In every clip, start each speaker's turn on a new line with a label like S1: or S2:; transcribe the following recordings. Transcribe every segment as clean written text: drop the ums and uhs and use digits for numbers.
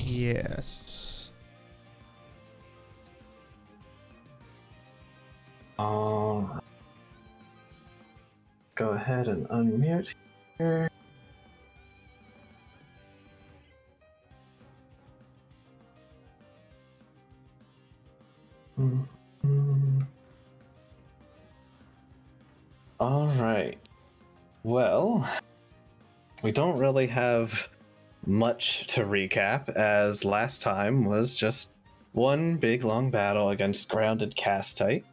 S1: Yes.
S2: Go ahead and unmute here. All right. Well, we don't really have much to recap, as last time was just one big long battle against Grounded Castite.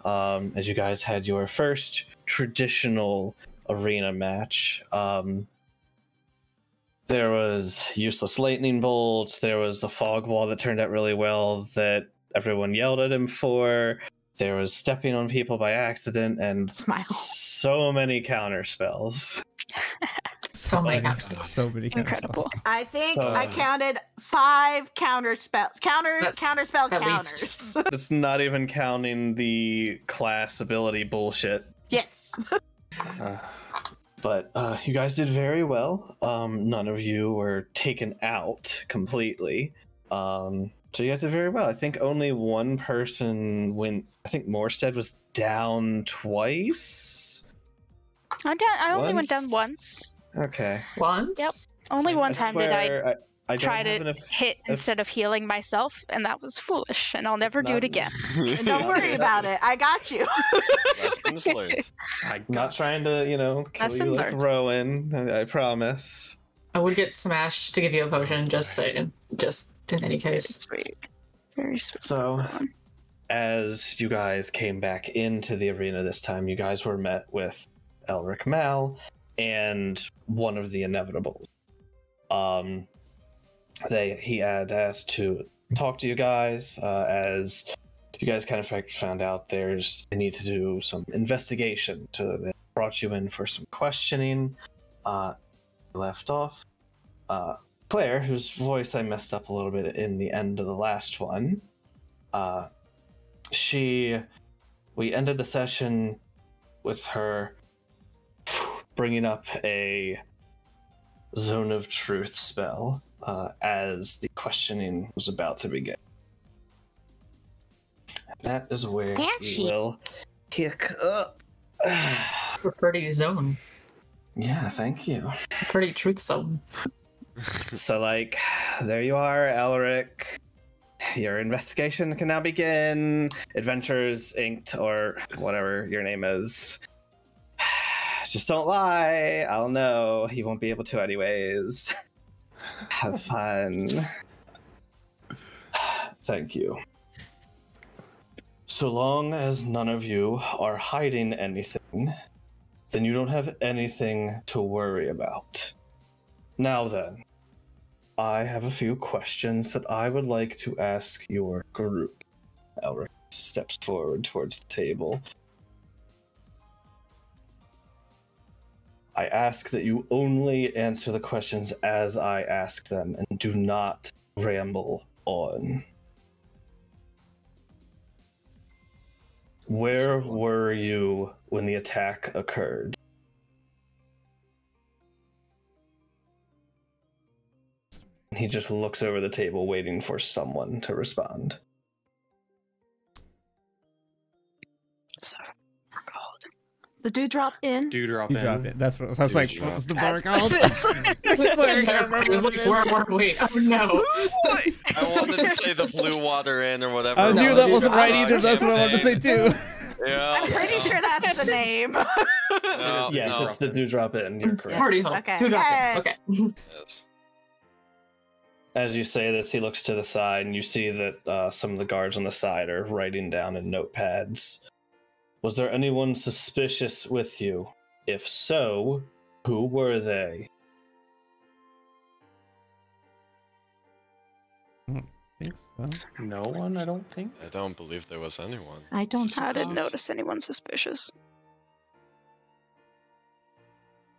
S2: As you guys had your first traditional arena match. There was useless lightning bolts, there was the fog wall that turned out really well that everyone yelled at him for, there was stepping on people by accident, and so many counter spells.
S3: So many counter spells.
S1: So many
S4: Incredible.
S5: I think I counted 5 counter spells. Counter spell counters.
S2: It's not even counting the class ability bullshit.
S5: Yes.
S2: But you guys did very well. None of you were taken out completely. So you guys did very well. I think only one person went. I think Morstead was down twice.
S4: I only went down once.
S2: Okay.
S3: Once?
S4: Yep. Only one
S2: I
S4: time did
S2: swear, I don't
S4: try
S2: have
S4: to
S2: enough.
S4: hit instead of healing myself, and that was foolish, and I'll never do
S2: not-
S4: it again.
S5: And don't worry about it. I got you.
S6: Lessons learned.
S1: I
S2: Not
S1: got
S2: trying to, kill
S4: Lesson
S2: you like
S4: learned.
S2: Rowan. I promise.
S3: I would get smashed to give you a potion, just saying. Just in any
S4: Very
S3: case.
S4: sweet. Very sweet.
S2: So, as you guys came back into the arena this time, you guys were met with Elric Mal and one of the Inevitables. He had asked to talk to you guys, as you guys kind of found out they need to do some investigation. So they brought you in for some questioning. Left off. Claire, whose voice I messed up a little bit in the end of the last one. We ended the session with her bringing up a Zone of Truth spell as the questioning was about to begin. That is where we will kick up.
S3: A pretty zone.
S2: Yeah, thank you.
S3: A pretty truth zone.
S2: So, there you are, Elric. Your investigation can now begin. Adventures Inked, or whatever your name is. Just don't lie. I'll know. He won't be able to anyways. Have fun. Thank you. So long as none of you are hiding anything, then you don't have anything to worry about. Now then, I have a few questions that I would like to ask your group. Elric steps forward towards the table. I ask that you only answer the questions as I ask them and do not ramble on. Where were you when the attack occurred? He just looks over the table waiting for someone to respond.
S4: Sorry.
S5: The Dewdrop Inn.
S1: Dewdrop
S2: You
S1: in.
S2: drop
S1: it.
S2: That's what I was like. What was the bar called?
S3: It was like, where were we? Oh no.
S6: I wanted to say the Blue Water Inn or whatever.
S2: I
S3: No,
S2: knew that
S3: dude,
S2: wasn't right either. That's what I wanted to say too.
S6: Yeah.
S5: I'm pretty sure that's the name.
S6: No,
S2: Yes,
S6: no.
S2: it's the Dewdrop Inn. You're correct.
S3: Party home.
S5: Okay.
S3: Two drop
S5: Yay.
S3: in. Okay.
S6: Yes.
S2: As you say this, he looks to the side, and you see that some of the guards on the side are writing down in notepads. Was there anyone suspicious with you? If so, who were they?
S1: Think so. No one, I don't think.
S6: I don't believe there was anyone.
S5: I don't.
S4: I didn't
S6: Suppose.
S4: notice anyone suspicious.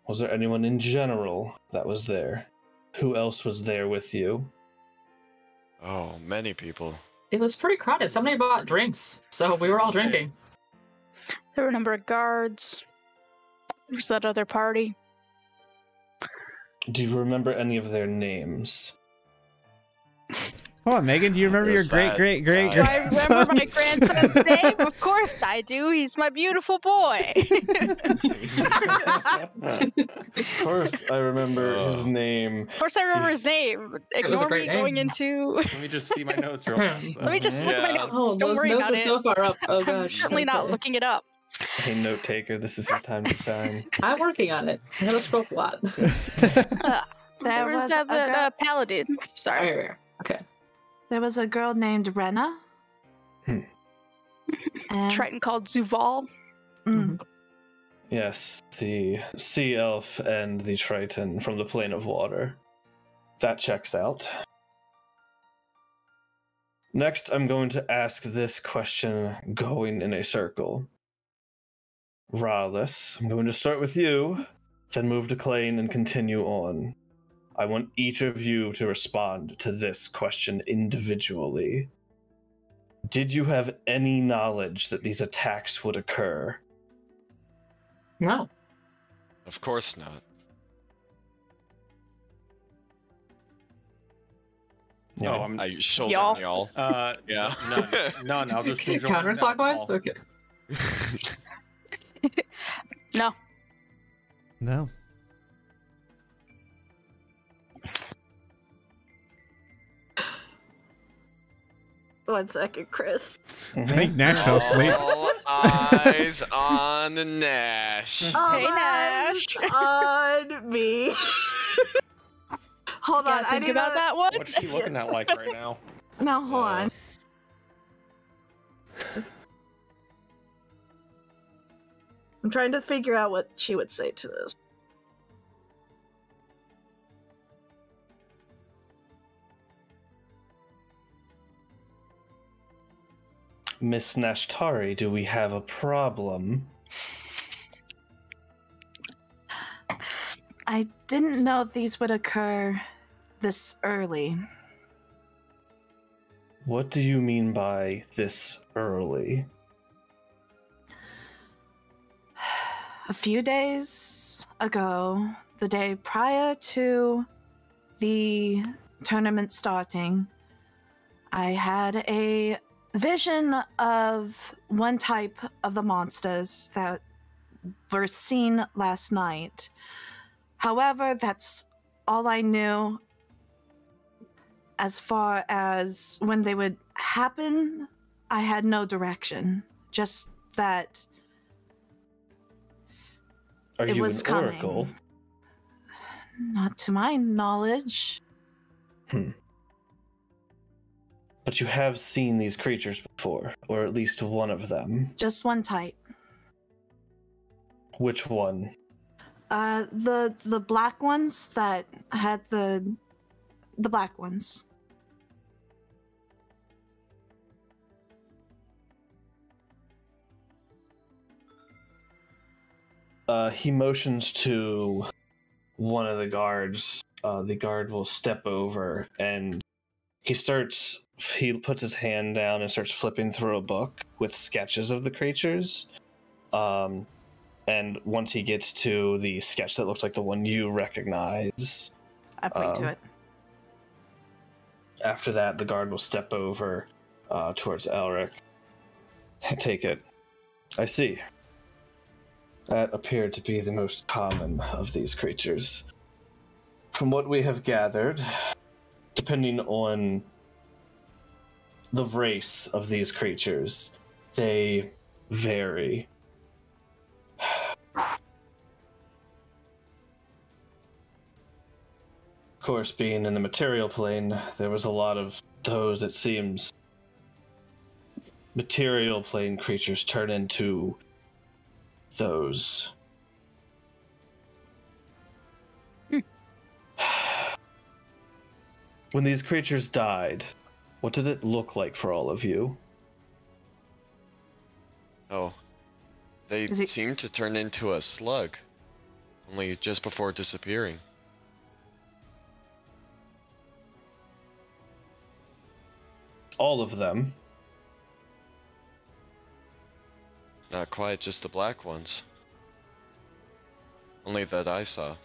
S2: Was there anyone in general that was there? Who else was there with you?
S6: Oh, many people.
S3: It was pretty crowded. Somebody bought drinks, so we were all drinking.
S4: There were a number of guards. There's that other party.
S2: Do you remember any of their names?
S7: Come on, Megan. Do you remember your
S6: There's that
S7: great
S6: guy.
S4: Do I remember my grandson's name? Of course I do. He's my beautiful boy.
S2: Of course, I remember his name.
S4: Of course I remember his name.
S3: was a
S4: Ignore me
S3: great
S4: going
S3: name.
S4: into...
S1: Let me just see my notes real fast.
S4: Let me just look at my
S6: Yeah.
S4: notes.
S3: Oh,
S4: Don't
S3: those
S4: worry
S3: notes
S4: about
S3: are
S4: it.
S3: so far up. Oh
S4: I'm
S3: gosh.
S4: certainly not
S3: Okay.
S4: looking it up.
S2: Hey, note taker, this is your time to shine.
S3: I'm working on it. I gotta scroll a lot.
S4: There was that paladin. Sorry.
S3: There. Okay.
S5: There was a girl named Renna.
S2: Hmm.
S5: And,
S4: Triton called Zuval.
S5: Mm,
S2: Yes, the sea elf and the Triton from the plane of water. That checks out. Next, I'm going to ask this question going in a circle. Rallis, I'm going to start with you, then move to Klain and continue on. I want each of you to respond to this question individually. Did you have any knowledge that these attacks would occur?
S3: No.
S6: Of course not.
S2: Yeah.
S1: Oh, I'm.
S6: I shoulder
S4: Y'all.
S6: y'all. Yeah.
S1: None. I'll just keep going down the
S3: Counterclockwise?
S1: hall.
S3: Okay.
S4: No.
S7: No.
S5: 1 second, Chris.
S7: I think Nash fell asleep.
S6: All eyes on Nash.
S5: All
S4: Hey,
S5: eyes on me. Hold on,
S4: Gotta think about that one.
S1: What's she looking at like right now?
S5: No, hold on. I'm trying to figure out what she would say to this.
S2: Miss Nashtari, do we have a problem?
S5: I didn't know these would occur this early.
S2: What do you mean by this early?
S5: A few days ago, the day prior to the tournament starting, I had a vision of one type of the monsters that were seen last night. However, that's all I knew as far as when they would happen. I had no direction, just that
S2: Are
S5: it
S2: you
S5: was
S2: an
S5: coming.
S2: oracle?
S5: Not to my knowledge.
S2: But you have seen these creatures before, or at least one of them.
S5: Just one type.
S2: Which one?
S5: The black ones that had the black ones.
S2: He motions to one of the guards. The guard will step over, and he puts his hand down and starts flipping through a book with sketches of the creatures. And once he gets to the sketch that looks like the one you recognize,
S5: I point to it.
S2: after that, the guard will step over towards Elric. Take it. I see. That appeared to be the most common of these creatures. From what we have gathered, depending on the race of these creatures, they vary. Of course, being in the material plane, there was a lot of those, it seems, material plane creatures turn into those. When these creatures died, what did it look like for all of you?
S6: Oh, they seemed to turn into a slug, only just before disappearing.
S2: All of them?
S6: Not quite, just the black ones. Only that I saw.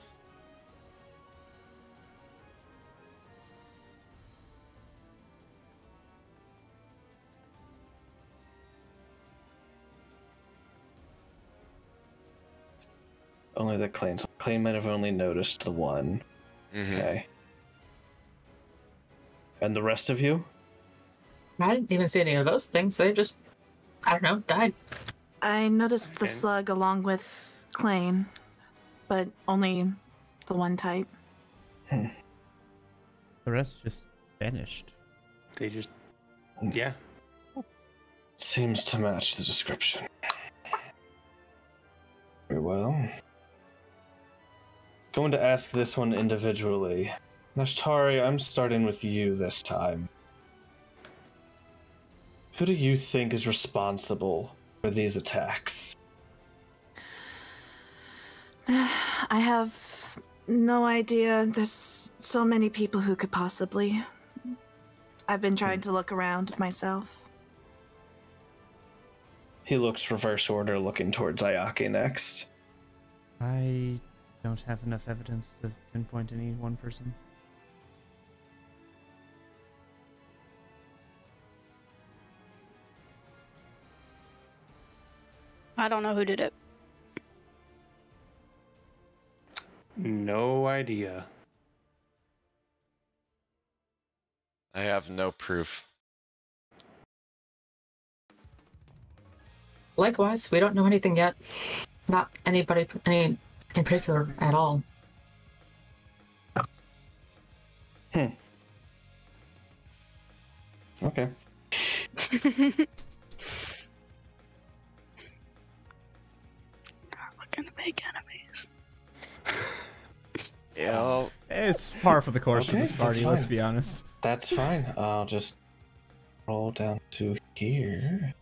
S2: Only the Clay. So Clay might have only noticed the one.
S6: Mm-hmm.
S2: Okay. And the rest of you?
S3: I didn't even see any of those things. They just, I don't know, died.
S5: I noticed the
S1: Okay.
S5: slug along with Klain, but only the one type.
S7: The rest just vanished.
S1: They just, yeah.
S2: Seems to match the description. Very well. Going to ask this one individually. Nashtari, I'm starting with you this time. Who do you think is responsible for these attacks?
S5: I have no idea. There's so many people who could possibly. I've been trying to look around myself.
S2: He looks reverse order, looking towards Ayake next.
S7: I don't have enough evidence to pinpoint any one person.
S4: I don't know who did it.
S1: No idea.
S6: I have no proof.
S3: Likewise, we don't know anything yet. Not anybody in particular at all.
S2: Okay.
S4: We're gonna make enemies.
S6: Yeah.
S7: It's par for the course
S2: Okay,
S7: for this
S2: that's
S7: party, let's
S2: fine.
S7: be honest.
S2: That's fine. I'll just roll down to here.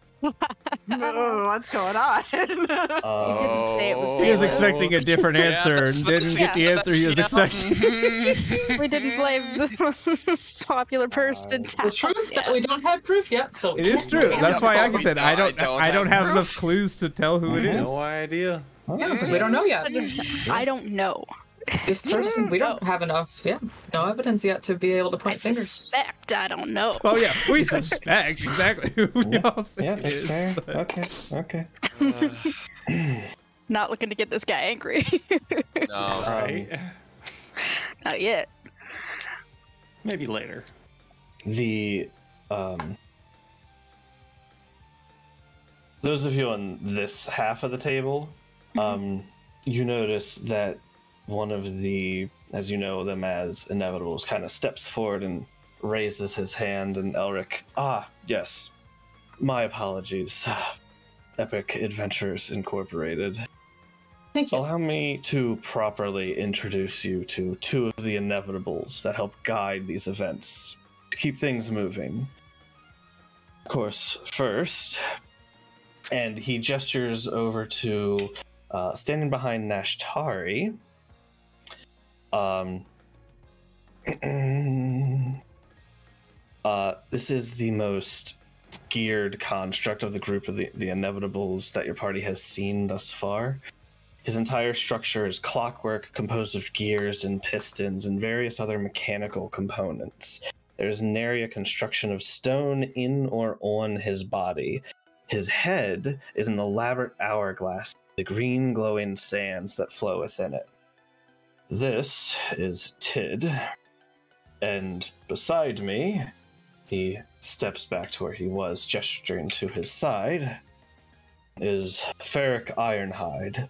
S5: What's going on?
S4: He didn't say it was
S7: He was
S4: Bailiff.
S7: expecting a different answer and didn't get the answer he was expecting.
S4: We didn't blame the most popular person in town.
S3: The truth that we don't have proof yet, so
S7: It is true.
S4: Yeah,
S7: That's why
S4: so
S7: I said I don't have
S6: proof.
S7: enough clues to tell who it is.
S1: No idea.
S3: Yeah, so we don't know yet.
S4: I don't know.
S3: This person, we don't have enough, no evidence yet to be able to
S4: I
S3: point fingers.
S4: suspect. I don't know.
S7: Oh yeah, we suspect exactly who we all think
S2: Yeah,
S7: it
S2: that's
S7: is,
S2: fair.
S7: but-
S2: Okay.
S4: Not looking to get this guy angry.
S6: No.
S1: Right?
S4: Not yet.
S1: Maybe later.
S2: The those of you on this half of the table, you notice that one of the, as you know them as Inevitables, kind of steps forward and raises his hand, and Elric, yes, my apologies. Epic Adventures Incorporated.
S3: Thank you.
S2: Allow me to properly introduce you to two of the Inevitables that help guide these events, to keep things moving. Of course, first, and he gestures over to standing behind Nashtari. This is the most geared construct of the group of the Inevitables that your party has seen thus far. His entire structure is clockwork composed of gears and pistons and various other mechanical components. There's nary a construction of stone in or on his body. His head is an elaborate hourglass, the green glowing sands that flow within it. This is Tid, and beside me, he steps back to where he was, gesturing to his side, is Ferric Ironhide.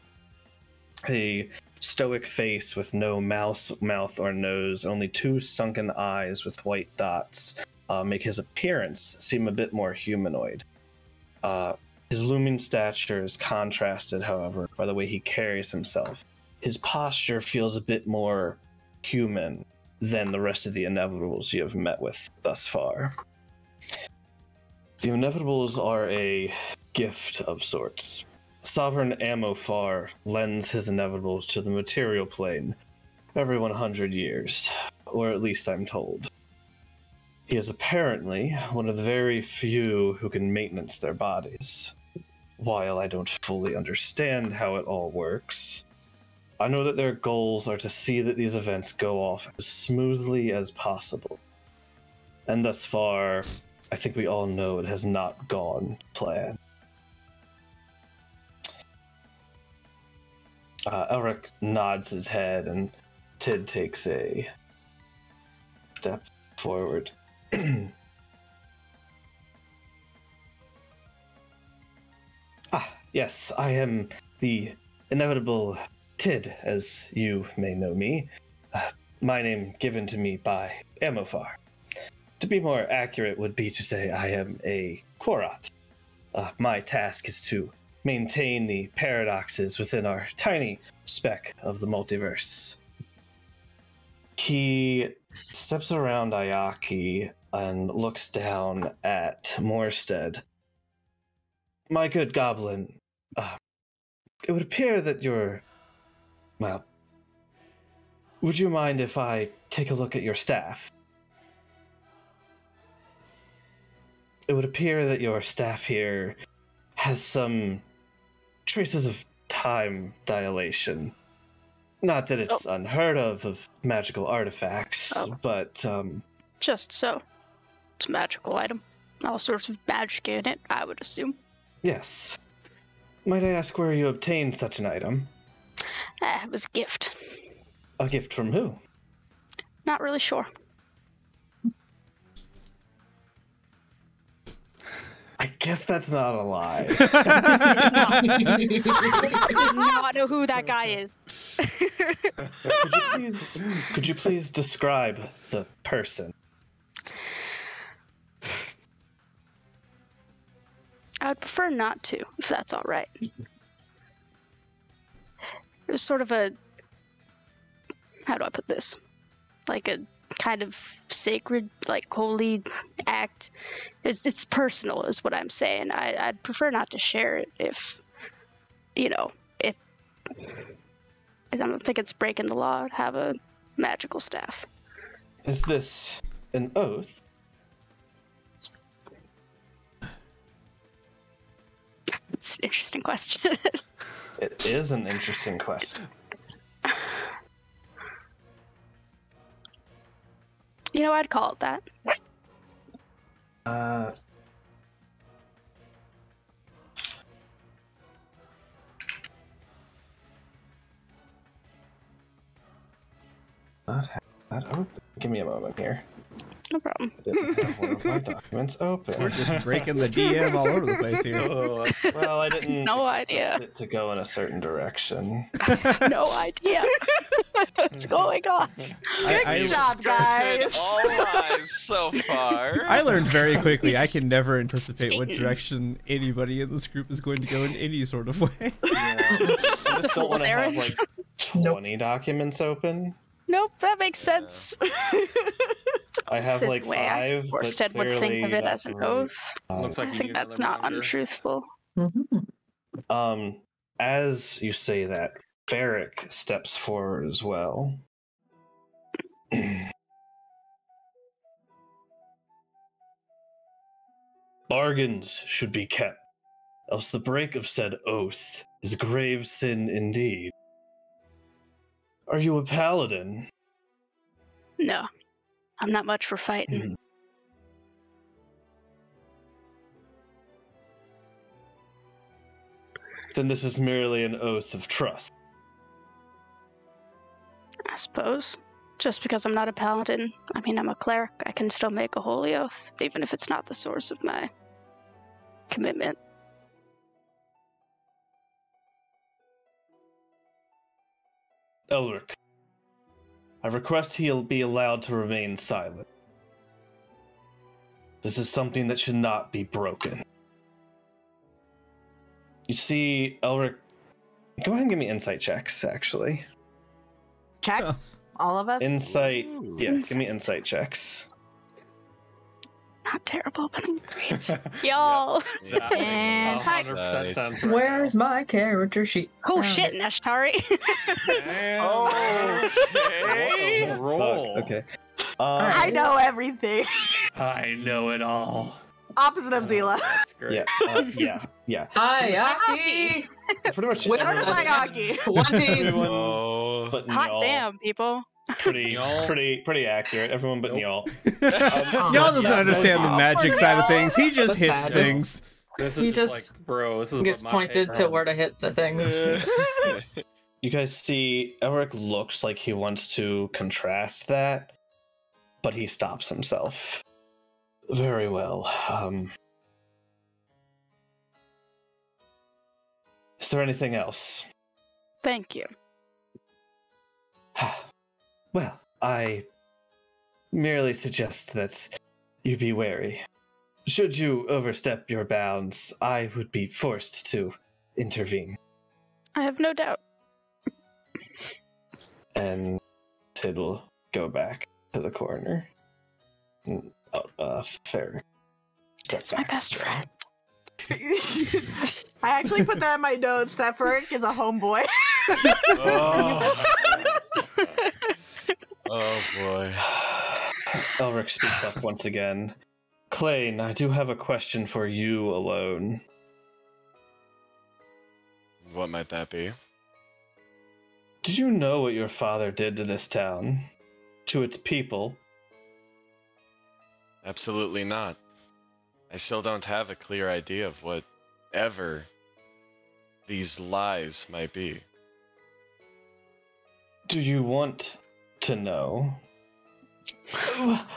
S2: A stoic face with no mouth or nose, only two sunken eyes with white dots make his appearance seem a bit more humanoid. His looming stature is contrasted, however, by the way he carries himself. His posture feels a bit more human than the rest of the Inevitables you have met with thus far. The Inevitables are a gift of sorts. Sovereign Amofar lends his Inevitables to the material plane every 100 years, or at least I'm told. He is apparently one of the very few who can maintenance their bodies. While I don't fully understand how it all works, I know that their goals are to see that these events go off as smoothly as possible. And thus far, I think we all know it has not gone to plan. Elric nods his head, and Tid takes a step forward. Yes, I am the inevitable Tid, as you may know me. My name given to me by Amofar. To be more accurate would be to say I am a Quorot. My task is to maintain the paradoxes within our tiny speck of the multiverse. He steps around Ayaki and looks down at Morstead. My good goblin, it would appear that you're... Well, would you mind if I take a look at your staff? It would appear that your staff here has some traces of time dilation. Not that it's unheard of magical artifacts, but,
S4: Just so. It's a magical item. All sorts of magic in it, I would assume.
S2: Yes. Might I ask where you obtained such an item?
S4: It was a gift.
S2: A gift from who?
S4: Not really sure.
S2: guess that's not a lie.
S4: He does not know who that guy is.
S2: Could you please describe the person?
S4: I would prefer not to, if that's all right. It was sort of a, how do I put this? Like a kind of sacred, like holy act. It's personal, is what I'm saying. I'd prefer not to share it if, you know, if I don't think it's breaking the law to have a magical staff.
S2: Is this an oath?
S4: It's an interesting question.
S2: It is an interesting question.
S4: You know, I'd call it that.
S2: Not have that open. Give me a moment here.
S4: No problem.
S2: I didn't have one of my documents open.
S7: We're just breaking the DM all over the place here.
S2: Oh, well, I didn't
S4: No
S2: expect
S4: idea.
S2: it to go in a certain direction.
S4: No idea what's going on.
S5: Good job, guys.
S6: All lies so far.
S7: I learned very quickly I can never anticipate what
S4: Satan.
S7: direction anybody in this group is going to go in any sort of way.
S2: Yeah. I just don't want to have
S4: Aaron?
S2: like 20 documents open.
S4: Nope, that makes sense.
S2: I have
S4: This is
S2: like
S4: the way I
S2: 5,
S4: Forsted
S2: but
S4: would think of
S2: clearly
S4: it as an
S2: that's really
S4: oath.
S1: Looks like
S4: I
S1: you
S4: think
S1: need
S4: that's
S1: another
S4: not
S1: monitor.
S4: untruthful.
S2: As you say that, Ferric steps forward as well. Bargains should be kept, else the break of said oath is grave sin indeed. Are you a paladin?
S4: No, I'm not much for fighting.
S2: Then this is merely an oath of trust.
S4: I suppose. Just because I'm not a paladin, I mean, I'm a cleric. I can still make a holy oath, even if it's not the source of my commitment.
S2: Elric, I request he'll be allowed to remain silent. This is something that should not be broken. You see, Elric, go ahead and give me insight checks, actually.
S5: Checks? All of us?
S2: Insight,
S6: Ooh.
S2: yeah, give me insight checks.
S4: Not terrible, but I'm great. Y'all!
S1: That
S5: And
S1: makes
S5: type.
S1: 100% sense right
S3: Where's my character sheet?
S4: Oh
S3: Found
S4: shit,
S3: it.
S4: Nashtari.
S1: now.
S6: Okay.
S1: Damn. Roll.
S2: Fuck, okay.
S5: I know everything.
S1: I know it all.
S5: Opposite of Zila.
S1: That's great.
S2: Yeah.
S3: Ayaki!
S2: Pretty much
S3: With
S5: What is
S2: everyone-
S5: Ayaki?
S3: 20!
S2: everyone
S6: Oh.
S2: but
S4: Hot
S2: Nyal,
S4: damn, people.
S2: pretty accurate. Everyone but
S1: Nope.
S2: Nyal.
S7: Y'all doesn't
S2: Yeah,
S7: understand the
S3: no.
S7: magic side of things. He just
S3: That's
S7: hits
S3: sad.
S7: things.
S1: This
S3: He
S1: is
S3: just
S1: like, bro, this is
S3: Gets
S1: what my
S3: pointed to
S1: Patreon-
S3: where to hit the things.
S2: You guys see, Elric looks like he wants to contrast that, but he stops himself. Very well. Is there anything else?
S4: Thank you.
S2: Well, I merely suggest that you be wary. Should you overstep your bounds, I would be forced to intervene.
S4: I have no doubt.
S2: And Tid will go back to the corner. Ferric.
S4: That's my best friend.
S5: I actually put that in my notes. That Ferric is a homeboy.
S6: Oh. Oh boy.
S2: Elric speaks up once again. Klain, I do have a question for you alone.
S6: What might that be?
S2: Did you know what your father did to this town? To its people?
S6: Absolutely not. I still don't have a clear idea of whatever these lies might be.
S2: Do you want to know?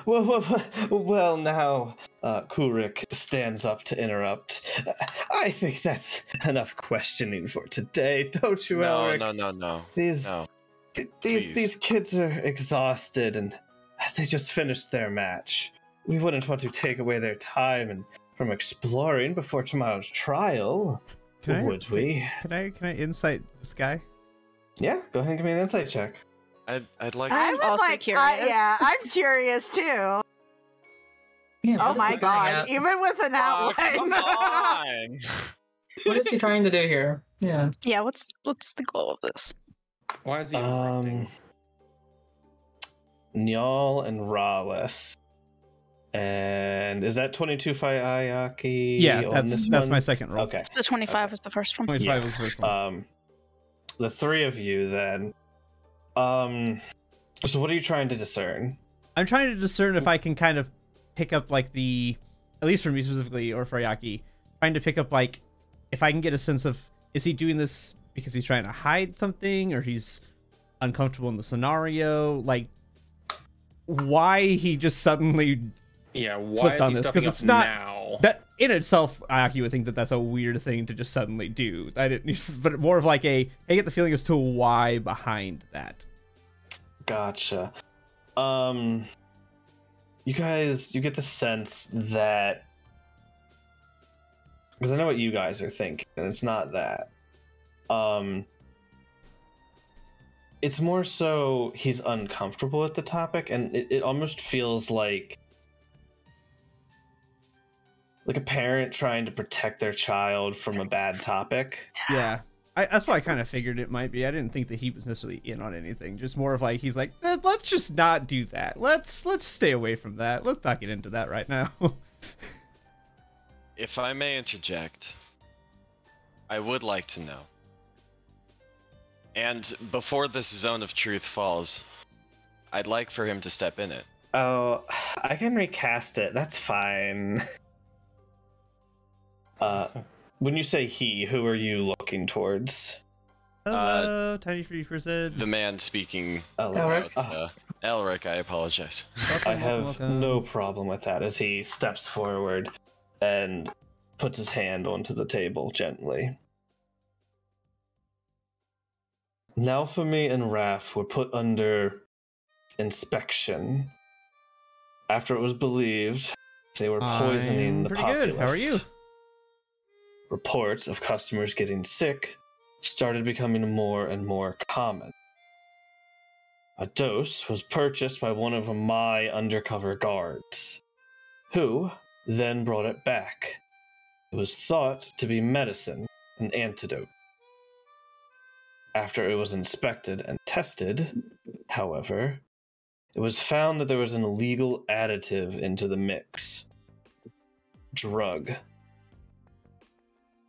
S2: Well, now, Kurik stands up to interrupt. I think that's enough questioning for today, don't you,
S6: No,
S2: Elric?
S6: no.
S2: These
S6: No.
S2: these kids are exhausted and they just finished their match. We wouldn't want to take away their time and from exploring before tomorrow's trial, would we?
S7: Can I insight this guy?
S2: Yeah, go ahead and give me an insight check.
S6: I'd like.
S5: I
S4: I'm
S5: would
S4: also
S5: like,
S4: curious.
S5: yeah, I'm curious too.
S3: Yeah,
S5: Oh
S3: what is
S5: my
S3: he getting
S5: god,
S3: at?
S5: even with an
S6: Oh,
S5: outline.
S6: come on!
S3: What is he trying to do here? Yeah.
S4: Yeah, what's the goal of this?
S1: Why is he interrupting?
S2: Nyal and Rawless. And is that 22 Ayaki?
S7: Yeah,
S2: on
S7: that's
S2: this
S7: that's
S2: one?
S7: my second roll.
S2: Okay.
S4: The 25 was the first one.
S7: 25
S2: Yeah.
S7: was the first one.
S2: The three of you then. So what are you trying to discern?
S7: I'm trying to discern if I can kind of pick up like at least for me specifically, or for Ayaki, trying to pick up like if I can get a sense of, is he doing this because he's trying to hide something, or he's uncomfortable in the scenario, like why he just suddenly
S1: Yeah, why
S7: flipped
S1: is
S7: on
S1: he
S7: this?
S1: stepping
S7: Because
S1: up
S7: it's not
S1: now?
S7: that in itself. Ayaki would think that that's a weird thing to just suddenly do. I didn't, but more of like I get the feeling as to why behind that.
S2: Gotcha. You guys, you get the sense that, because I know what you guys are thinking, and it's not that. It's more so he's uncomfortable with the topic, and it almost feels like a parent trying to protect their child from a bad topic.
S7: Yeah. That's what I kind of figured it might be. I didn't think that he was necessarily in on anything. Just more of like, he's like, let's just not do that. Let's stay away from that. Let's not get into that right now.
S6: If I may interject, I would like to know. And before this zone of truth falls, I'd like for him to step in it.
S2: Oh, I can recast it. That's fine. When you say he, who are you looking towards?
S7: Hello, tiny 3%.
S6: The man speaking
S3: Elric?
S6: about Elric, I apologize.
S2: I have no problem with that as he steps forward and puts his hand onto the table gently. Nalphamy and Raph were put under inspection after it was believed they were poisoning the
S7: pretty
S2: populace.
S7: good. How are you?
S2: Reports of customers getting sick started becoming more and more common. A dose was purchased by one of my undercover guards, who then brought it back. It was thought to be medicine, an antidote. After it was inspected and tested, however, it was found that there was an illegal additive into the mix. Drug.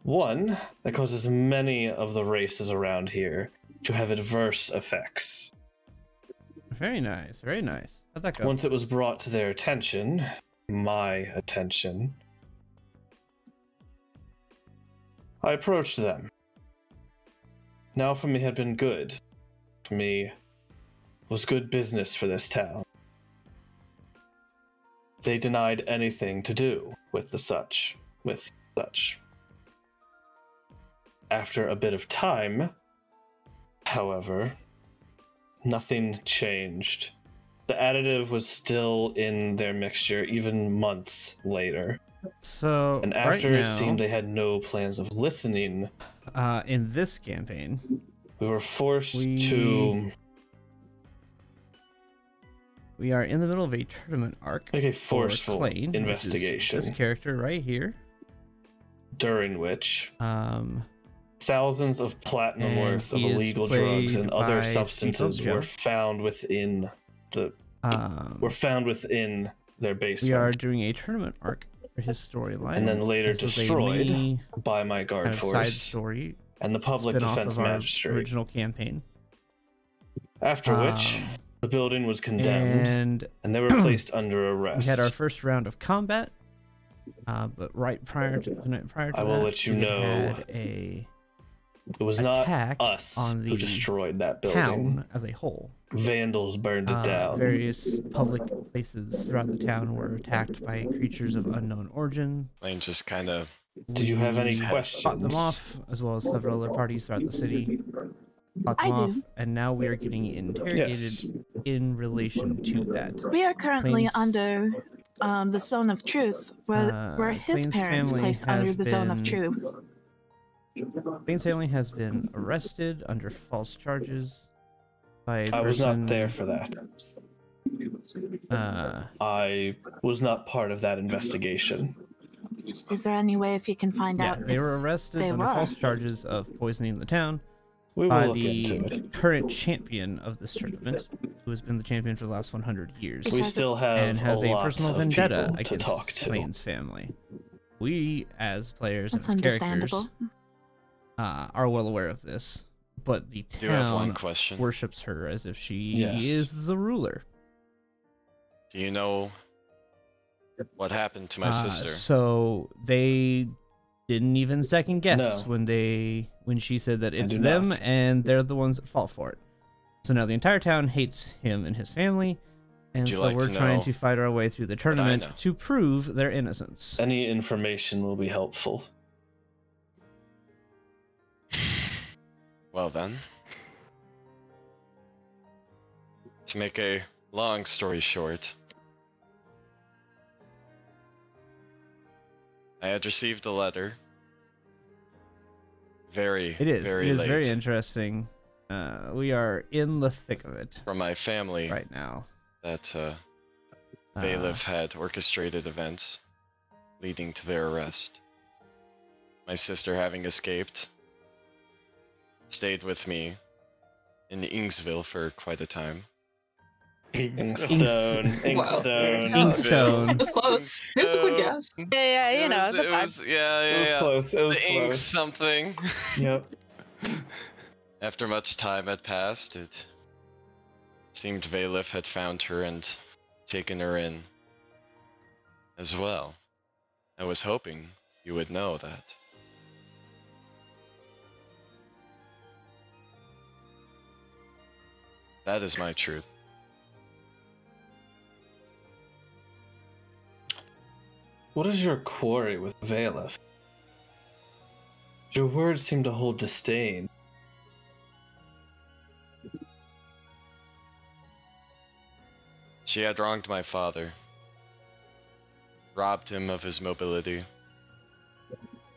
S2: One that causes many of the races around here to have adverse effects.
S7: Very nice. Very nice. How'd that go?
S2: Once it was brought to their attention, my attention, I approached them. Now for me had been good. For me was good business for this town. They denied anything to do with such. After a bit of time, however, nothing changed. The additive was still in their mixture even months later.
S7: So
S2: And after
S7: right
S2: it
S7: now,
S2: seemed they had no plans of listening,
S7: in this campaign,
S2: we were forced
S7: We-
S2: to
S7: we are in the middle of a tournament arc
S2: make a
S7: for
S2: forceful
S7: Klain, which is
S2: investigation,
S7: this character right here.
S2: during which
S7: Um,
S2: thousands of platinum
S7: And
S2: worth of
S7: he is
S2: illegal drugs and
S7: played
S2: other
S7: by
S2: substances
S7: Steve
S2: were
S7: Ojo.
S2: found within their
S7: we
S2: basement
S7: are doing a tournament arc for his storyline,
S2: And then later
S7: This is a
S2: destroyed
S7: mini
S2: by my guard
S7: kind of side
S2: force
S7: story,
S2: and the public
S7: spin-off
S2: defense
S7: of our
S2: magistrate.
S7: original campaign.
S2: After which,
S7: Um,
S2: the building was condemned
S7: and
S2: and they were placed under
S7: we
S2: arrest.
S7: had our first round of combat. But right prior to the night prior to
S2: I will
S7: that,
S2: let you
S7: we had
S2: know
S7: had a
S2: It was not
S7: attack
S2: us
S7: on
S2: who
S7: the
S2: destroyed that building.
S7: town as a whole.
S2: Vandals burned it down.
S7: Various public places throughout the town were attacked by creatures of unknown origin.
S6: Lane just kind of.
S2: Do you have any
S7: We
S2: questions?
S7: fought them off, as well as several other parties throughout the city. Fought them
S5: I
S7: off,
S5: do.
S7: and now we are getting interrogated
S2: Yes.
S7: in relation to that.
S5: We are currently
S7: Plains-
S5: under the Zone of Truth, where his
S7: Plains
S5: parents
S7: family
S5: placed under
S7: has
S5: the Zone of
S7: been-
S5: Truth.
S7: Plains family has been arrested under false charges by a
S2: I was
S7: person,
S2: not there for that. I was not part of that investigation.
S5: Is there any way if you can find
S7: Yeah,
S5: out?
S7: they
S5: if
S7: were arrested
S5: they
S7: under
S5: were?
S7: false charges of poisoning the town
S2: We will
S7: by
S2: look
S7: the
S2: into it.
S7: current champion of this tournament, who has been the champion for the last 100 years.
S2: We still have
S7: and has
S2: a
S7: a
S2: lot
S7: personal
S2: of
S7: vendetta
S2: people to
S7: against
S2: talk to.
S7: Plains family. We, as players
S5: That's
S7: and as characters,
S5: understandable.
S7: are well aware of this, but the
S6: Do have one
S7: town
S6: question.
S7: worships her as if she
S2: Yes.
S7: is the ruler.
S6: Do you know what happened to my sister?
S7: So they didn't even second guess
S2: No.
S7: when she said that it's
S2: do
S7: them
S2: not.
S7: and they're the ones that fall for it. So now the entire town hates him and his family, and
S6: Would you
S7: so
S6: like
S7: we're
S6: to
S7: trying
S6: know
S7: to fight our way through the
S6: I
S7: tournament
S6: know?
S7: to prove their innocence.
S2: Any information will be helpful.
S6: Well then. To make a long story short, I had received a letter. Very,
S7: It is.
S6: very
S7: It is
S6: late
S7: very interesting. We are in the thick of it
S6: from my family
S7: right now.
S6: that
S7: Uh,
S6: Bailiff had orchestrated events leading to their arrest. My sister, having escaped, stayed with me in Ingsville for quite a time.
S2: Inkstone.
S3: Wow.
S2: Inkstone.
S7: Inkstone.
S3: That's close. Basically, guess.
S4: Yeah, you know, the
S6: it
S4: vibe.
S6: was, yeah,
S2: It was
S6: yeah.
S2: close. It was
S6: The ink
S2: close.
S6: something.
S2: Yep.
S6: After much time had passed, it seemed Valif had found her and taken her in as well. I was hoping you would know that. That is my truth.
S2: What is your quarry with Valif? Your words seem to hold disdain.
S6: She had wronged my father, robbed him of his mobility,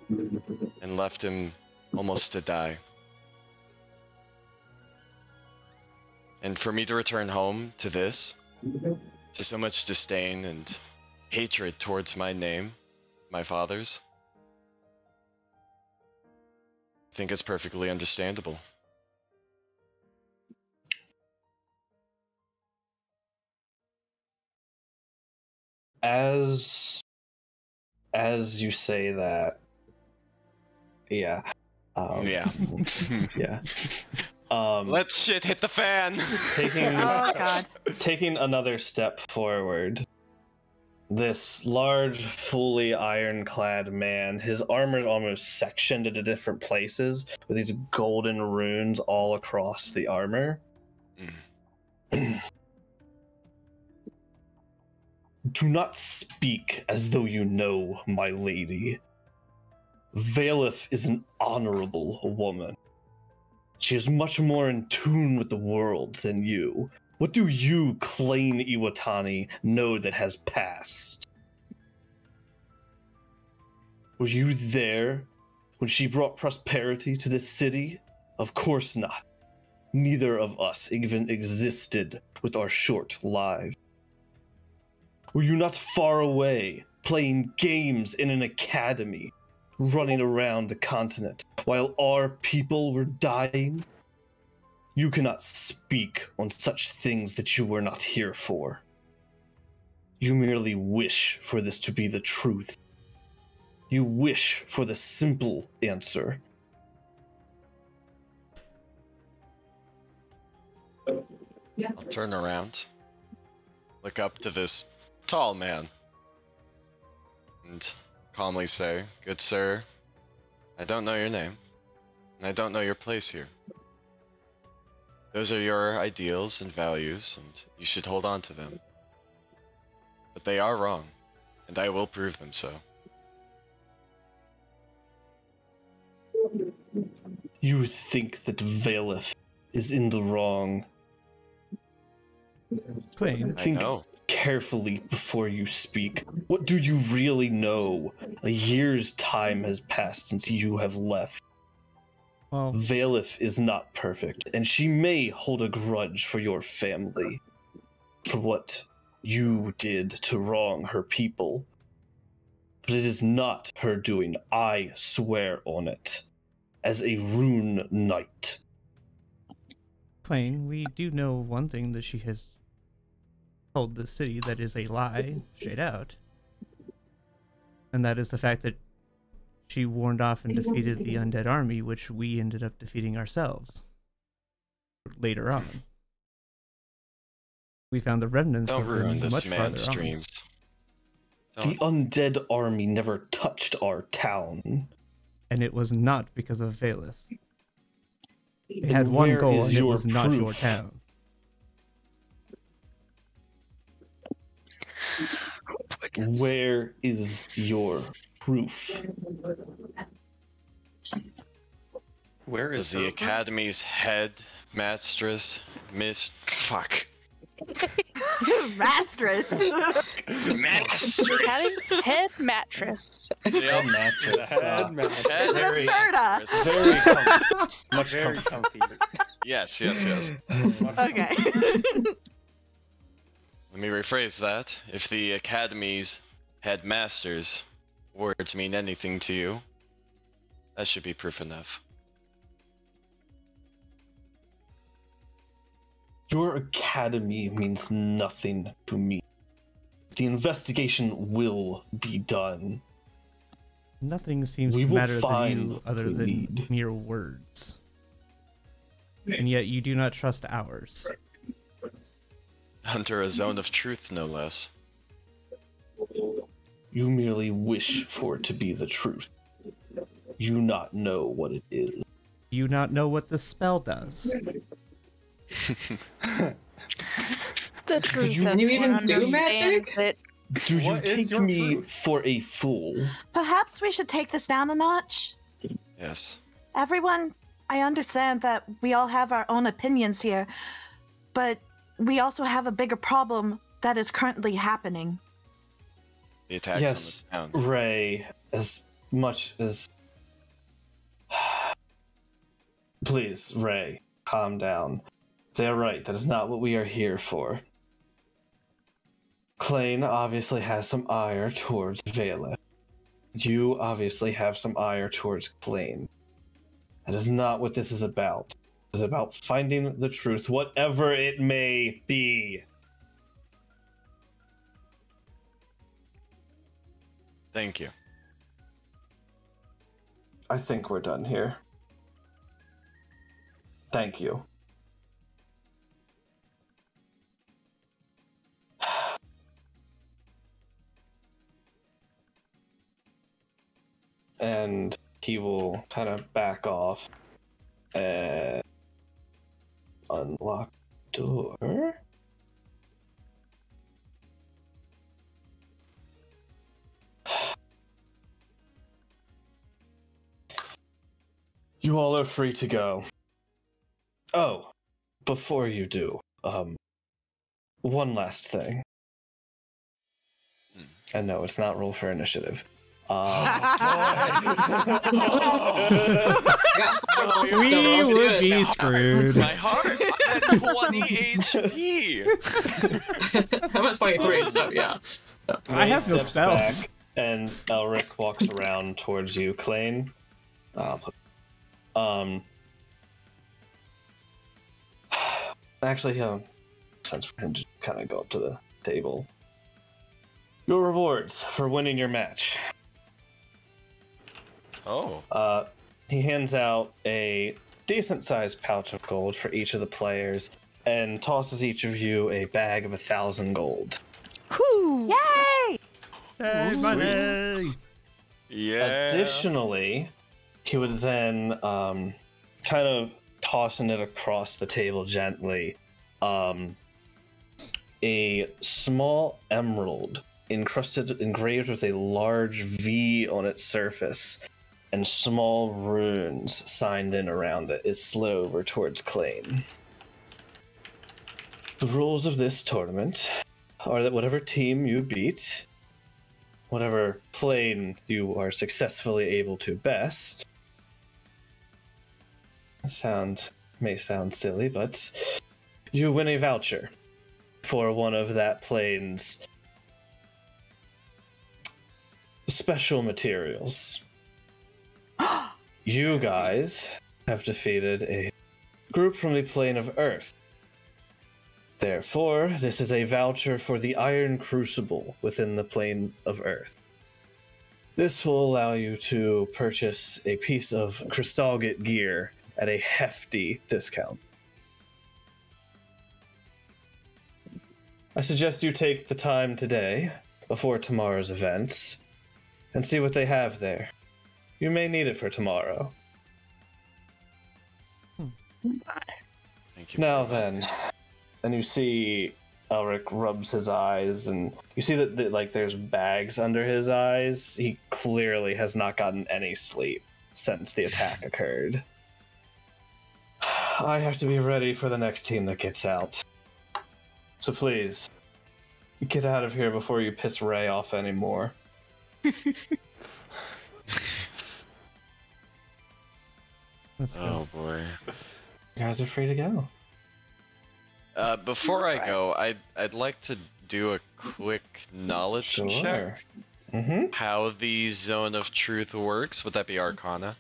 S6: and left him almost to die. And for me to return home to this, to so much disdain and hatred towards my name, my father's, I think it's perfectly understandable.
S2: As you say that, yeah.
S6: Yeah.
S2: Yeah.
S6: Let shit hit the fan!
S5: Oh God.
S2: Taking another step forward, this large, fully ironclad man, his armor is almost sectioned into different places with these golden runes all across the armor. Do not speak as though you know, my lady. Valif is an honorable woman. She is much more in tune with the world than you. What do you, Klain Iwatani, know that has passed? Were you there when she brought prosperity to this city? Of course not. Neither of us even existed with our short lives. Were you not far away, playing games in an academy, running around the continent, while our people were dying? You cannot speak on such things that you were not here for. You merely wish for this to be the truth. You wish for the simple answer.
S6: I'll turn around, look up to this tall man, and calmly say, "Good sir, I don't know your name, and I don't know your place here. Those are your ideals and values, and you should hold on to them. But they are wrong, and I will prove them so.
S2: You think that Valeth is in the wrong.
S7: Claim.
S6: I
S2: Think
S6: know.
S2: carefully before you speak. What do you really know? A year's time has passed since you have left.
S7: Well,
S2: Valeth is not perfect, and she may hold a grudge for your family, for what you did to wrong her people. But it is not her doing, I swear on it, as a rune knight.
S7: Plain, we do know one thing, that she has told the city that is a lie, straight out. And that is the fact that she warned off and defeated the undead army, which we ended up defeating ourselves later on. We found the remnants
S6: Don't
S7: of them
S6: ruin this
S7: much
S6: man's
S7: farther on.
S6: dreams.
S2: The undead army never touched our town.
S7: And it was not because of Valeth. They
S2: And
S7: had one
S2: where
S7: goal,
S2: is
S7: and it
S2: your
S7: was not your
S2: proof?
S7: town.
S2: Where is your proof?
S1: Where
S6: Is
S1: is
S6: the
S1: her-
S6: Academy's head fuck.
S5: Mastress.
S4: Academy's head mattress.
S6: Yep.
S2: Mattress.
S1: Head mattress.
S6: Head
S5: Is it a
S2: Very-
S5: Serta?
S2: Very comfy. Much
S1: Very
S2: comfy.
S1: comfy.
S6: Yes.
S5: Okay.
S6: Let me rephrase that. If the Academy's headmaster's words mean anything to you, that should be proof enough.
S2: Your academy means nothing to me. The investigation will be done.
S7: Nothing seems
S2: We
S7: to
S2: will
S7: matter to
S2: find
S7: you
S2: what
S7: other
S2: we
S7: than
S2: need.
S7: mere words. And yet you do not trust ours.
S6: Under a zone of truth, no less.
S2: You merely wish for it to be the truth. You not know what it is.
S7: You not know what the spell does.
S4: The truth
S2: you
S4: is
S3: even
S4: one
S3: do
S4: understands
S3: magic?
S4: it.
S2: Do you
S1: What is
S2: take
S1: your
S2: me
S1: proof?
S2: for a fool?
S5: Perhaps we should take this down a notch.
S6: Yes.
S5: Everyone, I understand that we all have our own opinions here, but we also have a bigger problem that is currently happening.
S6: The attacks
S2: Yes,
S6: on the town.
S2: Ray, as much as... Please, Ray, calm down. They're right, that is not what we are here for. Klain obviously has some ire towards Valeth. You obviously have some ire towards Klain. That is not what this is about. It is about finding the truth, whatever it may be.
S6: Thank you.
S2: I think we're done here. Thank you. And he will kind of back off and unlock the door. You all are free to go. Oh, before you do, one last thing. And no, it's not roll for initiative.
S7: We
S3: Don't do
S7: would
S3: it
S7: be
S3: now.
S7: screwed.
S6: My heart! I'm at 20 HP!
S3: I'm at 23, so yeah.
S7: I have no
S2: Steps
S7: spells.
S2: back, and Elric walks around towards you, Klain. Actually, sense for him to kind of go up to the table. Your rewards for winning your match.
S6: Oh.
S2: He hands out a decent-sized pouch of gold for each of the players, and tosses each of you a bag of 1,000 gold.
S4: Whew.
S5: Yay!
S7: Hey, money!
S6: Yeah.
S2: Additionally, he would then kind of tossing it across the table gently, a small emerald engraved with a large V on its surface and small runes signed in around it is slid over towards Klain. The rules of this tournament are that whatever team you beat, whatever plane you are successfully able to best, may sound silly, but you win a voucher for one of that plane's special materials. You guys have defeated a group from the plane of Earth. Therefore, this is a voucher for the Iron Crucible within the plane of Earth. This will allow you to purchase a piece of Crystalgate gear at a hefty discount. I suggest you take the time today, before tomorrow's events, and see what they have there. You may need it for tomorrow.
S6: Thank you.
S2: Now
S6: very much.
S2: then, and you see Elric rubs his eyes, and you see that like there's bags under his eyes. He clearly has not gotten any sleep since the attack occurred. I have to be ready for the next team that gets out. So please, get out of here before you piss Ray off anymore.
S7: Let's go.
S6: Oh boy.
S2: You guys are free to go.
S6: Before I go, I'd like to do a quick knowledge check.
S2: Mm-hmm.
S6: How the Zone of Truth works. Would that be Arcana?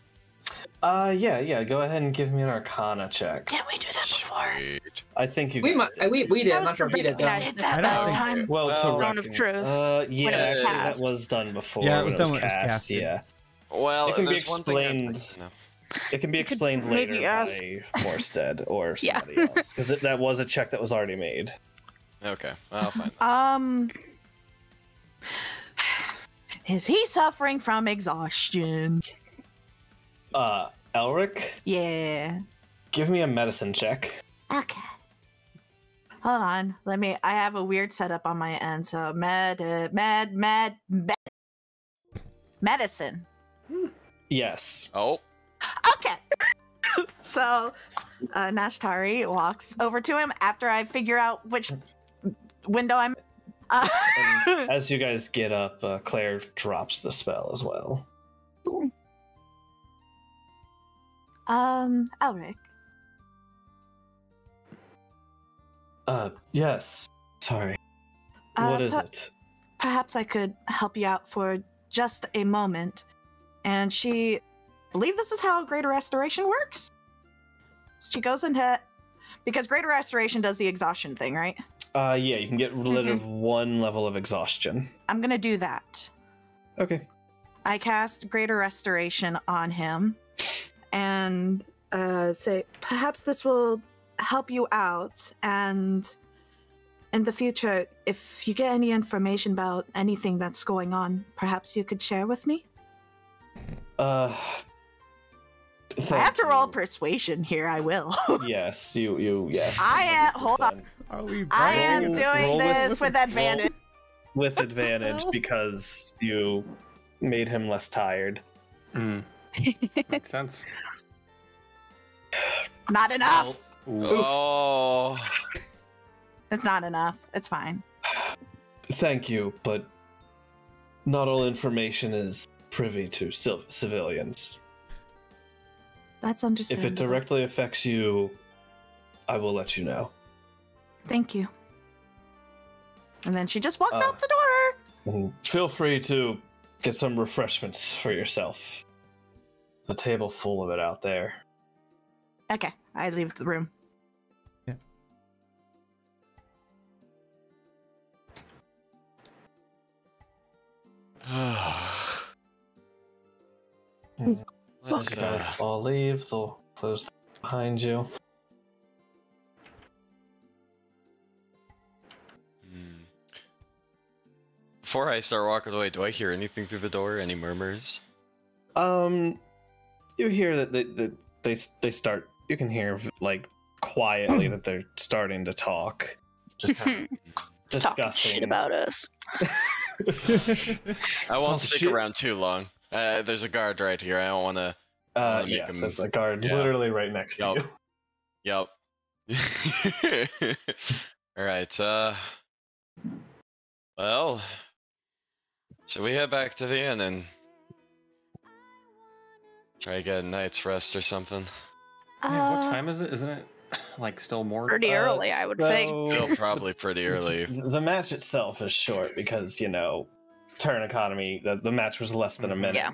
S2: Yeah. Go ahead and give me an Arcana check.
S5: Didn't we do that before?
S6: Sweet.
S2: I think you.
S3: We
S2: guys did.
S3: we did.
S4: That
S3: I'm
S4: was
S3: not sure if he did though.
S4: recognized
S5: Did that
S7: I don't
S5: last
S7: think-
S5: time?
S2: Well,
S6: Well,
S2: to
S4: Zone of
S2: reckon-
S4: Truth.
S2: Yeah,
S4: when it was
S2: actually,
S4: cast.
S2: that was done before.
S7: Yeah, it
S2: when
S7: was done when it was casted.
S2: Yeah,
S6: Well,
S2: It can be
S6: there's one thing I'd like
S2: explained.
S6: to know.
S2: it can be
S4: You could
S2: explained later
S4: maybe ask-
S2: by Morstead or
S4: Yeah.
S2: somebody else, because that was a check that was already made.
S6: Okay, I'll find that.
S5: Is he suffering from exhaustion?
S2: Elric,
S5: Yeah.
S2: give me a medicine check.
S5: Okay. Hold on. I have a weird setup on my end. So medicine.
S2: Yes.
S6: Oh,
S5: Okay. So Nashtari walks over to him after I figure out which window I'm.
S2: And as you guys get up, Claire drops the spell as well.
S5: Elric.
S2: Yes. Sorry.
S5: Uh,
S2: What is
S5: per-
S2: it?
S5: Perhaps I could help you out for just a moment. And I believe this is how Greater Restoration works. She goes into, because Greater Restoration does the exhaustion thing, right?
S2: Yeah, you can get rid of one level of exhaustion.
S5: I'm gonna do that.
S2: Okay.
S5: I cast Greater Restoration on him and say, perhaps this will help you out. And in the future, if you get any information about anything that's going on, perhaps you could share with me?
S2: Thank
S5: I have to roll
S2: you.
S5: persuasion here, I will.
S2: Yes, yes.
S5: Hold on.
S2: 100%.
S7: Are we
S5: I am
S7: bragging?
S5: doing this with advantage.
S2: With advantage because you made him less tired.
S1: Makes sense.
S5: Not enough.
S6: oh.
S5: It's not enough. It's fine.
S2: Thank you, but not all information is privy to civilians.
S5: That's
S2: If
S5: understandable.
S2: it directly affects you, I will let you know.
S5: Thank you. And then she just walks
S2: Uh,
S5: out the door.
S2: And feel free to get some refreshments for yourself. A table full of it out there.
S5: Okay, I leave the room.
S2: As
S6: Let's,
S2: you guys all leave, they'll close behind you.
S6: hmm. Before I start walking away, do I hear anything through the door? Any murmurs?
S2: You hear that they start. You can hear like quietly that they're starting to talk, just kind of
S4: Talking
S2: discussing.
S4: shit about us.
S6: I won't
S2: Talk
S6: stick
S2: shit.
S6: around too long. There's a guard right here. I don't want to. make
S2: Yeah,
S6: him-
S2: there's a guard
S6: yeah.
S2: literally right next to
S6: Yup.
S2: you.
S6: Yep. All right. Well, should we head back to the inn and try to get a night's rest or something?
S1: Yeah, what time is it? Isn't it like still morning?
S4: Pretty early, I would think.
S6: Still probably pretty early.
S2: The match itself is short because turn economy. The match was less than a minute.
S4: Yeah.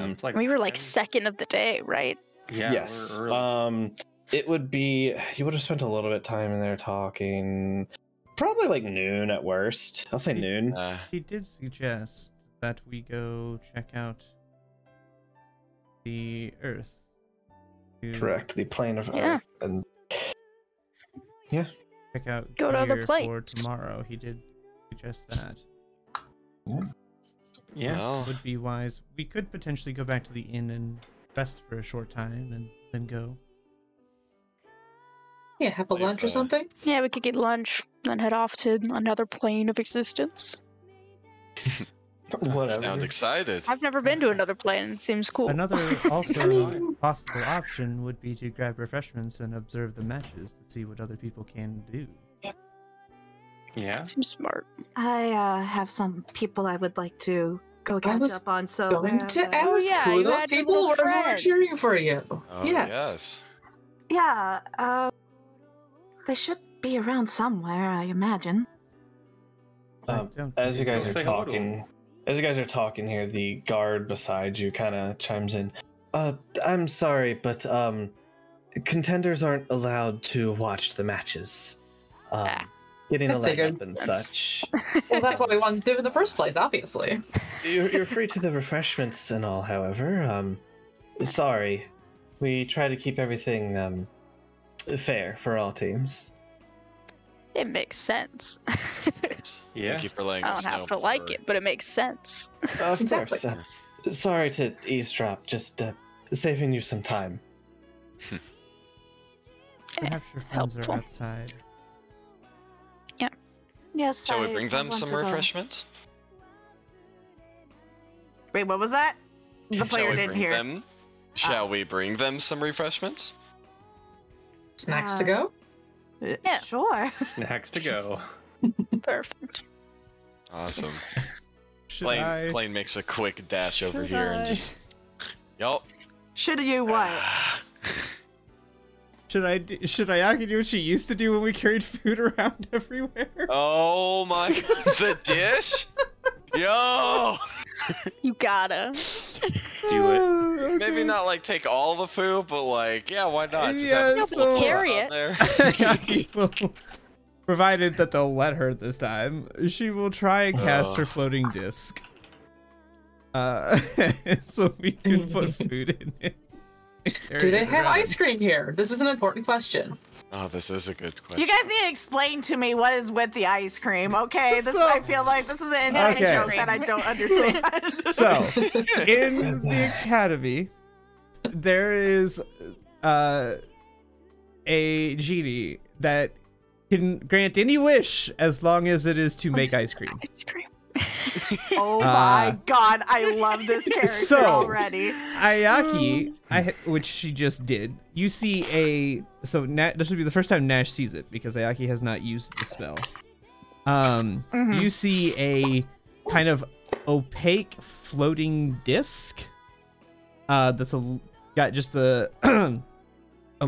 S1: It's like
S4: We were like
S1: 10?
S4: second of the day, right?
S1: Yeah.
S2: Yes.
S1: We're early.
S2: It would be. You would have spent a little bit of time in there talking. Probably like noon at worst. I'll say noon.
S7: He did suggest that we go check out the Earth. to
S2: Correct. The plane of
S4: Yeah.
S2: Earth. And
S7: Check out
S4: Go to other
S7: gear for
S4: planes.
S7: tomorrow. He did suggest that.
S1: Yeah.
S6: Well,
S7: Would be wise. We could potentially go back to the inn and rest for a short time and then go.
S3: Yeah, have a
S6: Like,
S3: lunch or something.
S4: Yeah, we could get lunch, then head off to another plane of existence.
S2: whatever.
S6: sound excited.
S4: I've never been to another plane. It seems cool.
S7: Another also
S3: mean-
S7: possible option would be to grab refreshments and observe the matches to see what other people can do.
S1: Yeah.
S4: Seems smart.
S5: I have some people I would like to go catch
S3: was
S5: up on. So
S3: Going to
S5: wherever-
S3: ask
S4: yeah,
S3: who
S4: you
S3: those
S4: had your
S3: people
S4: little
S3: were who were
S4: friend.
S3: cheering for you.
S6: Oh,
S3: yes.
S5: Yeah, they should be around somewhere, I imagine.
S7: I don't
S2: As you
S7: think
S2: guys
S1: Say
S2: are
S1: hello to him.
S2: talking, here, the guard beside you kind of chimes in. I'm sorry, but contenders aren't allowed to watch the matches. Getting
S3: I
S2: a leg
S3: figured.
S2: up and
S4: That's-
S2: such.
S3: Well, that's what we wanted to do in the first place, obviously.
S2: You're free to the refreshments and all, however. Sorry. We try to keep everything fair for all teams.
S4: It makes sense.
S1: Yeah.
S6: Thank you for letting
S4: I
S6: us
S4: don't
S6: know.
S4: have to like
S6: before-
S4: it, but it makes sense.
S2: Of
S3: Exactly.
S2: course. Sorry to eavesdrop, just saving you some time.
S7: Perhaps your friends
S4: helpful.
S7: are outside.
S5: Yes.
S6: Shall we
S5: I-
S6: bring
S5: I
S6: them
S5: want
S6: some
S5: to go.
S6: refreshments?
S5: Wait, what was that? The
S6: Shall
S5: player
S6: we
S5: didn't
S6: bring
S5: hear.
S6: them? Shall we bring them some refreshments?
S3: Snacks to go?
S4: Yeah.
S5: Sure.
S1: Snacks to go.
S4: Perfect.
S6: Awesome.
S7: Should
S6: Plane makes a quick dash over
S7: Should
S6: here
S7: I?
S6: and just. Yup.
S5: Should you what?
S7: Should Ayaka do what she used to do when we carried food around everywhere?
S6: Oh my god, the dish? Yo!
S4: You gotta.
S1: Do it.
S7: Okay.
S6: Maybe not like take all the food, but like, yeah, why not? Just
S7: Yeah,
S6: have
S4: No,
S6: a
S4: but
S6: couple
S4: carry
S6: on
S4: it.
S6: there.
S7: Ayaki will- provided that they'll let her this time, she will try and cast her floating disc. So we can put food in it. and carry
S3: Do they
S7: it
S3: have
S7: around.
S3: ice cream here? This is an important question.
S6: Oh, this is a good question.
S5: You guys need to explain to me what is with the ice cream, okay? This
S7: So-
S5: I feel like this is an inside
S7: Okay.
S5: joke that I don't understand.
S7: So, in the academy, there is a genie that can grant any wish as long as it is to make ice cream.
S4: Ice cream.
S5: Oh my
S7: Uh,
S5: god, I love this character
S7: so-
S5: already.
S7: Ayaki, which she just did, you see this would be the first time Nash sees it because Ayaki has not used the spell. You see a kind of opaque floating disc that's got just a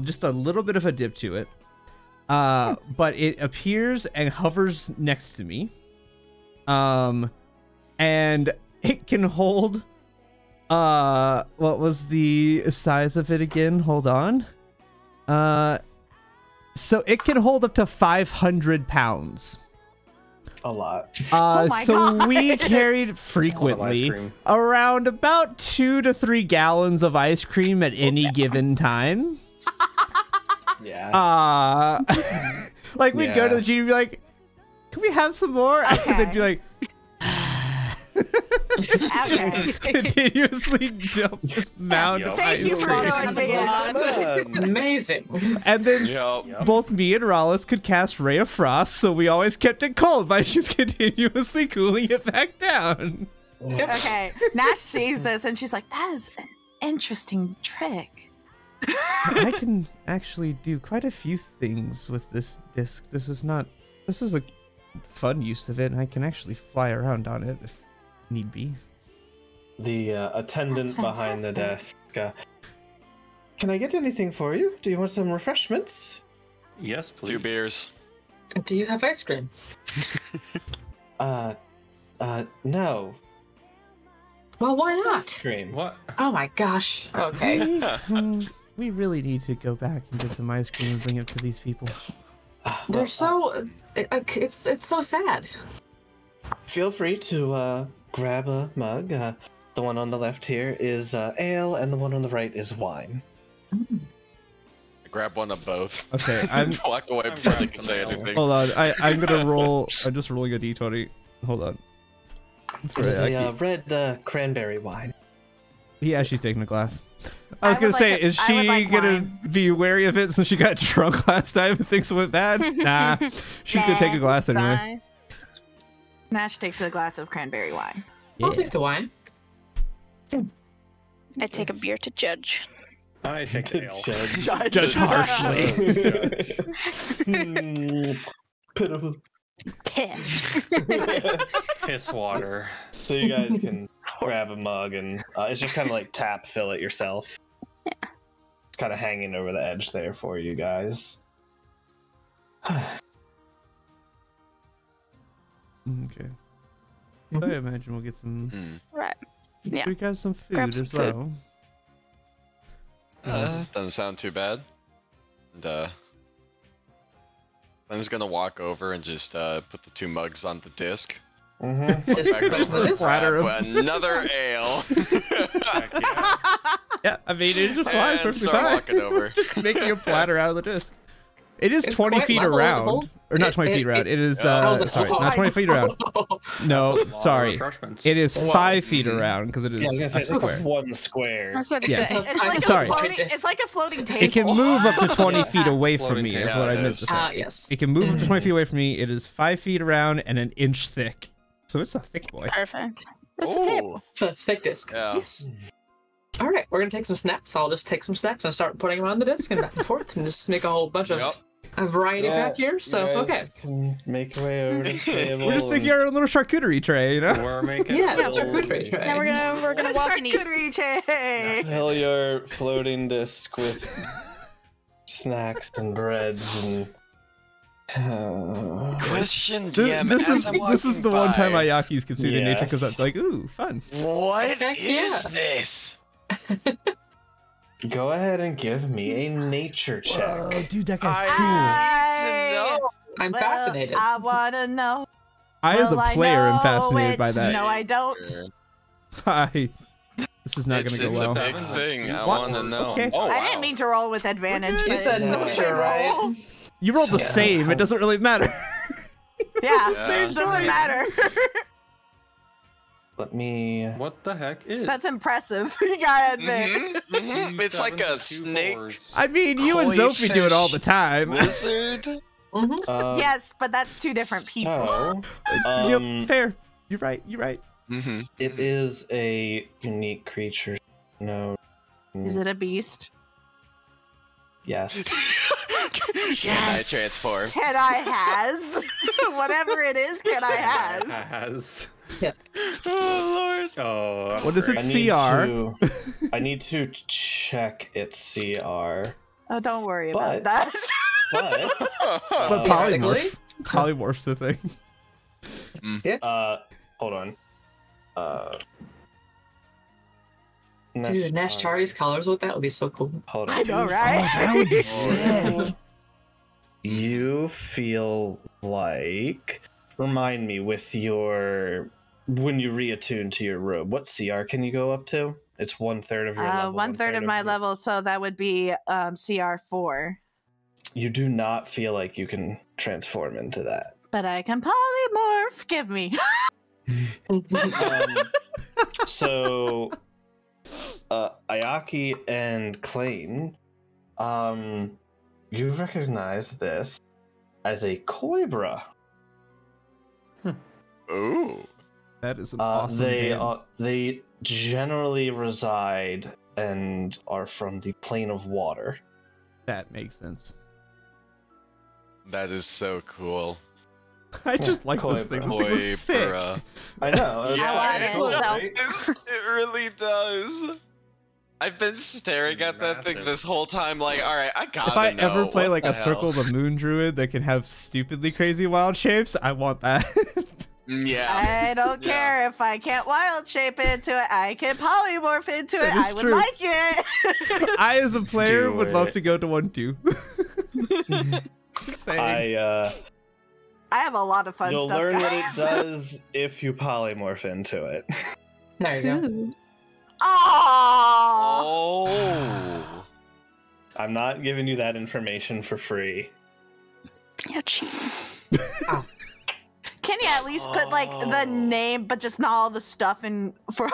S7: just a little bit of a dip to it, but it appears and hovers next to me, and it can hold what was the size of it again? Hold on. So it can hold up to 500 pounds.
S2: A lot.
S5: Oh my
S7: So
S5: God.
S7: we carried
S1: A lot of ice
S7: frequently
S1: cream.
S7: around about 2 to 3 gallons of ice cream at any given time.
S2: Yeah.
S7: Like we'd go to
S2: Yeah.
S7: the genie and be like, "Can we have some more?" And they'd be like,
S5: Okay.
S7: Continuously dump this mound of
S5: Thank
S7: ice
S5: you for
S7: cream.
S5: filling me in.
S3: Amazing.
S7: And then
S6: Yep.
S7: both me and Rallis could cast Ray of Frost, so we always kept it cold by just continuously cooling it back down.
S5: Okay, Nash sees this and she's like, that is an interesting trick.
S7: I can actually do quite a few things with this disc. This is a fun use of it, and I can actually fly around on it if need be.
S2: The attendant
S5: That's
S2: behind the desk. Can I get anything for you? Do you want some refreshments?
S1: Yes, please.
S6: 2 beers.
S3: Do you have ice cream?
S2: No.
S3: Well, why
S2: Ice
S3: not?
S2: cream.
S1: What?
S3: Oh my gosh. Okay.
S7: We really need to go back and get some ice cream and bring it to these people.
S3: They're so. It's so sad.
S2: Feel free to grab a mug. The one on the left here is ale, and the one on the right is wine.
S6: Grab one of both.
S7: Okay, I'm.
S6: Walk away
S1: I'm
S6: before they
S1: grabbing
S6: can say
S1: some ale.
S6: anything.
S7: Hold on, I'm gonna roll. I'm just rolling a d20. Hold on.
S2: It is
S7: Right, I
S2: a red cranberry wine.
S7: Yeah, she's taking a glass. I was
S5: I
S7: gonna
S5: would
S7: say,
S5: like
S7: is
S5: I
S7: she
S5: would like
S7: gonna
S5: wine.
S7: be wary of it since she got drunk last time and things went bad? Nah, she's gonna take a glass anyway.
S5: Nash takes a glass of cranberry wine.
S7: Yeah.
S3: I'll take the wine.
S4: I take a beer to judge.
S1: I take
S2: To
S1: ale.
S7: Judge harshly.
S2: Pitiful.
S4: Peh.
S1: Piss water.
S2: So you guys can grab a mug, and it's just kind of like tap fill it yourself.
S4: Yeah.
S2: It's kind of hanging over the edge there for you guys.
S7: Okay. I imagine we'll get some.
S4: Right. Yeah.
S7: We grab some food
S4: Grab some
S7: as
S4: food.
S7: well.
S6: Doesn't sound too bad. And Glenn's gonna walk over and just put the 2 mugs on the disc.
S2: Mm-hmm.
S3: Just
S6: Back
S3: just
S6: over,
S3: this.
S7: Platter of-
S6: grab another ale.
S1: Heck yeah.
S7: Yeah, I mean it just flies
S6: and
S7: perfectly
S6: start
S7: fine.
S6: walking over.
S7: Just making a platter out of the disc. It is
S3: It's
S7: 20
S3: quite
S7: feet
S3: level,
S7: around,
S3: level.
S7: or not 20 feet
S3: It-
S7: around. It is
S6: I
S3: was like,
S7: sorry,
S3: oh,
S7: not 20 feet around. No,
S1: That's a lot of
S7: sorry.
S1: refreshments.
S7: It is
S3: Wow.
S7: 5 feet around because it is
S2: Yeah, I was gonna say
S7: a
S2: it's like
S7: square.
S2: a one square.
S4: That's what I
S7: Yeah.
S4: say.
S5: It's like
S7: Sorry.
S5: it's like a floating table.
S7: It can move up to 20 feet away from
S1: Floating
S7: me.
S1: table.
S7: Is what I
S6: Yeah, it
S7: meant
S6: is.
S7: to say.
S3: Yes.
S7: It can move up to 20 feet away from me. It is 5 feet around and an inch thick. So it's a thick boy.
S4: Perfect. That's the table.
S6: Ooh.
S3: It's a thick disc.
S6: Yeah.
S3: Yes. All right, we're gonna take some snacks. I'll just take some snacks and start putting them on the disc and back and forth, and just make a whole bunch of
S6: Yep.
S3: a variety
S2: Yeah,
S3: back here. So
S2: you guys
S3: okay.
S2: can make your way over to the table.
S7: We're just thinking our own little charcuterie tray, you know?
S1: We're making
S3: Yeah,
S1: a
S3: it's a
S1: little-
S3: charcuterie tray.
S4: Now we're gonna walk and eat.
S5: Charcuterie tray.
S2: Fill your floating disc with snacks and breads and.
S6: Question,
S7: This,
S6: DM.
S7: this
S6: as
S7: is
S6: I'm
S7: this is the
S6: walking
S7: one time
S6: by,
S7: Ayaki's considered nature because
S2: Yes.
S7: I'm like, ooh, fun.
S6: What
S3: Heck
S6: is
S3: yeah.
S6: this?
S2: Go ahead and give me a nature check.
S7: Oh, dude, that guy's
S6: I
S7: cool.
S6: need to know.
S3: I'm
S5: Well,
S3: fascinated.
S5: I wanna know.
S7: I, as a
S5: Well,
S7: player, am
S5: know
S7: fascinated by
S5: it.
S7: that.
S5: No, I don't.
S7: Hi. This is not
S6: It's,
S7: going to
S6: it's
S7: go
S6: a
S7: well.
S6: big thing. I
S7: What?
S6: want to know.
S7: Okay.
S6: Oh, wow.
S5: I didn't mean to roll with advantage.
S3: You
S5: but
S3: said
S5: it's
S2: no,
S5: the
S3: sure,
S5: same
S3: right?
S5: roll.
S7: You rolled the
S3: Yeah.
S7: same. It doesn't really matter.
S5: Yeah,
S6: Yeah.
S5: it doesn't matter.
S2: Let me.
S1: What the heck is?
S5: That's impressive. You gotta admit.
S6: It's like a
S1: 2
S6: snake
S1: fours.
S7: I mean, you and
S6: Holy
S7: Sophie do it all
S6: fish.
S7: the time.
S6: lizard.
S3: Mhm.
S5: Yes, but that's 2 different people.
S2: So,
S7: Yep, fair. You're right. You're right.
S6: Mm-hmm.
S2: it is a unique creature. No.
S5: Is it a beast?
S2: Yes.
S6: Can I transform?
S5: Can I has? Whatever it is, can I has?
S1: Has.
S6: Oh lord.
S1: Oh. that's
S7: What is it?
S1: great.
S7: CR.
S2: I need to check its CR.
S5: Oh, don't worry about
S2: But-
S5: that.
S2: But
S7: But
S3: Theoretically.
S7: polymorph's the thing.
S2: hold on.
S3: Dude, Nash Tari's colors with that would be so cool.
S2: Hold on.
S5: I know,
S7: Oh,
S5: right?
S7: that would be sick.
S2: You feel like, remind me with your, when you reattune to your robe, what CR can you go up to? It's 1/3 of your level.
S5: 1/3 of my
S2: your-
S5: level, so that would be CR4.
S2: You do not feel like you can transform into that.
S5: But I can polymorph. Give me.
S2: Um, So, Ayaki and Clayton, you recognize this as a Koibra.
S6: Ooh.
S7: That is an awesome name.
S2: They generally reside and are from the plane of water.
S7: That makes sense.
S6: That is so cool.
S7: I just like this thing. This thing looks sick.
S6: Koibra.
S2: I know.
S6: Yeah,
S2: it's
S5: it.
S2: cool,
S4: Close out.
S2: right?
S6: It really does. I've been staring at that thing
S1: Massive.
S6: this whole time, like, all right, I gotta
S7: If I
S6: know.
S7: ever play
S6: what
S7: like
S6: the
S7: a Circle
S6: hell?
S7: the Moon Druid that can have stupidly crazy wild shapes, I want that.
S6: Yeah.
S5: I don't
S6: Yeah.
S5: care if I can't wild shape into it. I can polymorph into it.
S7: That is
S5: I would
S7: true.
S5: like it.
S7: I, as a player,
S2: Do
S7: would love
S2: it.
S7: to go to one too. Just saying.
S5: I have a lot of fun
S2: You'll
S5: stuff.
S2: learn what it
S5: guys.
S2: does if you polymorph into it.
S3: There you go.
S4: Ooh.
S5: Aww.
S6: Oh.
S2: I'm not giving you that information for free.
S4: Yeah, cheating.
S5: Can you at least put like the
S6: Oh.
S5: name, but just not all the stuff in for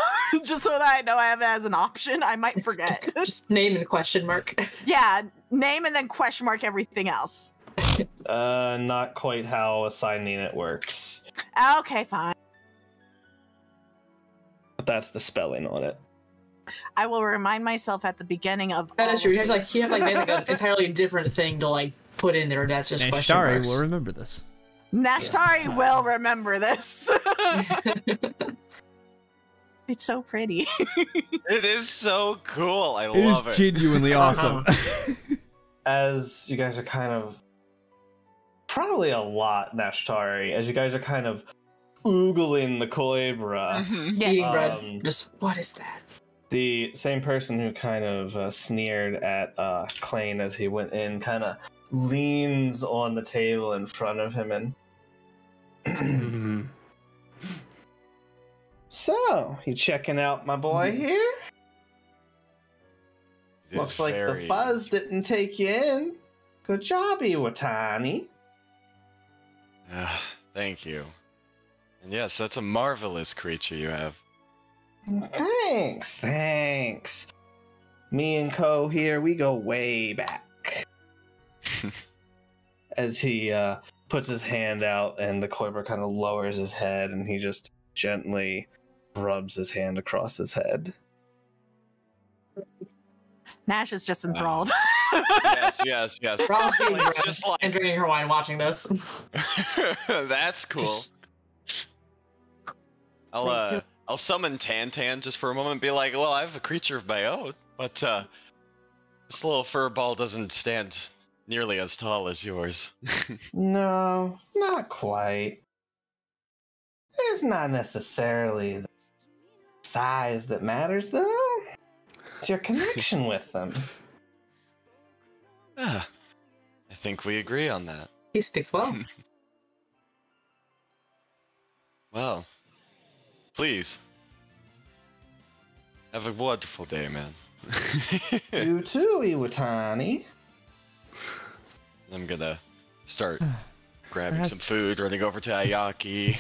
S5: just so that I know I have it as an option? I might forget.
S3: Just name and question mark.
S5: Yeah, name and then question mark everything else.
S2: Not quite how assigning it works.
S5: Okay, fine.
S2: But that's the spelling on it.
S5: I will remind myself at the beginning of.
S3: That
S5: all
S3: is true.
S5: of
S3: You have like made like an
S5: this.
S3: entirely different thing to like put in there. That's just question
S7: Nashtari
S3: marks.
S7: will remember this.
S5: Nashtari will remember this. It's so pretty.
S6: It is so cool. I
S7: It
S6: love
S7: is
S6: it.
S7: genuinely awesome.
S2: As you guys are kind of probably a lot, Nashtari, as you guys are kind of oogling the Koibra,
S5: Yes.
S3: Eating bread.
S2: Um,
S3: Just what is that?
S2: the same person who kind of sneered at Klain as he went in kind of leans on the table in front of him and
S1: Mhm.
S2: So, you checking out my boy here?
S6: It is
S2: Looks like the
S6: very-
S2: fuzz didn't take you in. Good job, Iwatani.
S6: Thank you. And yes, that's a marvelous creature you have.
S2: Thanks. Me and Ko here, we go way back. As he puts his hand out and the Koibra kind of lowers his head and he just gently rubs his hand across his head.
S5: Nash is just enthralled.
S6: Yes.
S3: We're all seeing
S6: It's
S3: bread
S6: just like
S3: and drinking her wine, watching this.
S6: that's cool.
S3: Just-
S6: I'll summon Tantan just for a moment and be like, well, I have a creature of my own, but this little fur ball doesn't stand nearly as tall as yours.
S2: No, not quite. It's not necessarily the size that matters, though. It's your connection with them.
S6: I think we agree on that.
S3: He speaks well.
S6: Well, please. Have a wonderful day, man.
S2: You too, Iwatani.
S6: I'm gonna start grabbing some
S7: Perhaps-
S6: food, running over to Ayaki,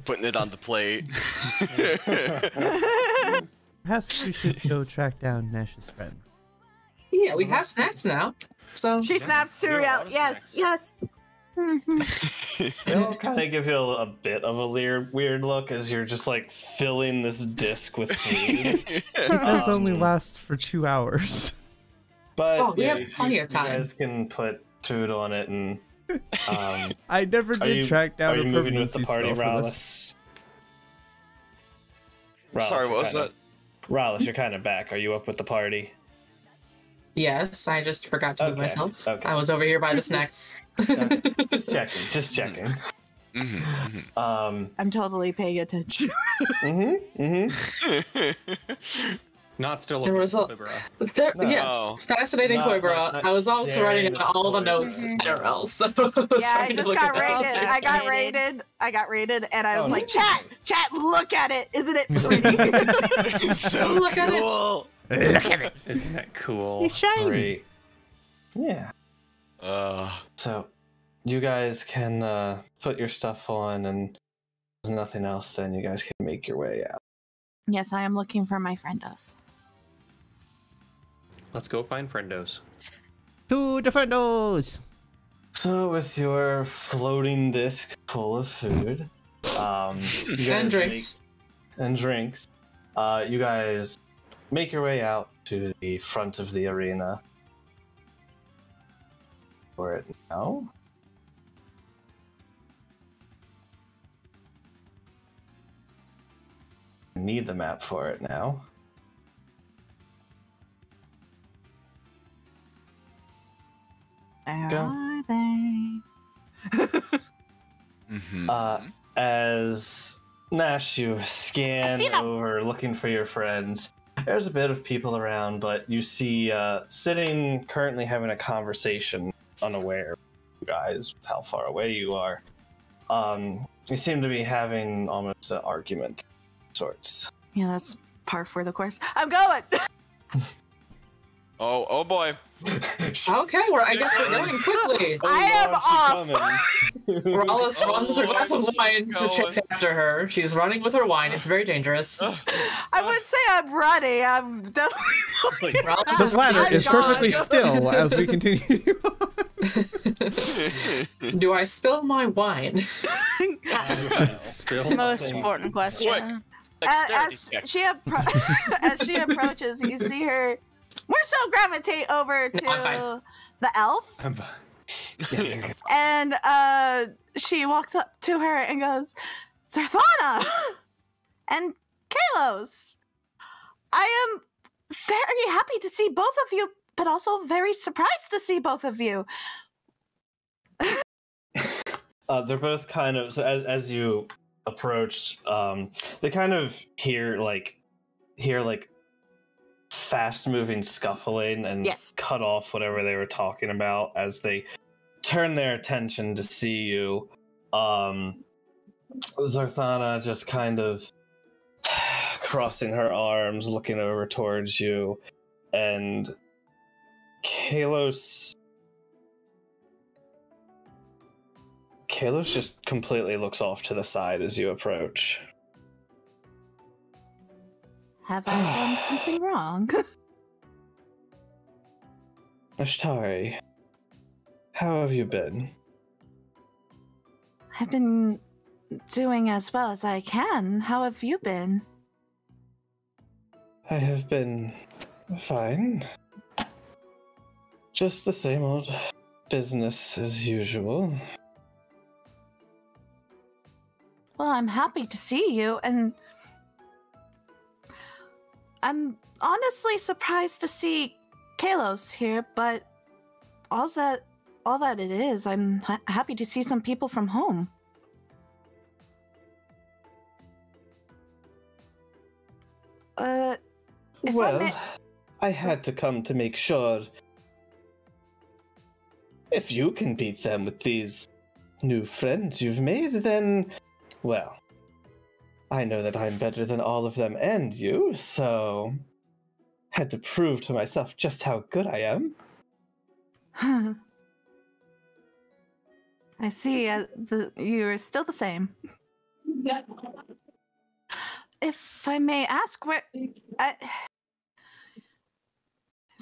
S6: putting it on the plate.
S7: Perhaps we should go track down Nash's friend.
S3: Yeah, we have snacks now. So
S5: She snaps to
S1: we have a lot
S5: real.
S1: of
S5: Yes,
S1: snacks.
S5: yes.
S2: It'll kind of give you a bit of a weird look as you're just like filling this disc with food.
S7: It does only
S2: Um,
S7: last for 2 hours.
S2: But
S3: Oh, we have
S2: you-
S3: plenty of time.
S2: You guys can put food on it and.
S7: I never
S2: Are
S7: did
S2: you,
S7: track down
S2: are
S7: a
S2: you moving with the
S7: permanency
S2: party,
S7: spell for this.
S2: Rallis?
S6: Sorry, what was that?
S2: Rallis, you're kind of back. Are you up with the party?
S3: yes, I just forgot to move
S2: Okay,
S3: myself.
S2: okay.
S3: I was over here by the snacks.
S2: Just checking.
S6: Mhm,
S5: I'm totally paying attention.
S1: Not still
S3: There
S1: looking
S3: was
S1: at
S3: a-
S1: Koibra.
S3: There,
S2: No.
S3: yes, fascinating
S2: Not-
S3: Koibra.
S2: not
S3: I was also
S2: staring
S3: writing
S2: at
S3: out all the
S2: Koibra.
S3: notes IRL, so I was
S5: Yeah, I
S3: trying to
S5: just
S3: look
S5: got
S3: at that.
S5: rated. I got rated. I got rated, and I was
S2: Oh,
S5: like,
S2: no.
S5: chat, look at it. Isn't it pretty?
S6: so
S3: Look at it.
S6: cool.
S7: Look at it.
S1: Isn't that cool?
S7: He's shiny.
S2: Great. Yeah. So, you guys can put your stuff on, and if there's nothing else, then you guys can make your way out.
S5: Yes, I am looking for my friendos.
S1: Let's go find friendos.
S7: To the friendos!
S2: So with your floating disc full of food, you guys
S3: And drinks.
S2: and drinks, you guys make your way out to the front of the arena. For it now. Need the map for it now.
S5: Where
S2: Go.
S5: are they?
S2: As Nash, you scan
S5: see them.
S2: over looking for your friends. There's a bit of people around, but you see sitting, currently having a conversation, unaware of you guys, with how far away you are. You seem to be having almost an argument of sorts.
S5: Yeah, that's par for the course. I'm going.
S6: Oh boy.
S3: Okay, I guess we're going quickly.
S5: I am off.
S3: Ralis runs with her glass of
S6: she's
S3: wine to chase
S6: going.
S3: after her. She's running with her wine. It's very dangerous.
S5: I wouldn't say I'm running. I'm definitely.
S3: Ralis
S7: This ladder
S5: I'm
S7: is perfectly
S5: gone.
S7: still as we continue.
S3: Do I spill my wine?
S1: Spill.
S4: Most important question.
S6: Dexterity
S5: As
S6: check.
S5: as she approaches, you see her more so gravitate over
S3: No, I'm
S5: to
S3: fine.
S5: the elf,
S1: I'm fine.
S5: and she walks up to her and goes, "Zarthana and Kalos, I am very happy to see both of you, but also very surprised to see both of you."
S2: They're both kind of, so as you approach, they kind of hear fast moving scuffling and
S5: Yes.
S2: cut off whatever they were talking about as they turn their attention to see you. Zarthana just kind of crossing her arms, looking over towards you, and Kalos just completely looks off to the side as you approach.
S5: Have I done something wrong?
S2: Ashtari, how have you been?
S5: I've been doing as well as I can. How have you been?
S2: I have been fine. Just the same old business as usual.
S5: Well, I'm happy to see you, and I'm honestly surprised to see Kalos here, but all that it is, I'm happy to see some people from home. If I
S2: Well,
S5: may-
S2: I had to come to make sure. If you can beat them with these new friends you've made, then, well, I know that I'm better than all of them and you, so had to prove to myself just how good I am.
S5: I see. You're still the same. If I may ask, if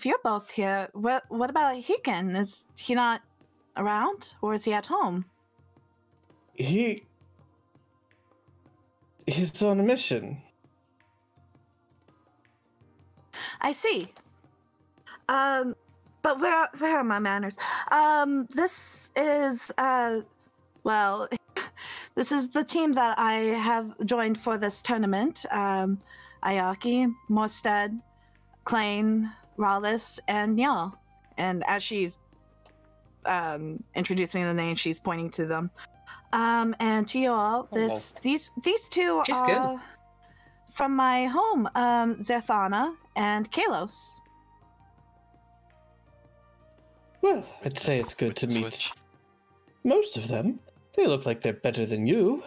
S5: you're both here, what about Hiken? Is he not around, or is he at home?
S2: He's on a mission.
S5: I see. But where are my manners? This is well, this is the team that I have joined for this tournament. Ayaki, Morstead, Klain, Ralis, and Nyal. And as she's introducing the name, she's pointing to them. And to you all, these two
S3: She's
S5: are
S3: good.
S5: from my home, Zarthana and Kalos.
S2: Well, I'd say it's good to meet
S6: Switch.
S2: most of them. They look like they're better than you.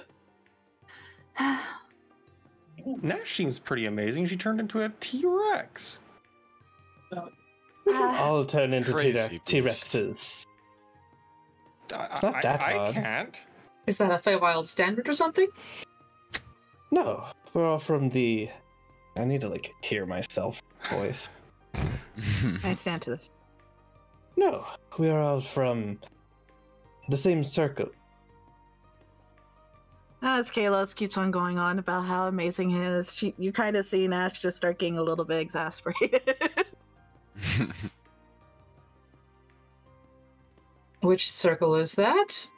S1: Nash seems pretty amazing. She turned into a T-Rex.
S2: All turn into
S6: Crazy
S2: T-Rexes.
S1: It's
S2: not that
S1: I
S2: hard.
S1: can't.
S3: Is that a Feywild standard or something?
S2: No, we're all from the I need to like hear myself voice.
S5: I stand to this.
S2: No, we are all from the same circle.
S5: As Kalos keeps on going on about how amazing he is, you kind of see Nash just start getting a little bit exasperated.
S3: Which circle is that?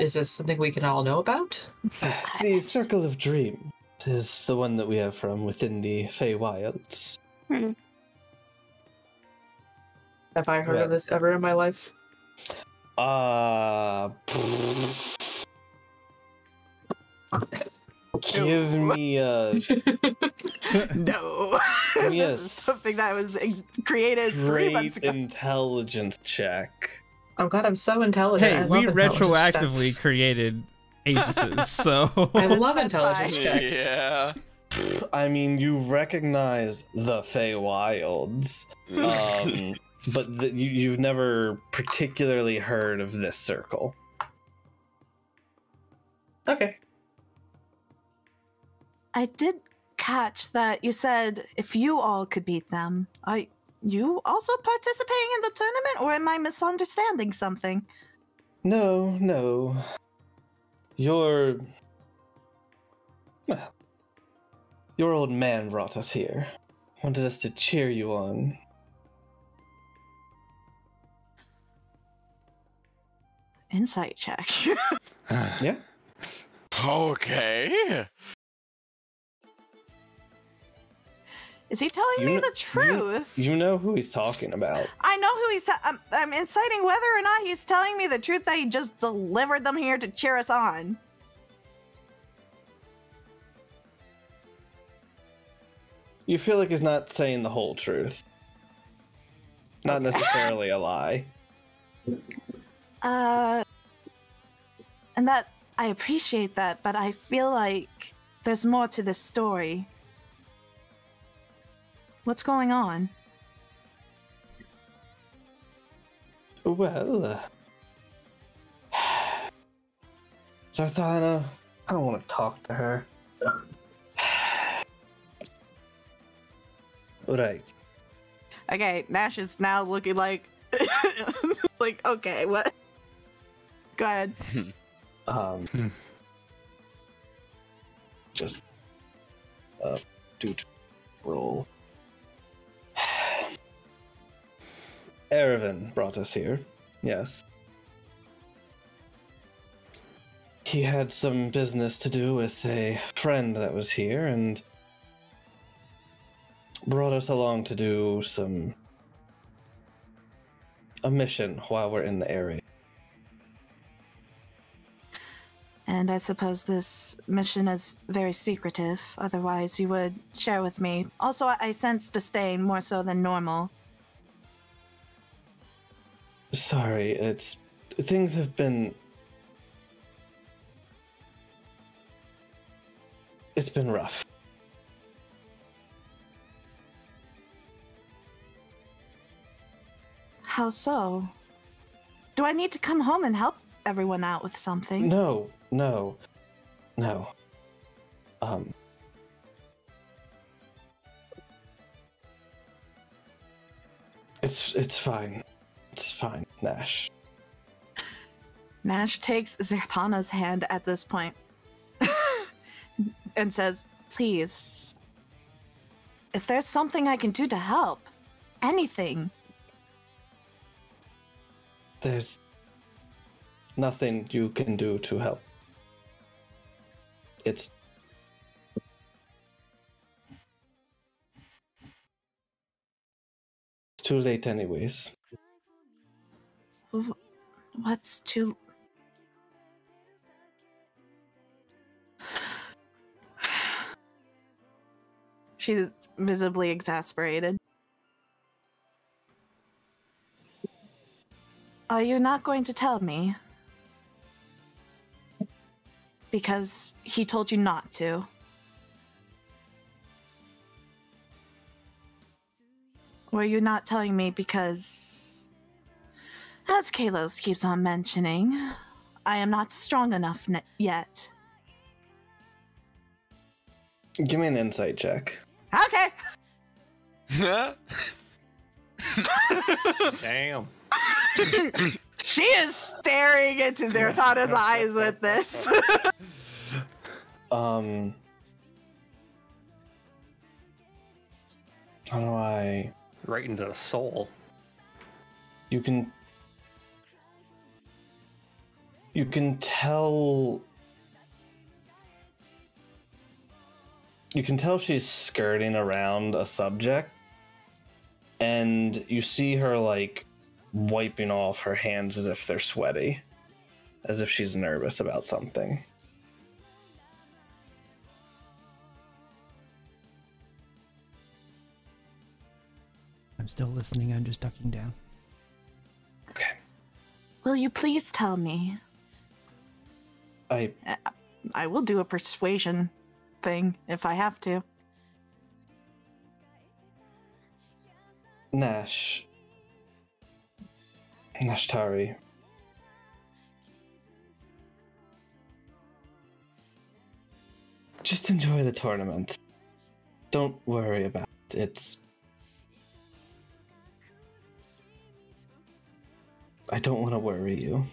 S3: Is this something we can all know about?
S2: The Circle of Dream is the one that we have from within the Feywilds.
S3: Have I heard of this ever in my life?
S2: Give me a
S5: No. This is something that was created 3 months
S2: great
S5: ago.
S2: intelligence check.
S3: I'm glad I'm so intelligent.
S7: Hey,
S3: I
S7: we
S3: love intelligence
S7: retroactively
S3: checks.
S7: created Aegis, so
S3: I love
S5: That's
S3: intelligence
S5: fine.
S3: checks.
S6: Yeah.
S2: I mean, you recognize the Feywilds, but you've never particularly heard of this circle.
S3: Okay.
S5: I did catch that you said if you all could beat them. Are you also participating in the tournament, or am I misunderstanding something?
S2: No. Your old man brought us here. Wanted us to cheer you on.
S5: Insight check.
S2: Yeah?
S6: Okay.
S5: Is he telling
S2: You
S5: me
S2: kn-
S5: the truth?
S2: You know who he's talking about.
S5: I know who he's. I'm inciting whether or not he's telling me the truth that he just delivered them here to cheer us on.
S2: You feel like he's not saying the whole truth. Not necessarily a lie.
S5: And that I appreciate that, but I feel like there's more to this story. What's going on?
S2: Well, Zarthana, I don't want to talk to her. Right.
S5: Okay, Nash is now looking like, like, okay, what? Go ahead.
S2: Just, dude, roll. Erevan brought us here. Yes. He had some business to do with a friend that was here and brought us along to do a mission while we're in the area.
S5: And I suppose this mission is very secretive, otherwise you would share with me. Also, I sense disdain more so than normal.
S2: Sorry, things have been... It's been rough.
S5: How so? Do I need to come home and help everyone out with something?
S2: No. It's fine. It's fine, Nash.
S5: Nash takes Zarthana's hand at this point and says, please, if there's something I can do to help, anything.
S2: There's nothing you can do to help. It's too late anyways.
S5: What's too... She's visibly exasperated. Are you not going to tell me? Because he told you not to. Or are you not telling me because, as Kalos keeps on mentioning, I am not strong enough yet?
S2: Give me an insight check.
S5: Okay.
S1: Damn.
S5: She is staring into Zerthana's eyes with this.
S2: How do I?
S1: Right into the soul.
S2: You can tell. You can tell she's skirting around a subject, and you see her like wiping off her hands as if they're sweaty, as if she's nervous about something.
S7: I'm still listening. I'm just ducking down.
S2: Okay.
S5: Will you please tell me?
S2: I
S5: I will do a persuasion thing if I have to.
S2: Nashtari. Just enjoy the tournament. Don't worry about it. I don't want to worry you.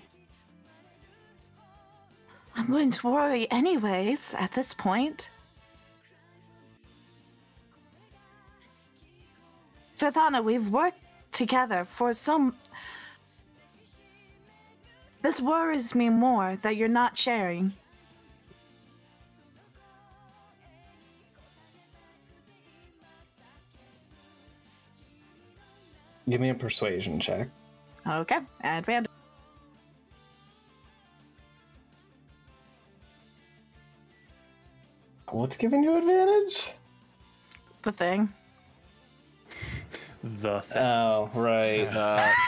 S5: I'm going to worry anyways at this point. Zerthana, we've worked together for some... This worries me more that you're not sharing.
S2: Give me a persuasion check.
S5: Okay, advantage.
S2: What's giving you advantage?
S5: The thing.
S1: The thing.
S2: Oh, right.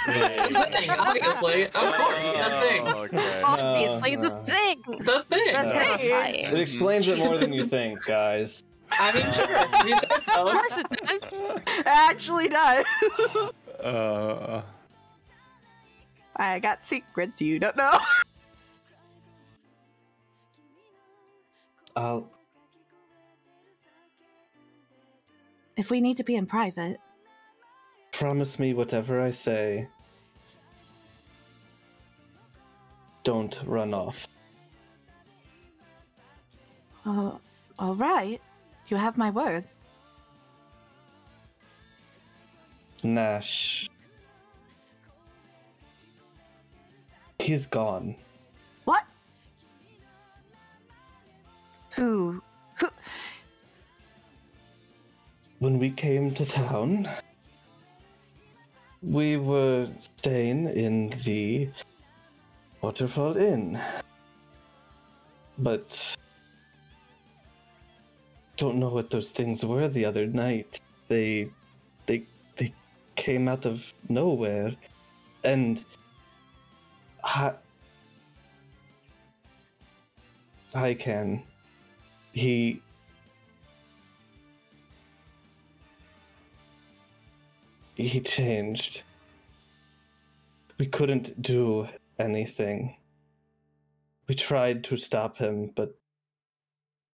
S3: The thing, obviously. Of course, the thing.
S6: Okay.
S4: Obviously, the
S2: no.
S4: thing.
S3: The thing.
S5: The thing.
S2: It explains it more than you think, guys.
S3: I mean, sure, if you say
S4: Of
S3: so.
S4: course it does.
S5: It actually does. I got secrets you don't know.
S2: I'll
S5: If we need to be in private.
S2: promise me whatever I say. Don't run off.
S5: All right. You have my word.
S2: Nash. He's gone.
S5: What? Who?
S2: When we came to town, we were staying in the Waterfall Inn. But don't know what those things were the other night. They came out of nowhere, and I can. He changed. We couldn't do anything. We tried to stop him, but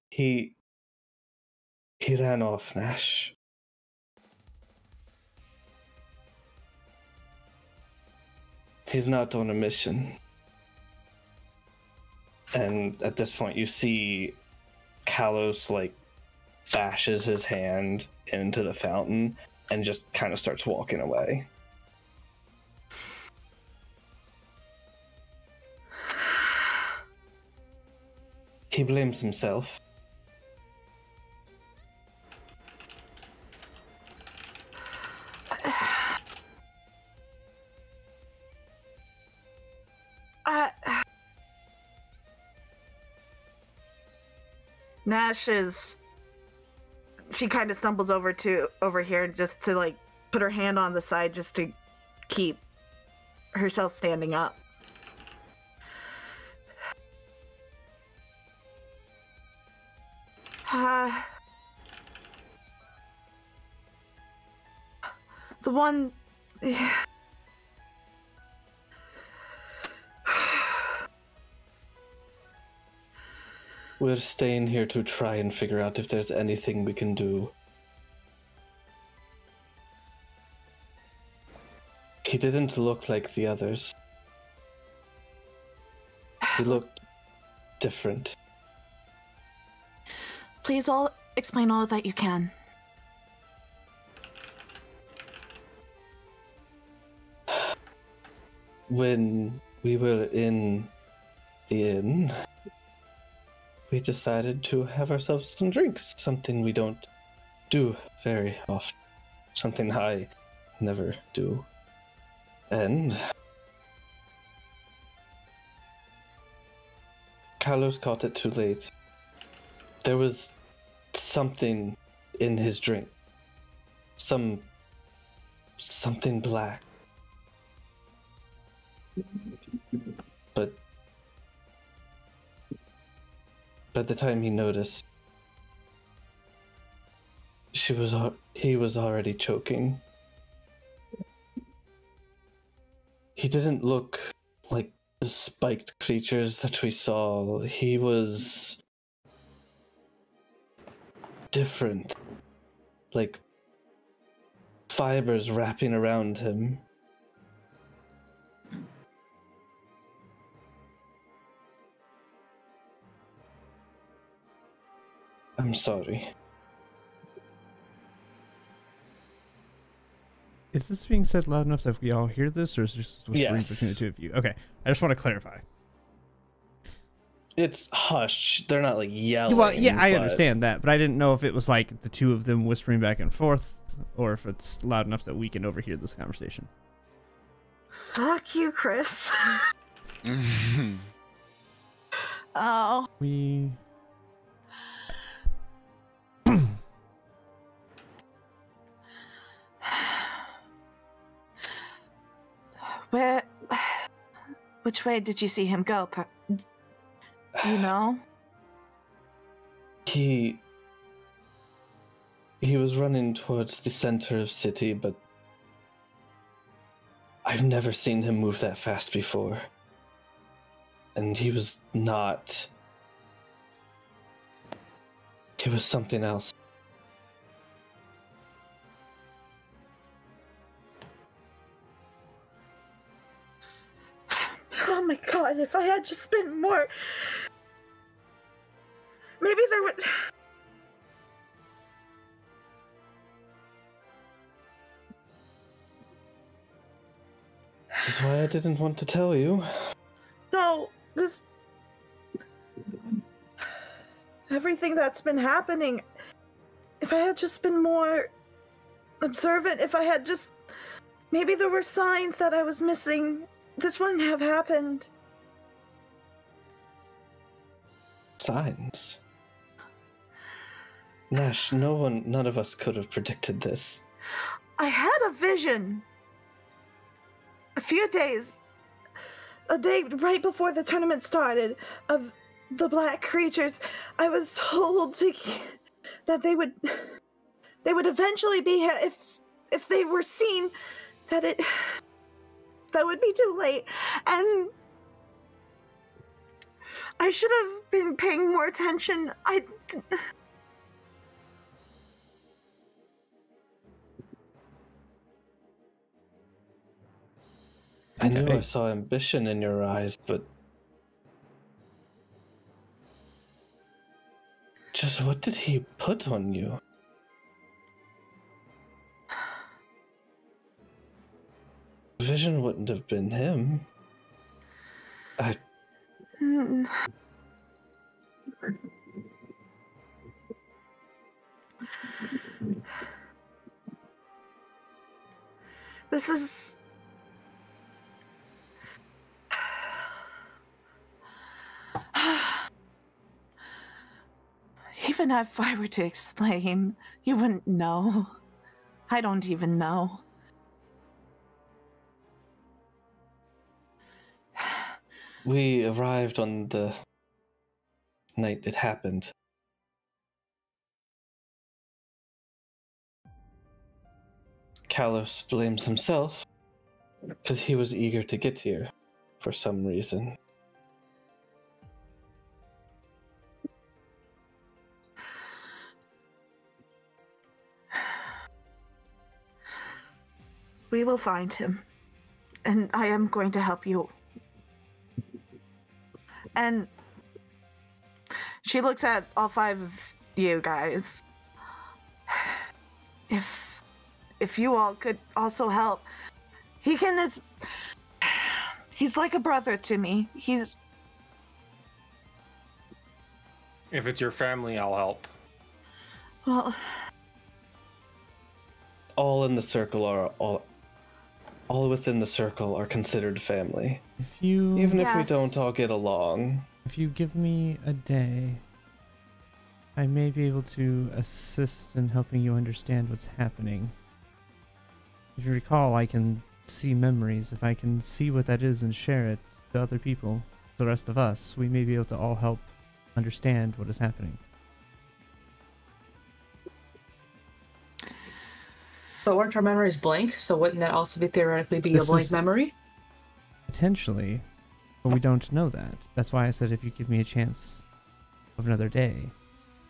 S2: he ran off, Nash. He's not on a mission. And at this point, you see Kalos, like, bashes his hand into the fountain and just kind of starts walking away. He blames himself.
S5: Nash is. She kind of stumbles over here just to like put her hand on the side just to keep herself standing up. The one.
S2: We're staying here to try and figure out if there's anything we can do didn't look like the others. He looked different.
S5: Please all explain all that you can.
S2: When we were in the inn, we decided to have ourselves some drinks, something we don't do very often, something I never do. And Carlos caught it too late. There was something in his drink. Something black. But by the time he noticed, he was already choking. He didn't look like the spiked creatures that we saw. He was different, like fibers wrapping around him. I'm sorry.
S7: Is this being said loud enough that we all hear this, or is this just whispering
S2: Yes.
S7: between the two of you? Okay, I just want to clarify.
S2: It's hush. They're not like yelling.
S7: Well, yeah, I
S2: but
S7: understand that, but I didn't know if it was like the two of them whispering back and forth, or if it's loud enough that we can overhear this conversation.
S5: Fuck you, Chris. Oh.
S7: We.
S5: Which way did you see him go? Do you know?
S2: He was running towards the center of city, but I've never seen him move that fast before. And he was not. He was something else.
S5: Oh my god, if I had just been more... Maybe there would...
S2: This is why I didn't want to tell you.
S5: No, this... Everything that's been happening... If I had just been more observant, if I had just... Maybe there were signs that I was missing. This wouldn't have happened.
S2: Signs. Nash, none of us could have predicted this.
S5: I had a vision. A few days. A day right before the tournament started of the black creatures. I was told that they would eventually be here if they were seen, that would be too late. And I should have been paying more attention. I
S2: knew
S7: Okay.
S2: I saw ambition in your eyes, but just what did he put on you? Vision wouldn't have been him.
S5: Hmm. This is... Even if I were to explain, you wouldn't know. I don't even know.
S2: We arrived on the night it happened. Kalos blames himself because he was eager to get here for some reason.
S5: We will find him. and I am going to help you. And she looks at all 5 of you guys. If you all could also help, he's like a brother to me.
S1: If it's your family, I'll help.
S5: Well,
S2: All in the circle are all within the circle are considered family. Even if we
S5: Yes.
S2: don't all get along.
S7: If you give me a day, I may be able to assist in helping you understand what's happening. If you recall, I can see memories. If I can see what that is and share it to other people, the rest of us, we may be able to all help understand what is happening.
S3: But weren't our memories blank? So wouldn't that also be theoretically be a
S7: This
S3: blank
S7: is-
S3: memory?
S7: Potentially, but we don't know that. That's why I said if you give me a chance of another day.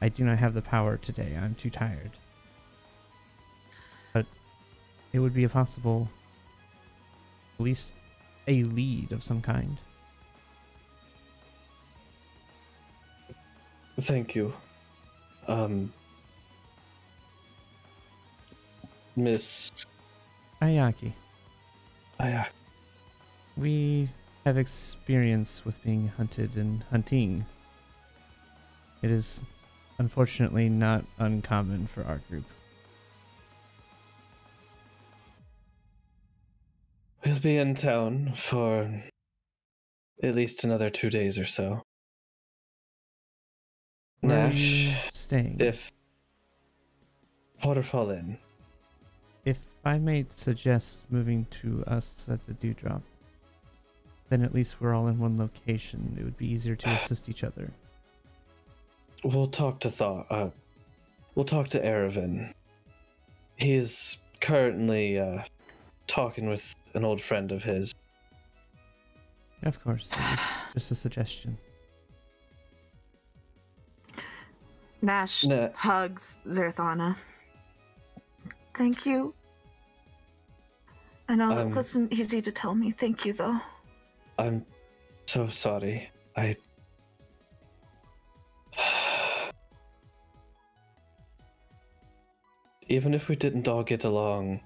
S7: I do not have the power today. I'm too tired. But it would be a possible, at least a lead of some kind.
S2: Thank you. Miss
S7: Ayaki,
S2: Aya.
S7: we have experience with being hunted and hunting. It is unfortunately not uncommon for our group.
S2: We'll be in town for at least another 2 days or so.
S7: Where are
S2: Nash,
S7: you staying?
S2: if Waterfall Inn.
S7: If I may suggest moving to us at the Dewdrop, then at least we're all in one location. It would be easier to assist each other.
S2: We'll talk to we'll talk to Erevan. He's currently talking with an old friend of his.
S7: Of course, it was just a suggestion.
S5: Nash
S2: Nah.
S5: hugs Zerthana. Thank you. I know it wasn't easy to tell me. Thank you, though.
S2: I'm so sorry. Even if we didn't all get along,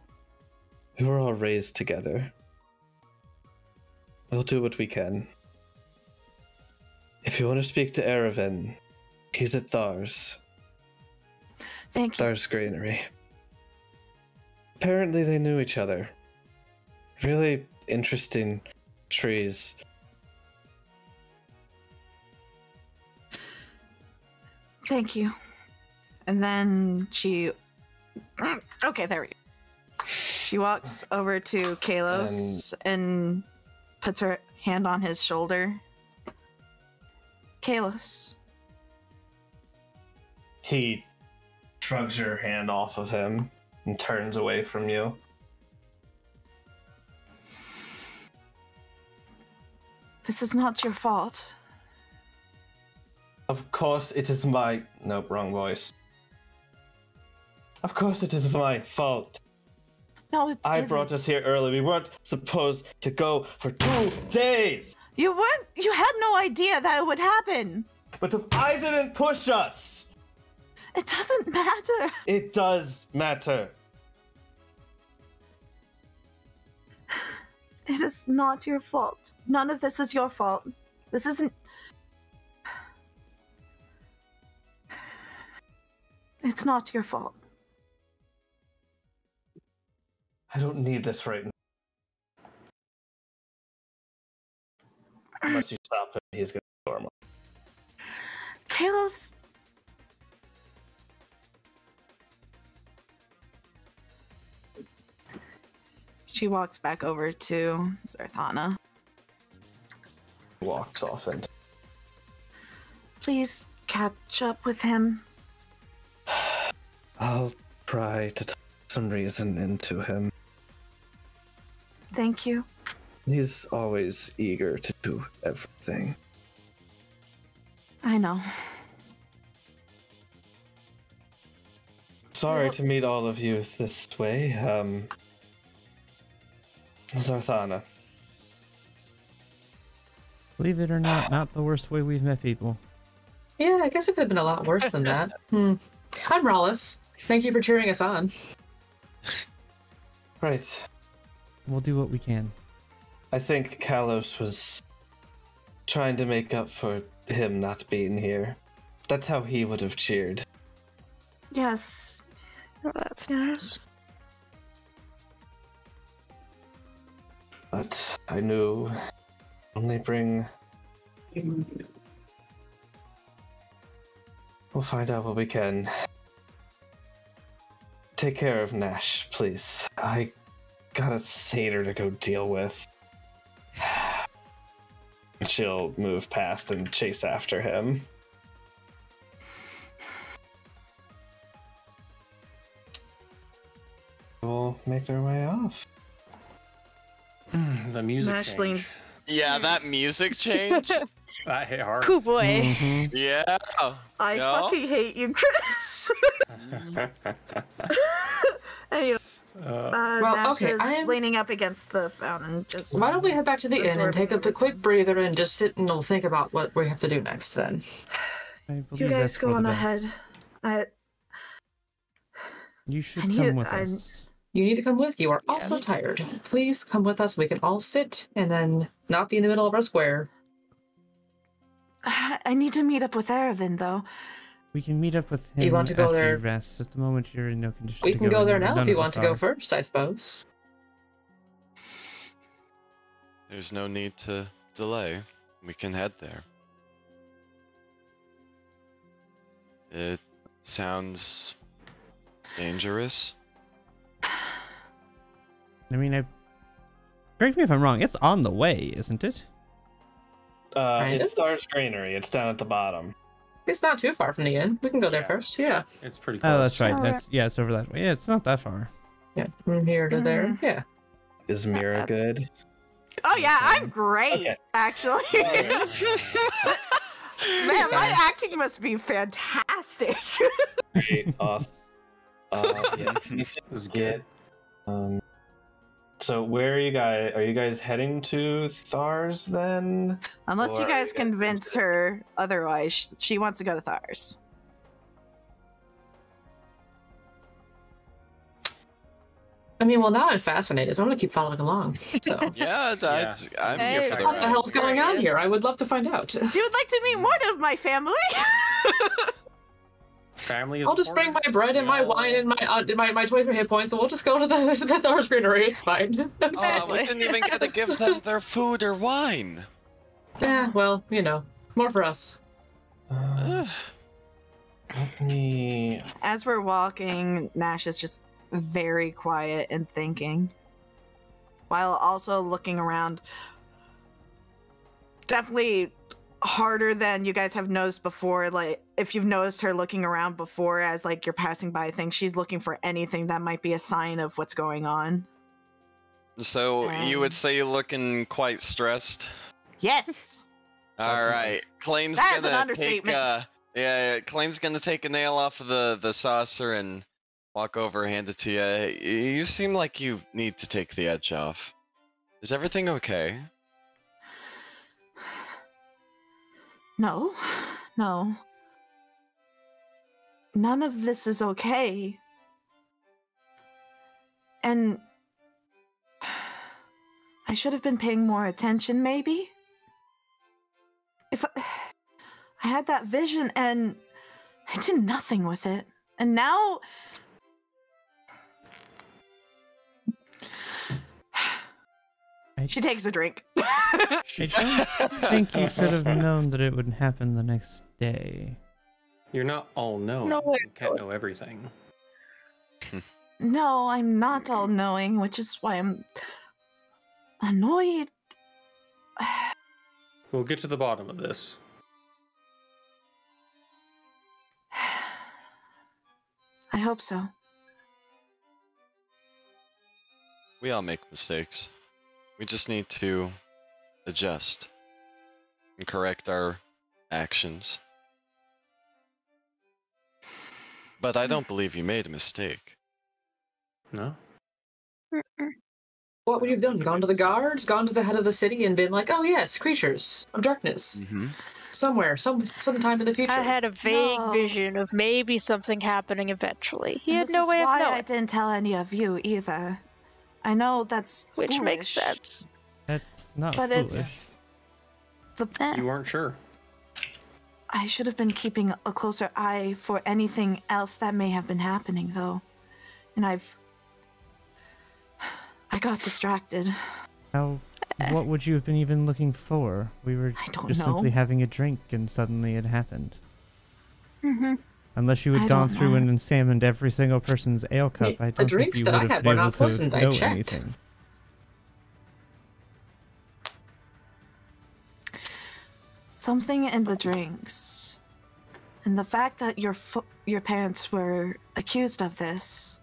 S2: we were all raised together. We'll do what we can. If you want to speak to Erevan, he's at Thar's.
S5: Thank you.
S2: Thar's Granary. Apparently they knew each other. Really interesting trees.
S5: Thank you. And then she... Okay, there we go. She walks over to Kalos and puts her hand on his shoulder. Kalos.
S2: He shrugs your hand off of him and turns away from you.
S5: This is not your fault.
S2: Of course it is my... Nope, wrong voice. Of course it is my fault.
S5: No, it
S2: I
S5: isn't.
S2: brought us here early. We weren't supposed to go for 2 days.
S5: You weren't... You had no idea that it would happen.
S2: But if I didn't push us,
S5: It doesn't matter.
S2: it does matter.
S5: It is not your fault. None of this is your fault. This isn't... It's not your fault.
S2: I don't need this right now. Unless you stop him, he's gonna storm.
S5: Kalos... She walks back over to Zarthana.
S2: Walks off and
S5: Please catch up with him.
S2: I'll try to talk some reason into him.
S5: Thank you.
S2: He's always eager to do everything.
S5: I know.
S2: Sorry
S5: Well-
S2: to meet all of you this way. Zarthana,
S7: Believe it or not the worst way we've met people.
S3: Yeah, I guess it could have been a lot worse than that. I'm Rollis. Thank you for cheering us on.
S2: Right.
S7: We'll do what we can.
S2: I think Kalos was trying to make up for him not being here. That's how he would have cheered.
S5: Yes.
S4: Oh, that's
S5: Yes.
S2: But I knew only bring. We'll find out what we can. Take care of Nash, please. I got a satyr to go deal with. She'll move past and chase after him. We'll make their way off.
S1: The music
S5: Nash
S1: change.
S5: leans.
S6: Yeah, that music change.
S1: That hit hard.
S4: cool boy.
S7: Mhm.
S6: Yeah.
S5: I
S6: Yeah.
S5: fucking hate you, Chris. Anyway,
S3: Well,
S5: Nash
S3: okay,
S5: is
S3: I'm-
S5: leaning up against the fountain. Just
S3: Why don't we head back to the inn and
S5: absorbing
S3: take a
S5: everything.
S3: quick breather and just sit and we'll think about what we have to do next then.
S7: I
S5: You
S7: believe
S5: guys
S7: that's
S5: go
S7: for the
S5: on
S7: best.
S5: ahead.
S7: You should
S5: And
S7: come
S5: you-
S7: with
S5: I'm-
S7: us.
S3: You need to come with. You are also
S4: Yes.
S3: tired. Please come with us. We can all sit and then not be in the middle of our square.
S5: I need to meet up with Aravind, though.
S7: We can meet up with him
S3: You want to go
S7: after
S3: there?
S7: you rest. At the moment, you're in no condition
S3: We
S7: to
S3: can go there
S7: anywhere.
S3: now
S7: None
S3: if you
S7: of
S3: want
S7: us
S3: to go
S7: are.
S3: first, I suppose.
S6: There's no need to delay. We can head there. It sounds dangerous.
S7: I mean, correct me if I'm wrong. It's on the way, isn't it?
S3: Kind
S2: It's
S3: of.
S2: Star's Granary. It's down at the bottom.
S3: It's not too far from the inn. We can go there
S1: Yeah.
S3: first. Yeah.
S1: It's pretty close.
S7: Oh, that's right.
S4: Oh,
S7: That's yeah. It's over that way. Yeah, it's not that far.
S3: Yeah. From here to there.
S5: Mhm.
S3: Yeah.
S2: Is Mira good?
S5: Oh yeah, I'm great,
S2: Okay.
S5: actually. Man, my acting must be fantastic.
S2: Great, awesome. Yeah, you should
S1: This is
S2: get. So where are you guys? Are you guys heading to Thars then?
S5: Unless
S2: Or
S5: you
S2: are
S5: guys
S2: you guys
S5: convince her otherwise, she wants to go to Thars.
S3: I mean, well, now I'm fascinated, so I'm going to keep following along. So,
S6: Yeah, I'm here
S4: Hey,
S6: for the
S3: what the
S6: ride.
S3: hell's going on here? I would love to find out.
S5: You would like to meet one of my family?
S1: Family is
S3: I'll just bring my
S1: important.
S3: bread and
S1: We
S3: my
S1: all-
S3: wine and my 23 hit points, and we'll just go to the Thor's Greenery. It's fine.
S6: Oh,
S4: Exactly.
S6: we didn't even get to give them their food or wine.
S3: Yeah, well, you know, more for us.
S6: Ugh.
S2: Let me.
S5: As we're walking, Nash is just very quiet and thinking, while also looking around. Definitely harder than you guys have noticed before. Like, if you've noticed her looking around before as like you're passing by things, she's looking for anything that might be a sign of what's going on.
S6: So you would
S5: Um,
S6: say you're looking quite stressed.
S5: Yes.
S6: All right, Claim's
S5: That is an
S6: gonna
S5: understatement.
S6: yeah, Claim's gonna take a nail off of the saucer and walk over, hand it to you. You seem like you need to take the edge off. Is everything okay?
S5: No. No. None of this is okay. And I should have been paying more attention, maybe? If I had that vision and I did nothing with it. And now she takes a drink.
S7: I don't think you could have known that it would happen the next day.
S1: You're not all knowing.
S4: No way.
S1: You can't know everything.
S5: No, I'm not all knowing, which is why I'm annoyed.
S1: We'll get to the bottom of this.
S5: I hope so.
S6: We all make mistakes. We just need to adjust and correct our actions. But I don't believe you made a mistake.
S1: No?
S4: Mm-mm.
S3: What would you have done? Gone to the guards? Gone to the head of the city and been like, oh yes, creatures of darkness.
S6: Mm-hmm.
S3: Somewhere, sometime in the future.
S4: I had a vague
S5: No.
S4: vision of maybe something happening eventually. He
S5: And
S4: had
S5: this
S4: no
S5: is
S4: way of
S5: why
S4: knowing,
S5: I didn't tell any of you either. I know that's
S4: which makes
S5: foolish,
S4: sense.
S7: That's not
S5: but
S7: foolish.
S5: it's
S4: Eh.
S1: You weren't sure.
S5: I should have been keeping a closer eye for anything else that may have been happening, though. And I got distracted.
S7: How? What would you have been even looking for? We were
S5: I don't
S7: just
S5: know.
S7: simply having a drink, and suddenly it happened.
S4: Mm-hmm.
S7: Unless you had
S5: I
S7: gone
S5: don't
S7: through
S5: know.
S7: and examined every single person's ale cup,
S3: Wait,
S7: I
S3: the
S7: don't think
S3: drinks
S7: you
S3: that
S7: would
S3: I
S7: have
S3: had
S7: been
S3: were
S7: able
S3: not
S7: to
S3: poisoned, I
S7: know
S3: checked.
S7: anything.
S5: Something in the drinks, and the fact that your parents were accused of this.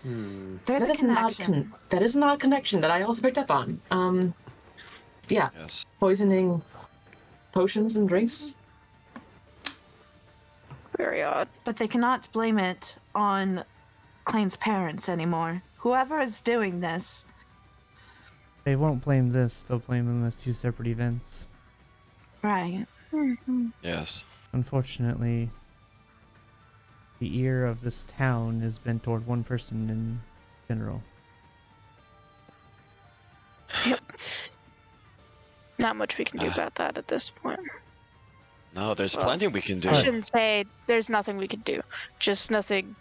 S5: There's
S3: That
S5: a
S3: is an odd
S5: connection.
S3: that is an odd connection that I also picked up on. Yeah,
S6: Yes.
S3: poisoning potions and drinks.
S4: Very odd.
S5: But they cannot blame it on Clayne's parents anymore. Whoever is doing this,
S7: They won't blame this, they'll blame them as two separate events.
S5: right?
S6: Yes.
S7: Unfortunately, the ear of this town is bent toward one person in general.
S4: Yep. Not much we can do about that at this point.
S6: No, there's
S4: Well,
S6: plenty we can do.
S4: I shouldn't say there's nothing we can do. Just nothing.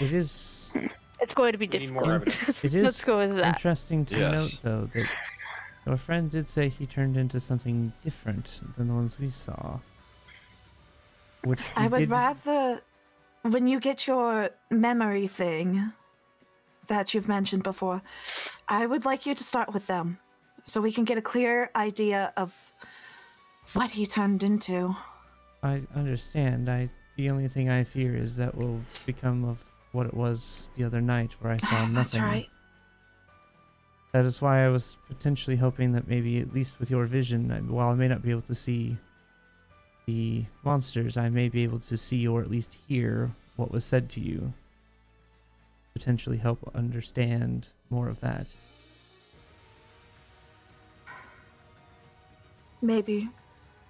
S7: It is
S4: It's going to be
S1: We need more
S4: difficult.
S1: evidence.
S7: It is
S4: Let's go with that.
S7: interesting to
S6: Yes.
S7: note, though, that your friend did say he turned into something different than the ones we saw. Which we
S5: I would
S7: did-
S5: rather, when you get your memory thing that you've mentioned before, I would like you to start with them so we can get a clear idea of what he turned into.
S7: I understand. The only thing I fear is that will become of what it was the other night, where I saw nothing.
S5: That's right.
S7: That is why I was potentially hoping that maybe, at least with your vision, while I may not be able to see the monsters, I may be able to see or at least hear what was said to you. Potentially help understand more of that.
S5: Maybe.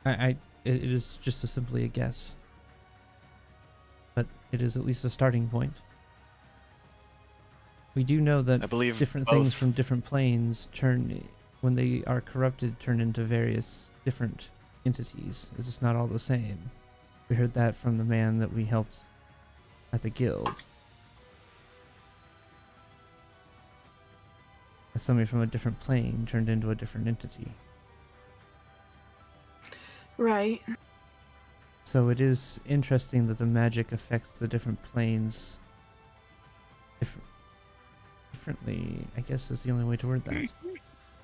S7: It is just simply a guess. But it is at least a starting point. We do know that
S6: I believe
S7: different
S6: both.
S7: things from different planes when they are corrupted, turn into various different entities. It's just not all the same. We heard that from the man that we helped at the guild. Somebody from a different plane turned into a different entity.
S5: Right.
S7: So it is interesting that the magic affects the different planes differently, I guess is the only way to word that.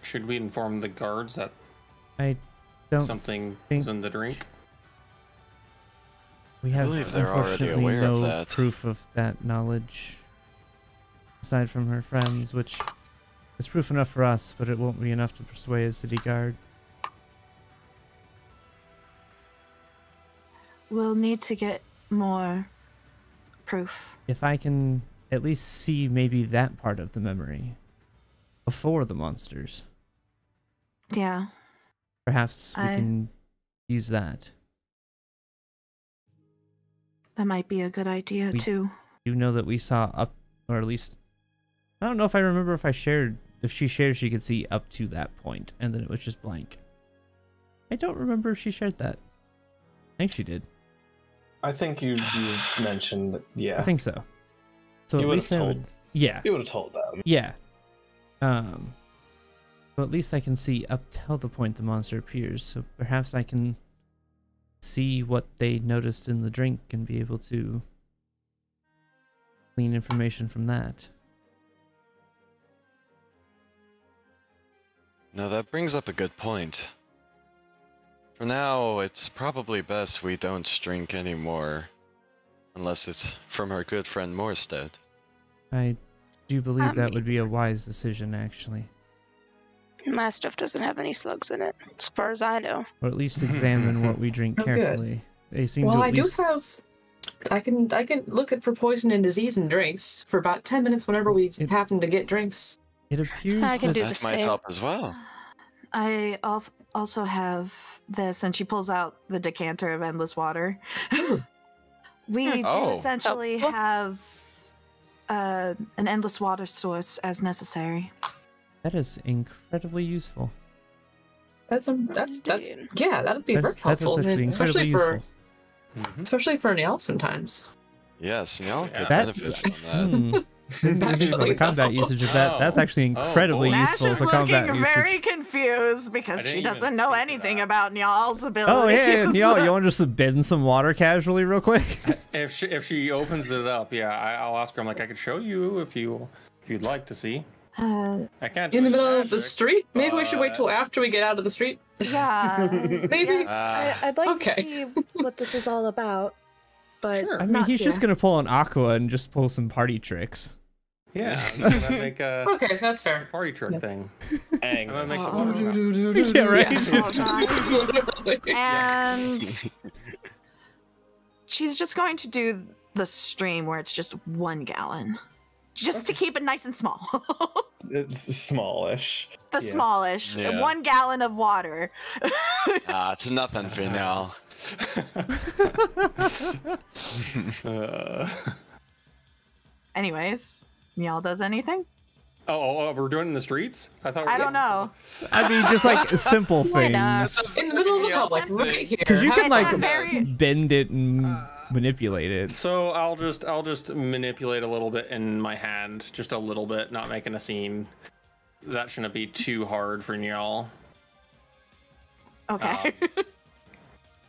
S1: Should we inform the guards that
S7: I don't
S1: something
S7: think
S1: was in the drink?
S7: we have
S6: believe they're already
S7: unfortunately
S6: aware of
S7: no
S6: that.
S7: proof of that knowledge aside from her friends, which is proof enough for us, but it won't be enough to persuade a city guard.
S5: We'll need to get more proof.
S7: If I can at least see maybe that part of the memory before the monsters,
S5: Yeah.
S7: perhaps we
S5: I-
S7: can use that.
S5: That might be a good idea,
S7: We-
S5: too.
S7: You know that we saw up, or at least, I don't know if I remember if she shared she could see up to that point, and then it was just blank. I don't remember if she shared that. I think she did.
S2: I think you mentioned, yeah.
S7: I think so. So
S2: You
S7: at
S2: would
S7: least
S2: have
S7: I
S2: told-
S7: would, yeah,
S2: You would have told them.
S7: yeah. So at least I can see up till the point the monster appears. So perhaps I can see what they noticed in the drink and be able to glean information from that.
S6: Now that brings up a good point. For now, it's probably best we don't drink anymore. Unless it's from our good friend Morstead.
S7: I do believe that would be a wise decision, actually.
S4: My stuff doesn't have any slugs in it, as far as I know.
S7: Or at least examine what we drink
S3: Oh, good.
S7: carefully. They seem
S3: Well,
S7: to
S3: I
S7: at
S3: do
S7: least...
S3: have I can look at for poison and disease in drinks for about 10 minutes whenever we happen to get drinks.
S7: It appears
S4: I can
S7: that
S4: do the
S6: That might
S4: same.
S6: help as well.
S5: I also have this, and she pulls out the decanter of endless water. We do
S6: Oh.
S5: essentially
S4: Helpful.
S5: have an endless water source as necessary.
S7: that is incredibly useful.
S3: That's
S4: Indeed.
S3: yeah, that'd be very
S7: That is
S3: helpful,
S7: actually incredibly
S3: especially for
S7: useful.
S3: especially for Niall sometimes.
S6: Yes, y'all
S1: Yeah.
S6: could
S7: That-
S6: benefit from that.
S7: Didn't even think about the combat usage of that. That's actually
S1: Oh,
S7: incredibly
S1: boy.
S5: Nash
S7: useful
S5: is
S7: as a combat
S5: looking
S7: usage.
S5: very confused
S1: I
S5: because
S1: didn't
S5: she
S1: even
S5: doesn't know
S1: think of
S5: anything
S1: that.
S5: about Nyal's abilities.
S7: Oh yeah, y'all, you want to just bend some water casually real quick?
S1: If she opens it up, yeah, I'll ask her. I'm like, I could show you if you'd like to see. I can't.
S3: In the
S1: do
S3: middle
S1: any
S3: of the
S1: magic,
S3: street? Maybe we should wait
S1: but-
S3: till after we get out of the street.
S5: Yeah,
S3: Maybe.
S5: yes, I'd like
S3: Okay.
S5: to see what this is all about, but
S1: Sure.
S7: I mean,
S5: not
S7: he's just
S5: here.
S7: gonna pull an Aqua and just pull some party tricks.
S1: Yeah, I'm just gonna make a
S3: Okay, that's fair.
S1: party trick
S3: Yeah.
S1: thing.
S2: Ang.
S1: I'm gonna make
S5: Oh.
S1: a water fountain.
S7: Yeah, right.
S5: Oh, God. And she's just going to do the stream where it's just 1 gallon, just to keep it nice and small.
S2: It's smallish.
S5: The
S2: Yeah.
S5: smallish,
S6: Yeah.
S5: 1 gallon of water.
S6: It's nothing for now.
S1: Uh,
S5: Anyways, Niall does anything?
S1: we're doing it in the streets? I thought.
S5: I don't know.
S7: I mean, just like simple
S4: Why not?
S7: things.
S3: In the middle of the
S6: Yeah,
S3: public,
S6: something.
S3: right here.
S7: Because you
S3: Have
S7: can like
S5: It's not very-
S7: bend it and manipulate it.
S1: So I'll just manipulate a little bit in my hand, just a little bit, not making a scene. That shouldn't be too hard for y'all.
S5: Okay.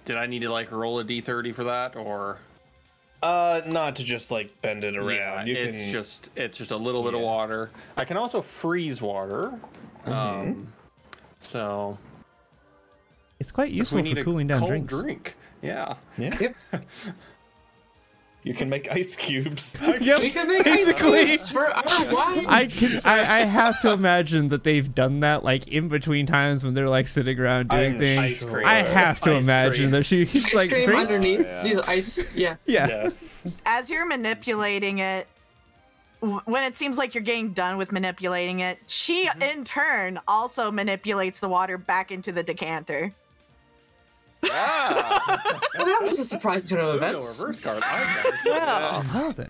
S1: Did I need to like roll a d30 for that, or?
S2: Not to just like bend it around.
S1: Yeah,
S2: You
S1: it's
S2: can...
S1: just a little bit of
S2: Yeah.
S1: water. I can also freeze water. So
S7: It's quite
S1: if we
S7: useful
S1: need
S7: for
S1: a
S7: cooling down
S1: cold
S7: drinks.
S1: drink. Yeah.
S2: Yeah.
S3: Yep.
S2: You can make ice cubes.
S7: Yep.
S3: We can make ice
S7: Basically.
S3: cubes for our wine.
S7: I have to imagine that they've done that like in between times when they're like sitting around doing
S2: I'm
S7: things.
S2: ice cream.
S7: I have to
S1: Ice
S7: imagine
S1: cream.
S7: that she's
S3: Ice
S7: like
S3: cream
S7: drink.
S3: underneath
S6: Yeah.
S3: the ice. Yeah.
S7: Yeah.
S1: Yes.
S5: As you're manipulating it, when it seems like you're getting done with manipulating it, she in turn also manipulates the water back into the decanter.
S6: Ah!
S3: Well, that was a surprising turn of
S1: Ooh, no
S3: events.
S1: reverse card. I got it.
S4: Well,
S7: Well then,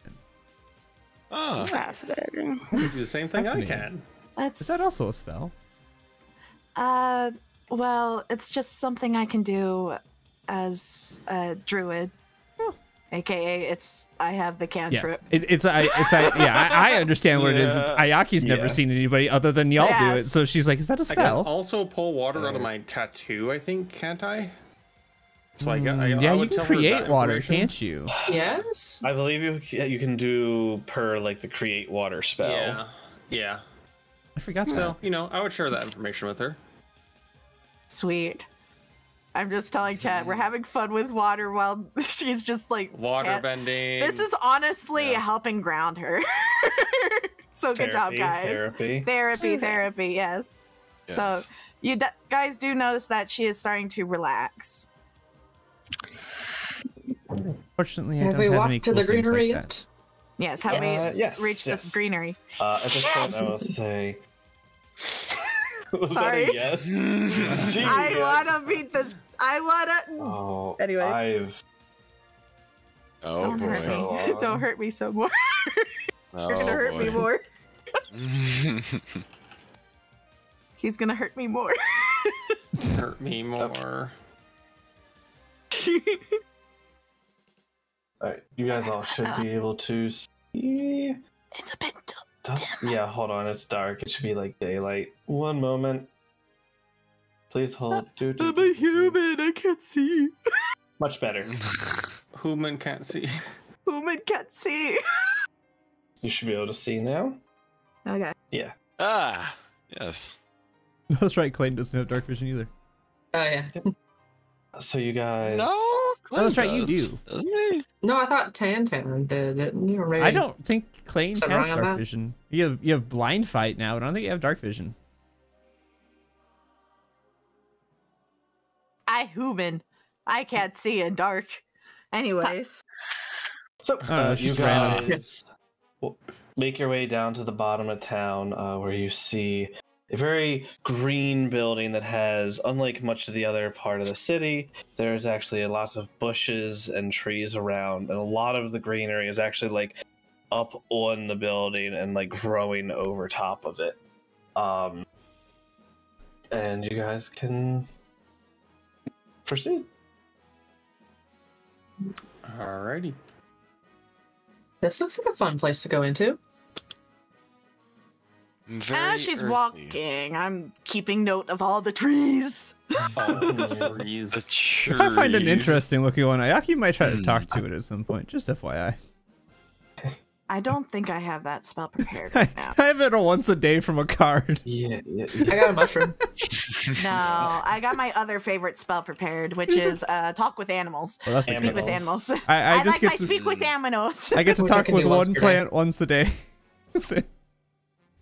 S6: Ah.
S4: fascinating.
S1: I can do the same thing I
S7: Fascinating.
S1: can.
S5: That's
S7: is that also a spell?
S5: well, it's just something I can do as a druid. AKA, I have the
S7: Yeah,
S5: cantrip.
S7: I understand what it is. It's,
S2: Yeah.
S7: Ayaki's never
S2: Yeah.
S7: seen anybody other than y'all do it,
S5: Yes.
S7: so she's like, "Is that a
S1: I can
S7: spell?"
S1: also pull water out of my tattoo, I think, can't I? So I
S7: Yeah,
S1: I
S7: you
S1: would
S7: can
S1: tell her
S7: create
S1: that
S7: water,
S1: information.
S7: can't you?
S3: Yes.
S2: I believe you can do per like the create water spell.
S1: Yeah. Yeah.
S7: I forgot that.
S1: So, I would share that information with her.
S5: Sweet. I'm just telling Chad, we're having fun with water while she's just like
S1: Water
S5: can't-
S1: bending.
S5: This is honestly
S1: Yeah.
S5: helping ground her. So good job, guys. Therapy, yes. So
S6: Yes.
S5: you guys do notice that she is starting to relax.
S7: Fortunately, I
S3: Have
S7: don't
S3: we
S7: have
S3: walked
S7: any
S3: to
S7: cool
S3: the
S7: things
S3: greenery
S7: like that.
S3: yet?
S5: Yes, have we
S2: Yes,
S5: reached
S2: yes.
S5: the greenery?
S2: At this point, I will say. Was
S5: Sorry.
S2: That a yes? Gee,
S5: I
S2: yeah.
S5: wanna beat this. I wanna.
S2: Oh,
S5: Anyway.
S2: I've.
S6: Oh
S5: Don't
S6: boy.
S5: hurt me.
S2: So,
S5: Don't hurt me so more.
S6: Oh,
S5: You're gonna hurt me
S6: boy.
S5: more. He's gonna hurt me more.
S1: Hurt me more.
S2: Alright, you guys all should be able to see.
S5: It's a bit.
S2: Yeah, hold on, it's dark. It should be like daylight. One moment. Please hold.
S5: I'm a human. I can't see.
S2: Much better.
S1: Human can't see.
S5: Human can't see.
S2: You should be able to see now.
S5: Okay.
S6: Ah, yes.
S7: That's right. Clayton doesn't have dark vision either.
S3: Oh yeah.
S2: So you guys.
S6: No,
S7: that's right, you
S6: does,
S7: do.
S6: Doesn't he?
S3: No, I thought Tan did, didn't you? Or maybe...
S7: I don't think Clayton
S3: Is that
S7: has
S3: wrong on
S7: dark
S3: that?
S7: vision. You have blind fight now, but I don't think you have dark vision.
S5: I human. I can't see in dark. Anyways.
S2: So
S7: know, it's
S2: you
S7: just random.
S2: guys will make your way down to the bottom of town, where you see a very green building that has, unlike much of the other part of the city, there's actually lots of bushes and trees around, and a lot of the greenery is actually like up on the building and like growing over top of it. And you guys can proceed.
S1: Alrighty.
S3: This looks like a fun place to go into.
S6: Very
S5: As she's
S6: earthy.
S5: walking, I'm keeping note of all the trees.
S1: Oh, trees.
S6: The
S7: If I find an
S6: trees.
S7: interesting looking one, Ayaki might try to talk to it at some point. Just FYI.
S5: I don't think I have that spell prepared
S7: I
S5: right now.
S7: have it once a day from a card.
S2: Yeah.
S3: I got a mushroom.
S5: No, I got my other favorite spell prepared, which is talk with animals.
S7: Well, that's
S2: Speak
S5: Speak with
S2: Animals.
S5: animals.
S7: I
S5: I
S7: just
S5: like
S7: get
S5: my
S7: to,
S5: speak with animals.
S7: I get to
S3: Which I
S7: talk
S3: can
S7: with
S3: do once
S7: one
S3: per
S7: plant once a day. That's it.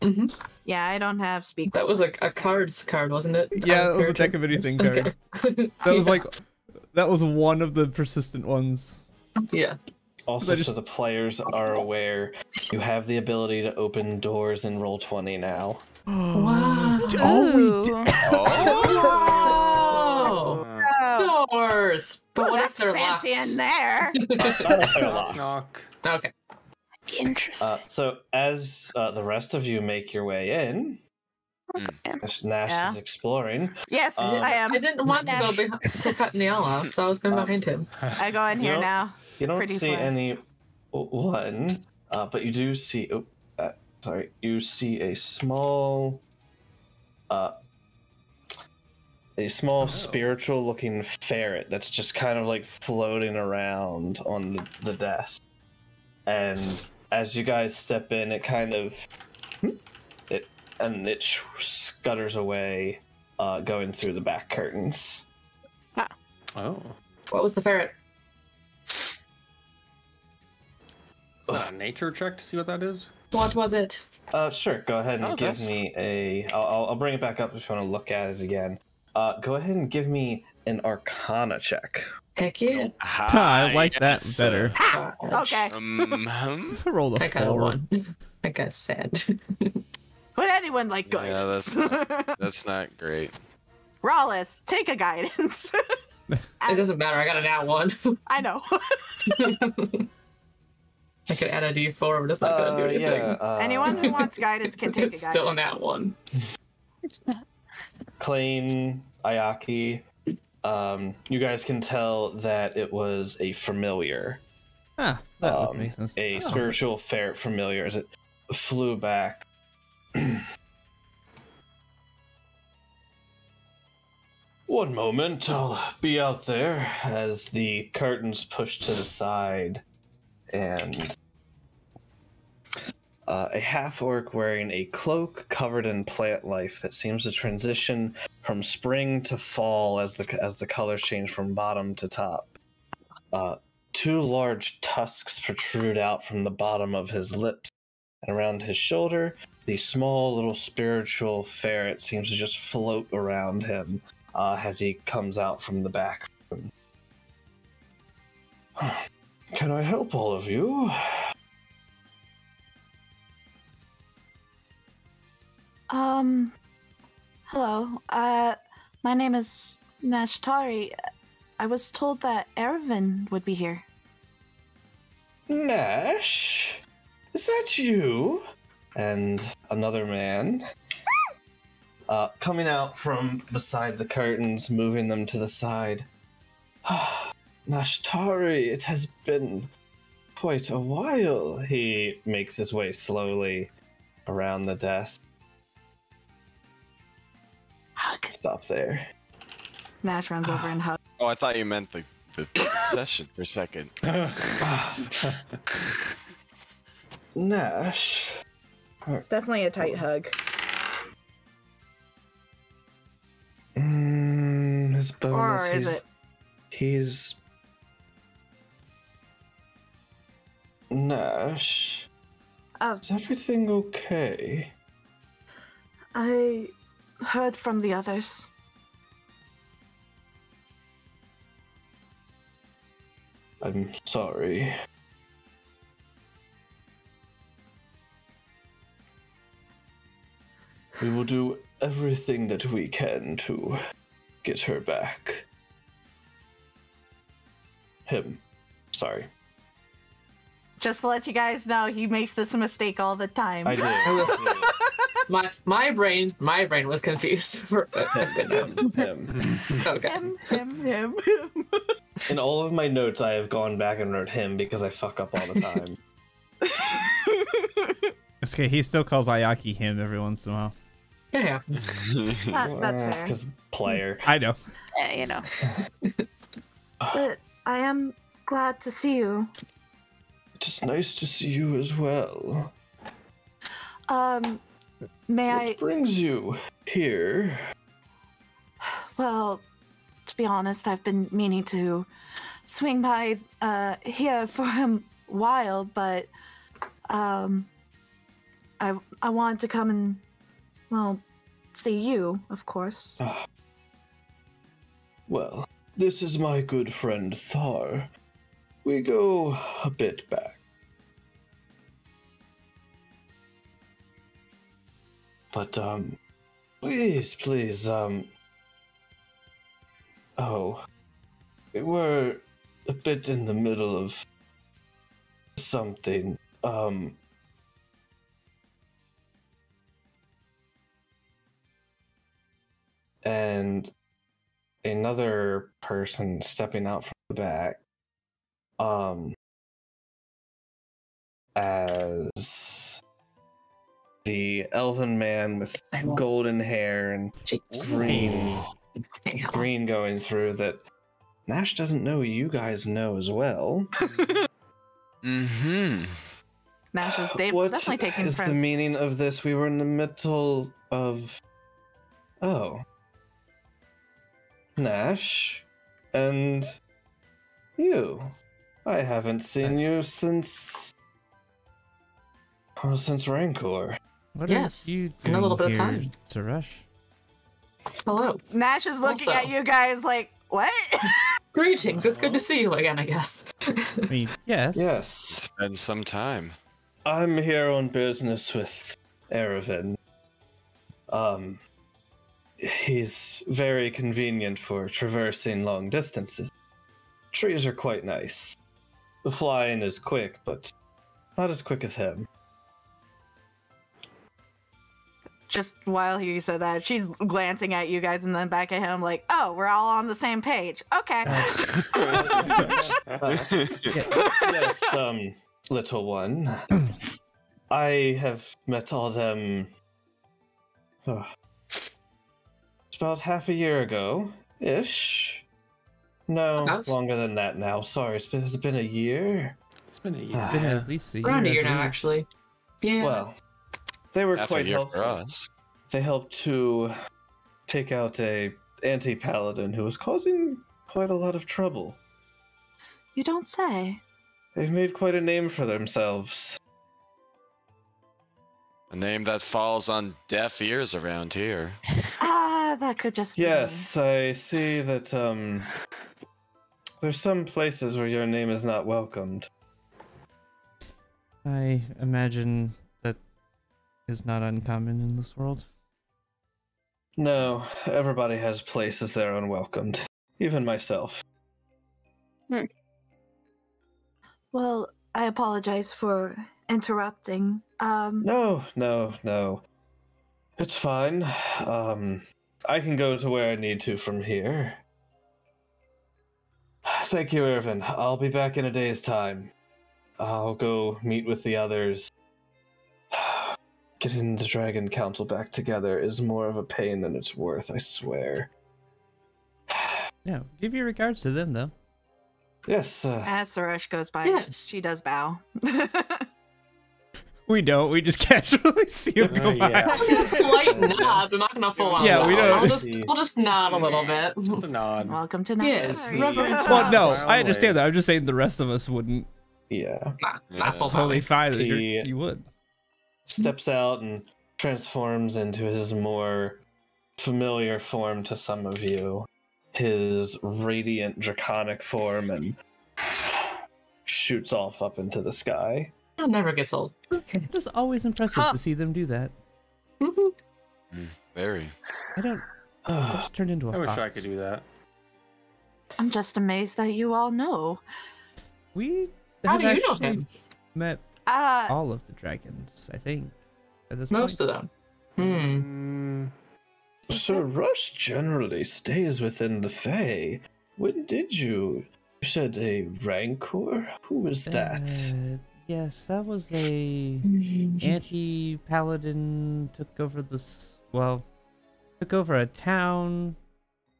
S3: Hmm.
S5: Yeah, I don't have speak.
S3: That was a cards card, wasn't it?
S7: Yeah, that was a deck of anything card. That was like, that was one of the persistent ones.
S3: Yeah.
S2: Also,
S7: I just-
S2: so the players are aware, you have the ability to open doors in Roll20 now.
S3: Wow.
S7: Oh, we
S4: Ooh.
S7: did.
S3: Oh,
S4: Oh.
S3: doors. But
S5: Oh,
S3: what
S5: that's
S3: if they're
S5: fancy
S3: locked?
S5: in there.
S2: Not if they're
S1: Knock,
S2: locked.
S1: knock.
S3: Okay.
S4: Interesting.
S2: So as the rest of you make your way in,
S4: Okay.
S2: as Nash
S5: Yeah.
S2: is exploring,
S5: Yes,
S2: Um,
S5: I am.
S3: I didn't want to go to cut Niall off, so I was going
S2: Um,
S3: behind him.
S5: I go in
S2: You
S5: here
S2: know-
S5: now.
S2: you don't
S5: Pretty
S2: see
S5: fast.
S2: any one, but you do see. Sorry, you see a small, spiritual-looking ferret that's just kind of like floating around on the desk. And as you guys step in, it kind of it scutters away, going through the back curtains.
S1: Oh.
S3: What was the ferret?
S1: Is that a nature check to see what that is?
S3: What was it?
S2: Sure. Go ahead and
S6: Oh,
S2: give
S6: that's-
S2: me a. I'll bring it back up if you want to look at it again. Go ahead and give me an Arcana check.
S3: Heck yeah.
S7: I like that better.
S5: Ha! Okay.
S7: I rolled a
S3: I got a
S7: 4.
S3: 1. I got sad.
S5: Would anyone like
S6: Yeah,
S5: guidance?
S6: that's not great.
S5: Rawless, take a guidance.
S3: It doesn't matter. I got a nat 1.
S5: I know.
S3: I could add a d4, but it's not going to do anything.
S5: Anyone who wants guidance can take
S3: It's
S5: a guidance.
S3: still a nat 1.
S2: Klein, Ayaki, you guys can tell that it was a familiar,
S7: Ah, that would make sense.
S2: a
S7: Oh.
S2: spiritual ferret familiar as it flew back. One moment, I'll be out there as the curtains push to the side, and a half-orc wearing a cloak covered in plant life that seems to transition from spring to fall as the colors change from bottom to top. Two large tusks protrude out from the bottom of his lips, and around his shoulder, the small little spiritual ferret seems to just float around him as he comes out from the back room. Can I help all of you?
S5: Hello. My name is Nashtari. I was told that Ervin would be here.
S2: Nash? Is that you? And another man coming out from beside the curtains, moving them to the side. Nashtari, it has been quite a while. He makes his way slowly around the desk.
S5: Hug.
S2: Stop there.
S5: Nash runs over and hugs.
S6: Oh, I thought you meant the session for a second.
S2: Nash.
S5: It's definitely a tight hug.
S2: His bonus.
S5: Or is it?
S2: He's Nash.
S5: Oh,
S2: Is everything okay?
S5: I heard from the others.
S2: I'm sorry. We will do everything that we can to get her back. Him. Sorry.
S5: Just to let you guys know, he makes this mistake all the time.
S2: I did.
S3: My brain was confused. That's good now.
S2: Him.
S3: Okay.
S5: Him.
S2: In all of my notes, I have gone back and wrote him because I fuck up all the time.
S7: It's okay. He still calls Ayaki him every once in a while.
S3: It happens.
S5: That's fair.
S2: Because player.
S7: I know.
S4: Yeah, you know.
S5: But I am glad to see you.
S2: It's nice to see you as well.
S5: May
S2: What
S5: I?
S2: brings you here?
S5: Well, to be honest, I've been meaning to swing by here for a while, but I wanted to come and, well, see you, of course.
S2: Well, this is my good friend Thar. We go a bit back. But, please, oh, we're a bit in the middle of something, and another person stepping out from the back, as the elven man with golden hair and green going through that Nash doesn't know you guys know as well.
S6: Mm-hmm.
S5: Nash is
S2: What
S5: definitely taking
S2: is the
S5: friends.
S2: meaning of this? We were in the middle of... Oh. Nash. And... you. I haven't seen you since... well, since Rancor.
S7: What
S3: Yes,
S7: are you
S3: it's been a little
S7: doing
S3: bit of
S7: here,
S3: time.
S7: Suresh?
S3: Hello.
S5: Nash is looking
S3: Also-
S5: at you guys like, what?
S3: Greetings. It's good to see you again, I guess.
S7: I mean, yes.
S2: Yes.
S6: It's been some time.
S2: I'm here on business with Erevan. He's very convenient for traversing long distances. Trees are quite nice. The flying is quick, but not as quick as him.
S5: Just while he said that, she's glancing at you guys and then back at him like, oh, we're all on the same page. Okay.
S2: Yes, little one. I have met all them. It's about half a year ago, ish. No,
S3: That's-
S2: longer than that now. Sorry, has it been a year?
S1: It's been a year.
S7: Been at least a year.
S3: Around a
S7: I
S3: year now,
S7: believe.
S3: actually. Yeah.
S2: Well, they were
S6: Half a
S2: quite
S6: year
S2: helpful.
S6: for us.
S2: They helped to take out a anti-paladin who was causing quite a lot of trouble.
S5: You don't say.
S2: They've made quite a name for themselves.
S6: A name that falls on deaf ears around here.
S5: That could just be.
S2: Yes, I see that, there's some places where your name is not welcomed.
S7: I imagine that is not uncommon in this world.
S2: No, everybody has places they're unwelcomed. Even myself.
S5: Well, I apologize for interrupting.
S2: No. It's fine. I can go to where I need to from here. Thank you, Irvin. I'll be back in a day's time. I'll go meet with the others. Getting the Dragon Council back together is more of a pain than it's worth, I swear.
S7: Yeah, give your regards to them, though.
S2: Yes,
S5: As Suresh goes by,
S3: Yes.
S5: she does bow.
S7: We don't. We just casually see him go by.
S1: Yeah.
S3: Polite nod, but not gonna full on.
S7: Yeah, we
S3: nod.
S7: don't-
S3: I'll just nod a little bit.
S1: It's a nod.
S5: Welcome to
S3: Yes,
S5: Nightmare.
S3: reverend.
S7: Well, no,
S1: Wow.
S7: I understand that. I'm just saying the rest of us wouldn't.
S2: yeah.
S3: Nah,
S6: Yeah.
S3: not full
S7: Totally
S3: time.
S7: fine. That
S2: He-
S7: you would.
S2: Steps out and transforms into his more familiar form to some of you. His radiant draconic form, and shoots off up into the sky.
S3: It never gets old.
S7: It is always impressive
S4: Huh.
S7: to see them do that.
S3: Mhm.
S6: Very.
S7: I don't. I just turned into a
S1: I wish
S7: fox.
S1: I could do that.
S5: I'm just amazed that you all know.
S7: We
S3: How
S7: have
S3: do you know
S7: actually
S3: him?
S7: met
S5: Uh,
S7: all of the dragons, I think, at this
S3: Most
S7: point.
S3: of them. Hmm.
S2: Sir Rush generally stays within the Fae. When did you? You said a Rancor? Who was that?
S7: Yes, that was a anti-paladin. Took over took over a town.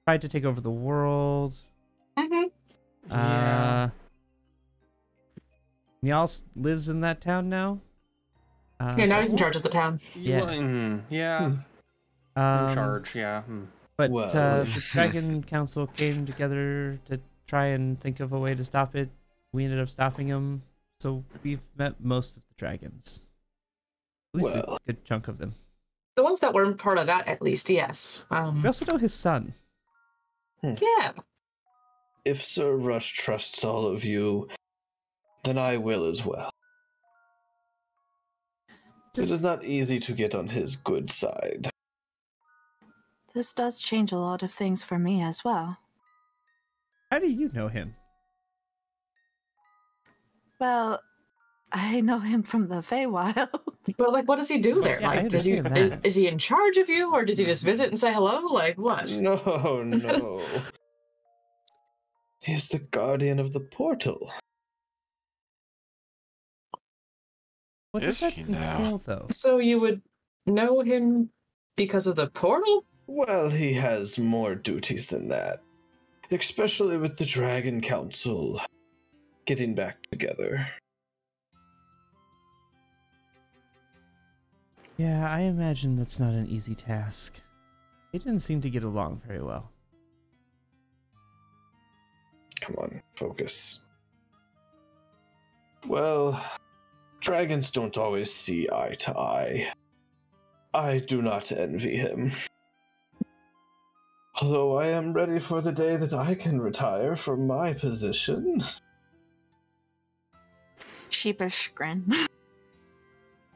S7: Tried to take over the world.
S1: Yeah.
S7: Niall lives in that town now.
S3: Yeah, now he's in charge of the town.
S7: Yeah.
S1: Yeah. In charge, yeah.
S7: But
S2: Well.
S7: the Dragon Council came together to try and think of a way to stop it. We ended up stopping them, so we've met most of the dragons. At least
S2: Well.
S7: a good chunk of them.
S3: The ones that were part of that, at least, yes.
S7: We also know his son.
S3: Yeah.
S2: If Sir Rush trusts all of you, then I will as well. It is not easy to get on his good side.
S5: this does change a lot of things for me as well.
S7: How do you know him?
S5: Well, I know him from the Feywild.
S3: But like, what does he do there?
S7: Yeah, I
S3: Like, does he
S7: understand that.
S3: is he in charge of you, or does he just visit and say hello? Like, what?
S2: No, no. He's the guardian of the portal.
S7: What
S6: Is
S7: does that
S6: he now?
S7: entail, though?
S3: So you would know him because of the portal?
S2: Well, he has more duties than that. Especially with the Dragon Council getting back together.
S7: Yeah, I imagine that's not an easy task. They didn't seem to get along very well.
S2: Come on, focus. Well, dragons don't always see eye to eye. I do not envy him. Although I am ready for the day that I can retire from my position.
S5: Sheepish grin.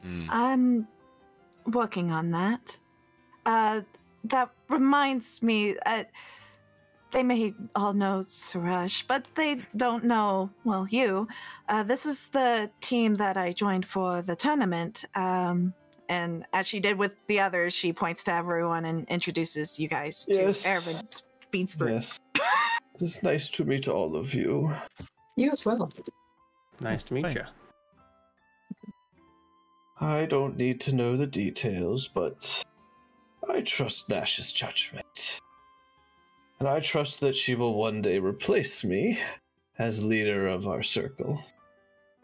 S6: Hmm.
S5: I'm working on that. That reminds me, they may all know Suresh, but they don't know, well, you. This is the team that I joined for the tournament. And as she did with the others, she points to everyone and introduces you guys to
S2: Yes.
S5: Ervin Speeds through.
S2: Yes. It's nice to meet all of you.
S3: You as well.
S1: Nice to meet
S7: Fine.
S1: you.
S2: I don't need to know the details, but I trust Nash's judgment. And I trust that she will one day replace me as leader of our circle.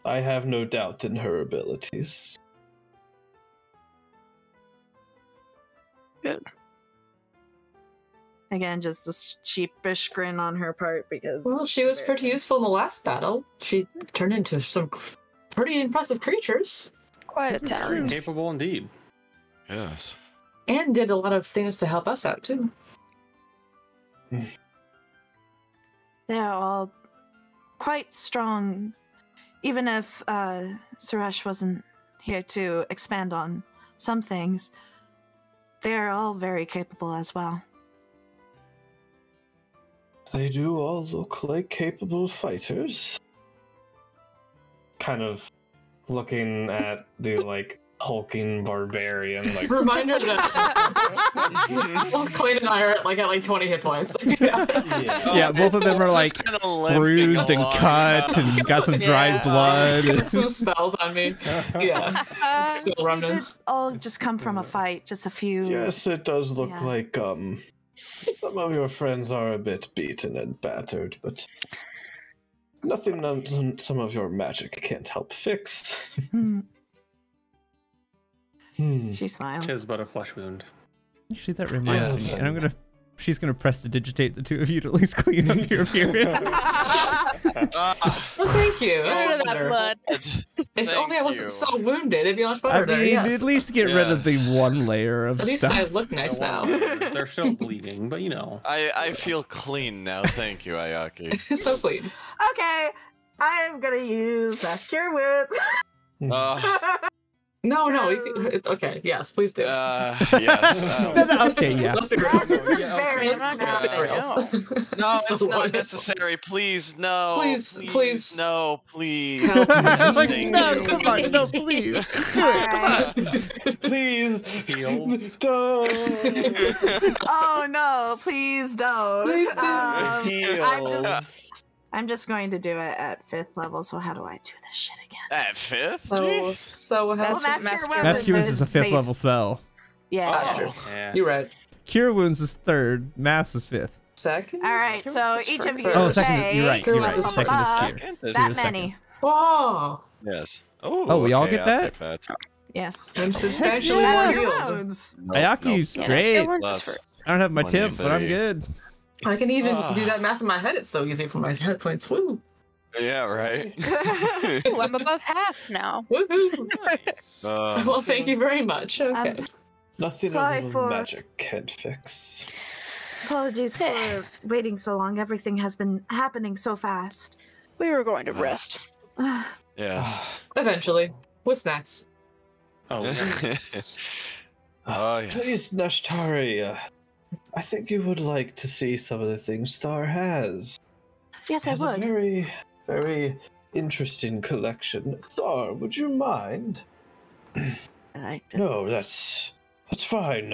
S2: I have no doubt in her abilities.
S5: Again, just a sheepish grin on her part because.
S3: Well, she was pretty useful in the last battle. She turned into some pretty impressive creatures
S4: Quite a
S1: Very
S4: talent.
S1: capable indeed.
S6: Yes.
S3: and did a lot of things to help us out too.
S5: They are all quite strong, even if Suresh wasn't here to expand on some things. They are all very capable as well.
S2: They do all look like capable fighters. Kind of looking at the, like, hulking barbarian, like...
S3: Reminder that well, Clayton and I are at 20 hit points.
S2: Yeah.
S7: Yeah, both of them are like
S6: Just kinda limping
S7: bruised and
S6: along.
S7: cut and got some dried blood.
S3: Got some spells on me. Yeah. Spell
S5: They
S3: remnants.
S5: all just come from a fight, just a few.
S2: Yes, it does look
S5: Yeah.
S2: like, some of your friends are a bit beaten and battered, but nothing some of your magic can't help fix.
S5: She smiles.
S1: Tis but a flesh wound.
S7: Actually, that reminds
S2: Yes.
S7: me, and she's gonna prestidigitate the two of you to at least clean up your appearance.
S3: Well, thank you. That's
S4: Rid
S3: much
S4: of that
S3: better.
S4: blood.
S3: If only I wasn't so wounded, it'd be much
S7: I
S3: better there.
S7: mean,
S3: Yes.
S7: at least get rid of the one layer of
S3: At least I
S7: stuff.
S3: look nice now.
S1: They're still bleeding, but you know.
S6: I feel clean now, thank you, Ayaki.
S3: So clean.
S5: Okay, I'm gonna use Mass Cure Wounds.
S3: No, okay, yes, please do.
S6: Yes.
S7: Okay, yeah.
S3: Let's figure
S5: That
S3: it
S5: is
S3: out.
S5: very
S3: Let's
S6: Yeah.
S3: figure it out.
S6: No,
S3: So
S6: it's not
S3: what?
S6: necessary. Please, no.
S3: Please.
S6: No, please.
S3: Help me.
S7: It's like,
S6: Thank
S7: no,
S6: you.
S7: come on, no, please. Do it, come on.
S2: Please,
S1: Heals.
S2: don't.
S5: Oh no, please don't.
S3: Please do.
S5: I'm just going to do it at 5th level, so how do I do this shit again?
S6: At 5th?
S3: So
S5: Well,
S3: help.
S4: That's what
S5: Master
S4: Master
S7: Mass Cure Wounds
S5: is
S7: is a 5th
S5: base-
S7: level spell.
S5: Yeah.
S3: That's true.
S1: Yeah.
S3: You're right.
S7: Cure Wounds is 3rd. Mass is 5th.
S3: Second?
S5: Alright, so each of you
S7: Oh, second.
S5: say
S7: You're right. You're right.
S3: Cure
S7: Second is Cure.
S5: that many.
S3: Oh,
S6: Yes. Oh,
S7: Oh, we all
S6: okay,
S7: get
S6: I'll
S7: that?
S6: take that.
S5: Yes.
S3: I'm substantially
S5: Master
S3: more healed.
S5: wounds.
S6: Nope,
S7: Ayaki's
S6: nope.
S7: great.
S6: Plus,
S7: I don't have my
S6: Money
S7: tip, but I'm
S6: fee.
S7: good.
S3: I can even
S6: Ah.
S3: do that math in my head. It's so easy for my hit points. Woo!
S6: Yeah, right.
S4: Ooh, I'm above half now.
S3: Woohoo!
S1: Nice.
S3: Well, thank you very much. Okay.
S2: Nothing
S5: Sorry
S2: a little
S5: for-
S2: magic can't fix.
S5: Apologies for waiting so long. Everything has been happening so fast.
S4: We were going to rest.
S6: Yes.
S3: Eventually, with snacks.
S1: Oh,
S6: Oh, yes.
S2: Please, Nashtari, I think you would like to see some of the things Thar has.
S5: Yes,
S2: He
S5: I
S2: has a
S5: would.
S2: very, very interesting collection. Thar, would you mind? No, that's fine.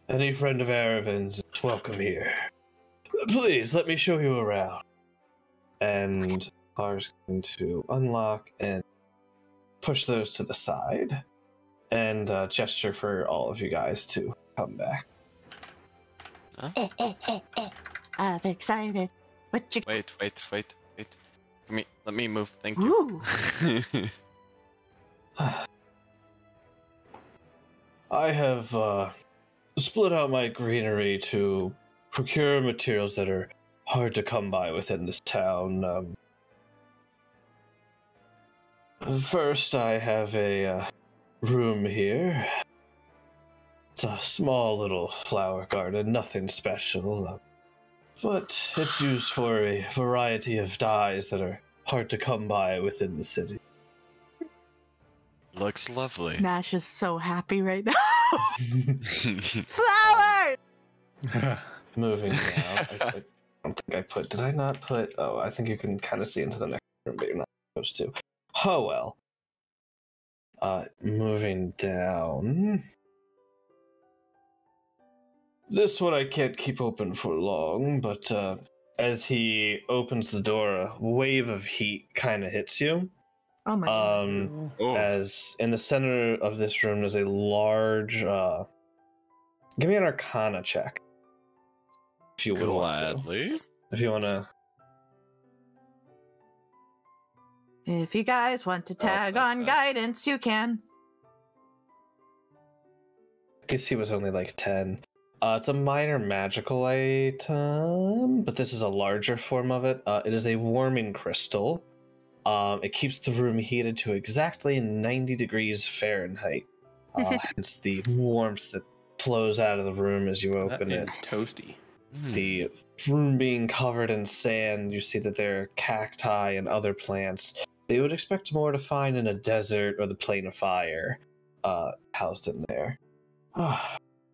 S2: Any friend of Aravin's is welcome here. Please, let me show you around. And Thar's going to unlock and push those to the side, and gesture for all of you guys to come back.
S5: I'm excited. What you?
S6: Wait. Let me move. Thank you.
S5: Ooh.
S2: I have split out my greenery to procure materials that are hard to come by within this town. First, I have a room here. It's a small little flower garden, nothing special, but it's used for a variety of dyes that are hard to come by within the city.
S6: Looks lovely.
S5: Nash is so happy right now. Flowers!
S2: Moving now. I don't think I put. Did I not put? Oh, I think you can kind of see into the next room, but you're not supposed to. Oh well. Moving down. This one I can't keep open for long, but as he opens the door, a wave of heat kind of hits you.
S5: Oh my goodness.
S6: Oh,
S2: As in the center of this room is a large. Give me an Arcana check, if you would want to.
S6: gladly.
S2: If you want to.
S5: If you guys want to tag
S6: that's
S5: on
S6: bad.
S5: guidance, you can.
S2: DC was only like 10. It's a minor magical item, but this is a larger form of it. It is a warming crystal. It keeps the room heated to exactly 90 degrees Fahrenheit. Hence the warmth that flows out of the room as you
S1: that
S2: open it.
S1: is toasty.
S2: The room being covered in sand, you see that there are cacti and other plants that you would expect more to find in a desert or the Plain of Fire, housed in there.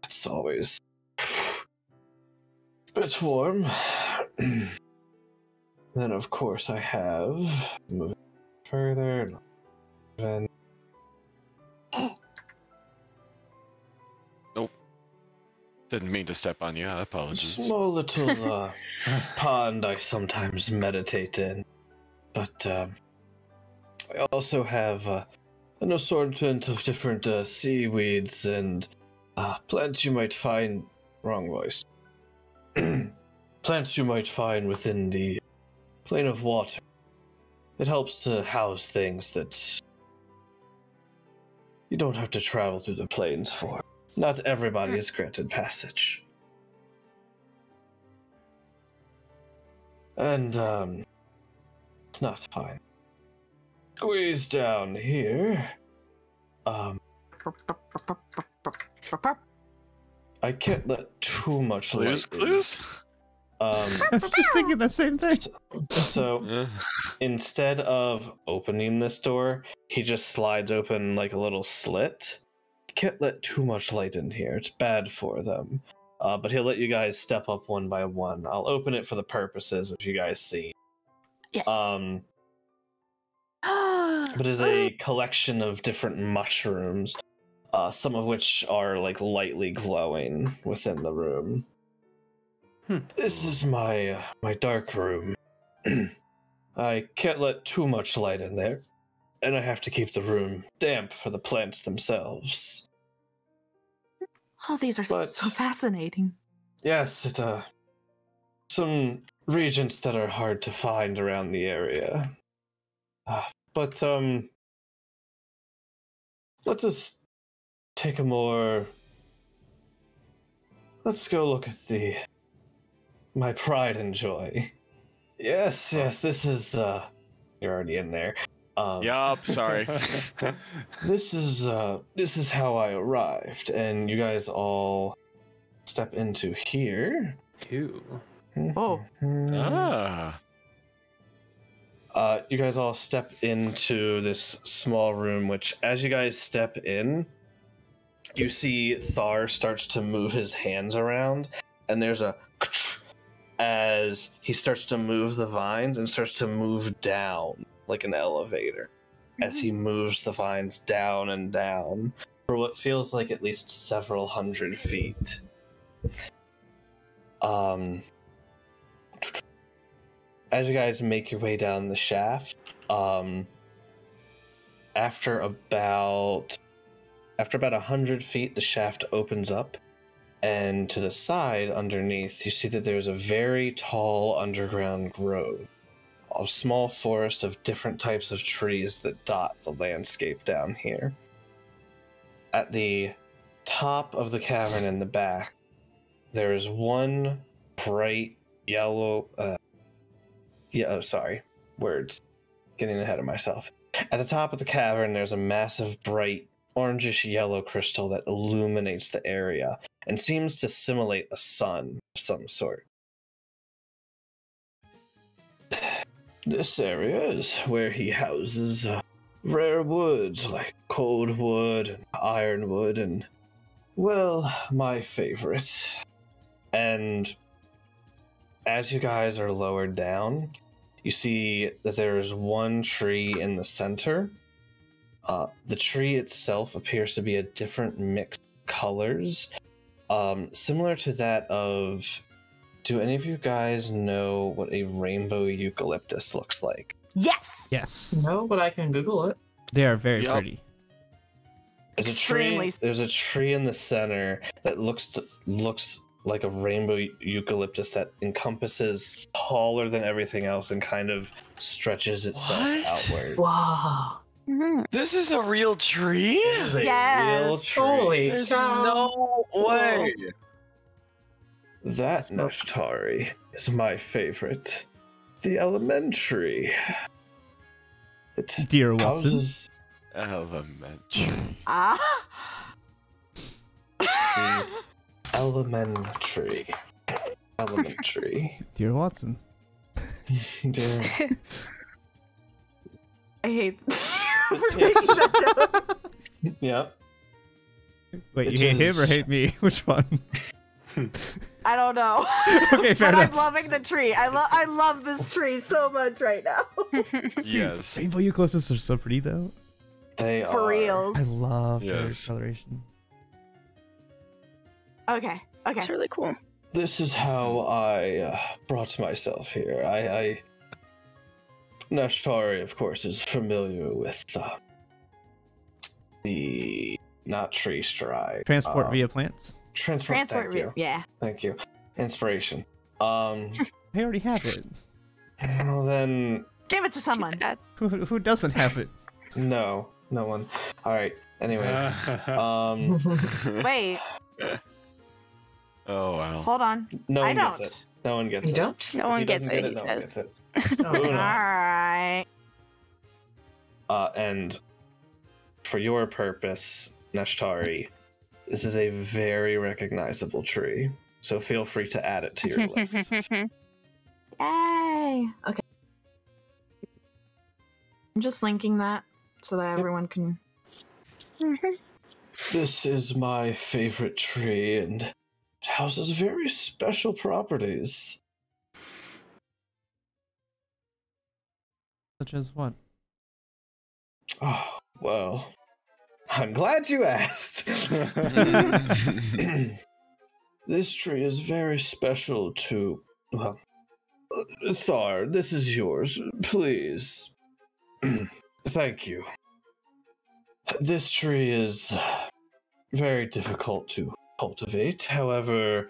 S2: It's always a bit warm. Then, of course, I have moving further. And
S6: Didn't mean to step on you. I
S2: a
S6: apologize.
S2: small little pond I sometimes meditate in. But I also have an assortment of different seaweeds and plants you might find. Wrong voice. Plants you might find within the plane of water. It helps to house things that you don't have to travel through the plains for. Not everybody is granted passage. And, not fine. Squeeze down here. I can't let too much
S6: Clues,
S2: light in.
S6: clues?
S7: I was just thinking the same thing.
S2: So instead of opening this door, he just slides open like a little slit. Can't let too much light in here. It's bad for them. But he'll let you guys step up one by one. I'll open it for the purposes of you guys see.
S5: Yes.
S2: But it's a collection of different mushrooms, some of which are like lightly glowing within the room. This is my dark room. I can't let too much light in there, and I have to keep the room damp for the plants themselves.
S5: Oh, these are so fascinating.
S2: Yes, it's some reagents that are hard to find around the area. But let's just take a more. Let's go look at my pride and joy. Yes, this is you're already in there.
S6: Yup, sorry.
S2: This is how I arrived, and you guys all step into here.
S1: Ew.
S5: Oh.
S2: You guys all step into this small room, which as you guys step in, you see Thar starts to move his hands around, and there's a as he starts to move the vines and starts to move down like an elevator as he moves the vines down and down for what feels like at least several hundred feet. As you guys make your way down the shaft, after about 100 feet, the shaft opens up, and to the side underneath, you see that there's a very tall underground grove, a small forest of different types of trees that dot the landscape down here. At the top of the cavern in the back, there is one bright yellow, getting ahead of myself. At the top of the cavern, there's a massive bright orangish yellow crystal that illuminates the area and seems to simulate a sun of some sort. This area is where he houses rare woods like cold wood and ironwood and, well, my favorite. And as you guys are lowered down, you see that there is one tree in the center. The tree itself appears to be a different mix of colors, similar to that of... Do any of you guys know what a rainbow eucalyptus looks like?
S5: Yes!
S7: Yes.
S3: No, but I can Google it.
S7: They are very
S6: Yup.
S7: pretty.
S2: There's a tree in the center that looks like a rainbow eucalyptus that encompasses taller than everything else and kind of stretches itself
S6: What?
S2: outwards.
S3: Wow.
S6: This is a real tree?
S2: It is a
S5: Yes.
S2: real tree.
S3: Holy
S6: There's
S3: cow.
S6: no way.
S2: That
S3: go.
S2: Nashtari is my favorite. The elementary. It
S7: Dear Watson.
S2: houses
S6: Elementary.
S5: Ah.
S2: the elementary. Elementary.
S7: Dear Watson.
S2: Dear.
S5: I hate.
S2: Yeah.
S7: Wait,
S2: It
S7: you hate him or
S2: is-
S7: hate me? Which one?
S5: I don't know.
S7: Okay, fair
S5: But I'm
S7: enough.
S5: loving the tree. I love this tree so much right now.
S6: Yes.
S7: Rainbow eucalyptus are so pretty, though.
S2: They
S5: For
S2: are.
S5: reals.
S7: I love their
S6: Yes.
S7: coloration.
S5: Okay.
S4: It's really cool.
S2: This is how I brought myself here. Nashtari, of course, is familiar with the not tree stride.
S7: Transport via plants.
S2: Transport. Thank you.
S5: Yeah.
S2: Thank you. Inspiration.
S7: I already have it.
S2: Well then,
S5: Give it to someone.
S4: Bad.
S7: Who doesn't have it?
S2: no one. All right. Anyways,
S5: Wait.
S6: Oh wow.
S5: Hold on.
S2: no
S5: I
S2: one gets
S5: don't.
S2: it. No one gets
S3: You
S2: it.
S3: don't?
S4: No
S2: If
S4: one
S2: he
S4: gets
S2: doesn't
S4: it,
S2: get
S4: he
S2: no one
S4: says.
S2: gets it.
S3: Oh,
S2: Moving
S5: All
S2: on.
S5: right.
S2: And for your purpose, Nashtari, this is a very recognizable tree. so feel free to add it to your list.
S5: Yay! Okay. I'm just linking that so that everyone can.
S2: This is my favorite tree, and it houses very special properties.
S7: Such as what?
S2: Oh, well, I'm glad you asked. This tree is very special to, well, Thar, this is yours, please. Thank you. This tree is very difficult to cultivate, however,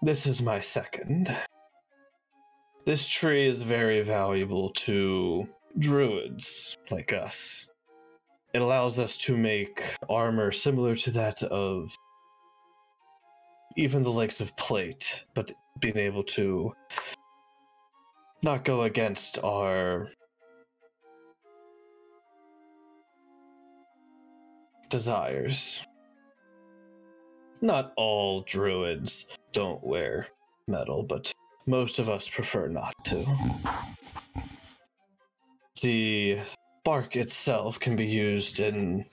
S2: this is my second. This tree is very valuable to druids like us. It allows us to make armor similar to that of even the likes of plate, but being able to not go against our desires. Not all druids don't wear metal, but most of us prefer not to. The bark itself can be used in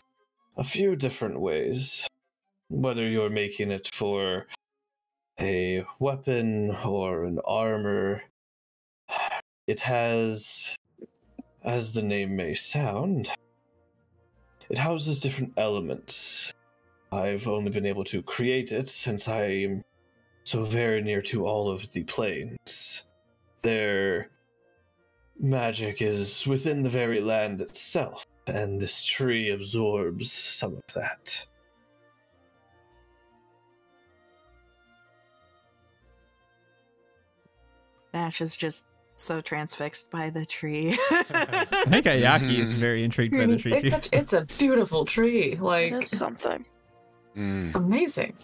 S2: a few different ways, whether you're making it for a weapon or an armor. It has, as the name may sound, it houses different elements. I've only been able to create it since I am so very near to all of the planes. Their magic is within the very land itself, and this tree absorbs some of that.
S5: Ash is just so transfixed by the tree.
S7: I think Ayaki is very intrigued by the tree too.
S3: It's a beautiful tree. Like,
S4: That's something.
S3: amazing.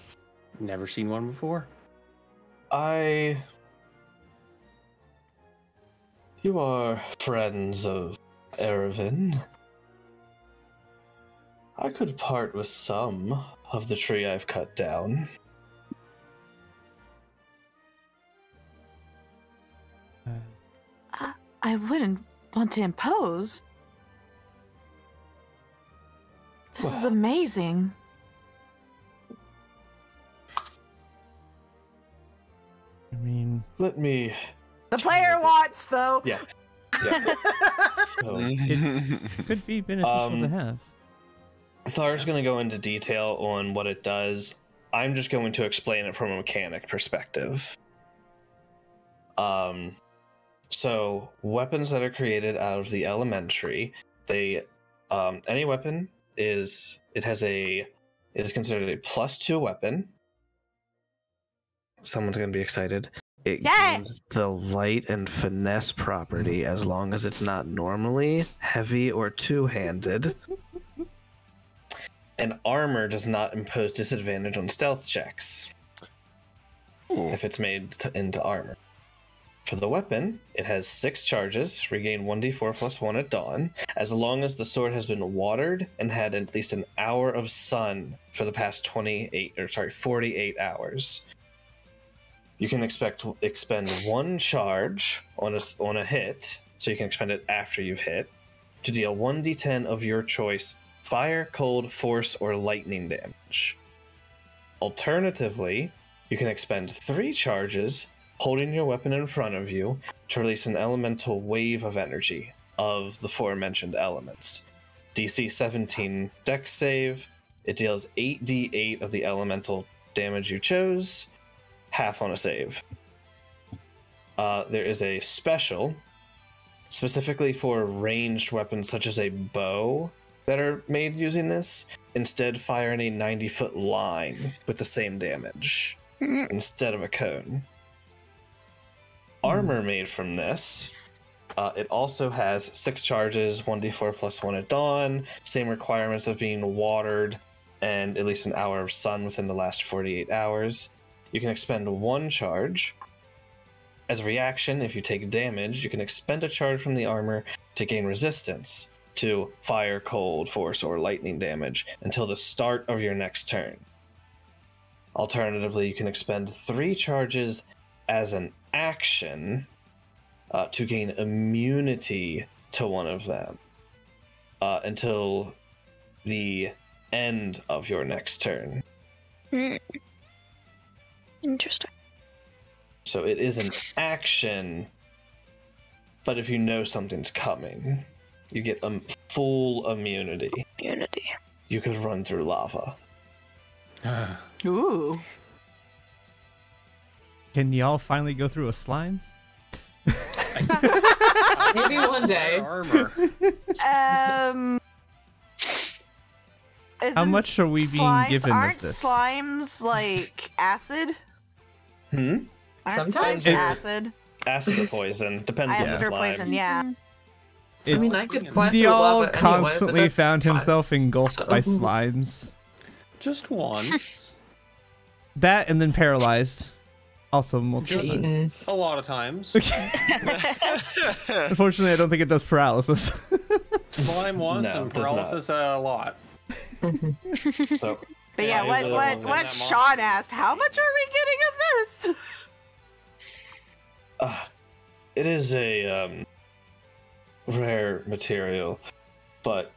S1: Never seen one before.
S2: You are friends of Erevan. I could part with some of the tree I've cut down.
S5: I wouldn't want to impose. This is
S2: Well.
S5: amazing.
S7: I mean,
S2: Let me...
S5: The player wants, though.
S2: Yeah. Yeah. So,
S7: could be beneficial to have.
S2: Thar's going to go into detail on what it does. I'm just going to explain it from a mechanic perspective. So weapons that are created out of the elementary, any weapon is considered a +2 weapon. Someone's going to be excited. It gains the light and finesse property as long as it's not normally heavy or two-handed. And armor does not impose disadvantage on stealth checks if it's made into armor. For the weapon, it has 6 charges, regain 1d4 plus 1 at dawn, as long as the sword has been watered and had at least an hour of sun for the past 48 hours. You can expend 1 charge on a hit, so you can expend it after you've hit, to deal 1d10 of your choice fire, cold, force, or lightning damage. Alternatively, you can expend 3 charges holding your weapon in front of you to release an elemental wave of energy of the aforementioned elements. DC 17 dex save. It deals 8d8 of the elemental damage you chose, half on a save. There is a special specifically for ranged weapons such as a bow that are made using this. Instead, fire in a 90-foot line with the same damage instead of a cone. Armor made from this, it also has 6 charges, 1d4 plus 1 at dawn, same requirements of being watered, and at least an hour of sun within the last 48 hours. You can expend 1 charge. As a reaction, if you take damage, you can expend a charge from the armor to gain resistance to fire, cold, force, or lightning damage until the start of your next turn. Alternatively, you can expend 3 charges as an action to gain immunity to one of them until the end of your next turn.
S4: Interesting.
S2: So it is an action, but if you know something's coming, you get full immunity.
S4: Immunity.
S2: You could run through lava.
S5: Ooh.
S7: Can y'all finally go through a slime?
S3: Maybe one day.
S1: Armor.
S7: How much are we being given
S5: aren't
S7: of this?
S5: slimes like acid?
S2: Hmm?
S5: Aren't
S3: Sometimes.
S5: slimes acid.
S2: Acid or poison. Depends on the
S5: Acid or
S2: slime.
S5: poison, yeah.
S3: I mean, I could fly through
S7: Dial
S3: lava
S7: constantly
S3: anyway, but that's
S7: found
S3: fine.
S7: himself engulfed by slimes.
S1: Just once.
S7: That and then paralyzed. Also multiple
S1: Just-
S7: times.
S3: Eaten.
S1: A lot of times.
S7: Unfortunately, I don't think it does paralysis.
S1: Slime once
S2: No,
S1: and
S2: it does not.
S1: paralysis a lot.
S2: So
S5: But
S1: Yeah,
S5: yeah,
S1: I really
S5: what
S1: don't
S5: what
S1: know that
S5: Sean asked, how much are we getting of this?
S2: it is a rare material, but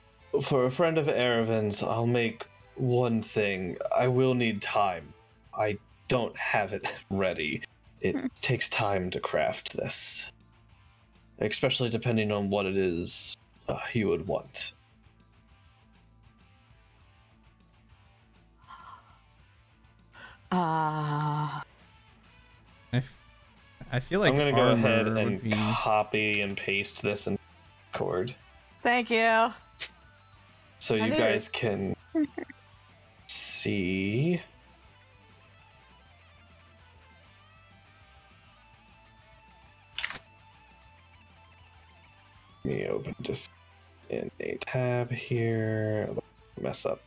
S2: for a friend of Erevan's, I'll make one thing. I will need time. I don't have it ready. It takes time to craft this, especially depending on what it is you would want.
S7: I feel like
S2: I'm gonna go ahead
S7: armor
S2: and
S7: would be...
S2: copy and paste this in Discord
S5: Thank you.
S2: so you
S5: did.
S2: guys can see. Let me open this in a tab here. Mess up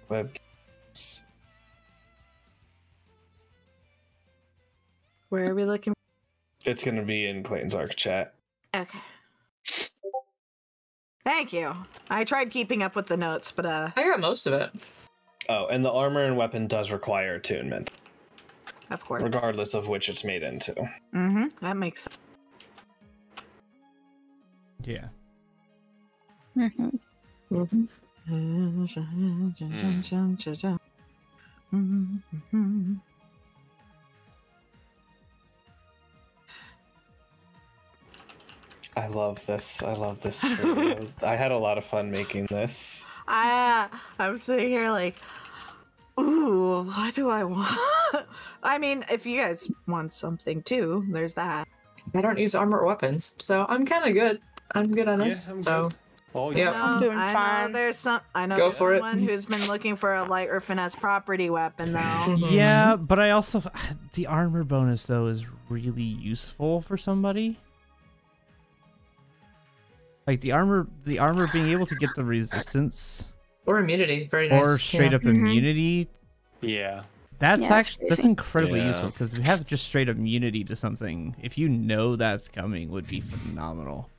S2: webcams.
S5: Where are we looking?
S2: It's gonna be in Clayton's Arc chat.
S5: Okay. Thank you. I tried keeping up with the notes, but
S3: I got most of it.
S2: Oh, and the armor and weapon does require attunement,
S5: of course.
S2: regardless of which it's made into.
S5: Mm-hmm. That makes sense.
S7: Yeah.
S4: Mm-hmm.
S2: I love this. I love this trivia. I had a lot of fun making this.
S5: I'm sitting here like, ooh, what do I want? I mean, if you guys want something too, there's that.
S3: I don't use armor or weapons, so I'm kind of good. I'm good on this.
S1: I'm
S3: so
S1: good. Oh,
S3: Yeah.
S5: No,
S4: I'm doing
S5: I
S4: fine.
S5: know there's some. I know
S3: Go
S5: there's
S3: for it.
S5: someone who's been looking for a light or finesse property weapon though.
S3: Mhm.
S7: Yeah, but I also... The armor bonus, though, is really useful for somebody. Like, the armor being able to get the resistance
S3: Or immunity, very nice.
S7: or straight up
S4: Mhm.
S7: immunity,
S1: Yeah.
S7: that's
S4: Yeah, that's
S7: actually that's
S4: crazy.
S7: incredibly
S6: Yeah.
S7: useful, because to have just straight up immunity to something, if you know that's coming, would be phenomenal.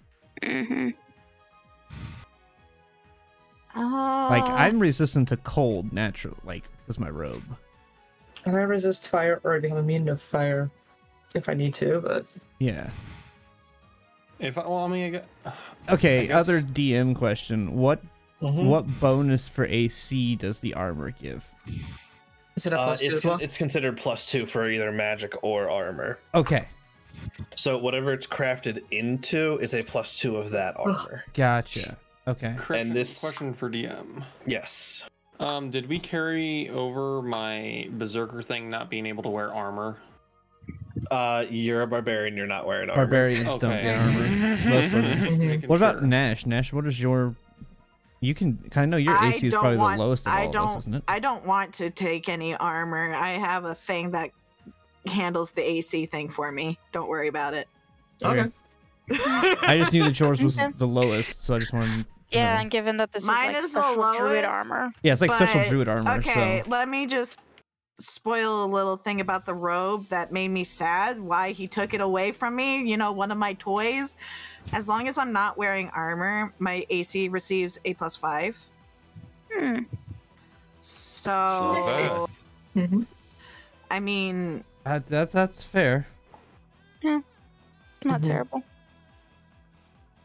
S4: Mm-hmm.
S7: Like, I'm resistant to cold naturally, like, because my robe.
S3: I resist fire or I become immune to fire if I need to, but
S7: Yeah.
S1: If I, well, I mean, I got,
S7: Okay,
S1: I guess-
S7: other DM question. What
S2: Mm-hmm.
S7: what bonus for AC does the armor give?
S3: is it a plus two as well?
S2: It's considered +2 for either magic or armor.
S7: Okay,
S2: So whatever it's crafted into is a +2 of that armor.
S7: gotcha. Okay.
S1: question,
S2: this-
S1: question for DM.
S2: Yes.
S1: Did we carry over my berserker thing not being able to wear armor?
S2: You're a barbarian. You're not wearing armor.
S7: Barbarians don't
S1: Okay.
S7: get armor. Most barbarians.
S1: Making
S7: What about
S1: sure.
S7: Nash? Nash, what is your... You can... I know your AC is probably the lowest of all of us, isn't it?
S5: I don't want to take any armor. I have a thing that handles the AC thing for me. Don't worry about it.
S3: Okay.
S7: I just knew that yours was the lowest, so I just wanted to
S4: Yeah,
S7: know.
S4: and given that this
S5: Mine
S4: is like
S5: is the
S4: special druid
S5: lowest.
S4: armor.
S7: Yeah, it's like special
S5: But-
S7: druid armor,
S5: Okay,
S7: so...
S5: let me just spoil a little thing about the robe that made me sad. Why he took it away from me, you know, one of my toys. As long as I'm not wearing armor, my AC receives a +5.
S4: Hmm.
S5: So
S3: Mhm.
S5: I mean,
S7: That's fair.
S4: Not
S3: Mhm.
S4: terrible.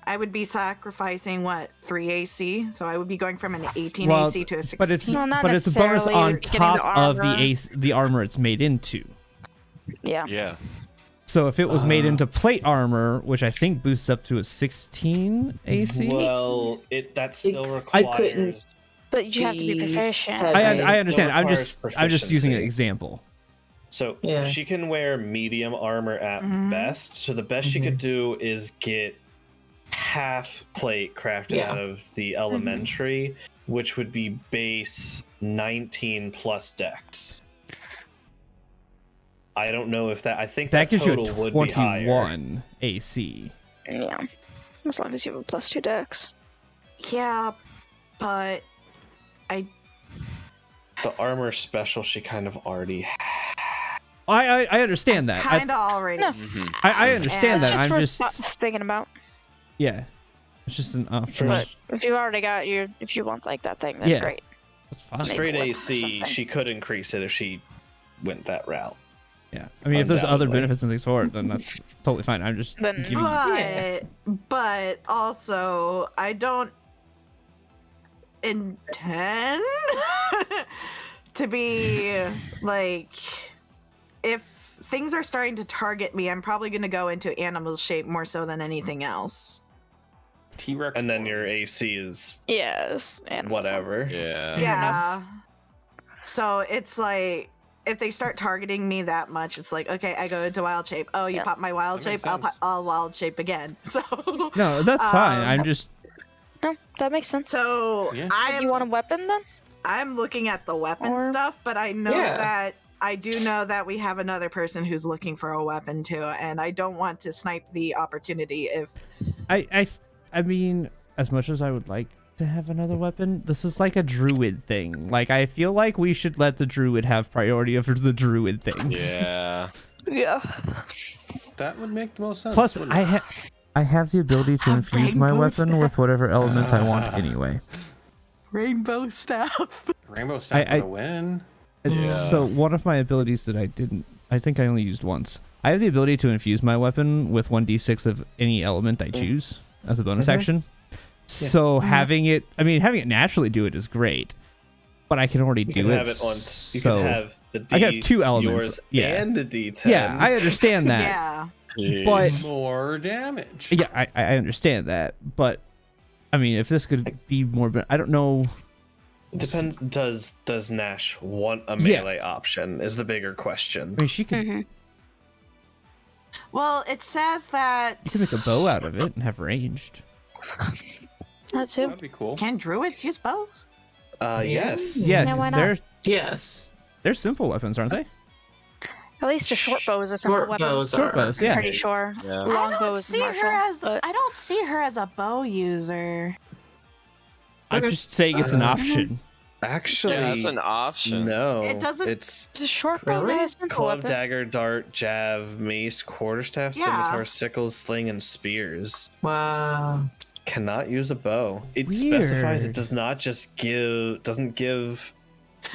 S5: I would be sacrificing what 3 AC, so I would be going from an 18
S7: Well,
S5: AC to a 16.
S7: But it's
S4: No, not
S7: but it's a bonus
S4: necessarily.
S7: on
S4: You're getting
S7: top
S4: the
S7: of
S4: armor.
S7: the armor it's made into.
S4: Yeah.
S6: Yeah.
S7: So if it was made into plate armor, which I think boosts up to a 16 AC.
S2: Well, that still
S3: I couldn't-
S2: requires.
S4: But you have to be
S3: Be
S4: proficient.
S3: heavy.
S7: I understand.
S2: Still
S7: I'm
S2: requires
S7: just using an
S2: proficiency.
S7: example.
S2: So
S3: Yeah.
S2: she can wear medium armor at
S5: Mhm.
S2: best. So the best she could do is get half plate crafted
S3: Yeah.
S2: out of the elementary, which would be base 19 plus dex. I don't know if that. I think
S7: That gives you
S2: total
S7: a
S2: would be higher.
S7: 21 AC.
S4: Yeah. As long as you have a +2 dex.
S5: Yeah, but
S2: The armor special she kind of already has.
S7: I understand that.
S5: kind of already.
S4: No.
S7: I understand
S5: It's
S7: that.
S4: It's just
S7: I'm
S4: worth
S7: just
S4: thinking about.
S7: yeah. It's just an option.
S4: But if you already got if you want like that thing, then
S7: Yeah.
S4: great.
S7: That's fine.
S2: Straight
S4: weapon or
S2: AC,
S4: something.
S2: she could increase it if she went that route.
S7: Yeah. I mean, if there's other
S2: Undoubtedly.
S7: benefits and things for it, then that's totally fine. I'm just
S4: Then-
S7: giving.
S5: But also, I don't intend to be like, if things are starting to target me, I'm probably going to go into animal shape more so than anything else.
S1: T-Rex.
S2: And then
S1: form.
S2: your AC is
S4: Yes. And
S2: whatever.
S6: Yeah.
S5: Yeah. So it's like, if they start targeting me that much, it's like, okay, I go into wild shape. Oh, you
S4: Yeah.
S5: pop my wild
S1: That
S5: shape.
S1: makes sense.
S5: I'll wild shape again. So
S7: No, that's fine. I'm just.
S4: No, that makes sense.
S5: So
S1: Yeah.
S4: You want a weapon then?
S5: I'm looking at the weapon
S4: Or-
S5: stuff, but I know
S3: Yeah.
S5: that I do know that we have another person who's looking for a weapon too, and I don't want to snipe the opportunity if
S7: I mean, as much as I would like to have another weapon, this is like a druid thing. Like, I feel like we should let the druid have priority over the druid things.
S6: Yeah.
S4: Yeah.
S1: That would make the most sense.
S7: Plus,
S1: wouldn't it?
S7: I have the ability to
S5: A
S7: infuse my
S5: rainbow
S7: weapon
S5: staff.
S7: with whatever element I want anyway.
S5: rainbow staff.
S1: Rainbow Staff
S7: I-
S1: would win.
S7: And
S6: Yeah.
S7: So one of my abilities that I think I only used once. I have the ability to infuse my weapon with 1d6 of any element I choose as a bonus action. So having it naturally do it is great, but I can already
S2: You
S7: do
S2: can
S7: it.
S2: have it on. You
S7: so
S2: can have the D,
S7: I got two elements,
S2: yours
S7: yeah.
S2: and a D10.
S7: yeah, I understand that.
S5: Yeah.
S7: But
S1: More damage.
S7: yeah, I understand that. But I mean, if this could be more, I don't know.
S2: It depends. Does Nash want a
S7: Yeah.
S2: melee option? Is the bigger question.
S7: I mean, she could.
S4: Mm-hmm.
S5: Well, it says that
S7: You could make a bow out of it and have ranged.
S4: That too.
S1: That'd be cool.
S5: Can druids use bows?
S2: Yes.
S7: Yeah,
S4: Yeah, why
S7: 'cause
S4: not?
S3: Yes.
S7: they're simple weapons, aren't they?
S4: At least a short bow is a simple
S3: Short
S4: weapon.
S3: bows
S7: Short
S3: are.
S7: bows,
S4: I'm
S7: yeah.
S4: pretty sure.
S6: Yeah.
S4: Long bow is martial. but
S5: I don't see her as a bow user.
S7: I'm
S3: Okay.
S7: just saying it's an option.
S2: Actually,
S6: Yeah, that's an option.
S2: no.
S5: It doesn't-
S2: It's
S4: it's a short bow,
S3: Really?
S4: not a simple
S2: club,
S4: weapon.
S2: dagger, dart, jav, mace, quarterstaff,
S5: Yeah.
S2: scimitar, sickle, sling, and spears.
S3: Wow.
S2: Cannot use a bow. It
S7: Weird.
S2: specifies it does not just doesn't give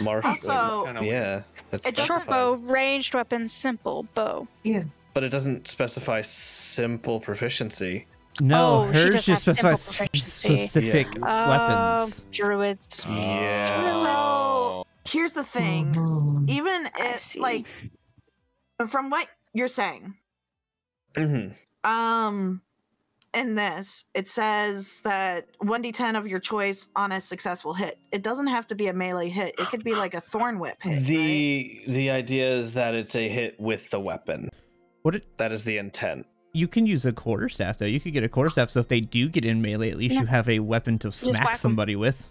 S2: martial.
S5: Also,
S1: Kinda
S2: yeah, that
S5: It doesn't-
S4: Short bow,
S2: specifies.
S4: ranged weapon, simple bow.
S3: Yeah.
S2: But it doesn't specify simple proficiency.
S7: No,
S4: Oh, she
S7: hers
S4: does
S7: just
S4: have simple
S7: specifies
S4: proficiency.
S7: specific weapons.
S4: Druids.
S2: Yeah.
S6: Oh.
S5: here's the thing.
S3: Mhm.
S5: Even
S4: I
S5: if,
S4: see.
S5: like, from what you're saying,
S2: Mhm.
S5: in this, it says that 1d10 of your choice on a successful hit. It doesn't have to be a melee hit. It could be like a thorn whip hit. right?
S2: The idea is that it's a hit with the weapon. That is the intent.
S7: You can use a quarterstaff though. You could get a quarterstaff, so if they do get in melee, at least
S4: Yeah.
S7: you have a weapon to
S4: whack
S7: smack
S4: 'em.
S7: somebody with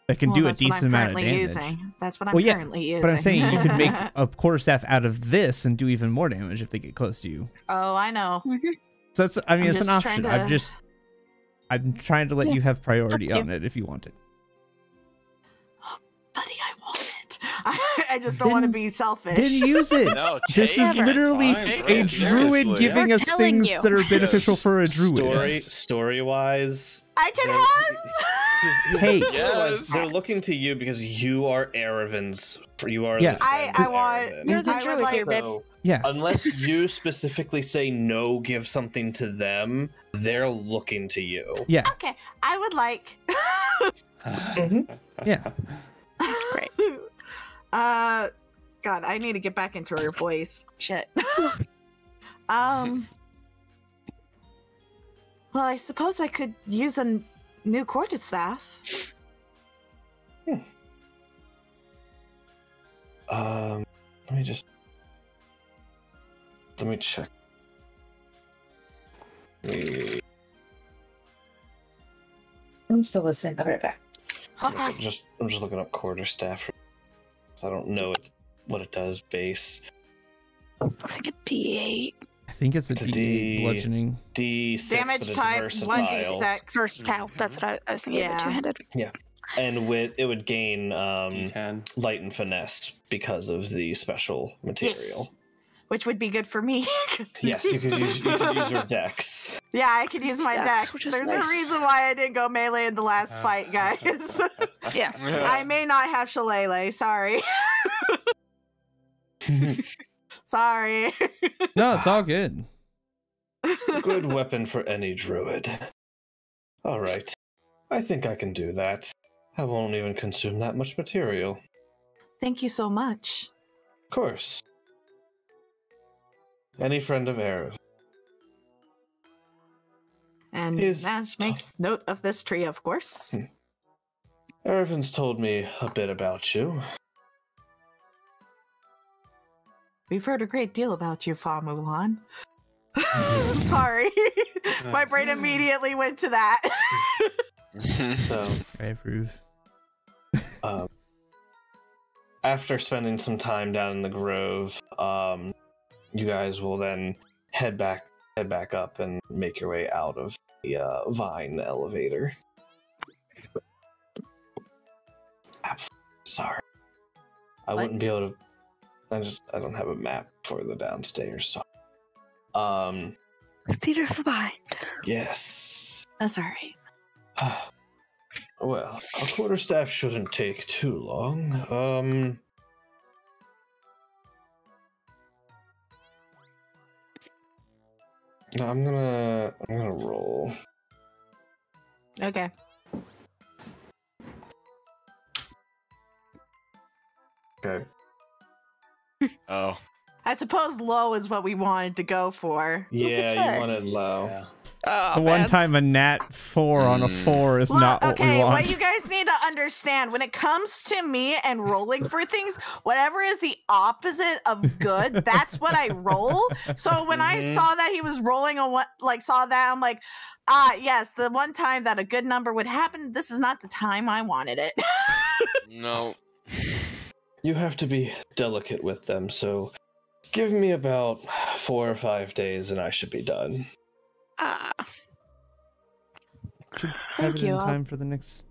S7: that can
S5: Well,
S7: do a
S5: that's what
S7: decent
S5: I'm
S7: amount of
S5: currently
S7: damage.
S5: Using. That's what I'm
S7: Well, yeah,
S5: currently using.
S7: But I'm saying you could make a quarterstaff out of this and do even more damage if they get close to you.
S5: Oh, I know.
S7: So it's, I mean,
S5: I'm
S7: it's an
S5: just
S7: option.
S5: trying
S7: I'm trying to let
S4: Yeah,
S7: you have priority
S4: to you.
S7: on it if you want it.
S5: Buddy, I want it. I just don't want to
S7: Then-
S5: be selfish.
S7: Then use it.
S6: No,
S7: This
S6: take
S7: is
S6: it.
S7: literally
S1: Fine,
S7: a
S1: bro.
S7: druid
S6: Seriously.
S7: giving
S4: We're
S7: us
S4: telling
S7: things
S4: you.
S7: that are beneficial for a druid.
S2: Story wise,
S5: I can
S2: There-
S5: have.
S7: Hey.
S6: Yes.
S2: They're looking to you because you are Aravin's. You are.
S7: Yeah.
S2: The friend of
S5: want-
S2: Aravin.
S4: You're the
S5: I would
S4: druid
S5: like-
S4: here, babe.
S2: So,
S7: Yeah.
S2: unless you specifically say no, give something to them, they're looking to you.
S7: Yeah.
S5: Okay, I would like.
S7: Yeah.
S4: Great.
S5: God, I need to get back into her voice. Shit. Well, I suppose I could use a new quarterstaff.
S2: Let me check.
S3: I'm still listening. I'll be right back.
S5: Okay.
S2: I'm just looking up quarterstaff. I don't know what it does base.
S4: I think a D8.
S7: I think it's a
S2: It's a
S7: D8
S2: D-
S7: bludgeoning.
S2: D6,
S5: Damage
S2: but it's
S5: type
S2: versatile.
S5: 1d6.
S4: Versatile. That's what I was thinking.
S5: Yeah.
S4: Of the two-handed.
S2: And it would gain
S1: D10.
S2: light and finesse because of the special material.
S5: Which would be good for me. 'cause-
S2: Yes, you could use your dex.
S5: Yeah, I could use my
S4: Dex,
S5: dex.
S4: which is
S5: There's
S4: nice.
S5: a reason why I didn't go melee in the last fight, guys.
S4: Yeah.
S5: I may not have Shillelagh. Sorry. Sorry.
S7: No, it's all good.
S2: Good weapon for any druid. All right. I think I can do that. I won't even consume that much material.
S5: Thank you so much.
S2: Of course. Any friend of Arav.
S5: And
S2: His-
S5: Nash makes note of this tree, of course.
S2: Aravin's told me a bit about you.
S5: We've heard a great deal about you, Fa Mulan. Sorry. My brain immediately went to that.
S2: So,
S7: I approve.
S2: after spending some time down in the grove, you guys will then head back up and make your way out of the vine elevator. Sorry, I
S5: What?
S2: wouldn't be able to. I don't have a map for the downstairs. So,
S4: Theater of the Mind.
S2: yes.
S5: That's all right.
S2: Well, a quarterstaff shouldn't take too long. No, I'm gonna roll.
S5: Okay.
S2: Okay.
S6: Oh.
S5: I suppose low is what we wanted to go for.
S2: Yeah,
S4: say.
S2: you wanted low.
S1: Yeah.
S4: Oh,
S7: The one time a nat 4 on a 4 is not what we
S5: okay,
S7: want.
S5: what you guys need to understand when it comes to me and rolling for things, whatever is the opposite of good, that's what I roll. So when I
S2: Mhm.
S5: saw that he was rolling on what, like, saw that, I'm like, yes, the one time that a good number would happen, this is not the time I wanted it.
S6: No.
S2: You have to be delicate with them, so give me about 4 or 5 days and I should be done.
S7: Should have
S5: Thank
S7: it
S5: you,
S7: in
S5: I'll-
S7: time for the next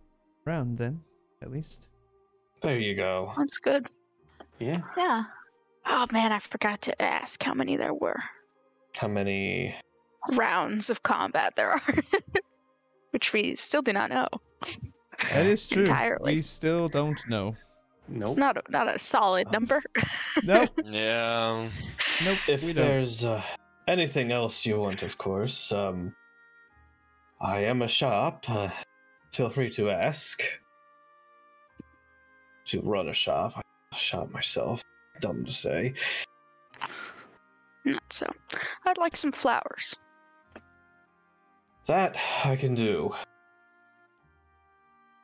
S7: round, then, at least.
S2: There you go.
S4: That's good.
S1: Yeah.
S5: Yeah.
S4: Oh man, I forgot to ask how many there were
S2: How many?
S4: rounds of combat there are, which we still do not know.
S7: That is true.
S4: Entirely.
S7: We still don't know.
S1: Nope.
S4: Not a solid number.
S7: Nope.
S6: Yeah.
S7: Nope.
S2: If
S7: we don't.
S2: there's anything else you want, of course, I am a shop. Feel free to ask. To run a shop. I run a shop myself. Dumb to say.
S4: Not so. I'd like some flowers.
S2: That I can do.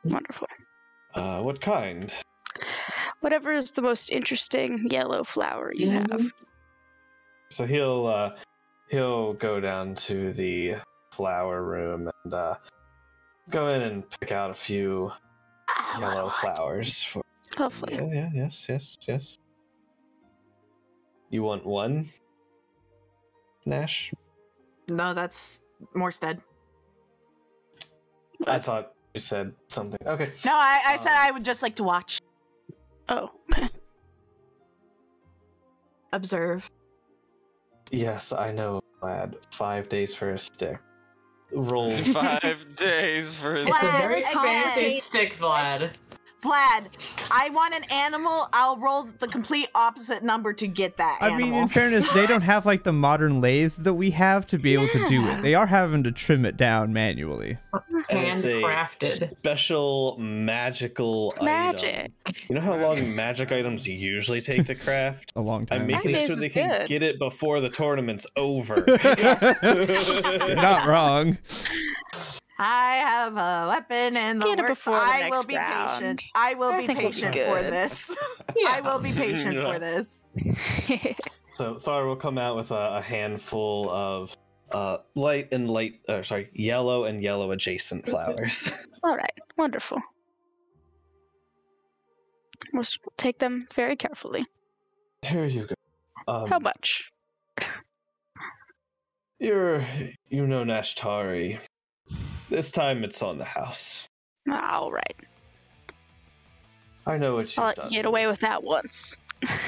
S4: Wonderful.
S2: What kind?
S4: Whatever is the most interesting yellow flower you have.
S2: So he'll go down to the flower room and go in and pick out a few yellow flowers. For...
S4: Lovely.
S2: Yeah, yes. You want one, Nash?
S5: No, that's Morstead.
S2: I thought you said something. Okay.
S5: No, I said I would just like to watch,
S4: Oh, okay.
S5: observe.
S2: Yes, I know, lad. 5 days for a stick. roll.
S6: 5 days for his.
S3: It's a very
S5: Vlad,
S3: fancy
S5: okay.
S3: stick, Vlad.
S5: Vlad, I want an animal. I'll roll the complete opposite number to get that
S7: I
S5: animal.
S7: mean, in fairness, they don't have like the modern lathes that we have to be able to do it. They are having to trim it down manually.
S2: And it's a
S3: Handcrafted.
S2: special magical
S4: It's
S2: item.
S4: magic.
S2: You know how long magic items usually take to craft?
S7: A long time.
S2: I'm making
S4: This
S2: sure
S4: is
S2: they can
S4: good.
S2: get it before the tournament's over.
S7: You're not wrong.
S5: I have a weapon in the
S4: Get it
S5: works.
S4: before the
S5: I will
S4: next
S5: be
S4: round.
S5: patient. I will
S4: I
S5: be
S4: think we'll be
S5: patient for
S4: good.
S5: this.
S3: Yeah.
S5: I will be patient
S2: Yeah.
S5: for this.
S2: So Thar will come out with a handful of yellow and yellow adjacent flowers.
S4: All right, wonderful. We'll take them very carefully.
S2: Here you go.
S4: How much?
S2: You know Nashtari. This time it's on the house.
S4: All right.
S2: I know what you've
S4: I'll
S2: done.
S4: let you get
S2: for
S4: away
S2: this-
S4: with that once.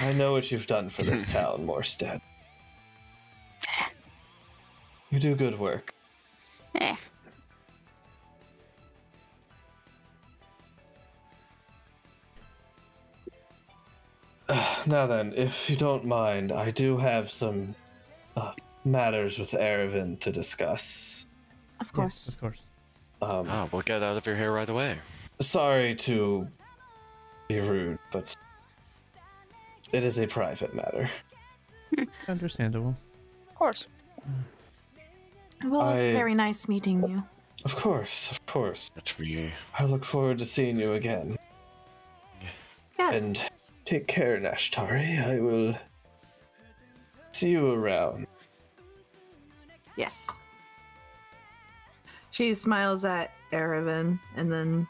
S2: I know what you've done for this town, Morstead. You do good work.
S4: Eh.
S2: Now then, if you don't mind, I do have some matters with Erevan to discuss.
S5: Of
S7: Yes,
S5: course.
S7: of course.
S6: Oh, we'll get out of your hair right away.
S2: Sorry to be rude, but it is a private matter.
S7: Understandable.
S4: Of course.
S5: Well, it's
S2: I-
S5: very nice meeting you.
S2: Of course, of course.
S6: That's me.
S2: I look forward to seeing you again.
S5: Yes.
S2: And take care, Nashtari. I will see you around.
S5: Yes. She smiles at Erevan and then.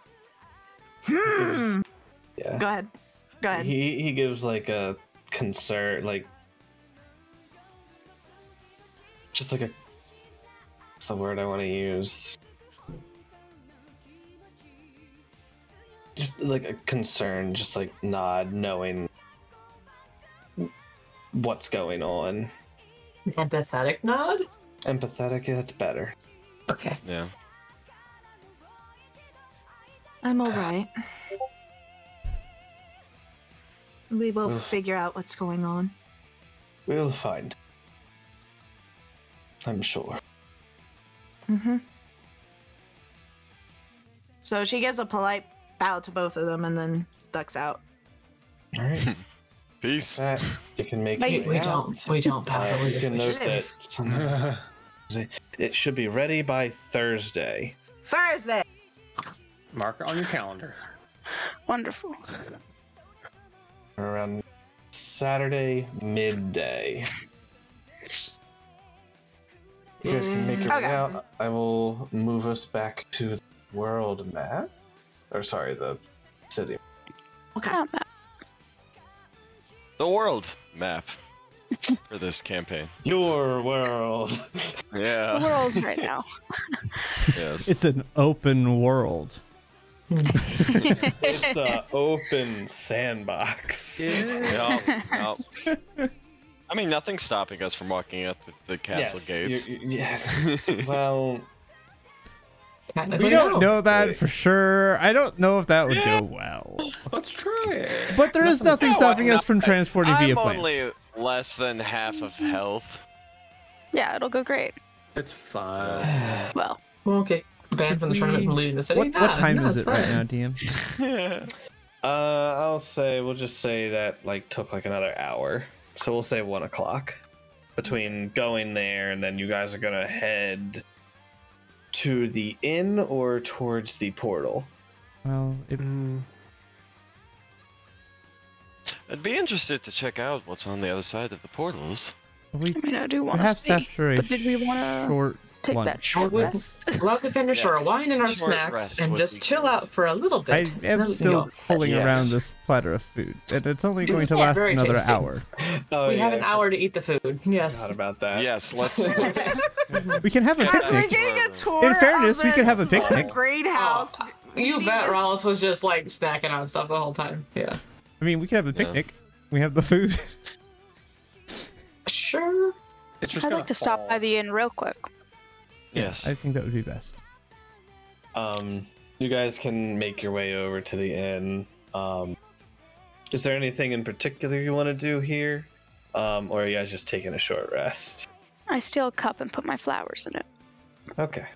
S2: Yeah.
S5: Go ahead. Go ahead.
S2: He gives like a concern, like just like a. What's the word I want to use? Just like a concern, just like nod, knowing what's going on.
S3: Empathetic nod?
S2: Empathetic, that's better.
S3: Okay.
S6: Yeah.
S5: I'm all right. We will
S2: Oof.
S5: figure out what's going on.
S2: We'll find. I'm sure.
S5: Mm-hmm. So she gives a polite bow to both of them and then ducks out.
S2: All right.
S6: Peace.
S2: That you can make.
S4: Wait,
S2: your way
S3: We
S2: out.
S3: don't bow to
S2: You
S3: leave.
S2: can
S3: We
S2: note
S3: just
S2: that
S3: leave.
S2: some- it should be ready by Thursday.
S5: Thursday!
S1: Mark it on your calendar.
S4: Wonderful.
S2: Around Saturday midday. You guys can make your way
S5: Okay.
S2: out. I will move us back to the world map. Or sorry, the city.
S5: Okay.
S4: Yeah, Matt.
S6: The world map for this campaign.
S2: Your world.
S4: The
S6: Yeah.
S4: world right now.
S6: Yes.
S7: It's an open world.
S2: It's a open sandbox.
S6: Yup, yup. I mean, nothing's stopping us from walking out the castle gates.
S2: Yes. Well,
S3: Technically,
S7: We don't
S3: no.
S7: know that for sure. I don't know if that would
S6: Yeah.
S7: go well.
S1: Let's try it.
S7: But there is nothing
S6: No,
S7: stopping
S6: no,
S7: us from transporting
S6: I'm
S7: via planes.
S6: only less than half of health.
S4: Yeah, it'll go great.
S1: It's fine.
S4: Well,
S3: Okay. Banned from the tournament from leaving the city?
S7: What
S3: Nah,
S7: time
S3: no,
S7: is
S3: it's
S7: it right
S3: fine.
S7: now, DM?
S2: I'll say we'll just say that like took like another hour, so we'll say 1 o'clock between going there and then you guys are gonna head to the inn or towards the portal.
S7: Well, it,
S6: I'd be interested to check out what's on the other side of the portals.
S7: we
S4: I mean, I do want to
S7: perhaps
S4: see.
S7: after a
S4: But did we want to
S7: short
S4: take
S7: lunch.
S4: that short
S3: would-
S4: rest?
S3: Love to finish our
S6: Yes.
S3: wine and our
S6: Short
S3: snacks
S6: rest
S3: and
S6: would
S3: just
S6: be
S3: chill
S6: good.
S3: out for a little
S7: I
S3: bit.
S7: am
S3: Then we can
S7: still
S3: go.
S7: pulling
S6: Yes.
S7: around this platter of food, and it's only going to
S3: Yeah,
S7: last
S3: very
S7: another
S3: tasty.
S7: hour.
S2: Oh,
S3: We have
S2: yeah,
S3: an
S2: I
S3: hour to eat the food. Yes.
S2: forgot about that.
S6: Yes, let's
S7: We can have a
S6: Yeah,
S5: As we're
S7: picnic.
S5: getting a tour
S7: In fairness,
S5: of
S7: we could have a
S5: this
S7: picnic.
S5: Great house.
S3: You
S5: We
S3: bet
S5: need to-
S3: Rollis was just like snacking on stuff the whole time. Yeah.
S7: I mean, we could have a
S6: Yeah.
S7: picnic. We have the food.
S3: Sure.
S1: It's just
S4: I'd
S1: gonna
S4: like to stop by
S1: fall.
S4: the inn real quick.
S6: Yes.
S7: I think that would be best.
S2: You guys can make your way over to the inn. Is there anything in particular you want to do here? Or are you guys just taking a short rest?
S4: I steal a cup and put my flowers in it.
S2: Okay.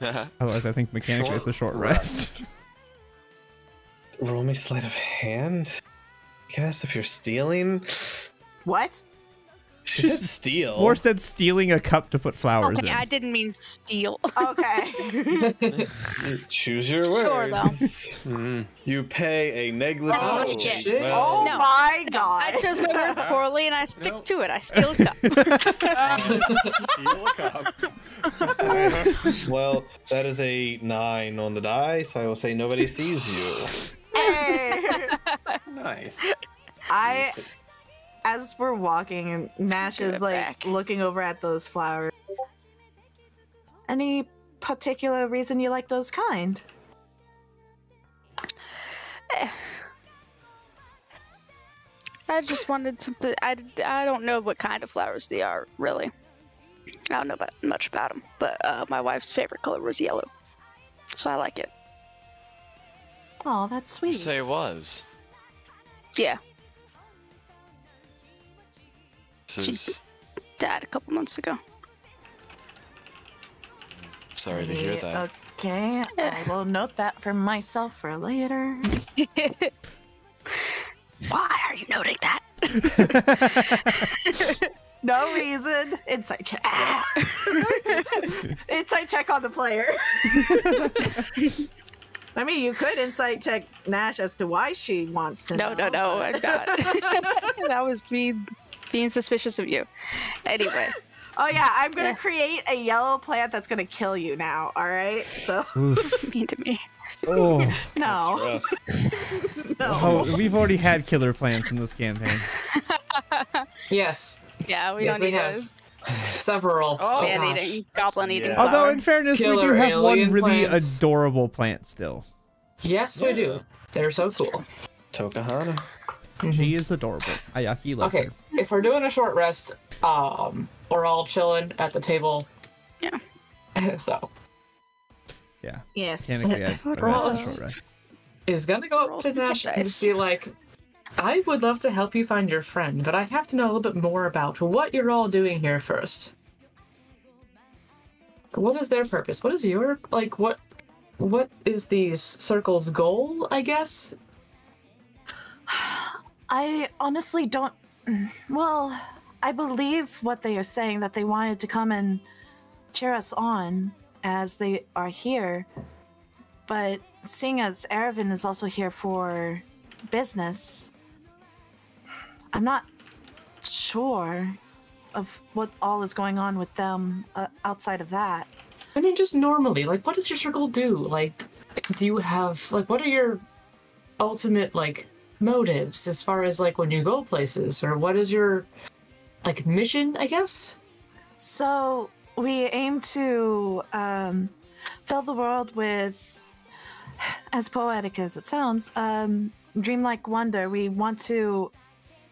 S7: Otherwise, I think mechanically it's a short rest.
S2: Roll me sleight of hand. I guess if you're stealing.
S5: What?
S2: She said steal.
S7: More said stealing a cup to put flowers
S4: Okay,
S7: in.
S4: I didn't mean steal.
S5: Okay.
S2: Choose your words.
S4: Sure, though.
S2: You pay a negligible.
S4: Oh,
S3: Oh,
S4: shit.
S3: shit.
S5: Oh
S4: No,
S5: my
S4: No,
S5: god.
S4: I chose my words poorly and I stick
S1: Nope.
S4: to it. I steal a cup.
S1: Steal a cup.
S2: Well, that is a 9 on the die, so I will say nobody sees you.
S5: Hey.
S1: Nice.
S5: As we're walking, Nash
S4: Give
S5: is
S4: it
S5: like
S4: back.
S5: looking over at those flowers. Any particular reason you like those kind?
S4: I just wanted something. I don't know what kind of flowers they are, really. I don't know much about them, but my wife's favorite color was yellow. So I like it.
S5: Oh, that's
S6: You
S5: sweet.
S6: say it was.
S4: Yeah,
S6: This is.
S4: died a couple months ago.
S6: Sorry to hear that.
S5: Okay, I will note that for myself for later.
S4: Why are you noting that?
S5: No reason. Insight check.
S4: Ah.
S5: Insight check on the player. I mean, you could insight check Nash as to why she wants to
S4: No,
S5: know.
S4: I'm not. That was me being suspicious of you. Anyway,
S5: Oh yeah, I'm gonna
S4: Yeah.
S5: create a yellow plant that's gonna kill you now. All right, so
S7: Oof.
S4: mean to me.
S7: Oh.
S5: no,
S2: Rough.
S5: no.
S7: Oh, we've already had killer plants in this campaign.
S3: Yes,
S4: Yeah, we
S3: yes,
S4: don't
S3: we
S4: need
S3: have several.
S1: Oh,
S3: gosh.
S4: man-eating, goblin-eating
S2: Yeah.
S4: flower.
S7: Although, in fairness, we do
S3: Killer
S7: have one
S3: alien
S7: really
S3: plants.
S7: adorable plant still.
S3: Yes, we do. They're so cool.
S2: Tokahana.
S7: She is adorable. Ayaki loves
S3: Okay,
S7: her.
S3: if we're doing a short rest, we're all chilling at the table.
S4: Yeah.
S3: So
S7: Yeah.
S5: Yes.
S7: Mechanically, I'd rather have a
S3: Ross.
S7: short rest.
S3: is gonna go up
S4: Rolls
S3: to
S4: with the
S3: Nash and just
S4: dice.
S3: be like, I would love to help you find your friend, but I have to know a little bit more about what you're all doing here first. What is their purpose? What is your what is the circle's goal, I guess?
S5: I honestly don't. Well, I believe what they are saying, that they wanted to come and cheer us on as they are here. But seeing as Erevan is also here for business, I'm not sure of what all is going on with them outside of that.
S3: I mean, just normally, like, what does your circle do? Like, do you have, like, what are your ultimate, like, motives as far as, like, when you go places? Or what is your, like, mission, I guess?
S5: So we aim to fill the world with, as poetic as it sounds, dreamlike wonder. We want to,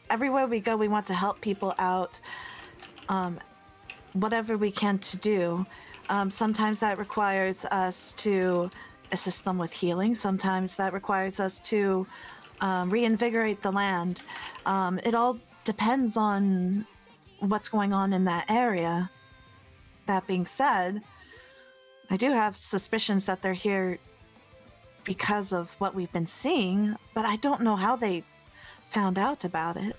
S5: everywhere we go, we want to help people out, whatever we can to do. Sometimes that requires us to assist them with healing. Sometimes that requires us to reinvigorate the land. It all depends on what's going on in that area. That being said, I do have suspicions that they're here because of what we've been seeing, but I don't know how they found out about it.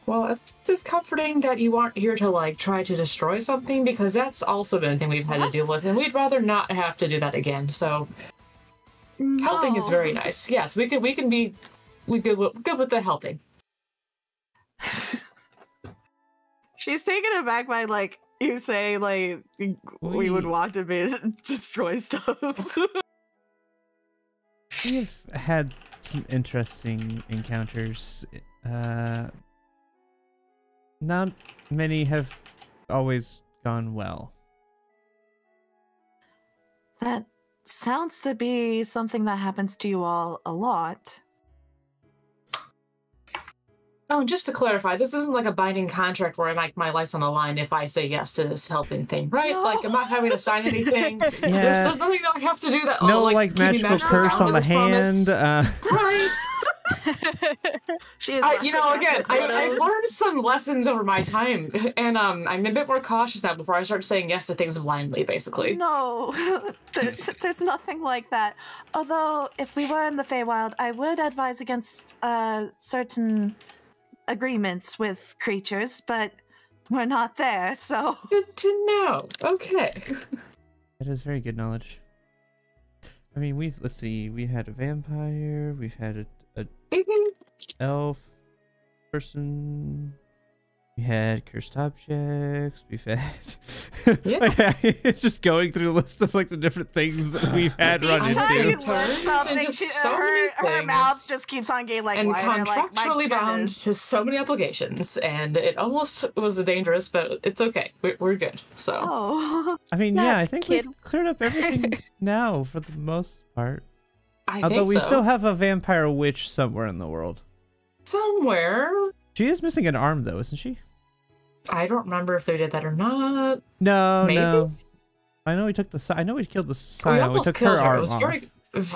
S3: Well, it's comforting that you aren't here to, like, try to destroy something, because that's also been a thing we've had to deal
S5: What?
S3: with, and we'd rather not have to do that again, so helping is
S5: No.
S3: very nice. Yes, we can be good with the helping.
S5: She's taken aback by, like, you say, like, we would want to be destroy stuff.
S7: We've had some interesting encounters. Not many have always gone well.
S5: That sounds to be something that happens to you all a lot.
S3: Oh, and just to clarify, this isn't like a binding contract where my life's on the line if I say yes to this helping thing, right?
S5: No.
S3: Like, I'm not having to sign anything.
S7: Yeah.
S3: There's nothing that I have to do that.
S7: No,
S3: like keep me
S7: magical curse on the
S3: bound to this
S7: hand.
S3: promise. Right.
S5: She is
S3: Again, I've learned some lessons over my time, and I'm a bit more cautious now before I start saying yes to things blindly, basically.
S5: No, there's nothing like that. Although, if we were in the Feywild, I would advise against certain agreements with creatures, but we're not there, so...
S3: Good to know. Okay.
S7: That is very good knowledge. I mean, let's see, we had a vampire, we've had a elf person, we had cursed objects, we've had
S3: Yeah.
S7: it's just going through a list of like the different things that we've had run
S5: Each time you
S7: into.
S5: learn something,
S3: into so many
S5: her mouth
S3: things.
S5: just keeps on getting like
S3: And
S5: wider, like, my
S3: contractually bound
S5: goodness.
S3: to so many applications, and it almost was dangerous, but it's okay. We're good. So
S5: Oh,
S7: I mean, yeah, I
S4: Nuts,
S7: think
S4: kid.
S7: we've cleared up everything now for the most part.
S3: I
S7: Although
S3: think
S7: we
S3: so.
S7: still have a vampire witch somewhere in the world.
S3: Somewhere.
S7: She is missing an arm though, isn't she?
S3: I don't remember if they did that or not.
S7: No,
S3: Maybe?
S7: no. I know we took I know we killed the
S3: We
S7: Scion. We
S3: almost
S7: took
S3: killed
S7: her
S3: her.
S7: arm
S3: It was
S7: off.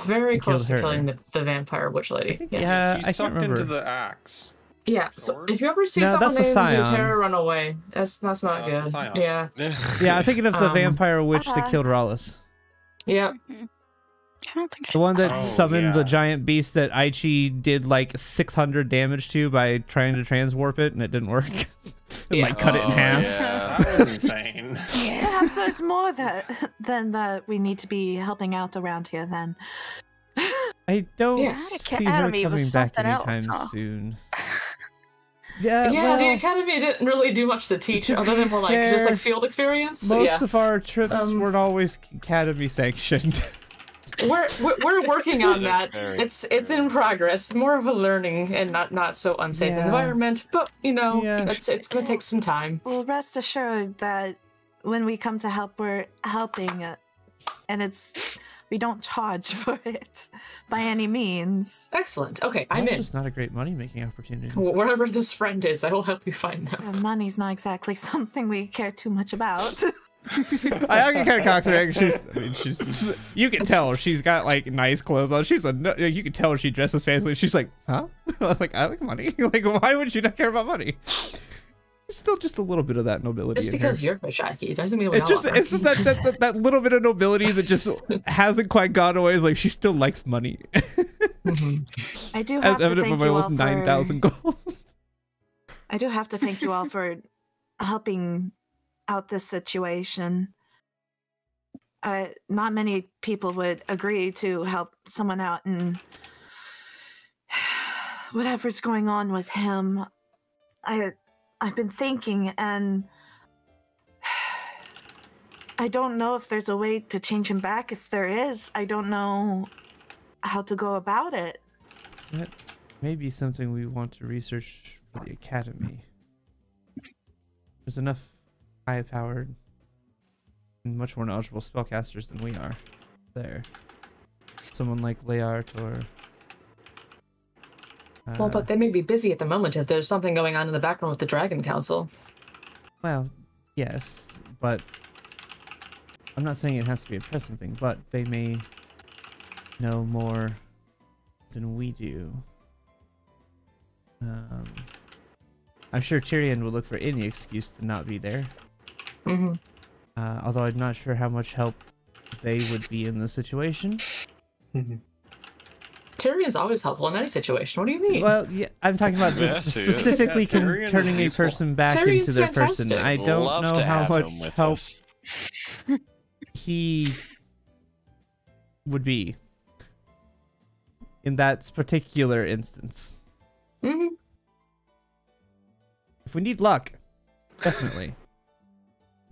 S3: very
S7: We
S3: close to
S7: killed her.
S3: killing the vampire witch lady.
S7: I think-
S3: Yes.
S7: yeah.
S1: She
S7: I can't
S1: sucked
S7: remember.
S1: into the axe.
S3: Yeah. So
S1: Sword?
S3: if you ever see
S7: No,
S3: someone
S7: that's a
S3: named
S7: Scion.
S3: Zutera run away, that's not
S1: that's a
S3: good.
S1: Scion.
S3: Yeah.
S7: Yeah, I'm thinking of the
S3: Um,
S7: vampire witch that killed Rallis.
S3: Yeah.
S4: Mhm. I don't think
S7: The one that
S1: Oh,
S7: summoned the
S1: yeah.
S7: giant beast that Aichi did like 600 damage to by trying to transwarp it and it didn't work. And
S3: Yeah.
S7: like cut it in
S6: Oh,
S7: half.
S6: yeah.
S1: That was insane.
S4: Yeah.
S5: perhaps there's more than that we need to be helping out around here. Then
S7: I don't
S3: Yeah.
S7: see her
S4: Academy
S7: coming
S4: was
S7: back
S4: something else,
S7: anytime
S4: huh?
S7: soon. Yeah,
S3: Yeah, the
S7: well,
S3: academy didn't really do much to teach
S7: to
S3: other than
S7: be
S3: more like just
S7: fair,
S3: like field experience.
S7: most
S3: Yeah.
S7: of our trips
S3: Um,
S7: weren't always academy sanctioned.
S3: We're working on
S6: That's
S3: that.
S6: very
S3: It's in progress. More of a learning and not so unsafe
S7: Yeah.
S3: environment, but
S7: Yeah.
S3: it's gonna take some time.
S5: well, rest assured that when we come to help, we're helping, and we don't charge for it by any means.
S3: Excellent. Okay, I'm
S7: That's
S3: in.
S7: just not a great money making opportunity.
S3: Wherever this friend is, I will help you find them.
S5: Money's not exactly something we care too much about.
S7: I get kind of cocks her. She's. You can tell she's got like nice clothes on. You can tell she dresses fancy. She's like, huh? Like I like money. Like why would you not care about money? Still, just a little bit of that nobility.
S3: Just
S7: in
S3: because
S7: her.
S3: you're Vashaki doesn't mean we
S7: It's
S3: all
S7: just
S3: are.
S7: it's just that little bit of nobility that just hasn't quite gone away. Is like she still likes money.
S3: Mhm.
S5: I do
S7: As
S5: have to
S7: evident
S5: thank
S7: by my
S5: you all
S7: almost 9,000 gold.
S5: I do have to thank you all for helping out this situation. Not many people would agree to help someone out, and whatever's going on with him, I've been thinking, and I don't know if there's a way to change him back. If there is, I don't know how to go about it.
S7: That may be something we want to research for the academy. There's enough high-powered and much more knowledgeable spellcasters than we are there. Someone like Leart or...
S3: Well, but they may be busy at the moment if there's something going on in the background with the Dragon Council.
S7: Well, yes, but I'm not saying it has to be a pressing thing, but they may know more than we do. I'm sure Tyrion would look for any excuse to not be there.
S3: Mm-hmm.
S7: Although I'm not sure how much help they would be in the situation.
S3: Tyrion's always helpful in any situation. What do you mean?
S7: Well, yeah, I'm talking about
S6: Yeah,
S7: just
S6: see,
S7: specifically
S1: yeah, Tyrion is
S7: turning a
S1: useful.
S7: person back
S3: Tyrion's
S7: into their person.
S3: fantastic.
S7: I don't
S6: Love
S7: know
S6: to
S7: how
S6: have
S7: much
S6: him with
S7: help
S6: us.
S7: he would be in that particular instance.
S3: Mm-hmm.
S7: If we need luck, definitely.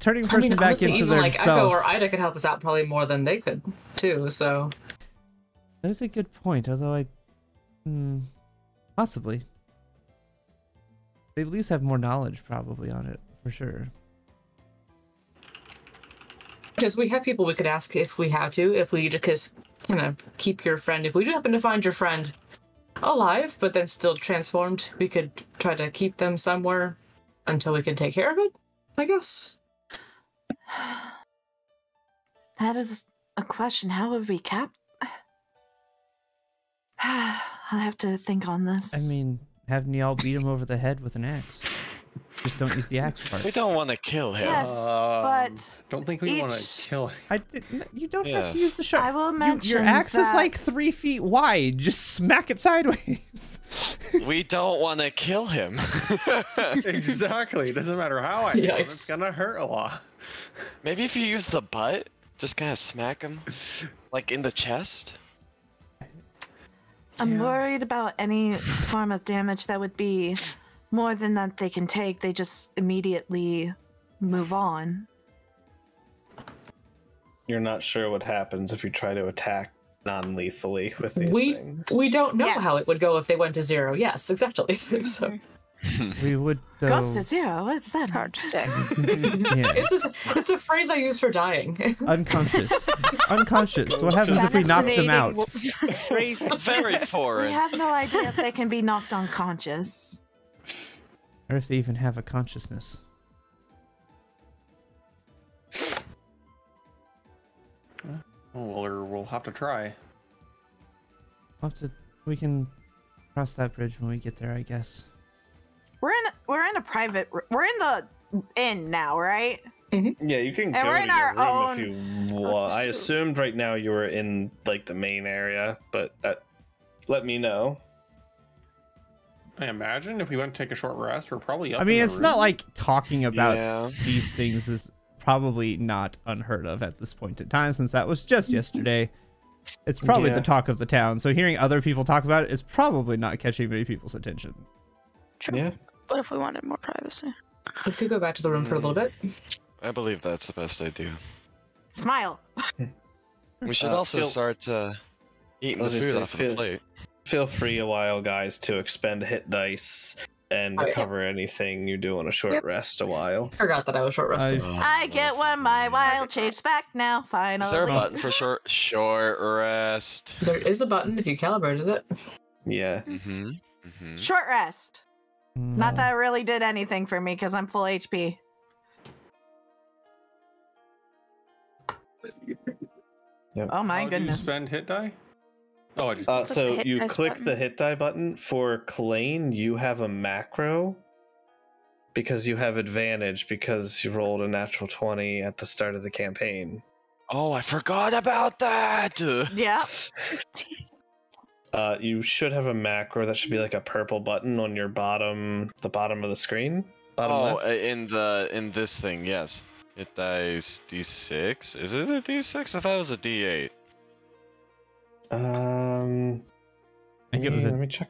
S7: Turning a
S3: I
S7: person
S3: mean,
S7: back
S3: honestly,
S7: into
S3: even like Echo
S7: themselves.
S3: or Ida could help us out probably more than they could, too. So
S7: That is a good point, although possibly. They at least have more knowledge probably on it, for sure.
S3: because we have people we could ask if we have to, if we just keep your friend. If we do happen to find your friend, alive, but then still transformed, we could try to keep them somewhere until we can take care of it, I guess.
S5: That is a question. How would we cap? I'll have to think on this.
S7: I mean, having y'all beat him over the head with an axe. Just don't use the axe part.
S6: We don't want to kill him.
S5: Yes, but
S1: don't think we want
S5: each-
S1: to kill him.
S7: You don't have
S6: Yes.
S7: to use the sharp.
S5: I will mention
S7: your axe is
S5: that-
S7: like 3 feet wide. Just smack it sideways.
S6: We don't want to kill him.
S1: Exactly. It doesn't matter how I hit him. It's
S3: Yikes.
S1: gonna hurt a lot.
S6: Maybe if you use the butt, just kind of smack him, like in the chest.
S5: I'm worried about any form of damage that would be more than that they can take. They just immediately move on.
S2: You're not sure what happens if you try to attack non-lethally with these
S3: We
S2: things.
S3: don't know how
S5: Yes.
S3: it would go if they went to 0. Yes, exactly. So
S7: We would go.
S5: Ghost to 0. What's that?
S4: Hard to say.
S7: Yeah.
S3: it's a phrase I use for dying.
S7: Unconscious. Unconscious. What happens if we knock them out?
S4: Phrasing.
S6: Very
S5: We
S6: foreign.
S5: have no idea if they can be knocked unconscious.
S7: Or if they even have a consciousness.
S1: Well, we'll have to try.
S7: We can cross that bridge when we get there, I guess.
S5: We're in a private. We're in the inn now, right?
S2: Yeah, you can
S5: And
S2: go
S5: we're
S2: to
S5: in
S2: your
S5: our
S2: room
S5: own-
S2: if you want. I assumed right now you were in like the main area, but let me know.
S1: I imagine if we went to take a short rest, we're probably up
S7: I mean,
S1: in the
S7: it's not
S1: room.
S7: like talking about
S6: Yeah.
S7: these things is probably not unheard of at this point in time, since that was just yesterday. It's probably
S2: Yeah.
S7: the talk of the town. So hearing other people talk about it is probably not catching many people's attention.
S4: True.
S2: Yeah.
S4: What if we wanted more privacy?
S3: We could go back to the room for a little bit.
S6: I believe that's the best idea.
S5: Smile.
S6: We should
S2: Uh,
S6: also
S2: feel-
S6: start eating
S2: I
S6: the
S2: was gonna
S6: food
S2: say,
S6: off of the
S2: feel-
S6: plate.
S2: Feel free a while, guys, to expend hit dice and
S3: Oh, yeah.
S2: recover anything you do on a short
S4: Yep.
S2: rest a while.
S3: Forgot that I was short rested.
S5: I get one of my wild shapes back now. Finally.
S6: Is there a button for short rest?
S3: There is a button if you calibrated it.
S2: Yeah.
S6: Mm-hmm. Mm-hmm.
S5: Short rest. Not
S7: No.
S5: that it really did anything for me because I'm full HP.
S2: Yep.
S5: Oh my
S1: How do you
S5: goodness.
S1: spend hit die? Oh, I just
S4: the
S2: So
S4: hit
S2: you
S4: dice
S2: click
S4: button.
S2: the hit die button. For Klain, you have a macro because you have advantage because you rolled a natural 20 at the start of the campaign.
S6: Oh, I forgot about that.
S5: Yep.
S2: You should have a macro that should be like a purple button on your the bottom of the screen. Bottom
S6: Oh,
S2: left.
S6: in this thing, yes. It dies D6. Is it a D6? I thought it was a D8.
S7: I think it was
S2: let
S7: a,
S2: me check.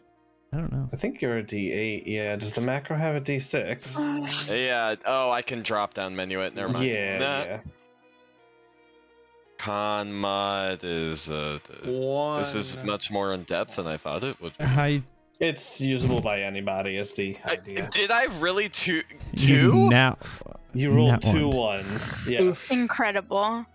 S7: I don't know.
S2: I think you're a D8. Yeah. Does the macro have a D6?
S6: Yeah. Oh, I can drop down menu it. Never mind.
S2: Yeah.
S6: Nah,
S2: Yeah.
S6: Con mod is this is
S1: One.
S6: much more in depth than I thought it would be.
S2: It's usable by anybody. Is the idea.
S6: Did I really
S7: You
S6: two?
S7: now.
S2: You rolled
S7: Not
S2: two
S7: one.
S2: ones. Yeah.
S3: Oof.
S4: Incredible.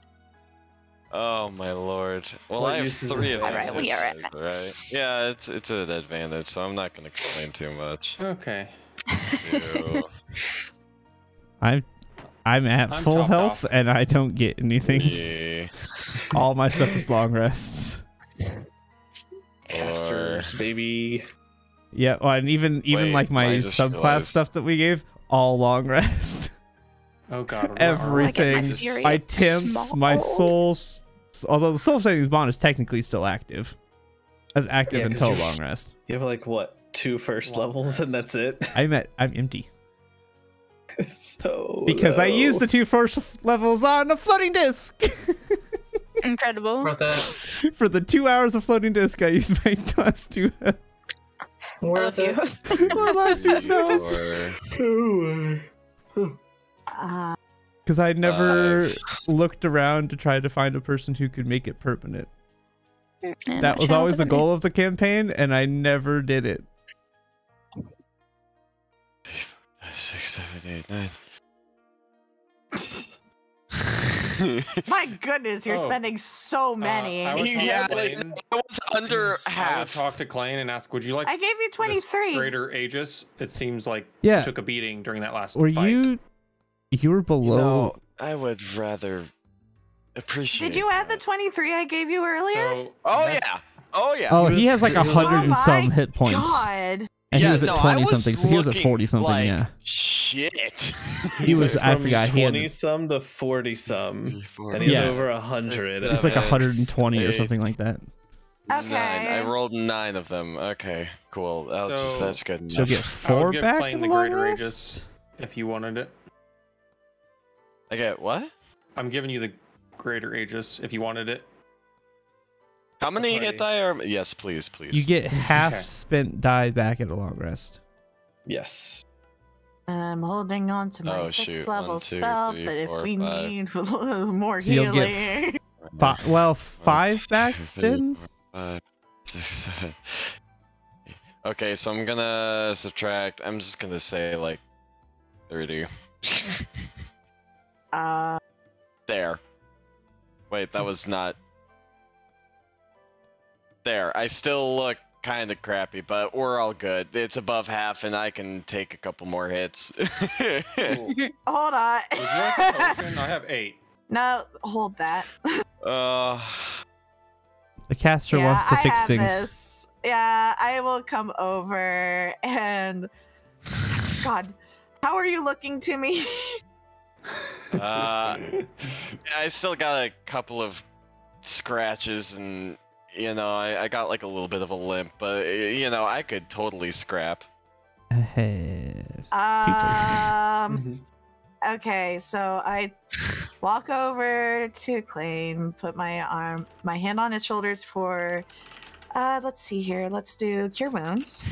S6: Oh my lord. Well,
S2: What
S6: I have
S2: use is
S6: 3
S2: advantage?
S6: advantages.
S4: Alright, we are at
S6: right?
S4: max.
S6: Yeah, it's an advantage, so I'm not gonna complain too much.
S1: Okay.
S6: Two.
S7: I'm at
S1: I'm
S7: full
S1: topped
S7: health
S1: off.
S7: and I don't get anything.
S6: Yeah.
S7: All my stuff is long rests.
S2: Casters, baby.
S7: Yeah, well, and even
S6: Wait,
S7: like my
S6: I just
S7: subclass
S6: realized-
S7: stuff that we gave, all long rest.
S1: Oh god. where are we?
S7: Everything.
S4: fury
S7: My
S4: up
S7: temps, my
S4: small.
S7: souls. Although the soul savings bond is technically still active, as active
S2: Yeah, 'cause
S7: until
S2: you're-
S7: long rest.
S2: You have like what, 2 first levels and that's it.
S7: I'm empty
S2: So
S7: because I
S2: low.
S7: used the 2 first levels on a floating disc.
S4: Incredible.
S3: Worth it.
S7: For the 2 hours of floating disc, I used my last 2
S3: Worth it.
S7: my last 2 spells.
S6: Or-
S7: Because I never looked around to try to find a person who could make it permanent.
S4: And
S7: That
S4: my
S7: was
S4: channel
S7: always the
S4: doesn't
S7: goal of the campaign, and I never did it.
S6: 6, 7, 8, 9.
S5: My goodness, you're
S1: Oh.
S5: spending so many.
S1: I would talk
S6: Yeah,
S1: to Clayton.
S6: I was under
S1: I would
S6: half.
S1: talk to Clayton and ask, would you like
S5: I gave you
S1: this
S5: 23.
S1: greater Aegis? It seems like
S7: Yeah.
S1: you took a beating during that last
S7: Were
S1: fight.
S7: you were below?
S6: No, I would rather appreciate.
S5: Did you add the
S6: that.
S5: 23 I gave you earlier?
S1: So,
S6: Oh
S1: that's-
S6: yeah. Oh yeah.
S7: Oh,
S2: He
S7: he
S2: was
S7: has like 100 and
S5: Oh
S7: some
S5: my
S7: hit points,
S5: God.
S7: and
S6: yeah,
S7: he was at
S6: no,
S7: 20
S6: I was
S7: something, so he was at
S6: looking
S7: 40 something.
S6: like
S7: Yeah,
S6: shit.
S7: he was. I
S2: From
S7: forgot. He had.
S2: 20 some to 40 some,
S6: 3, 4,
S2: and he's
S7: Yeah.
S2: over 100.
S7: It's like 120 or
S6: 8,
S7: something like that.
S5: Okay.
S6: 9. I rolled 9 of them. Okay, cool.
S1: So-
S6: That's good enough.
S7: She'll get
S1: I would
S7: 4
S1: give
S7: back
S1: Clayton
S7: in
S1: the
S7: long
S1: greater
S7: rest?
S1: Aegis if you wanted it.
S6: I get what?
S1: I'm giving you the greater Aegis if you wanted it.
S6: How many
S2: party.
S6: hit die are? Yes, please, please.
S7: You get half
S1: Okay.
S7: spent die back at a long rest.
S2: Yes.
S5: I'm holding on to my
S6: Oh,
S5: 6th
S6: shoot.
S5: level
S6: 1, 2,
S5: spell,
S6: 3,
S5: but if
S6: 4,
S5: we
S6: 5.
S5: need a little more
S7: So you'll get
S5: healing.
S7: Well, 5 back
S6: 2, 3,
S7: then.
S6: 4, 5, 6, 7. Okay, so I'm gonna subtract. I'm just gonna say like 30. There. Wait, that was not. There. I still look kind of crappy, but we're all good. It's above half, and I can take a couple more hits.
S1: Cool.
S5: Hold on.
S1: Would you like a potion? I have 8.
S5: No, hold that.
S6: uh,
S7: The caster wants to
S5: I
S7: fix
S5: have
S7: things.
S5: this. Yeah, I will come over and God, how are you looking to me?
S6: I still got a couple of scratches, and I got like a little bit of a limp, but I could totally scrap.
S5: Okay, so I walk over to Clay, put my hand on his shoulders for let's see here. Let's do Cure Wounds.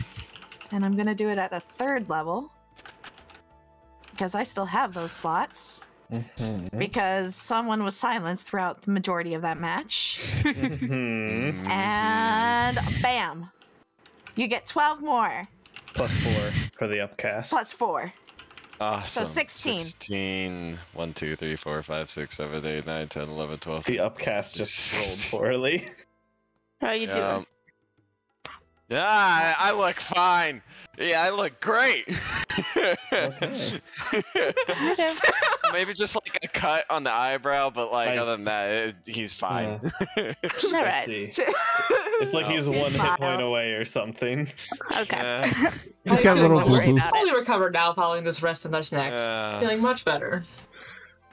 S5: And I'm gonna do it at the 3rd level. Because I still have those slots.
S2: Mhm.
S5: Because someone was silenced throughout the majority of that match.
S2: Mhm.
S5: And bam! You get 12 more.
S2: Plus 4 for the upcast.
S5: Plus 4.
S6: Awesome.
S5: 16.
S6: 16. 1, 2, 3, 4, 5, 6, 7, 8, 9, 10, 11, 12.
S2: The upcast just rolled poorly.
S4: How you doing?
S6: Yeah, I look fine. Yeah, I look great.
S2: Okay.
S6: Maybe just like a cut on the eyebrow, but like
S2: Nice.
S6: other than that, he's fine.
S5: All
S2: I
S5: right.
S2: see. It's like he's
S6: Oh.
S2: one hit
S5: Smile.
S2: point away or something.
S4: Okay.
S7: He's got a little
S3: Don't worry
S7: boo-boo.
S3: about it. Fully recovered now following this rest and their snacks. Feeling much better.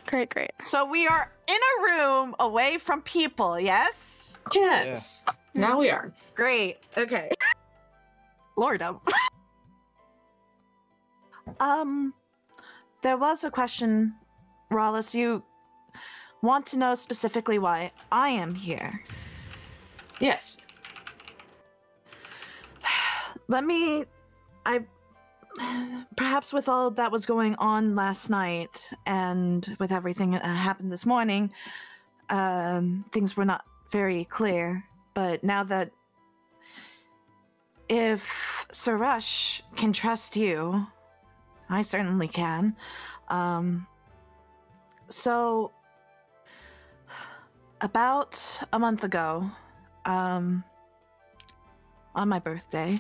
S4: Great, great.
S5: So we are in a room away from people, yes?
S3: Yes. Now we are.
S5: Great. Okay. Lordum. There was a question, Rawless. You want to know specifically why I am here.
S3: Yes.
S5: Perhaps with all that was going on last night and with everything that happened this morning, things were not very clear. But now that if Suresh can trust you, I certainly can. So about a month ago, on my birthday,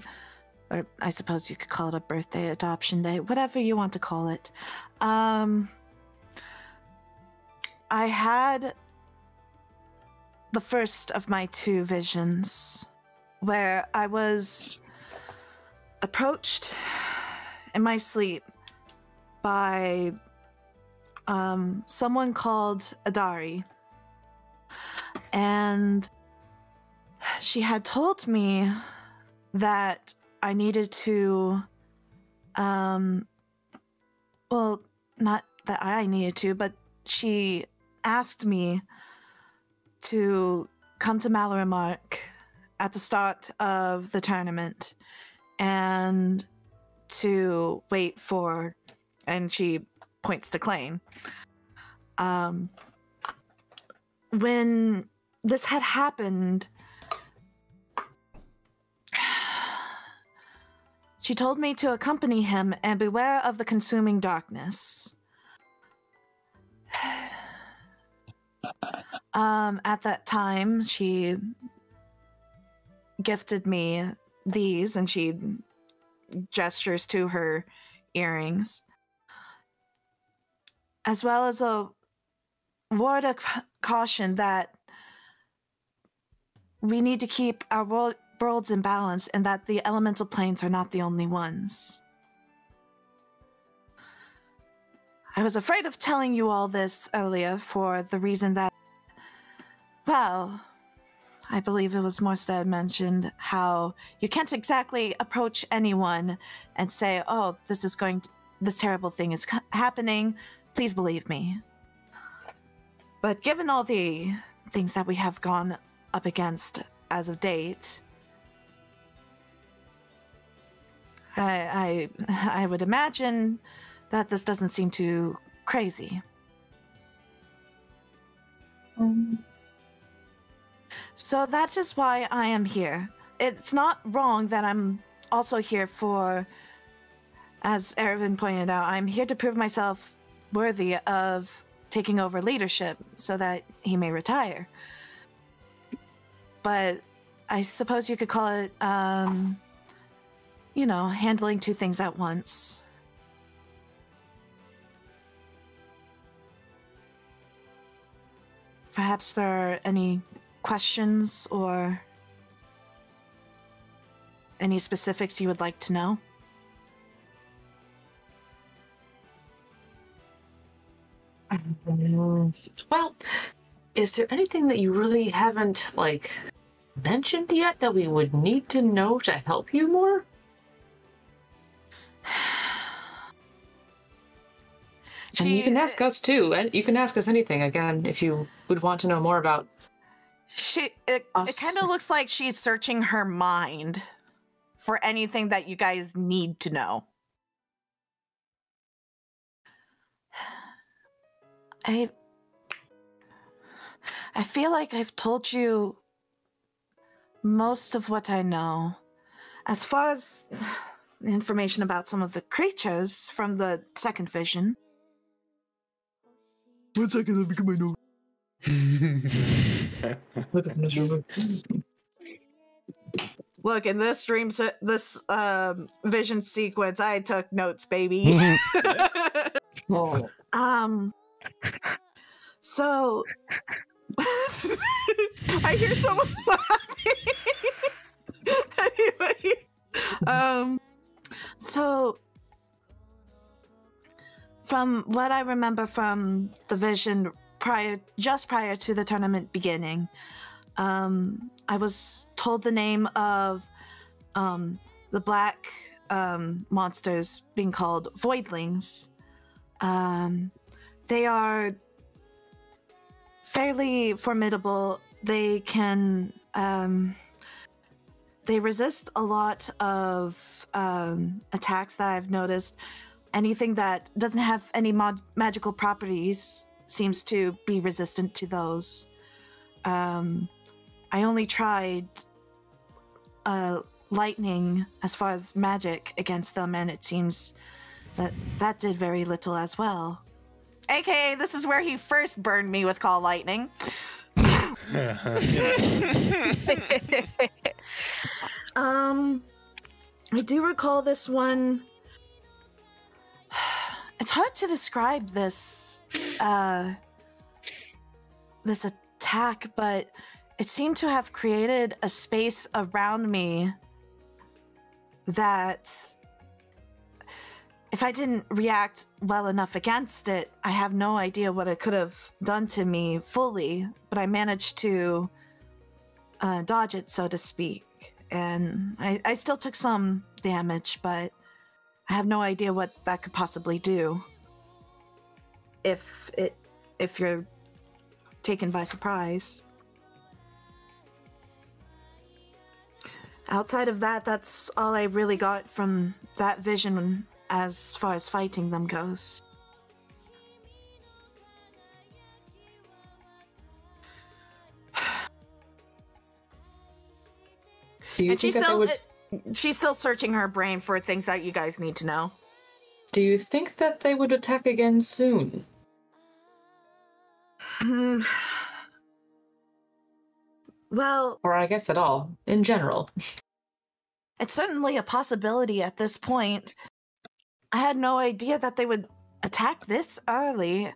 S5: or I suppose you could call it a birthday, adoption day, whatever you want to call it. I had the first of my 2 visions where I was approached in my sleep by someone called Adari. And she had told me that I needed to, well, not that I needed to, but she asked me to come to Malaramark at the start of the tournament and to wait for, and she points to Klain. When this had happened, she told me to accompany him and beware of the consuming darkness. At that time, she gifted me these, and she gestures to her earrings, as well as a word of caution that we need to keep our worlds in balance and that the elemental planes are not the only ones. I was afraid of telling you all this earlier for the reason that, well, I believe it was Morstead mentioned how you can't exactly approach anyone and say, oh, this terrible thing is happening, please believe me. But given all the things that we have gone up against as of date, I would imagine that this doesn't seem too crazy. So that is why I am here. It's not wrong that I'm also here for, as Erwin pointed out, I'm here to prove myself worthy of taking over leadership so that he may retire. But I suppose you could call it, handling two things at once. Perhaps there are any questions or any specifics you would like to know?
S3: Well, is there anything that you really haven't, mentioned yet that we would need to know to help you more? And you can ask us too, and you can ask us anything again if you would want to know more about.
S5: It kind of looks like she's searching her mind for anything that you guys need to know. I feel like I've told you most of what I know. As far as information about some of the creatures from the second vision.
S8: 1 second, let me get my note.
S5: Look, in this vision sequence, I took notes, baby. So I hear someone laughing. Anyway, so from what I remember from the vision prior to the tournament beginning, I was told the name of the black monsters being called voidlings. They are fairly formidable. They can they resist a lot of attacks that I've noticed. Anything that doesn't have any magical properties seems to be resistant to those. I only tried lightning as far as magic against them, and it seems that did very little as well. AKA, this is where he first burned me with Call Lightning. I do recall this one. It's hard to describe this this attack, but it seemed to have created a space around me that if I didn't react well enough against it, I have no idea what it could have done to me fully, but I managed to dodge it, so to speak. And I still took some damage, but I have no idea what that could possibly do if you're taken by surprise. Outside of that, that's all I really got from that vision as far as fighting them goes.
S3: Do you think that they would...
S5: She's still searching her brain for things that you guys need to know.
S3: Do you think that they would attack again soon?
S5: Well,
S3: Or I guess at all, in general.
S5: it's certainly a possibility at this point. I had no idea that they would attack this early.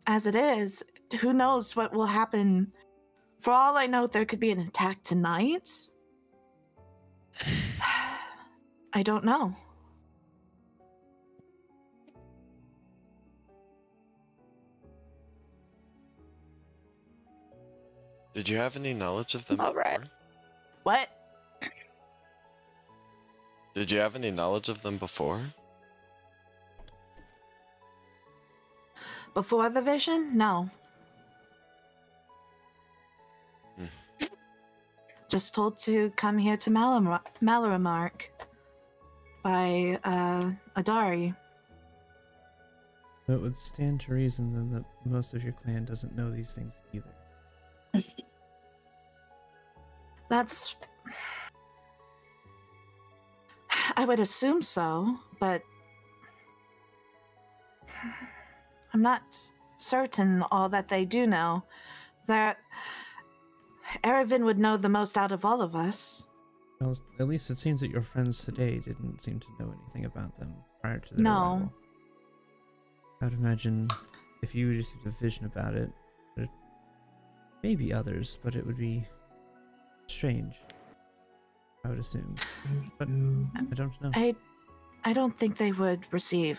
S5: As it is, who knows what will happen? For all I know, there could be an attack tonight. I don't know.
S6: Did you have any knowledge of them
S4: All right.
S6: before?
S5: What?
S6: Did you have any knowledge of them before?
S5: Before the vision? No. Just told to come here to Malaramark by Adari.
S7: It would stand to reason then that most of your clan doesn't know these things either.
S5: That's... I would assume so, but... I'm not certain all that they do know. That... Erevan would know the most out of all of us.
S7: Well, at least it seems that your friends today didn't seem to know anything about them prior to their
S5: No.
S7: arrival. I would imagine if you received a vision about it, there may be others, but it would be strange. I would assume. But I don't know.
S5: I don't think they would receive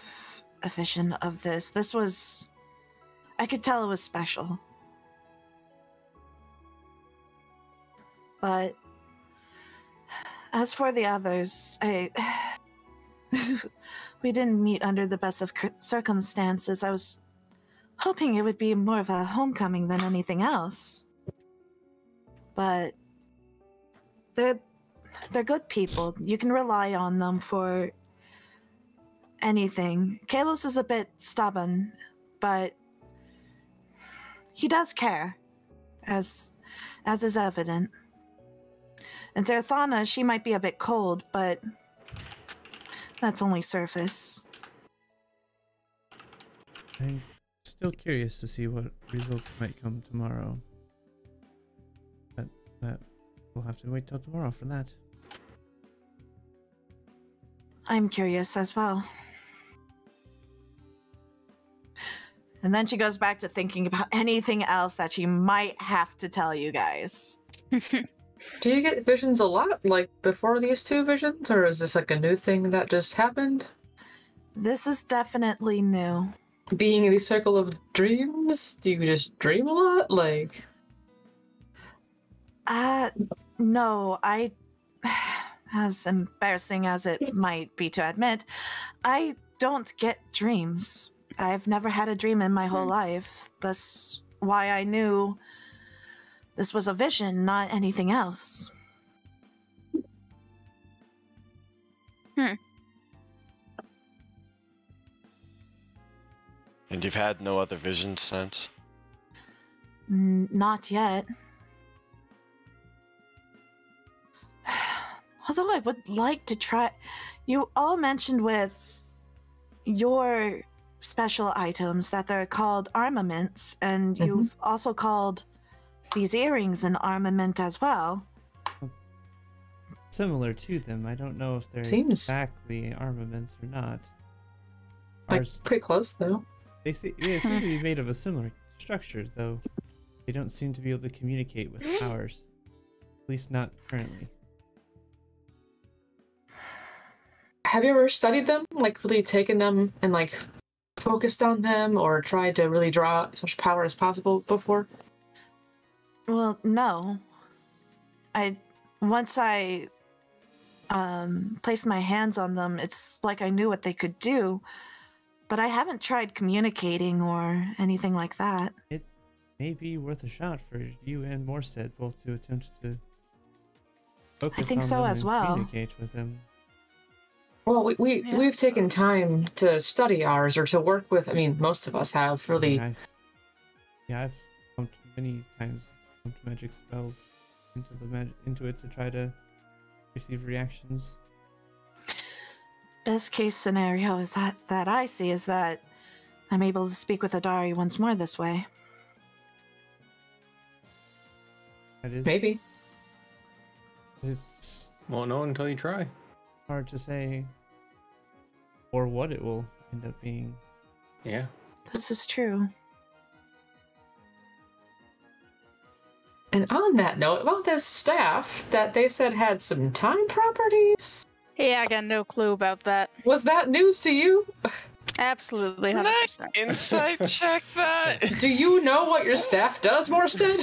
S5: a vision of this. This was... I could tell it was special. But as for the others, we didn't meet under the best of circumstances. I was hoping it would be more of a homecoming than anything else. But they're good people. You can rely on them for anything. Kalos is a bit stubborn, but he does care, as is evident. And Zerthana, she might be a bit cold, but that's only surface.
S7: I'm still curious to see what results might come tomorrow. But we'll have to wait till tomorrow for that.
S5: I'm curious as well. And then she goes back to thinking about anything else that she might have to tell you guys.
S3: Do you get visions a lot, like before these two visions, or is this like a new thing that just happened?
S5: This is definitely new.
S3: Being in the circle of dreams, do you just dream a lot? Like,
S5: No, as embarrassing as it might be to admit, I don't get dreams. I've never had a dream in my whole life. That's why I knew this was a vision, not anything else.
S6: And you've had no other visions since?
S5: Not yet. Although I would like to try... You all mentioned with your special items that they're called armaments, and you've also called these earrings an armament as well.
S7: Similar to them. I don't know if they're
S3: Seems-
S7: exactly armaments or not.
S3: like
S7: Ours,
S3: pretty close though.
S7: they seem to be made of a similar structure, though they don't seem to be able to communicate with ours. At least not currently.
S3: Have you ever studied them? Like really taken them and like focused on them, or tried to really draw as much power as possible before?
S5: Well, no. Once I placed my hands on them, it's like I knew what they could do, but I haven't tried communicating or anything like that.
S7: It may be worth a shot for you and Morstead both to attempt to focus
S5: think
S7: on
S5: so
S7: them
S5: as
S7: and
S5: well.
S7: communicate with them.
S3: Well,
S5: Yeah.
S3: we've taken time to study ours or to work with. I mean, most of us have really.
S7: I've pumped many times, pumped magic spells into it to try to receive reactions.
S5: Best case scenario is that I see is that I'm able to speak with Adari once more this way.
S7: That is
S3: Maybe.
S7: It's
S1: Won't know until you try.
S7: hard to say, or what it will end up being.
S1: Yeah.
S5: This is true.
S3: And on that note, about this staff that they said had some time properties,
S4: Yeah, I got no clue about that.
S3: was that news to you?
S4: Absolutely,
S6: Can
S4: 100%.
S6: I insight check that?
S3: Do you know what your staff does, Morstead?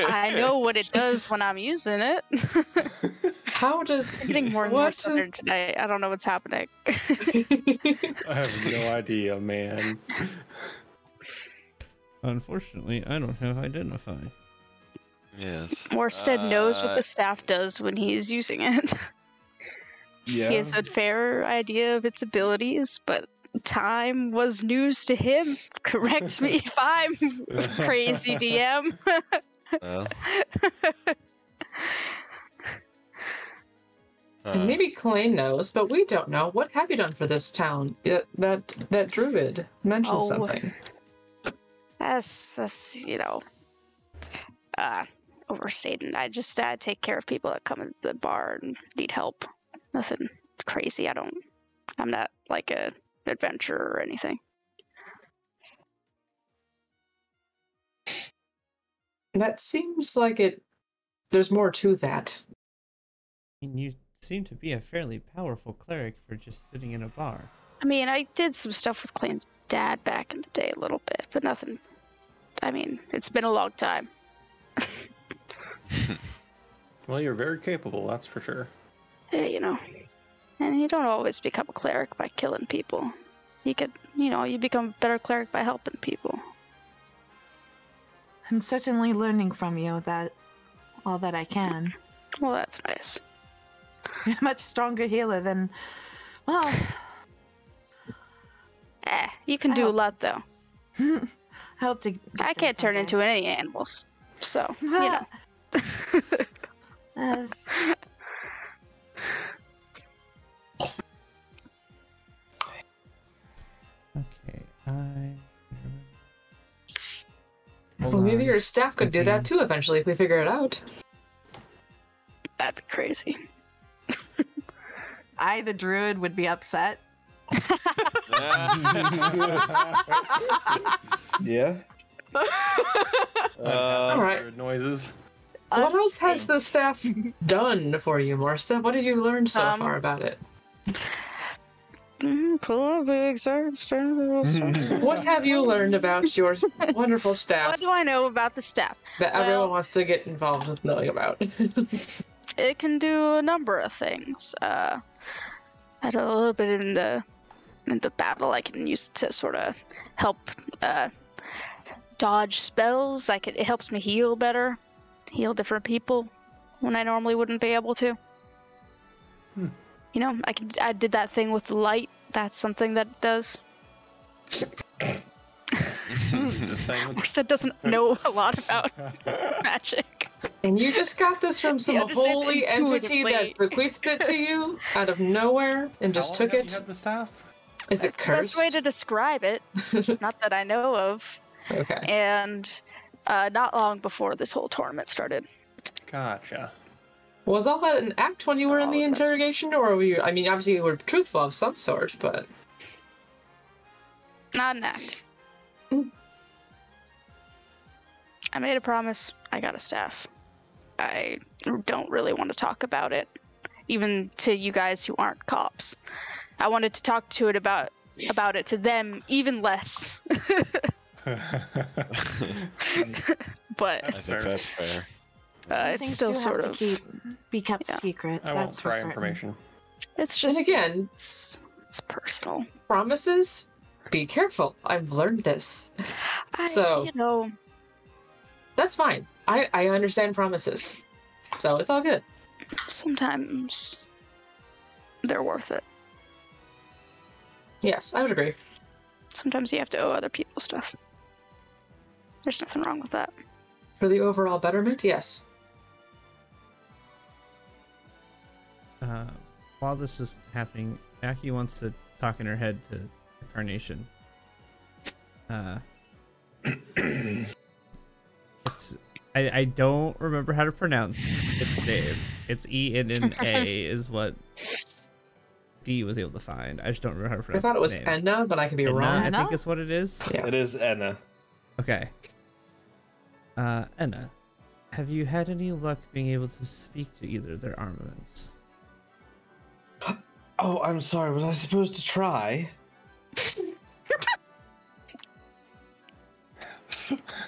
S4: I know what it does when I'm using it.
S3: How does
S4: I'm getting more and more
S3: what?
S4: southern today. I don't know what's happening.
S1: I have no idea, man.
S7: Unfortunately, I don't have identify.
S6: Yes.
S4: Morstead knows what the staff does when he's using it.
S2: Yeah.
S4: He has a fair idea of its abilities, but time was news to him. Correct me if I'm crazy, DM.
S6: Well,
S3: And maybe Clay knows, but we don't know. What have you done for this town? That druid mentioned
S4: Oh.
S3: something.
S4: That's overstated. I take care of people that come into the bar and need help. Nothing crazy. I'm not like a adventurer or anything.
S3: That seems like it. There's more to that.
S7: And you seem to be a fairly powerful cleric for just sitting in a bar.
S4: I mean, I did some stuff with Clayton's dad back in the day a little bit, but nothing. I mean, it's been a long time.
S1: Well, you're very capable, that's for sure.
S4: Yeah, and you don't always become a cleric by killing people. You could, you become a better cleric by helping people.
S5: I'm certainly learning from you all that I can.
S4: Well, that's nice.
S5: You're a much stronger healer than, well,
S4: You can do a
S5: help.
S4: lot though.
S5: I hope to.
S4: I can't turn into any animals, so
S5: Yes.
S7: Okay,
S3: Well, maybe your staff could do that too eventually if we figure it out.
S4: That'd be crazy.
S5: I, the druid, would be upset.
S2: Yeah.
S3: All right.
S1: Noises.
S3: What else has the staff done for you, Morstead? What have you learned so far about it? What have you learned about your wonderful staff
S4: What do I know about the staff?
S3: that everyone
S4: Well-
S3: wants to get involved with knowing about?
S4: It can do a number of things. I had a little bit in the battle. I can use it to sort of help dodge spells. It helps me heal better, heal different people when I normally wouldn't be able to. I did that thing with the light. That's something that it does. Morstead doesn't know a lot about magic.
S3: And you just got this from some
S4: Yeah, it's
S3: holy entity that
S4: intuitively.
S3: bequeathed it to you out of nowhere and just
S1: How long
S3: took
S1: have you
S3: it?
S1: had the staff?
S3: Is it
S4: That's the best
S3: cursed?
S4: way to describe it. Not that I know of.
S3: Okay.
S4: And not long before this whole tournament started.
S1: Gotcha.
S3: Was all that an act when you were in the
S4: Oh, that's-
S3: interrogation, or were you? I mean, obviously you were truthful of some sort, but
S4: Not an act. I made a promise. I got a staff. I don't really want to talk about it, even to you guys who aren't cops. I wanted to talk to it about it to them even less. But
S6: I think that's fair.
S5: Some
S4: it's
S5: things
S4: still
S5: do
S4: sort
S5: have
S4: of.
S5: to be kept
S4: yeah.
S5: secret.
S1: I won't
S5: That's for
S1: pry
S5: certain.
S1: information.
S4: It's just.
S3: And again-
S4: it's personal.
S3: promises. Be careful. I've learned this. So-
S4: So
S3: That's fine. I understand promises, so it's all good.
S4: sometimes they're worth it.
S3: Yes, I would agree.
S4: Sometimes you have to owe other people stuff. There's nothing wrong with that.
S3: For the overall betterment, yes.
S7: While this is happening, Aki wants to talk in her head to Carnation. I don't remember how to pronounce its name. It's Enna is what D was able to find. I just don't remember how to
S3: I
S7: pronounce
S3: thought it was
S7: its name.
S3: Enna, but I could be
S7: Enna,
S3: wrong.
S7: I
S5: Enna?
S7: think is what it is.
S3: Yeah.
S2: It is Enna.
S7: Okay. Enna, have you had any luck being able to speak to either of their armaments?
S2: Oh, I'm sorry. Was I supposed to try?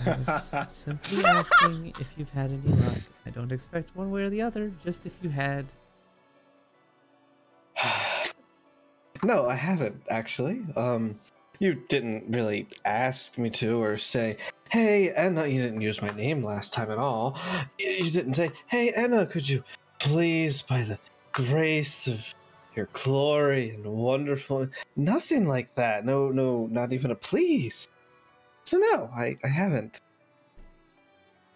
S7: I was simply asking if you've had any luck. I don't expect one way or the other, just if you had.
S2: No, I haven't actually. You didn't really ask me to or say, "Hey, Enna." You didn't use my name last time at all. You didn't say, "Hey, Enna, could you please, by the grace of your glory and wonderful," nothing like that. No, not even a please. So no, I haven't.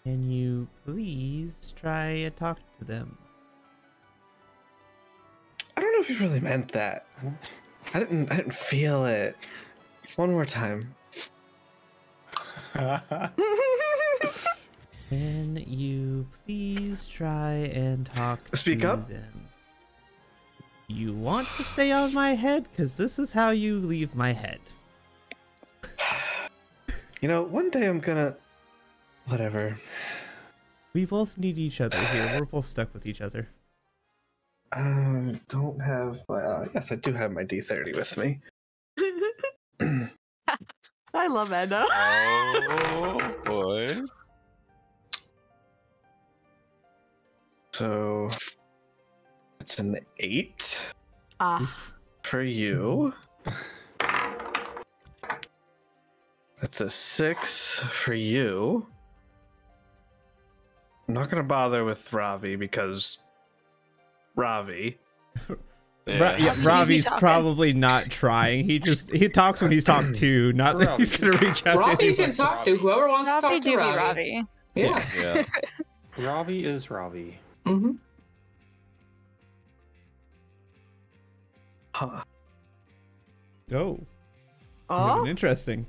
S7: Can you please try and talk to them?
S2: I don't know if you really meant that. I didn't feel it. One more time.
S7: Can you please try and talk
S2: Speak
S7: to
S2: up.
S7: them? You want to stay on my head? Because this is how you leave my head.
S2: You know, one day I'm gonna... Whatever.
S7: We both need each other here. We're both stuck with each other.
S2: Don't have... yes, I do have my D30 with me.
S5: I love Enna.
S6: Oh boy.
S2: So... It's an 8
S5: Ah,
S2: for you. That's a 6 for you. I'm not gonna bother with Ravi because... Ravi.
S6: Yeah.
S7: Ravi's
S4: talking.
S7: probably not trying. He talks when he's talked to, not that he's gonna reach out to
S3: Ravi
S7: anyone.
S3: can talk to whoever wants to
S4: Ravi
S3: talk to
S4: do be
S3: Ravi.
S4: Ravi.
S3: Yeah.
S6: Yeah.
S1: Ravi is Ravi.
S3: Mm-hmm.
S2: Huh.
S7: Oh,
S5: oh,
S7: interesting.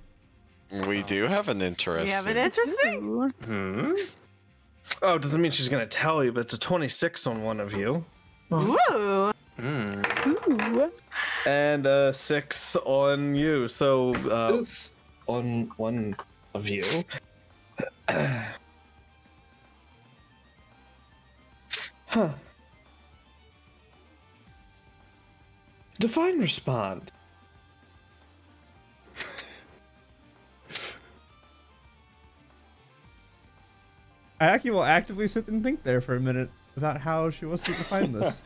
S6: We do have an interesting.
S5: we have an interesting.
S4: Ooh.
S1: Hmm?
S2: Oh, doesn't mean she's gonna tell you, but it's a 26 on one of you.
S5: Ooh,
S1: Hmm.
S4: Ooh.
S2: And a 6 on you. So,
S3: Oof.
S2: on one of you. Huh. Define respond.
S7: Ayaki will actively sit and think there for a minute about how she wants to define this.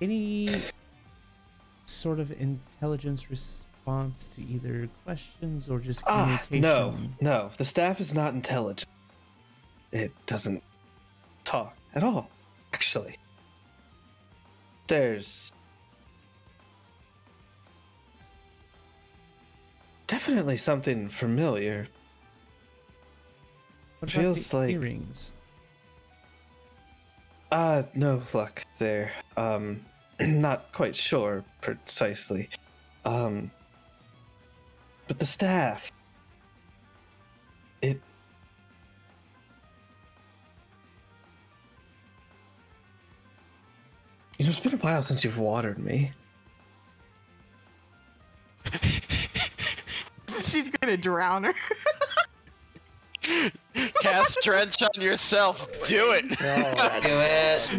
S7: Any sort of intelligence response to either questions or just communication?
S2: No. The staff is not intelligent. It doesn't talk at all, actually. There's definitely something familiar.
S7: What about
S2: feels
S7: the
S2: like-
S7: earrings?
S2: No luck there. Not quite sure precisely. But the staff. It... You know, it's been a while since you've watered me.
S5: she's gonna drown her.
S6: Cast drench on yourself. Do it.
S3: Do it.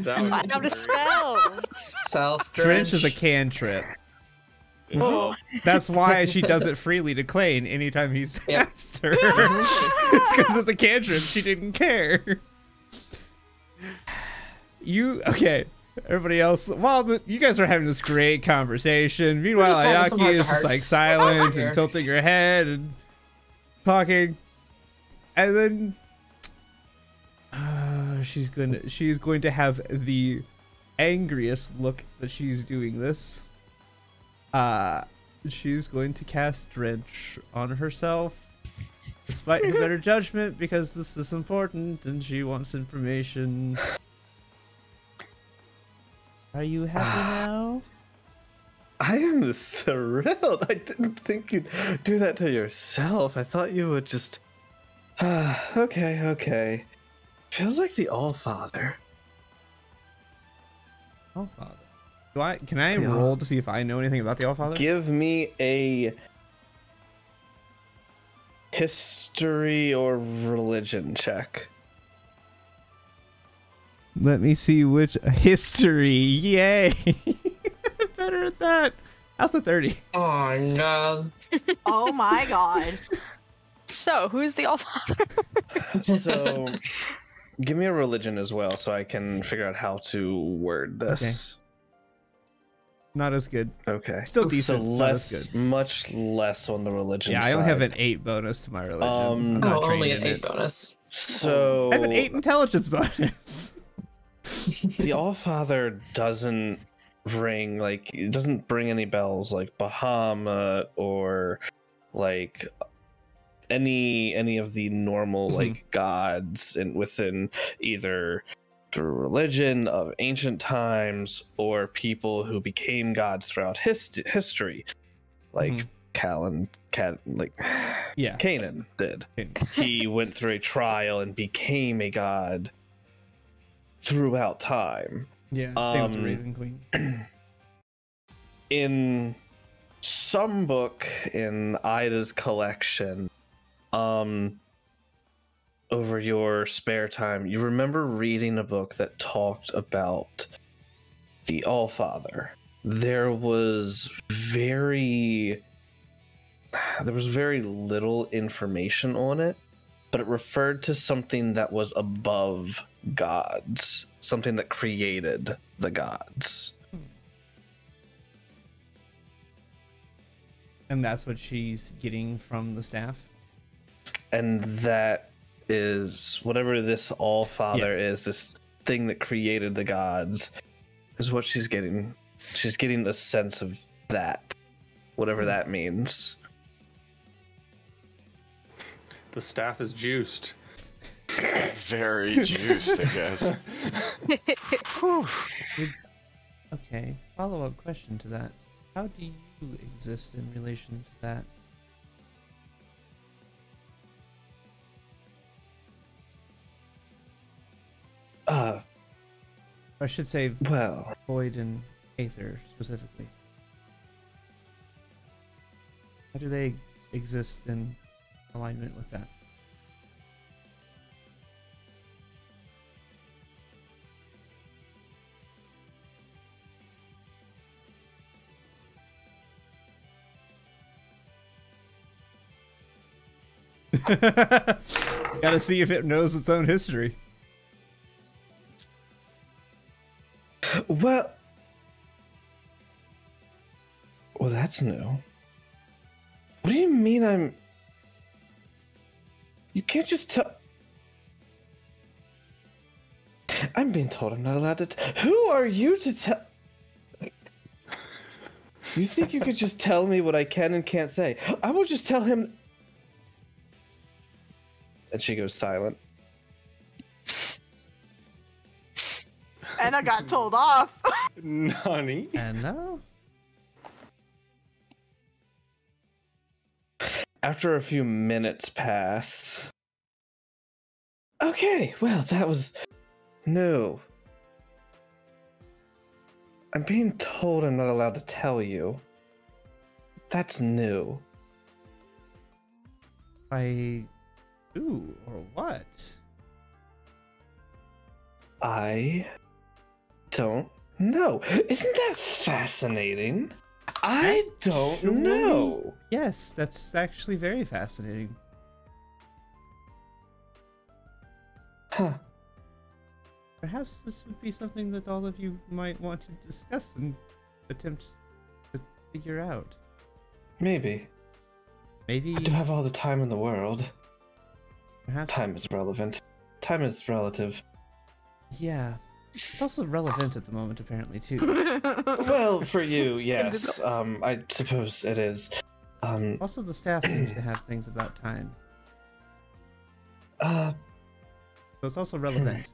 S1: That would
S4: Find out the spells.
S3: Self
S7: Drench is a cantrip.
S4: Oh.
S7: That's why she does it freely to Klain anytime he's
S3: Yep.
S7: asked her. It's because it's a cantrip. She didn't care. Okay. Everybody else, while you guys are having this great conversation, meanwhile
S3: just having some
S7: Ayaki is just
S3: heart-to-hearts.
S7: like silent
S3: Here.
S7: and tilting her head and talking, and then she's going to have the angriest look that she's doing this. She's going to cast Drench on herself, despite her better judgment, because this is important and she wants information. Are you happy now?
S2: I am thrilled. I didn't think you'd do that to yourself. I thought you would just Okay. Feels like the All-Father.
S7: Allfather. Can I
S2: Yeah.
S7: roll to see if I know anything about the Allfather?
S2: Give me a history or religion check.
S7: Let me see which history. Yay! Better at that. How's a 30?
S3: Oh my god.
S5: Oh my god.
S4: So, who's the Allfather?
S2: So, give me a religion as well, so I can figure out how to word this.
S7: Not as good.
S2: Okay.
S7: Still
S2: So
S7: decent. not as
S2: less,
S7: good.
S2: much less on the religion.
S7: Yeah, I only have
S2: side.
S7: an 8 bonus to my religion.
S2: Um,
S7: I'm not
S3: Oh,
S7: trained
S3: only
S7: in
S3: an 8
S7: it.
S3: bonus.
S2: So
S7: I have an 8 intelligence bonus.
S2: the Allfather doesn't ring like it doesn't bring any bells like Bahamut or like any of the normal like gods and within either the religion of ancient times or people who became gods throughout history, like
S7: Mhm. Yeah.
S2: Canaan did. He went through a trial and became a god throughout time.
S7: Yeah. Same with the
S2: Um,
S7: Raven Queen.
S2: In some book in Ida's collection, over your spare time, you remember reading a book that talked about the Allfather. There was very little information on it, but it referred to something that was above gods, something that created the gods.
S7: And that's what she's getting from the staff.
S2: And that is whatever this All-Father is, this thing that created the gods, is what she's getting. She's getting a sense of that, whatever that means.
S1: The staff is juiced.
S6: Very juiced, I guess. Whew.
S7: Okay. Follow-up question to that. How do you exist in relation to that? Or I should say
S2: Well,
S7: Void and Aether specifically. How do they exist in alignment with that? Gotta see if it knows its own history.
S2: well, that's new. What do you mean I'm... You can't just tell... I'm being told I'm not allowed to... Who are you to tell... You think you could just tell me what I can and can't say? I will just tell him... And she goes silent.
S5: And I got told off.
S1: Nani?
S7: And now?
S2: After a few minutes pass... Okay, well, that was... No. I'm being told I'm not allowed to tell you. That's new.
S7: Ooh, or what?
S2: I don't know. Isn't that fascinating? I don't
S7: Actually,
S2: know.
S7: Yes, that's actually very fascinating.
S2: Huh.
S7: Perhaps this would be something that all of you might want to discuss and attempt to figure out.
S2: Maybe.
S7: Maybe
S2: I do have all the time in the world.
S7: perhaps
S2: Time is relevant. Time is relative.
S7: yeah. It's also relevant at the moment apparently too.
S2: Well, for you, yes. I suppose it is.
S7: Also the staff seems to have things about time.
S2: Uh,
S7: So it's also relevant.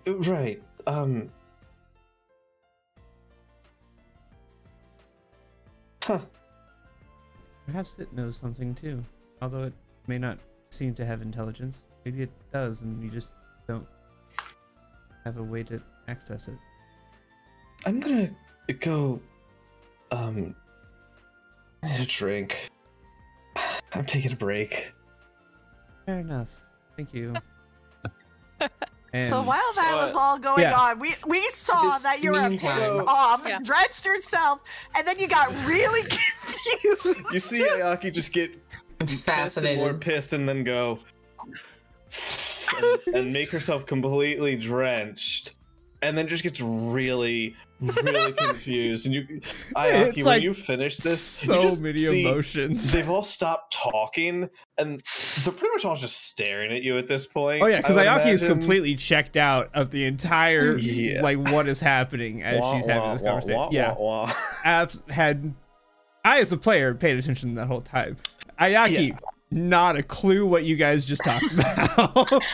S2: right. Huh.
S7: Perhaps it knows something too. Although it may not seem to have intelligence. Maybe it does, and you just don't have a way to access it.
S2: I'm gonna go. Need a drink. I'm taking a break.
S7: Fair enough. Thank you.
S5: So
S7: And-
S5: while that was all going
S7: yeah.
S5: on, we saw
S3: This
S5: that you were pissed
S3: meantime-
S5: off,
S4: Yeah.
S5: drenched yourself, and then you got really confused.
S2: You see Ayaki just get more
S3: Fascinated.
S2: pissed and then go and make herself completely drenched, and then just gets really confused. And you, Ayaki,
S7: It's
S2: when
S7: like
S2: you finish this,
S7: so
S2: you just
S7: many
S2: see
S7: emotions.
S2: they've all stopped talking, and they're pretty much all just staring at you at this point.
S7: Oh yeah, because
S2: I would
S7: Ayaki is
S2: imagine.
S7: completely checked out of the entire
S2: Yeah.
S7: like what is happening as
S2: Wah,
S7: she's having
S2: wah,
S7: this
S2: wah,
S7: conversation.
S2: wah,
S7: Yeah,
S2: wah, wah.
S7: I as a player paid attention that whole time. Ayaki, not a clue what you guys just talked about.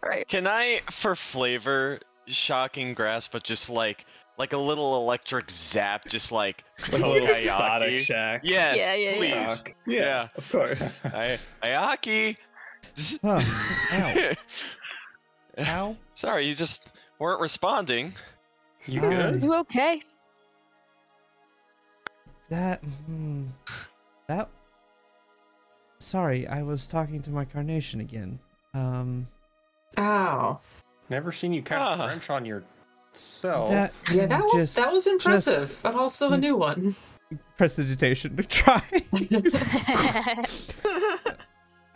S4: Right.
S6: Can I, for flavor, shocking grasp, but just like a little electric zap, just like
S2: Like a
S6: poke
S2: little
S6: Ayaki?
S2: static shack.
S6: Yes,
S4: Yeah, yeah,
S6: please.
S4: yeah.
S2: Fuck. Yeah, of course.
S6: Ayaki.
S7: Oh, ow. Ow.
S6: Sorry, you just weren't responding.
S1: You
S7: Hi.
S1: good?
S4: You okay?
S7: That. Sorry, I was talking to my carnation again.
S3: Ow.
S1: Never seen you cast
S6: Ah.
S1: wrench on yourself.
S7: That
S3: Yeah, that was impressive, but also a new one.
S7: prestidigitation to try.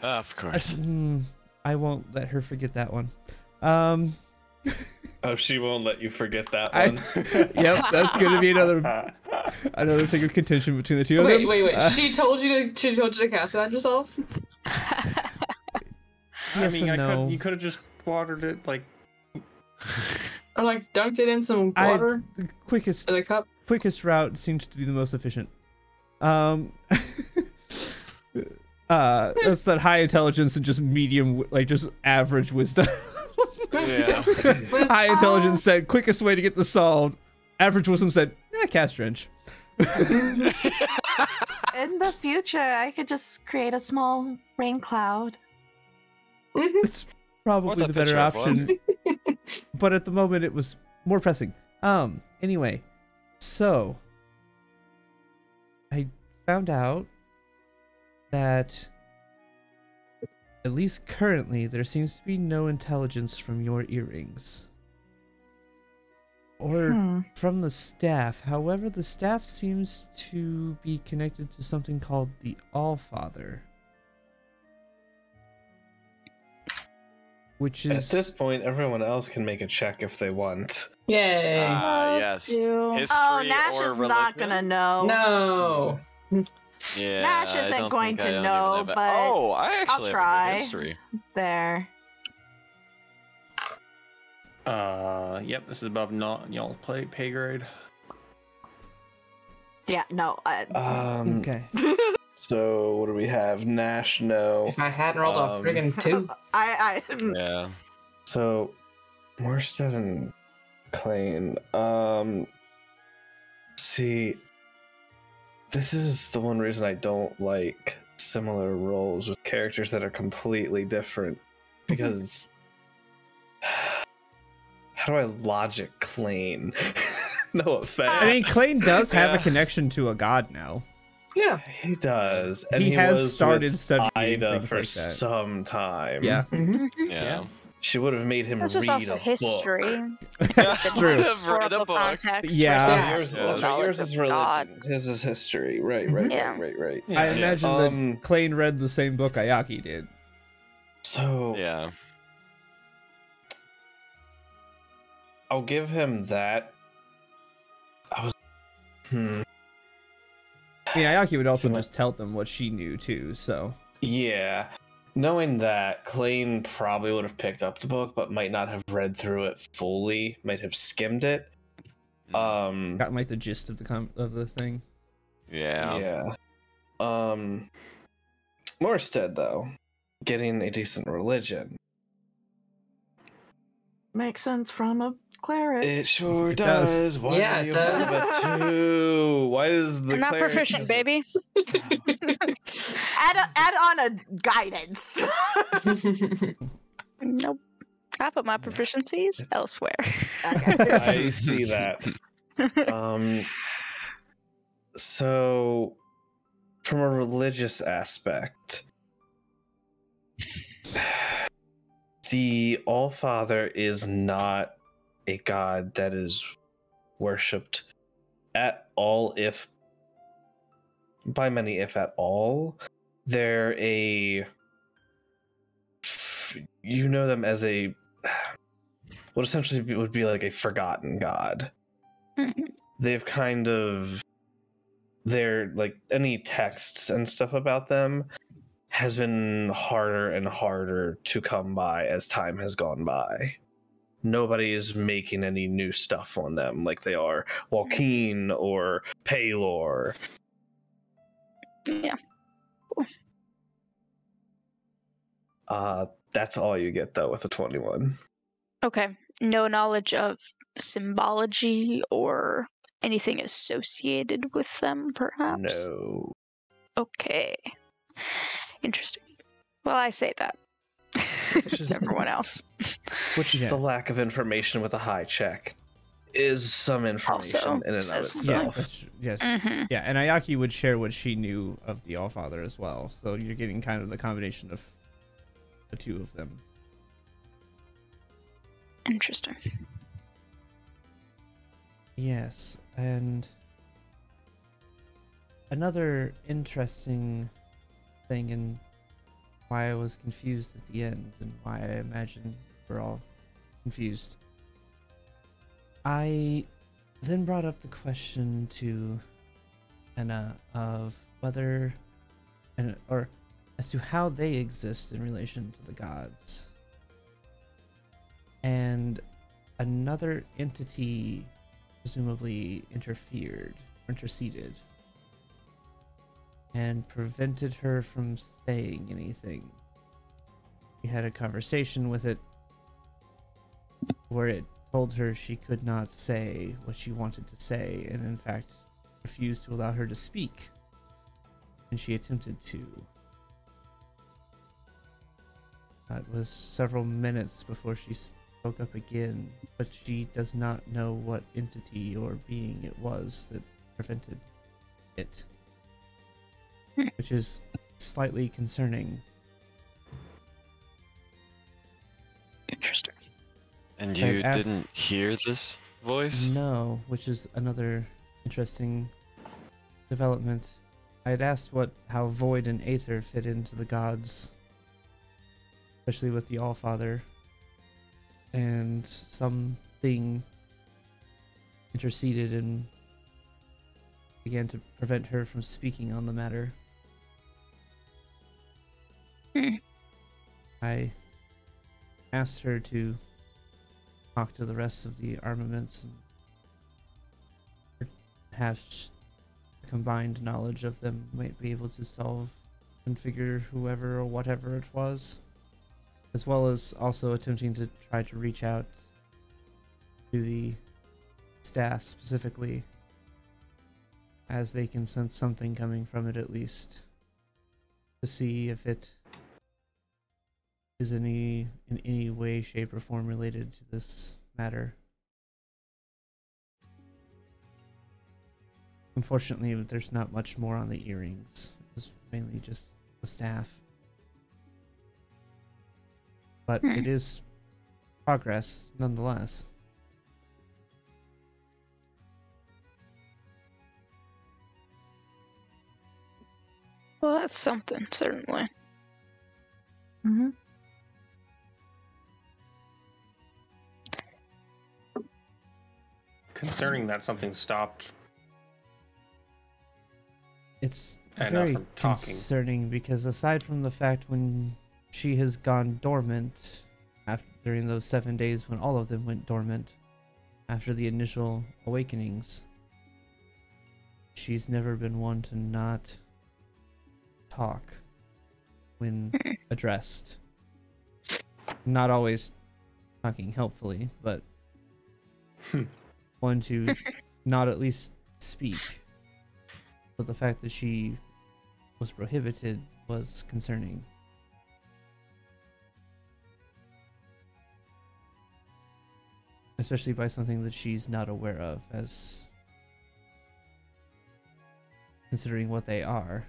S6: Of course.
S7: I won't let her forget that one.
S2: Oh, she won't let you forget that
S7: I-
S2: one.
S7: Yep, that's gonna be another thing of contention between the two of them.
S3: Wait. She told you to cast it on yourself?
S7: Yes
S1: I mean,
S7: and no.
S1: you could have just watered it like.
S3: Or like dunked it in some water
S7: The quickest
S3: in a cup?
S7: route seems to be the most efficient. That's that high intelligence and just medium, like just average wisdom.
S6: Yeah.
S7: High intelligence said quickest way to get this solved. Average wisdom said, cast drench.
S5: In the future, I could just create a small rain cloud.
S7: It's probably
S6: What the
S7: the better
S6: picture of what?
S7: option. But at the moment it was more pressing. Anyway, so I found out that at least currently there seems to be no intelligence from your earrings. Or from the staff. However, the staff seems to be connected to something called the Allfather. Which is
S2: At this point, everyone else can make a check if they want.
S3: Yay.
S6: Yes. History
S5: Oh, Nash
S6: or
S5: is not
S6: religion?
S5: gonna know.
S3: No.
S6: Yeah.
S5: Nash
S6: I
S5: isn't
S6: don't
S5: going
S6: think
S5: to
S6: I don't
S5: know,
S6: even have
S5: but
S6: Oh, I actually
S5: try.
S6: have a good history.
S5: There.
S1: Yep, this is above not y'all's pay grade.
S5: Yeah, no.
S7: okay.
S2: So what do we have? Nash, no.
S3: If I hadn't rolled a friggin' 2.
S5: I
S6: Yeah.
S2: So Morstead and Klein. See, this is the one reason I don't like similar roles with characters that are completely different. Because how do I logic Klein? No offense.
S7: I mean, Klein does have a
S6: Yeah.
S7: connection to a god now.
S3: Yeah.
S2: He does, and
S7: He
S2: he,
S7: has
S2: was
S7: started
S2: with
S7: studying
S2: Ida
S7: things
S2: for
S7: like that.
S2: some time.
S7: Yeah,
S6: Yeah.
S2: She would have made him
S4: This
S2: read
S4: was also
S2: a
S4: history.
S7: that's
S6: Didn't
S7: true.
S6: have read a
S4: Historical
S6: book.
S4: context.
S7: Yeah.
S4: versus
S2: Yours,
S4: knowledge
S2: yours
S4: of
S2: is
S4: God.
S2: religion. His is history. Right.
S4: Yeah.
S2: Right.
S1: Yeah.
S7: I imagine
S2: Um,
S7: that Klein read the same book Ayaki did.
S2: So
S6: Yeah.
S2: I'll give him that. I was.
S7: I mean, Ayaki would also
S2: So,
S7: just tell them what she knew too. So
S2: Yeah. Knowing that, Klein probably would have picked up the book, but might not have read through it fully. Might have skimmed it.
S7: gotten like the gist of the thing.
S6: Yeah.
S2: Yeah. Morstead, though, getting a decent religion.
S5: makes sense from a cleric.
S2: It sure
S7: It does.
S2: does. Why
S3: Yeah,
S2: do
S3: it
S2: you have a 2? Why does the
S4: I'm not
S2: cleric
S4: proficient,
S2: have-
S4: baby.
S5: Add on a guidance.
S4: Nope. I put my proficiencies
S2: It's-
S4: elsewhere.
S5: Okay.
S2: I see that. So from a religious aspect, the All-Father is not a god that is worshipped at all, if by many, if at all. They're you know them as a what essentially would be like a forgotten god.
S4: Mhm.
S2: They've kind of, they're like, any texts and stuff about them has been harder and harder to come by as time has gone by. Nobody is making any new stuff on them like they are Joaquin or Paylor.
S4: Yeah.
S2: That's all you get though with a 21.
S4: Okay. No knowledge of symbology or anything associated with them, perhaps?
S2: No.
S4: Okay. Interesting. Well, I say that.
S2: is-
S4: Everyone else.
S2: Which
S7: Yeah.
S2: the lack of information with a high check is some information
S4: Also
S2: in and of
S4: says
S7: Yeah,
S2: itself.
S7: yes.
S4: Mm-hmm.
S7: Yeah, and Ayaki would share what she knew of the Allfather as well. So you're getting kind of the combination of the two of them.
S4: Interesting.
S7: Yes, and another interesting thing, and why I was confused at the end, and why I imagine we're all confused. I then brought up the question to Anna of whether, or as to how they exist in relation to the gods. And another entity presumably interceded, and prevented her from saying anything. We had a conversation with it where it told her she could not say what she wanted to say, and in fact refused to allow her to speak. And she attempted to. It was several minutes before she spoke up again, but she does not know what entity or being it was that prevented it. Which is slightly concerning.
S4: Interesting.
S6: And
S7: I'd
S6: you
S7: ask-
S6: didn't hear this voice?
S7: No, which is another interesting development. I had asked how Void and Aether fit into the gods, especially with the Allfather, and something interceded and began to prevent her from speaking on the matter. I asked her to talk to the rest of the armaments and have combined knowledge of them might be able to configure whoever or whatever it was, as well as also attempting to try to reach out to the staff specifically, as they can sense something coming from it at least, to see if it is in any way, shape, or form related to this matter. Unfortunately, there's not much more on the earrings. It's mainly just the staff. But it is progress, nonetheless.
S4: Well, that's something, certainly.
S5: Mm-hmm.
S1: Concerning that something stopped.
S7: It's
S1: Enough
S7: very
S1: from talking.
S7: concerning because aside from the fact when she has gone dormant during those 7 days when all of them went dormant after the initial awakenings, she's never been one to not talk when addressed. Not always talking helpfully, but one to not at least speak. But the fact that she was prohibited was concerning. Especially by something that she's not aware of, as considering what they are.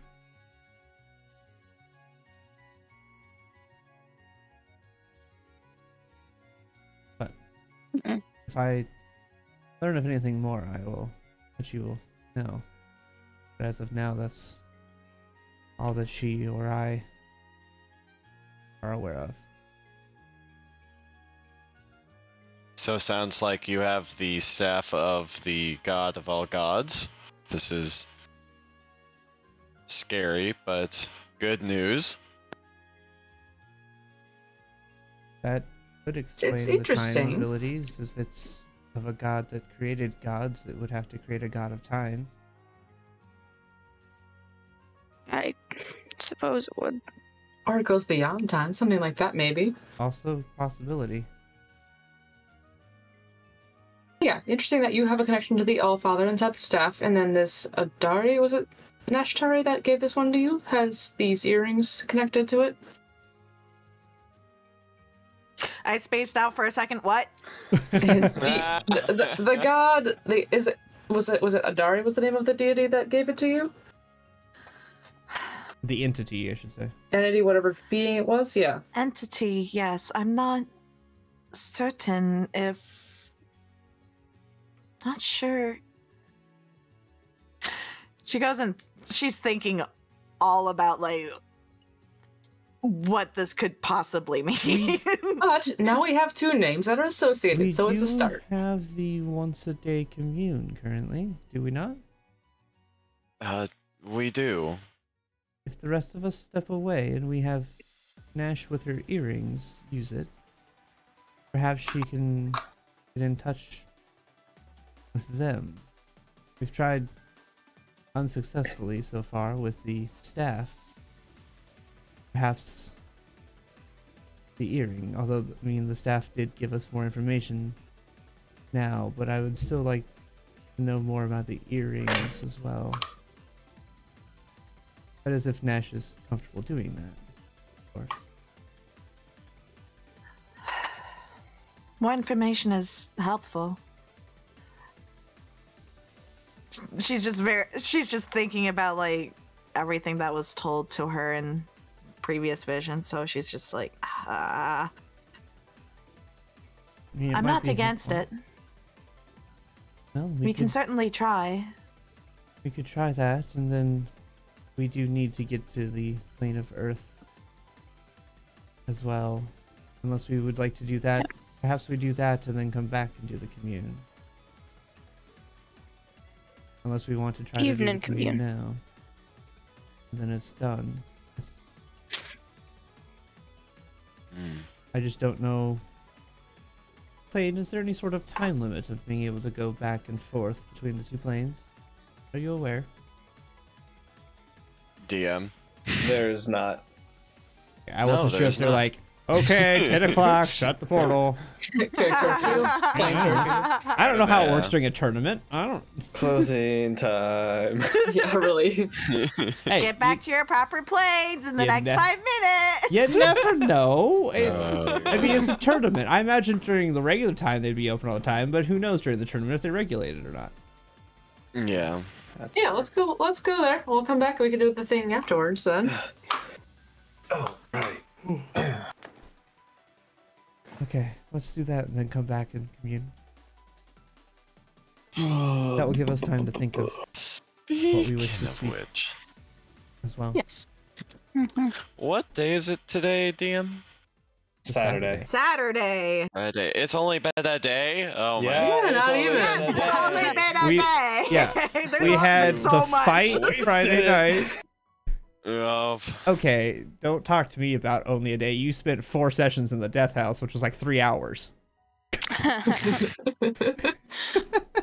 S7: But if I learn of anything more, I will let you know. But as of now, that's all that she or I are aware of.
S6: So sounds like you have the staff of the god of all gods. This is scary, but good news.
S7: That could explain
S3: It's
S7: the time
S3: interesting.
S7: abilities. If it's of a god that created gods, it would have to create a god of time.
S4: I suppose it would.
S3: Or it goes beyond time, something like that, maybe.
S7: Also, possibility.
S3: Yeah, interesting that you have a connection to the Allfather and to the staff, and then this Adari, was it Nashtari that gave this one to you? Has these earrings connected to it?
S5: I spaced out for a second. What?
S3: the god, was it Adari was the name of the deity that gave it to you?
S7: The entity, I should say.
S3: Entity, whatever being it was, yeah.
S5: Entity, yes. I'm not certain if... Not sure. She goes and she's thinking all about, like, what this could possibly mean.
S3: But now we have two names that are associated, so it's a start.
S7: We have the once-a-day commune currently, do we not?
S6: We do.
S7: If the rest of us step away and we have Nash with her earrings use it, perhaps she can get in touch with them. We've tried unsuccessfully so far with the staff. Perhaps the earring, although, I mean, the staff did give us more information now, but I would still like to know more about the earrings as well. That is if Nash is comfortable doing that, of course.
S5: More information is helpful. She's just thinking about, like, everything that was told to her in previous visions, so she's just like,
S7: I mean, it
S5: I'm
S7: might
S5: not
S7: be
S5: against
S7: helpful.
S5: it.
S7: Well,
S5: We can certainly try.
S7: we could try that, and then we do need to get to the plane of Earth as well. Unless we would like to do that. Perhaps we do that and then come back and do the commune. Unless we want to try to do the
S4: Evening
S7: commune
S4: commune.
S7: now. And then it's done. I just don't know. Plane, is there any sort of time limit of being able to go back and forth between the two planes? Are you aware?
S6: DM.
S2: There's not.
S7: I wasn't sure if
S6: there's
S7: they're
S6: not.
S7: like, okay, 10 o'clock, shut the portal.
S3: Curfew, plain curfew.
S7: I don't know how it works during a tournament. I don't.
S2: Closing time.
S3: Yeah, really.
S7: Hey,
S5: Get back to your proper planes in the
S7: you
S5: next
S7: ne-
S5: 5 minutes.
S7: You never know. I mean, it's a tournament. I imagine during the regular time they'd be open all the time, but who knows during the tournament if they're regulated or not.
S6: Yeah.
S3: Yeah, let's go there. We'll come back and we can do the thing afterwards then.
S2: Oh, right.
S7: Okay, let's do that and then come back and commune. That will give us time to think of what we wish to
S6: Speaking of
S7: speak
S6: which,
S7: as well.
S3: Yes.
S6: what day is it today, DM?
S2: Saturday.
S5: Saturday.
S6: Friday. It's only been a day? Oh my.
S3: Yeah,
S2: it's
S3: not
S2: only
S3: even.
S2: been
S5: Yes,
S2: a
S5: it's
S2: day.
S5: only been a
S7: We-
S5: day.
S7: yeah,
S5: There's
S7: We
S5: been
S7: had
S5: so
S7: the
S5: much.
S7: fight
S2: Wasted
S7: Friday
S2: it.
S7: night.
S6: Oh,
S7: Okay, don't talk to me about only a day. You spent 4 sessions in the death house, which was like 3 hours.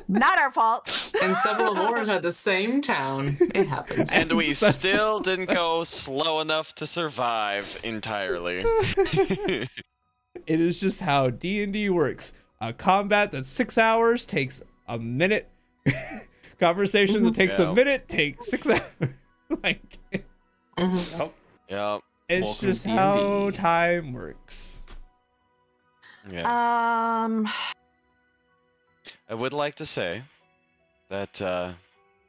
S5: Not our fault.
S3: And several more had the same town. It happens.
S6: and we still didn't go slow enough to survive entirely.
S7: It is just how D&D works. A combat that's 6 hours takes a minute. Conversation that takes a minute takes 6 hours. Like,
S1: Yep.
S6: Yeah.
S7: it's
S1: Welcome
S7: just
S1: to
S7: how
S1: D&D.
S7: time works.
S6: Yeah. I would like to say that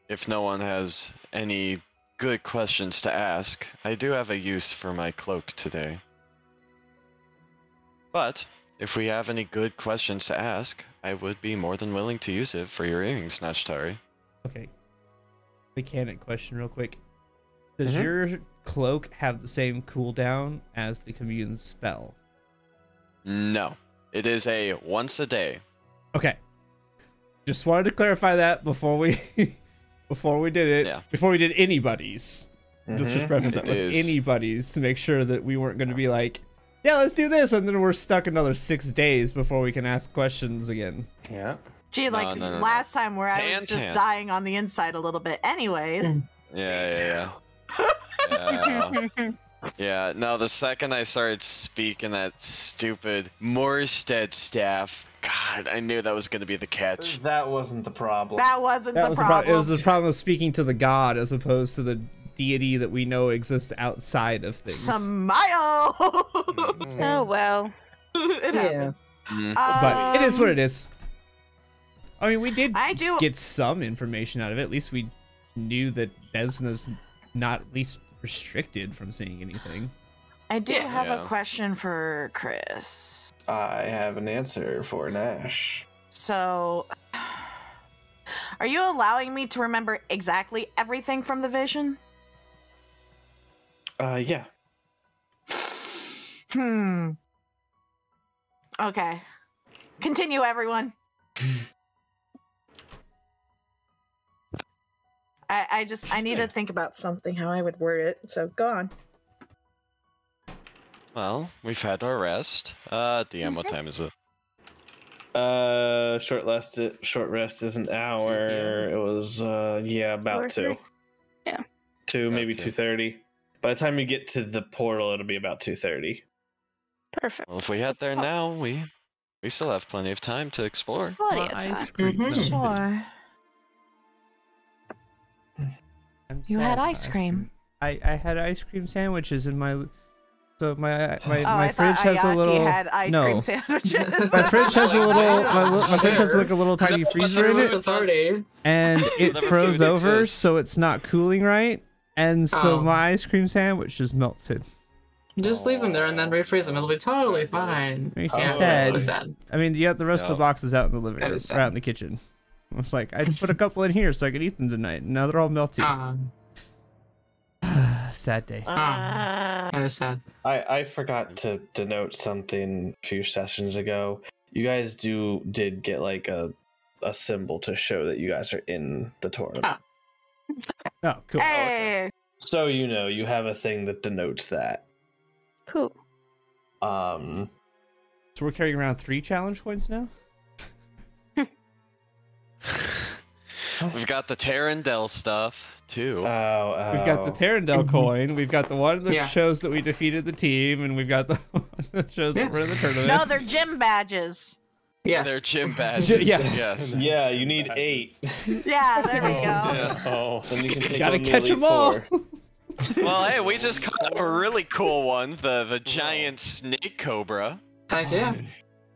S6: if no one has any good questions to ask, I do have a use for my cloak today. But if we have any good questions to ask, I would be more than willing to use it for your earrings, Nashtari.
S7: Okay. Mechanic question real quick. Does
S1: Mhm.
S7: your cloak have the same cooldown as the commune spell?
S6: No. It is a once a day.
S7: Okay. Just wanted to clarify that before we before we did it.
S6: Yeah.
S7: Before we did anybody's. Just preface that
S6: It
S7: with
S6: is.
S7: anybody's to make sure that we weren't going to be like, yeah, let's do this, and then we're stuck another 6 days before we can ask questions again.
S1: Yeah.
S5: Gee, like
S6: no.
S5: last time where I was
S6: Hand,
S5: just
S6: hand.
S5: dying on the inside a little bit. Anyways.
S6: Yeah. Yeah, no, the second I started speaking that stupid Morstead staff, God, I knew that was going to be the catch.
S2: That wasn't the problem.
S5: That wasn't
S7: That
S5: the
S7: was
S5: problem.
S7: it was the problem of speaking to the god as opposed to the deity that we know exists outside of things.
S5: Smile!
S4: Oh well.
S5: It
S3: Yeah.
S5: happens.
S7: But it is what it is. I mean, we did
S5: I do-
S7: get some information out of it. At least we knew that Desna's not at least restricted from seeing anything.
S5: I do
S3: Yeah.
S5: have a
S6: Yeah.
S5: question for Chris.
S2: I have an answer for Nash.
S5: So, are you allowing me to remember exactly everything from the vision?
S2: Yeah.
S5: Okay. Continue, everyone. I need to think about something, how I would word it. So go on.
S6: Well, we've had our rest. DM, what time is it?
S2: Short rest is an hour. It was about
S4: 2 or
S2: 2.
S4: 3? Yeah.
S2: 2, maybe
S6: 2.
S2: 2:30. By the time you get to the portal, it'll be about 2:30.
S4: Perfect.
S6: Well, if we head there now, we still have plenty of time to explore.
S4: It's plenty of
S7: Ice
S4: time.
S7: cream.
S3: Mhm.
S5: Sure.
S7: I'm
S5: You
S7: sad
S5: had
S7: about
S5: ice cream.
S7: I had ice cream sandwiches in my. So my
S5: Oh,
S7: my
S5: I
S7: fridge
S5: thought
S7: has a
S5: Ayaki
S7: little.
S5: had ice
S7: no.
S5: cream sandwiches.
S7: My fridge has a little. My
S3: Sure.
S7: fridge has like a little tiny freezer in
S3: At the
S7: it,
S3: party.
S7: and it
S6: Never
S7: froze
S6: food
S7: over,
S6: exists.
S7: so it's not cooling right, and so
S3: Oh.
S7: my ice cream sandwich just melted.
S3: Just leave them there and then refreeze them. It'll be totally fine.
S7: Makes
S2: me
S3: Yeah,
S2: sad.
S3: that's really sad.
S7: I mean, you got the rest of the
S6: Yeah.
S7: boxes out in the living
S3: That
S7: room,
S3: is
S7: or out
S3: sad.
S7: in the kitchen. I was like, I put a couple in here so I could eat them tonight. And now they're all melty. Sad day.
S5: Uh,
S3: That is sad.
S2: I forgot to denote something a few sessions ago. You guys did get like a symbol to show that you guys are in the tournament.
S3: Ah.
S7: Oh, cool.
S5: hey,
S2: So you have a thing that denotes that.
S4: Cool.
S2: Um
S7: So we're carrying around 3 challenge coins now?
S6: We've got the Terrandel stuff, too.
S7: We've got the Terrandel coin, we've got the one that
S3: Yeah.
S7: shows that we defeated the team, and we've got the one that shows that we're in the tournament.
S5: no, they're gym badges.
S3: Yes.
S6: They're gym badges.
S7: Yeah.
S6: Yes.
S2: Yeah, you need 8.
S5: Yeah, there we go.
S6: Yeah.
S2: Oh, then you can take
S7: Gotta
S2: on the
S7: catch
S2: Elite
S7: 'em all.
S2: 4.
S6: Well, hey, we just caught a really cool one, the giant snake cobra.
S3: Heck yeah.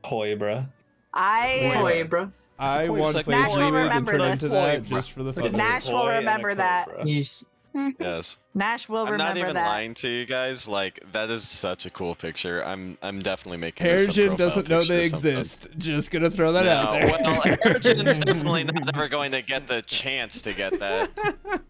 S2: Hoibra.
S3: Boy, bro.
S7: I
S6: point,
S7: want
S6: it's
S7: to
S6: like
S7: play
S5: Nash will
S7: Druid and
S5: remember
S7: turn
S5: this.
S7: into that just for the fun of it.
S5: Nash will
S2: Boy and a
S5: remember that.
S2: cobra.
S3: Yes.
S6: Yes.
S5: Nash will
S6: I'm not
S5: remember
S6: even
S5: that.
S6: lying to you guys. Like, that is such a cool picture. I'm definitely making this a
S7: Harrigan
S6: profile
S7: doesn't know
S6: picture
S7: they
S6: or something.
S7: exist. Just gonna throw that out
S6: No,
S7: there.
S6: well, Harrigan's definitely not ever going to get the chance to get that.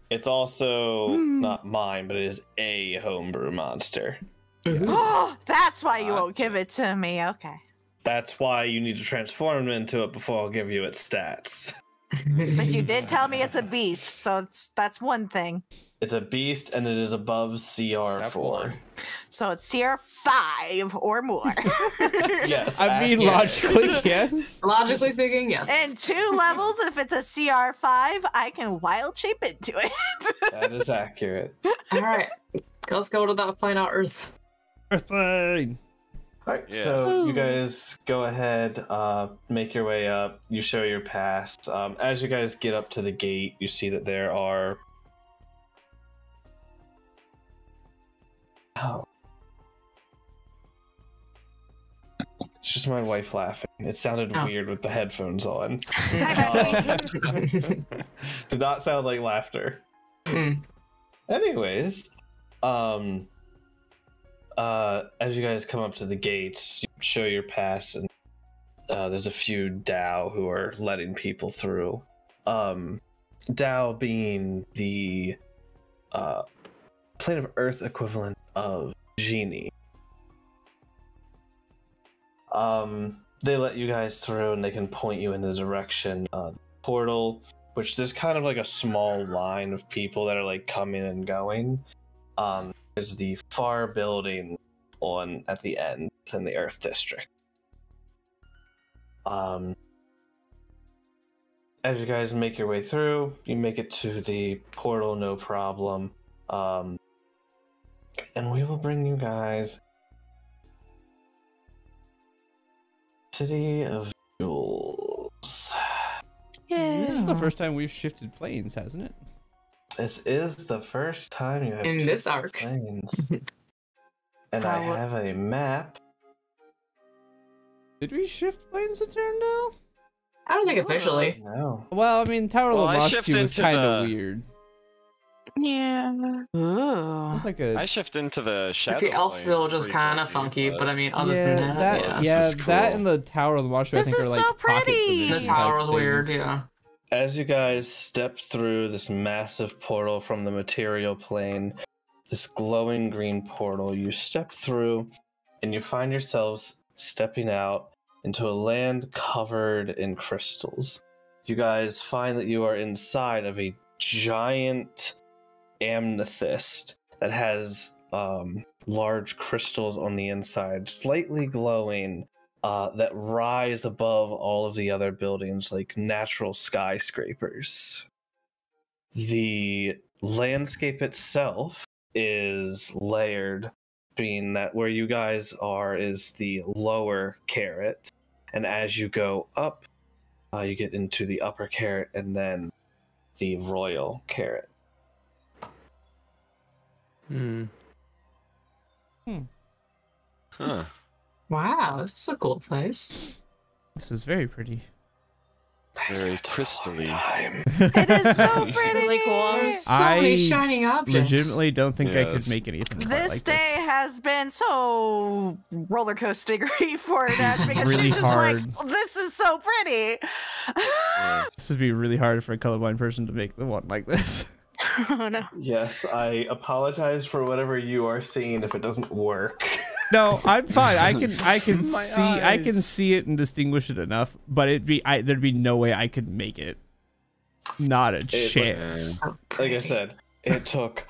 S2: It's also not mine, but it is a homebrew monster.
S5: Oh, that's why you won't give it to me. Okay.
S2: That's why you need to transform into it before I'll give you its stats.
S5: But you did tell me it's a beast, so that's one thing.
S2: It's a beast and it is above CR4.
S5: So it's CR 5 or more.
S2: Yes.
S7: I mean,
S3: Yes.
S7: logically, yes.
S3: Logically speaking, yes.
S5: And 2 levels, if it's a CR 5, I can wild shape into it.
S2: that is accurate.
S3: All right. Let's go to that planet Earth.
S7: Earthplane.
S2: Alright,
S6: Yeah.
S2: so you guys go ahead, make your way up. You show your pass. As you guys get up to the gate, you see that there are. Oh. It's just my wife laughing. It sounded
S3: Oh.
S2: weird with the headphones on.
S3: Mm.
S2: Did not sound like laughter.
S3: Mm.
S2: Anyways, as you guys come up to the gates, you show your pass, and there's a few Dao who are letting people through. Dao being the plane of Earth equivalent of Genie. They let you guys through, and they can point you in the direction of the portal, which there's kind of like a small line of people that are like coming and going. There's the far building on at the end in the Earth District. As you guys make your way through, you make it to the portal, no problem. And we will bring you guys City of Jewels.
S7: This is the
S4: Yeah.
S7: first time we've shifted planes, hasn't it?
S2: This is the first time you have
S3: In this
S2: shifted
S3: arc.
S2: planes. And I
S5: Wow.
S2: have a map.
S7: Did we shift planes in Turndale?
S3: I don't think officially.
S2: No.
S7: Well, I mean, Tower
S6: Well, I
S7: Lomosky
S6: shifted
S7: was
S6: into
S7: kind of
S6: the-
S7: weird.
S4: Yeah.
S7: It
S5: Ooh.
S7: was like a
S6: I shift into the shadow.
S3: The elf
S6: plane
S3: village is
S6: pretty
S3: kind of
S6: quickly,
S3: funky, but I mean, other
S7: yeah,
S3: than that,
S6: yeah.
S7: yeah,
S6: This is
S7: that
S6: cool.
S7: and the Tower of the Lomosky, I
S5: This
S7: think,
S5: is
S7: are like
S5: so
S7: pocket
S5: pretty!
S7: division
S3: this
S7: type
S3: tower was weird.
S7: things.
S3: Yeah.
S2: As you guys step through this massive portal from the material plane, this glowing green portal, you step through and you find yourselves stepping out into a land covered in crystals. You guys find that you are inside of a giant amethyst that has large crystals on the inside, slightly glowing, that rise above all of the other buildings like natural skyscrapers. The landscape itself is layered, being that where you guys are is the lower carrot, and as you go up, you get into the upper carrot and then the royal carrot.
S1: Hmm.
S6: Huh.
S3: Wow, this is a cool place.
S7: This is very pretty.
S6: Very crystally.
S5: It is so pretty.
S4: Really cool.
S3: There's so
S7: I
S3: many shining objects.
S7: Legitimately don't think I could
S6: Yes.
S7: make anything quite
S5: This
S7: like
S5: day
S7: this.
S5: has been so roller coastery for Nat because
S7: Really
S5: she's just
S7: hard.
S5: like, this is so pretty.
S6: Yes.
S7: This would be really hard for a colorblind person to make the one like this.
S4: Oh no.
S2: Yes, I apologize for whatever you are seeing if it doesn't work.
S7: No, I'm fine. I can
S2: My
S7: see I can
S2: eyes.
S7: see it and distinguish it enough, but there'd be no way I could make it. Not a chance.
S3: So
S2: Like I
S3: pretty.
S2: said, it took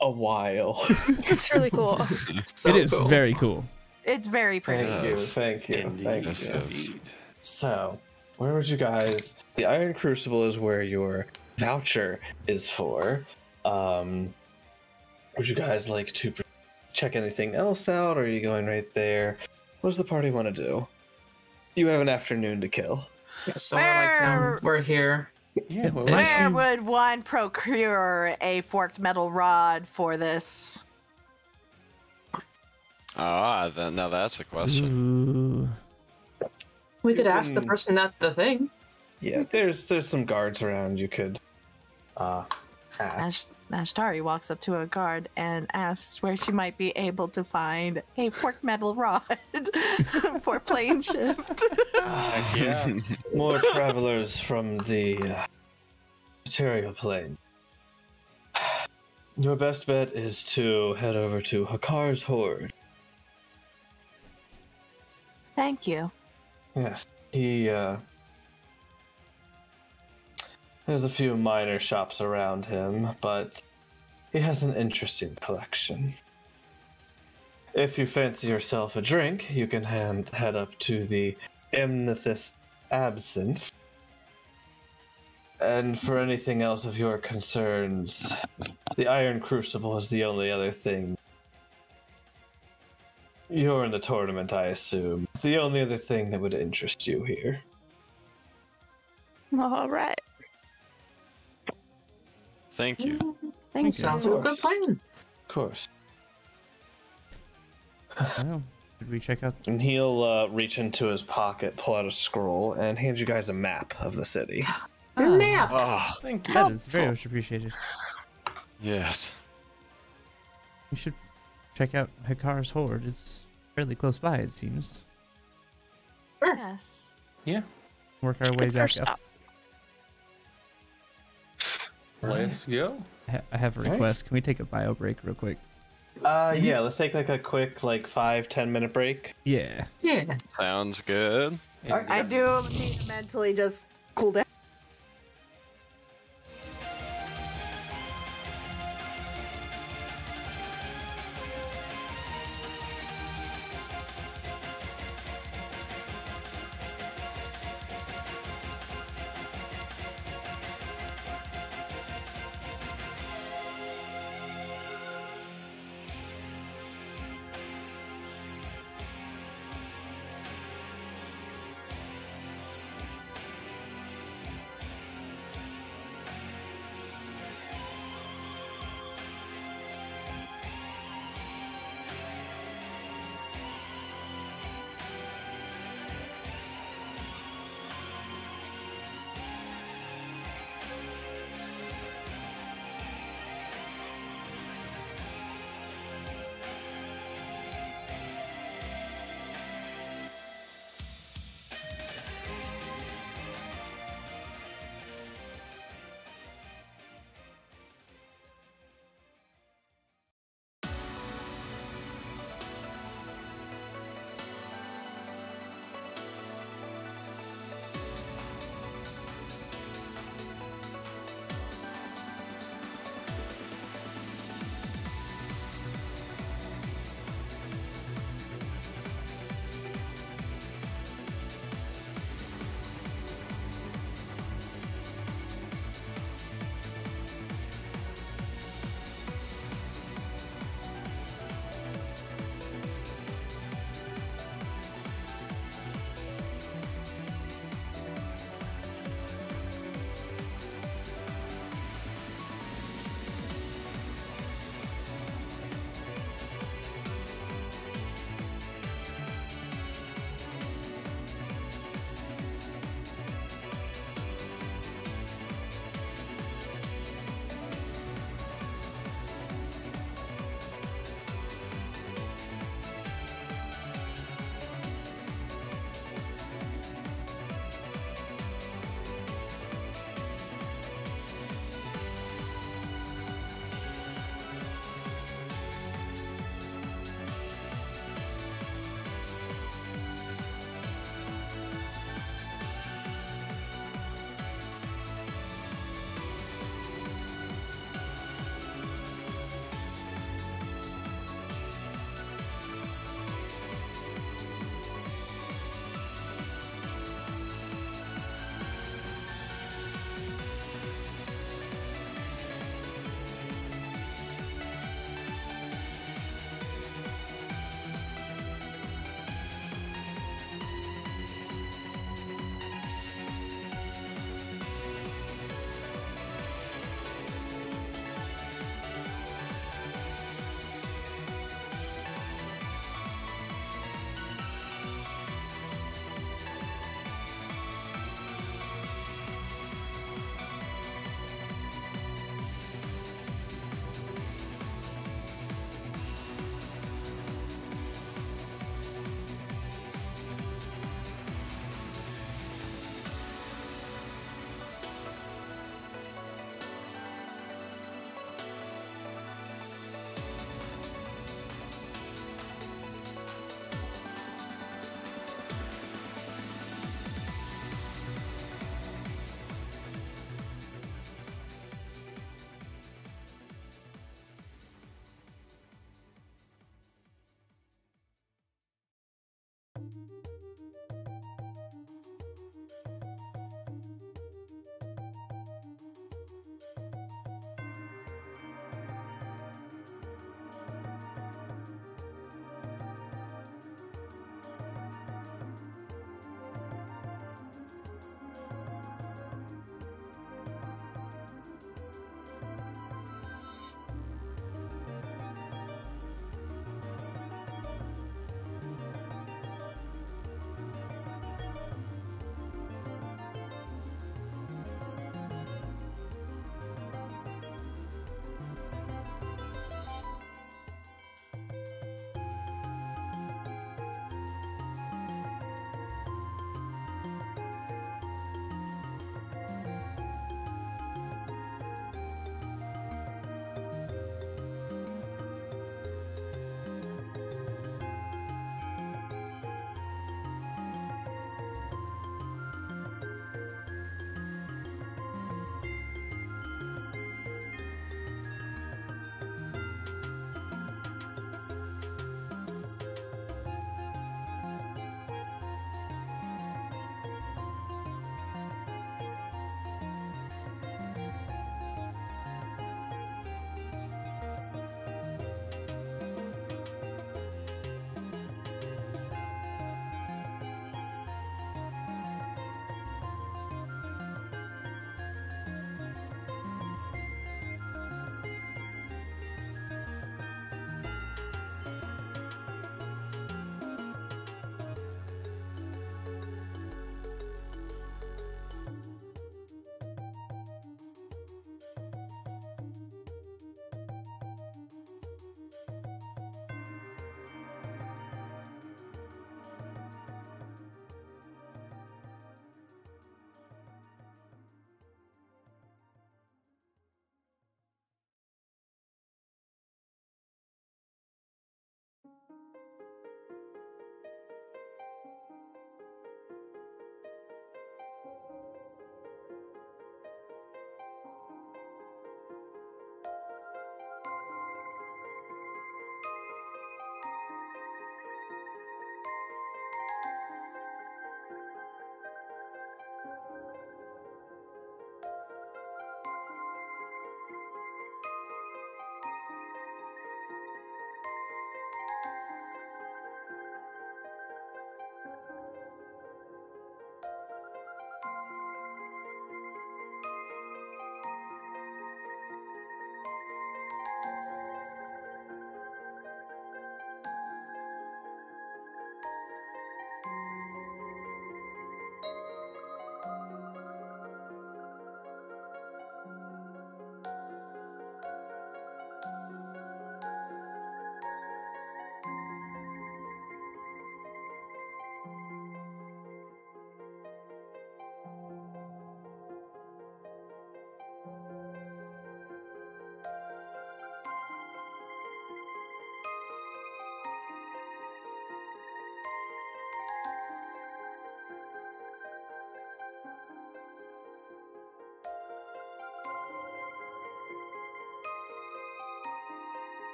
S2: a while.
S4: It's really cool.
S3: So
S7: It is
S3: cool.
S7: very cool.
S5: It's very pretty.
S2: Thank you,
S6: Yes.
S2: thank you, thank you.
S6: Yes, yes.
S2: So, where would you guys? The Iron Crucible is where your voucher is for. Would you guys like to check anything else out, or are you going right there? What does the party want to do? You have an afternoon to kill.
S3: Yeah, so we're here.
S1: Yeah. Well,
S5: Where would one procure a forked metal rod for this?
S6: Now that's a question.
S7: Ooh.
S3: We
S2: You
S3: could ask the
S2: can-
S3: person at the thing.
S2: Yeah, there's some guards around. You could ask.
S5: Nashtari walks up to a guard and asks where she might be able to find a forked metal rod for plane shift.
S2: Yeah. More travelers from the material plane. Your best bet is to head over to Hakar's Horde.
S5: Thank you.
S2: Yes, he, there's a few minor shops around him, but he has an interesting collection. If you fancy yourself a drink, you can head up to the Amethyst Absinthe. And for anything else of your concerns, the Iron Crucible is the only other thing You're in the tournament, I assume. It's the only other thing that would interest you here.
S4: All right.
S6: Thank you.
S5: Thanks.
S3: Sounds like a good plan.
S2: Of course.
S7: Oh, should we check out?
S2: And he'll reach into his pocket, pull out a scroll, and hand you guys a map of the city.
S3: The map.
S6: Oh,
S1: Thank you.
S7: That is very much appreciated.
S6: yes.
S7: We should check out Hikar's Horde. It's fairly close by, it seems.
S5: Yes.
S1: Yeah.
S7: Work our way
S4: Good
S7: back
S4: first
S7: up.
S4: stop.
S1: Let's go.
S7: I have a
S2: Alright.
S7: request. Can we take a bio break real quick?
S2: Yeah, let's take like a quick 5-10 minute break.
S7: Yeah.
S3: Yeah.
S6: Sounds good.
S5: I do need to mentally just cool down.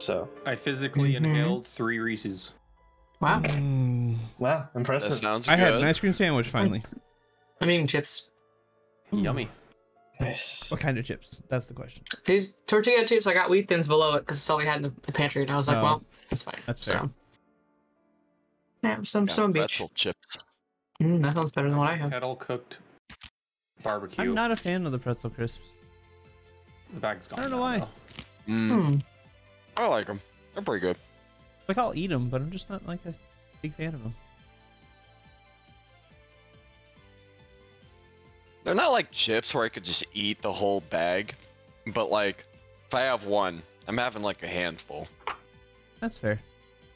S2: So,
S1: I physically
S3: Mhm.
S1: inhaled 3 Reese's.
S3: Wow.
S2: wow,
S6: That
S2: impressive.
S6: sounds
S7: I
S6: good.
S7: had an ice cream sandwich finally.
S3: I'm eating chips.
S1: Yummy.
S2: Nice.
S7: What kind of chips? That's the question.
S3: These tortilla chips, I got wheat thins below it because it's all we had in the pantry, and I was like,
S7: Oh,
S3: well, it's fine.
S7: that's fair.
S3: So, yeah, some
S6: Got
S3: beach.
S6: pretzel chips.
S3: That sounds better than what I have.
S1: Kettle cooked barbecue.
S7: I'm not a fan of the pretzel crisps.
S1: The bag's gone.
S7: I don't know
S1: now,
S7: why.
S1: though.
S3: Hmm.
S6: I like them. They're pretty good.
S7: Like I'll eat them, but I'm just not like a big fan of them.
S6: They're not like chips where I could just eat the whole bag, but like if I have one, I'm having like a handful.
S7: That's fair.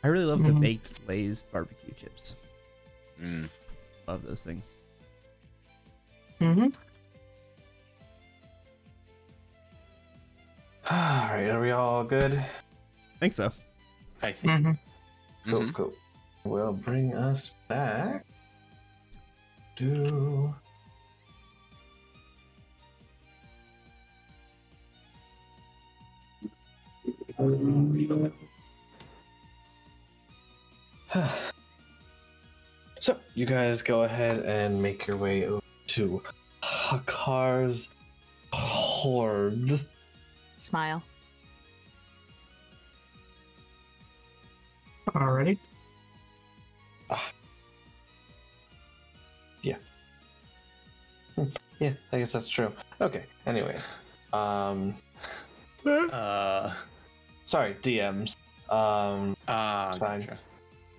S7: I really love the
S3: Mhm.
S7: baked Lay's barbecue chips.
S6: Mm.
S7: Love those things.
S3: Mm-hmm.
S2: All right, are we all good?
S7: Think so.
S1: I think.
S3: Mm-hmm.
S2: Cool,
S6: Mhm.
S2: cool. Will bring us back to. So, you guys go ahead and make your way over to Hakar's Horde.
S5: Smile.
S3: Alrighty.
S2: Yeah, I guess that's true. Okay, anyways.
S1: Uh,
S2: Sorry, DMs. Fine.
S1: gotcha.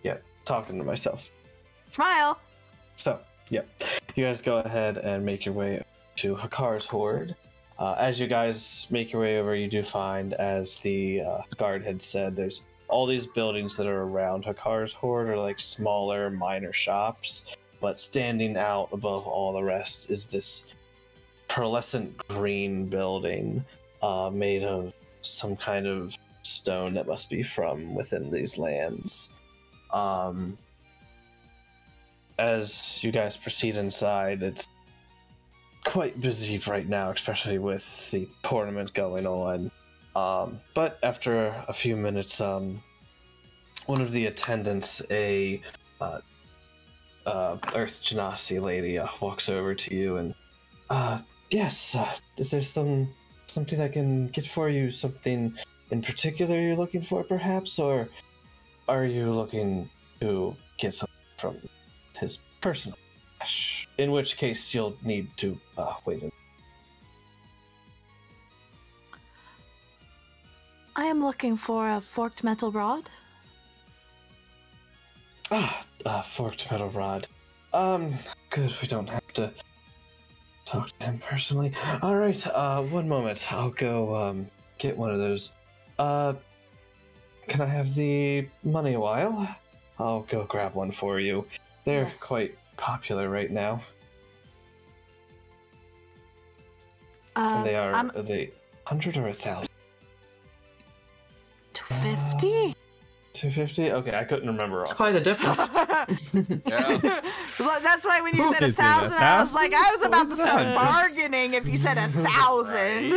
S2: Yeah, talking to myself.
S5: Smile.
S2: So, yeah, you guys go ahead and make your way to Hakar's Horde. As you guys make your way over, you do find, as the guard had said, there's all these buildings that are around Hakar's Horde are like smaller, minor shops, but standing out above all the rest is this pearlescent green building made of some kind of stone that must be from within these lands. As you guys proceed inside, it's quite busy right now, especially with the tournament going on. But after a few minutes, one of the attendants, a Earth Genasi lady, walks over to you and, yes, is there something I can get for you? Something in particular you're looking for, perhaps? Or are you looking to get something from his personal stash? In which case, you'll need to wait.
S5: I am looking for a forked metal rod.
S2: Forked metal rod. Good, we don't have to talk to him personally. Alright, one moment. I'll go, get one of those. Can I have the money a while? I'll go grab one for you. They're
S5: Yes.
S2: quite popular right now. And they are,
S5: I'm
S2: are they 100 or 1,000?
S5: 250.
S2: 250? Okay, I couldn't remember
S3: It's
S2: off.
S3: quite the difference.
S6: Yeah.
S5: Well, that's why when you
S7: Who
S5: said
S7: is it,
S5: 1,000, I was
S7: 1,000?
S5: like, I was about to start
S7: 1,000.
S5: bargaining if you said 1,000.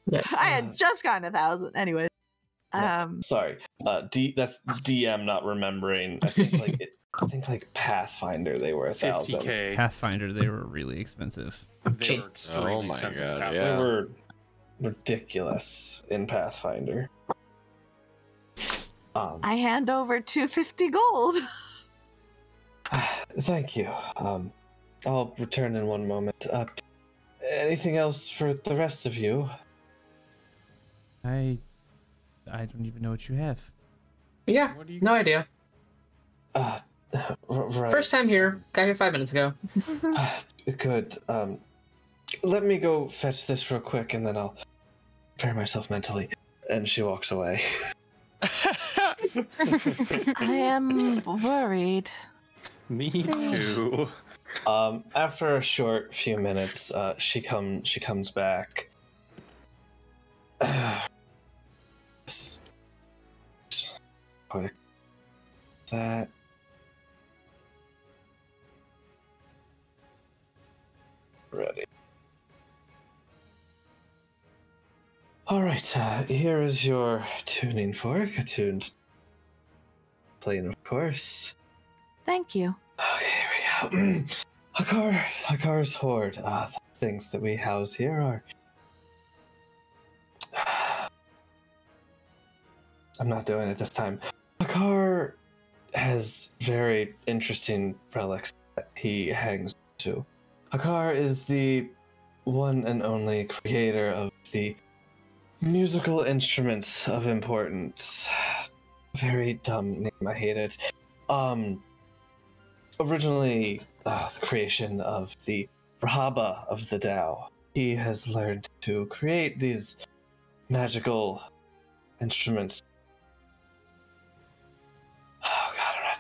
S3: Yes.
S5: I had just gotten 1,000. Anyway.
S2: Sorry, that's DM not remembering. I think like Pathfinder they were 1,000.
S1: 50K.
S7: Pathfinder, they were really expensive.
S1: They were
S3: Jeez.
S1: extremely
S6: Oh my
S1: expensive.
S6: God,
S1: Pathfinder.
S2: They
S6: yeah.
S2: were ridiculous in Pathfinder.
S5: I hand over 250 gold.
S2: Thank you. I'll return in one moment. Anything else for the rest of you?
S7: I don't even know what you have.
S3: Yeah,
S1: What do you-
S3: no idea.
S2: Right.
S3: First time here. Got here 5 minutes ago.
S2: Good. Let me go fetch this real quick, and then I'll prepare myself mentally. And she walks away.
S5: I am worried.
S1: Me too.
S2: After a short few minutes, she comes back. Quick. That. Ready. All right, here is your tuning fork, attuned plane, of course.
S5: Thank you.
S2: Okay, here we go. Hakar's hoard. The things that we house here are. I'm not doing it this time. Hakar has very interesting relics that he hangs to. Hakar is the one and only creator of the musical instruments of importance. Very dumb name, I hate it. Originally, the creation of the Rahaba of the Tao. He has learned to create these magical instruments. Oh god, I'm not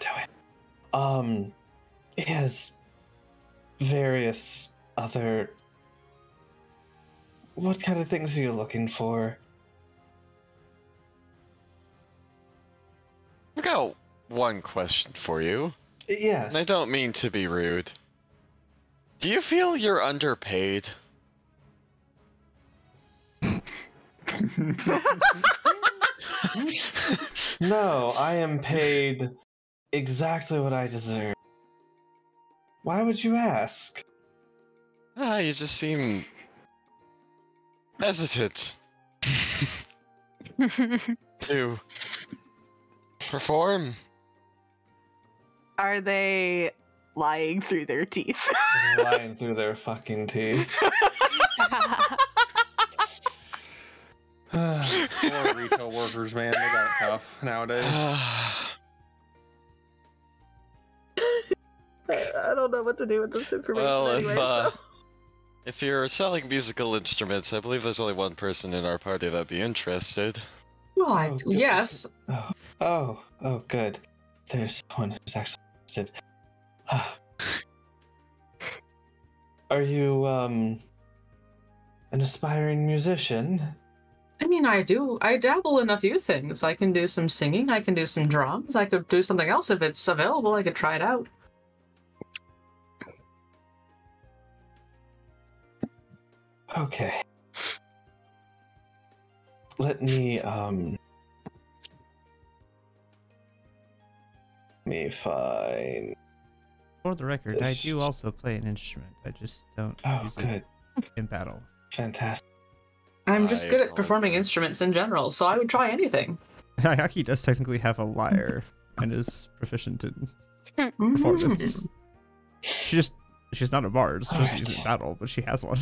S2: doing. He has various other. What kind of things are you looking for?
S6: I've got one question for you.
S2: Yes.
S6: And I don't mean to be rude. Do you feel you're underpaid?
S2: No, I am paid exactly what I deserve. Why would you ask?
S6: You just seem hesitant to perform.
S5: Are they lying through their teeth?
S2: Lying through their fucking teeth.
S1: Poor retail workers, man. They got it tough nowadays.
S5: I don't know what to do with this information.
S6: Well, if you're selling musical instruments, I believe there's only one person in our party that'd be interested.
S3: Well,
S2: Oh, good.
S3: yes.
S2: Oh, good. There's someone who's actually interested. Are you, an aspiring musician?
S3: I mean, I dabble in a few things. I can do some singing, I can do some drums, I could do something else if it's available, I could try it out.
S2: Okay. Let me find.
S7: For the record,
S2: This-
S7: I do also play an instrument. I just don't
S2: Oh,
S7: use
S2: good.
S7: it in battle.
S2: Fantastic.
S3: I'm just
S6: I
S3: good at performing
S6: apologize.
S3: instruments in general, so I would try anything.
S7: Ayaki does technically have a lyre and is proficient in performance. She's not a bard, so she doesn't use it in battle, but she has one.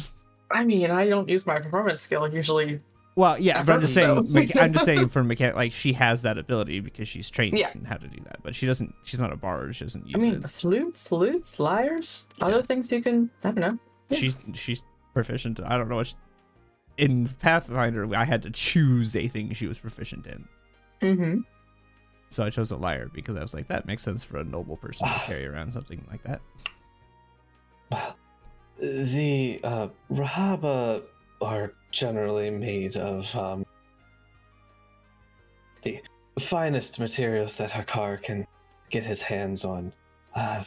S3: I mean, I don't use my performance skill usually.
S7: Well, yeah, but I'm just saying.
S3: So.
S7: I'm just saying for mechanic, like she has that ability because she's trained
S3: Yeah.
S7: in how to do that. But she doesn't. She's not a bard. She doesn't use
S3: I mean,
S7: it.
S3: flutes, lyres, other things you can. I don't know. Yeah.
S7: She's proficient. I don't know what. In Pathfinder, I had to choose a thing she was proficient in.
S3: Mm-hmm.
S7: So I chose a lyre because I was like, that makes sense for a noble person to carry around something like that.
S2: Well, the Rahaba are generally made of the finest materials that Hakar can get his hands on.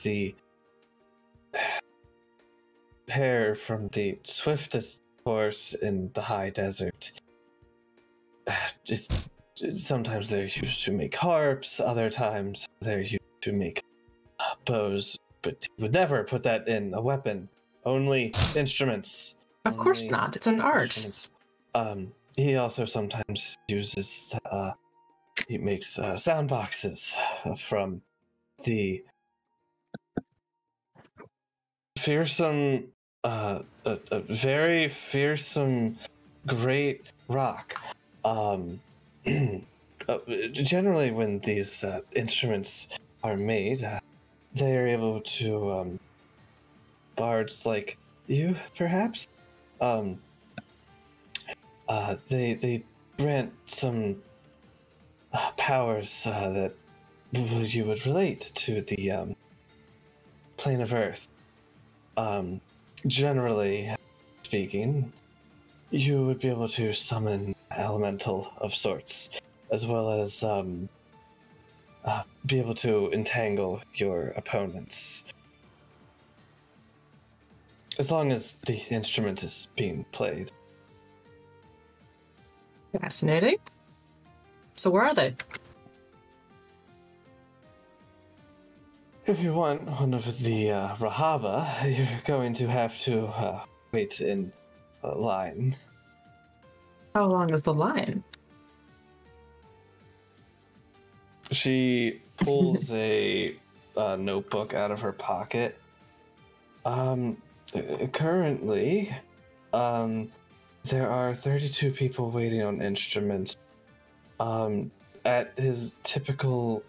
S2: The hair from the swiftest horse in the high desert. Sometimes they're used to make harps, other times they're used to make bows, but he would never put that in a weapon. Only instruments.
S3: Of course
S2: Only
S3: not. It's an art.
S2: instruments. He also sometimes uses, he makes sound boxes from the fearsome, a very fearsome great rock. Generally when these instruments are made, they are able to, bards like you, perhaps, they grant some powers that you would relate to the plane of Earth. Generally speaking, you would be able to summon elemental of sorts, as well as be able to entangle your opponents. As long as the instrument is being played.
S3: Fascinating. So where are they?
S2: If you want one of the Rahaba, you're going to have to wait in a line.
S3: How long is the line?
S2: She pulls a notebook out of her pocket. Currently, there are 32 people waiting on instruments. At his typical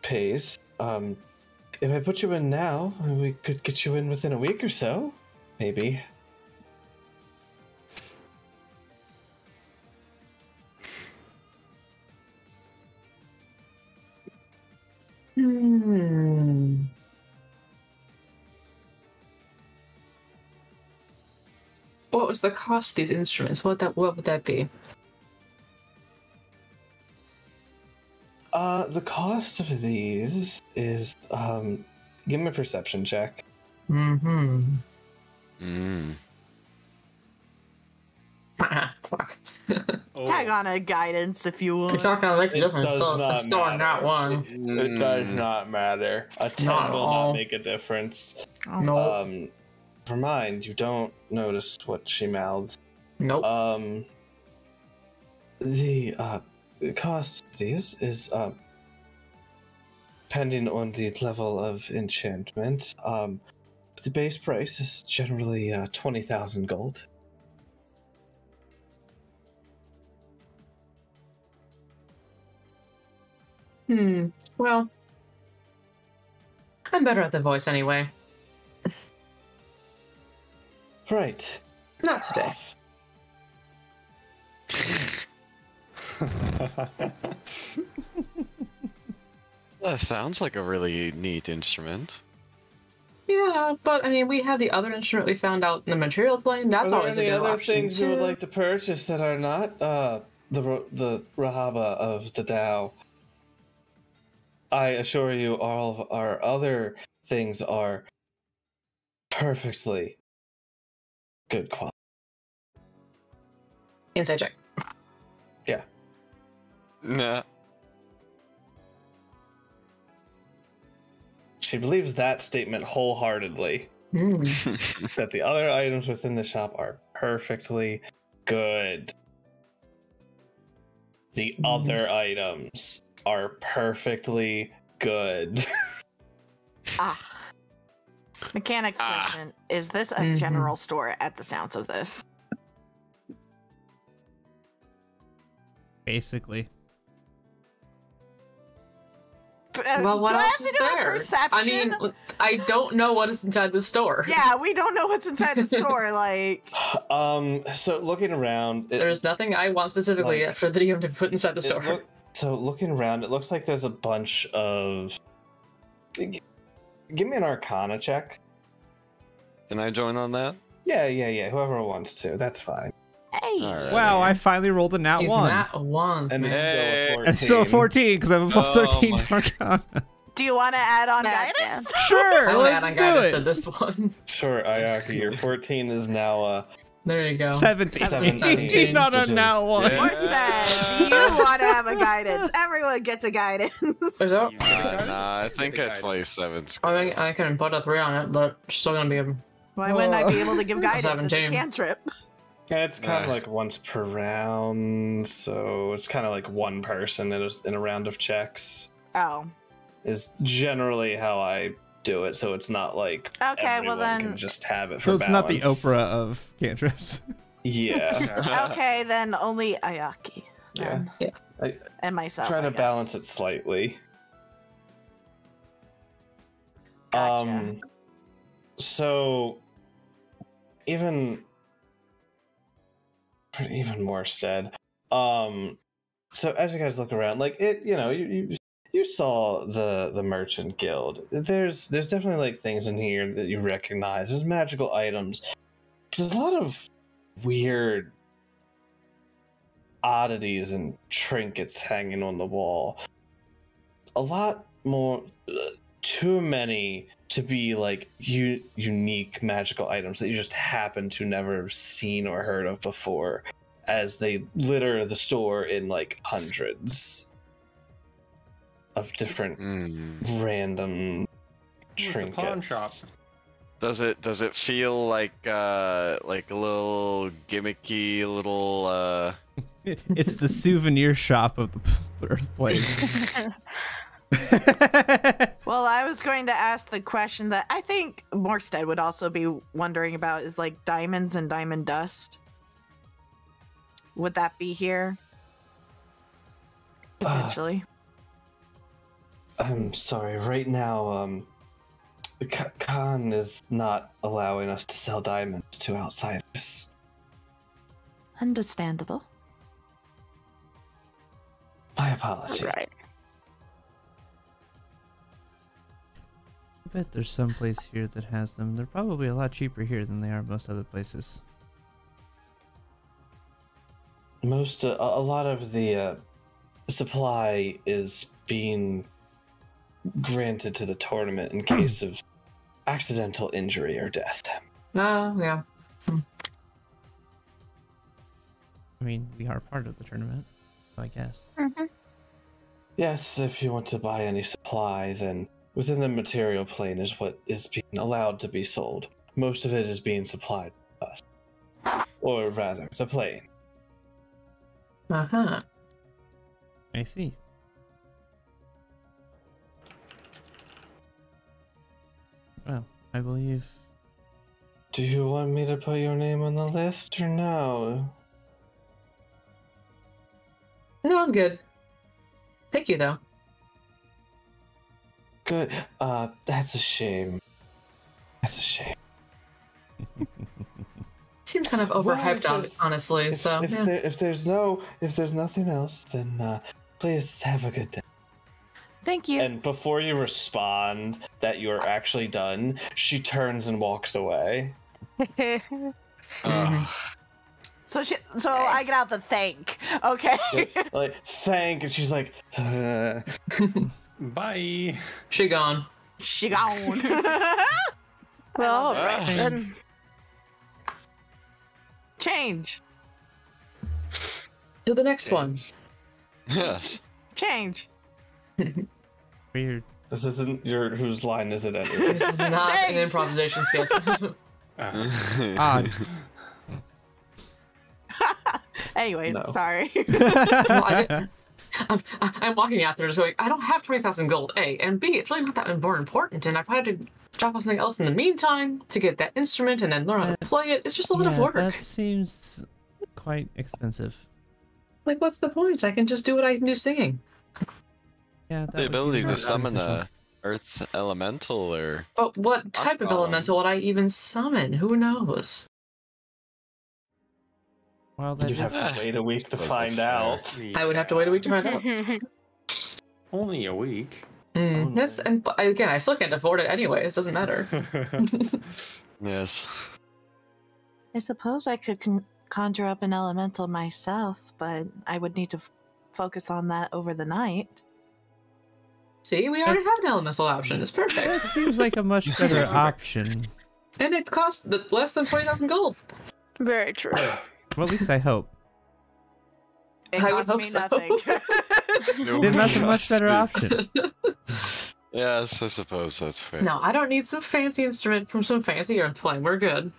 S2: pace. If I put you in now, we could get you in within a week or so, maybe.
S3: What was the cost of these instruments? What would that be?
S2: The cost of these is, give me a perception check.
S3: Mm-hmm. Fuck.
S5: Tag on a guidance if you want.
S3: It's not gonna make a
S2: It
S3: difference.
S2: does
S3: So
S2: not
S3: it's still
S2: matter.
S3: that one.
S2: It does not matter. A 10
S3: Not at
S2: will
S3: all.
S2: not make a difference.
S3: Nope.
S2: For mine, you don't notice what she mouths.
S3: Nope.
S2: The cost of these is depending on the level of enchantment. The base price is generally 20,000 gold.
S3: Well, I'm better at the voice anyway.
S2: Right.
S3: Not today.
S6: That sounds like a really neat instrument.
S3: Yeah, but I mean, we have the other instrument we found out in the material plane. That's
S2: Are there
S3: always a
S2: any
S3: good
S2: other
S3: option
S2: things
S3: too.
S2: you would like to purchase that are not the Rahaba of the Tao? I assure you, all of our other things are perfectly good quality.
S3: Inside check.
S2: Yeah.
S6: Nah.
S2: She believes that statement wholeheartedly. That the other items within the shop are perfectly good. The other items are perfectly good.
S5: Mechanics question. Is this a
S3: Mhm.
S5: general store at the sounds of this?
S7: Basically.
S3: Well, what
S5: do I
S3: else
S5: have to
S3: is
S5: do a
S3: there?
S5: perception?
S3: I mean, I don't know what is inside the store.
S5: Yeah, we don't know what's inside the store. Like,
S2: So looking around,
S3: There's nothing I want specifically
S2: like,
S3: for the DM to put inside the store.
S2: So looking around, it looks like there's a bunch of. Give me an Arcana check.
S6: Can I join on that?
S2: Yeah. Whoever wants to, that's fine.
S5: hey,
S6: Alright.
S7: Wow, I finally rolled a nat
S3: He's
S7: 1.
S3: not once,
S2: And
S3: man.
S6: Hey.
S2: it's still a 14.
S7: It's still a 14 because I have a plus
S6: Oh
S7: 13
S6: my-
S7: to Arcana.
S5: do you want to add on
S4: Bad
S5: guidance?
S7: Sure,
S3: I only add
S7: let's
S3: on
S7: do
S3: guidance to
S7: it.
S3: this one.
S2: Sure, Ayaki, your 14 is now
S3: There you go.
S7: 17.
S2: 17,
S7: Not
S2: which
S7: a
S2: is-
S7: nat 1.
S6: Yeah.
S5: Or said, do you want to have a guidance? Everyone gets a guidance.
S3: Is that-
S6: Nah, I think at 27's
S3: I
S6: good.
S3: think I can put a 3 on it, but it's still gonna be a.
S5: Why wouldn't I be able to give guidance? It's a
S3: 17.
S5: cantrip.
S2: Yeah, it's kind of
S6: Ah.
S2: like once per round, so it's kind of like one person in a round of checks.
S5: Oh,
S2: Is generally how I do it, so it's not like
S5: Okay, well
S2: everyone
S5: then-
S2: can just have it for
S7: So it's not the
S2: balance.
S7: Oprah of cantrips.
S2: Yeah,
S5: okay, then only Ayaki.
S2: yeah.
S5: then. And myself.
S2: Try
S5: I
S2: to
S5: guess.
S2: balance it slightly.
S5: Gotcha.
S2: So even more said. So as you guys look around, like it, you saw the merchant guild. There's definitely like things in here that you recognize. There's magical items. There's a lot of weird oddities and trinkets hanging on the wall. A lot more, too many to be like unique magical items that you just happen to never have seen or heard of before. as they litter the store in like hundreds of different random
S1: It's a
S2: trinkets.
S1: pawn shop.
S6: Does it feel like a little gimmicky little
S7: It's the souvenir shop of the Earthblade.
S5: Well, I was going to ask the question that I think Morstead would also be wondering about is like diamonds and diamond dust. Would that be here? Potentially.
S2: I'm sorry, right now, Khan is not allowing us to sell diamonds to outsiders.
S5: Understandable.
S2: My apologies.
S4: Right.
S7: I bet there's some place here that has them. They're probably a lot cheaper here than they are most other places.
S2: A lot of the supply is being granted to the tournament in case of accidental injury or death.
S3: Oh, yeah.
S7: I mean, we are part of the tournament, so I guess.
S4: Mm-hmm.
S2: Yes, if you want to buy any supply, then within the material plane is what is being allowed to be sold. Most of it is being supplied by us. Or rather, the plane.
S3: Uh-huh.
S7: I see. Well, I believe...
S2: Do you want me to put your name on the list or no?
S3: No, I'm good. Thank you, though.
S2: Good. That's a shame. That's a shame.
S3: Seems kind of
S2: Well,
S3: overhyped, honestly.
S2: If there's nothing else, then please have a good day.
S5: Thank you.
S2: And before you respond that you're actually done, she turns and walks away.
S5: So I get out the thank. Okay.
S2: Yeah, like thank, and she's like,
S1: Bye.
S3: She gone.
S5: She gone.
S4: Well, all
S5: love
S4: right then.
S5: Change.
S3: To the next one.
S6: Yes.
S5: Change.
S7: Weird.
S2: this isn't your, whose line is it anyway?
S3: This is not an improvisation skit.
S7: Odd.
S5: Anyways,
S2: No.
S5: sorry.
S3: Well, I'm walking out there just going, I don't have 20,000 gold, A, and B, it's really not that more important, and I probably had to drop off something else in the meantime to get that instrument and then learn how to play it. It's just a lot of work.
S7: That seems quite expensive.
S3: Like, what's the point? I can just do what I can do singing.
S7: Yeah, that
S6: The
S7: would be
S6: ability to
S7: more
S6: summon
S7: beneficial.
S6: a earth elemental or
S3: But what type of elemental would I even summon? Who knows?
S7: Well, that
S2: You'd have
S7: is-
S2: to wait a week to
S6: Suppose
S2: find
S6: that's
S2: out.
S3: I would have to wait a week to find out.
S1: Only a week.
S3: Yes, and again, I still can't afford it anyway. It doesn't matter.
S6: yes.
S5: I suppose I could conjure up an elemental myself, but I would need to focus on that over the night.
S3: See, we already have an elemental option. It's perfect.
S7: That seems like a much better option.
S3: And it costs less than 20,000 gold.
S4: Very true.
S7: Well, at least I hope.
S5: It
S3: I would
S5: cost
S3: hope
S5: me
S3: so.
S5: nothing.
S7: Then that's a much better option.
S6: Yes, I suppose that's fair.
S3: No, I don't need some fancy instrument from some fancy earth plane. We're good.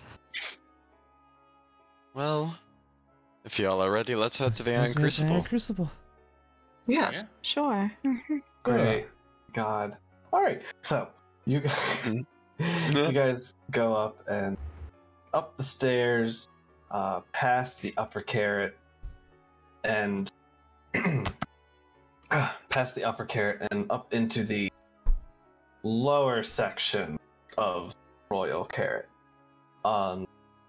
S6: Well, if y'all are ready, let's head to the Iron
S7: Let's go to the Iron
S6: Crucible.
S7: Crucible.
S3: Yes.
S5: Sure.
S2: Great. God. Alright, so you guys, you guys go up and up the stairs, past the upper carrot, and past the upper carrot and up into the lower section of Royal Carrot.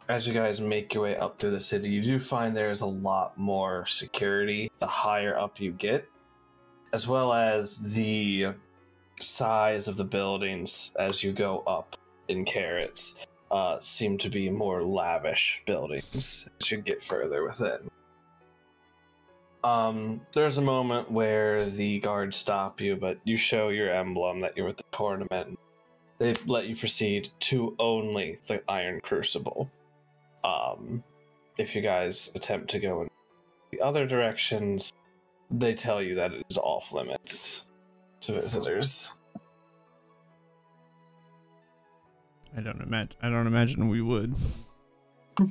S2: As you guys make your way up through the city, you do find there's a lot more security the higher up you get, as well as the size of the buildings as you go up in Carrots seem to be more lavish buildings as you get further within. There's a moment where the guards stop you, but you show your emblem that you're at the tournament. They let you proceed to only the Iron Crucible. if you guys attempt to go in the other directions, they tell you that it is off limits to visitors.
S7: I don't imagine we would.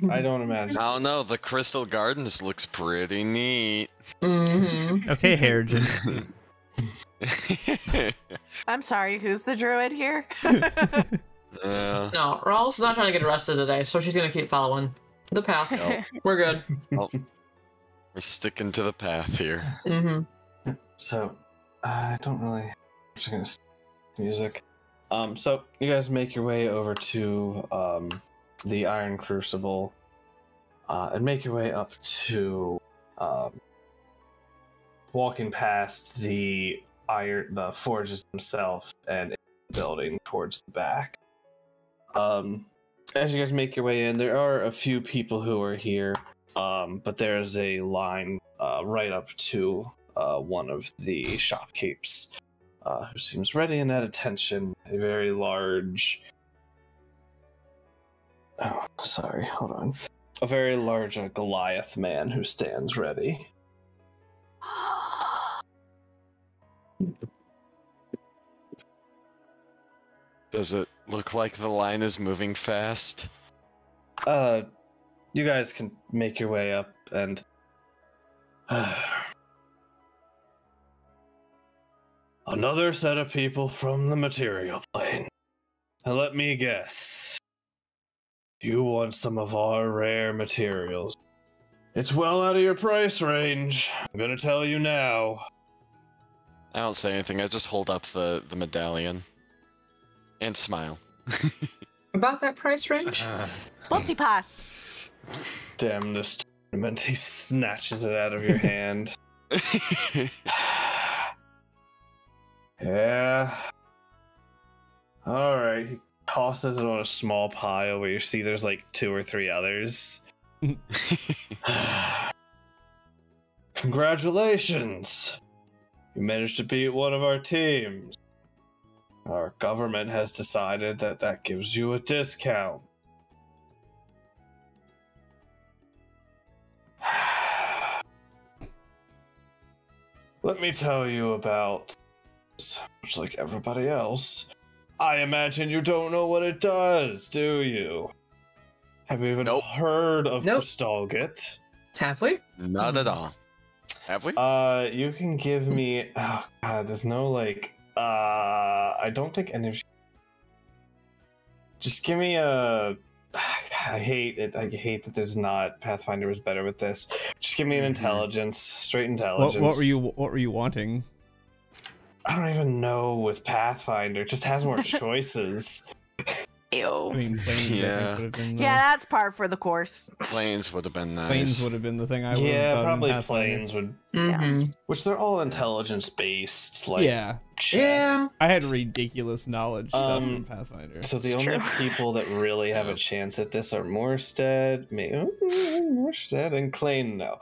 S2: I don't imagine.
S6: I don't know. The Crystal Gardens looks pretty neat.
S3: Mm-hmm.
S7: Okay, Harrigan.
S5: I'm sorry, who's the druid here?
S3: No, Rawls is not trying to get arrested today, so she's gonna keep following the path.
S6: No.
S3: We're good.
S6: We're sticking to the path here.
S3: Mm-hmm.
S2: So, I don't really. I'm just gonna music. So you guys make your way over to the Iron Crucible, and make your way up to walking past the forges themselves and the building towards the back. As you guys make your way in, there are a few people who are here, but there is a line right up to one of the shopkeepers, who seems ready and at attention. A very large... Oh, sorry, hold on. A very large Goliath man who stands ready.
S6: Does it look like the line is moving fast?
S2: You guys can make your way up and... Another set of people from the material plane. Now let me guess. You want some of our rare materials. It's well out of your price range. I'm gonna tell you now.
S6: I don't say anything. I just hold up the medallion and smile.
S3: About that price range?
S5: Multipass.
S2: Damn this tournament. He snatches it out of your hand. Yeah. Alright. He tosses it on a small pile where you see there's like 2 or 3 others. Congratulations! You managed to beat one of our teams. Our government has decided that that gives you a discount. Let me tell you about, much like everybody else, I imagine you don't know what it does, do you? Have you even heard of
S3: Nope.
S2: Crystalgate?
S3: Have we?
S6: Not at all. Have we?
S2: You can give me... Oh, God, there's no, like... I don't think any of... Just give me a... I hate it. I hate that there's not... Pathfinder was better with this. Just give me an intelligence. Straight intelligence.
S7: What were you wanting?
S2: I don't even know with Pathfinder. It just has more choices.
S5: Ew.
S7: I mean, planes. I
S6: Yeah.
S7: think would have been.
S5: Yeah, that's par for the course.
S6: Planes would have been nice.
S7: Planes would have been the thing I would.
S2: Yeah,
S7: have
S2: probably
S7: Pathfinder.
S2: planes would...
S3: Mm-hmm.
S2: Which they're all intelligence-based, like...
S7: Yeah,
S2: checks.
S3: Yeah.
S7: I had ridiculous knowledge stuff from
S2: Um,
S7: Pathfinder.
S2: So the
S4: It's
S2: only
S4: true.
S2: people that really have a chance at this are Morstead, Morstead, and Klain now.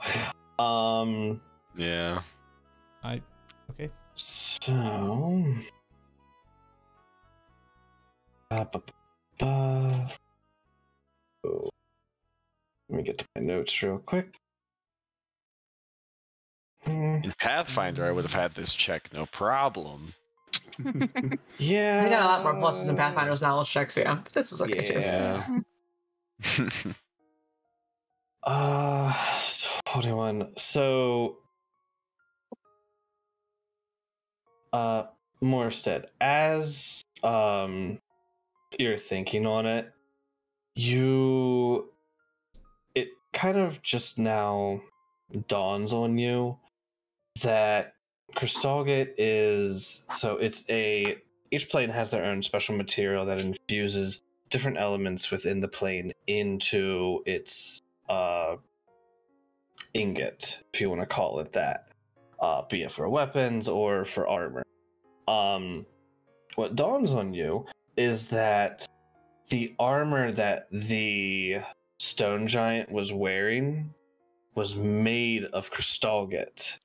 S6: Yeah.
S7: Okay.
S2: So... Oh. Let me get to my notes real quick.
S6: In Pathfinder, I would have had this check no problem.
S2: Yeah.
S3: I got a lot more pluses in Pathfinder's knowledge checks, yeah. But this is okay too.
S2: Yeah. 21. So, Morstead, as you're thinking on it, it kind of just now dawns on you that Crystalgate is, so each plane has their own special material that infuses different elements within the plane into its ingot, if you want to call it that, be it for weapons or for armor. What dawns on you is that the armor that the stone giant was wearing was made of Crystalgate,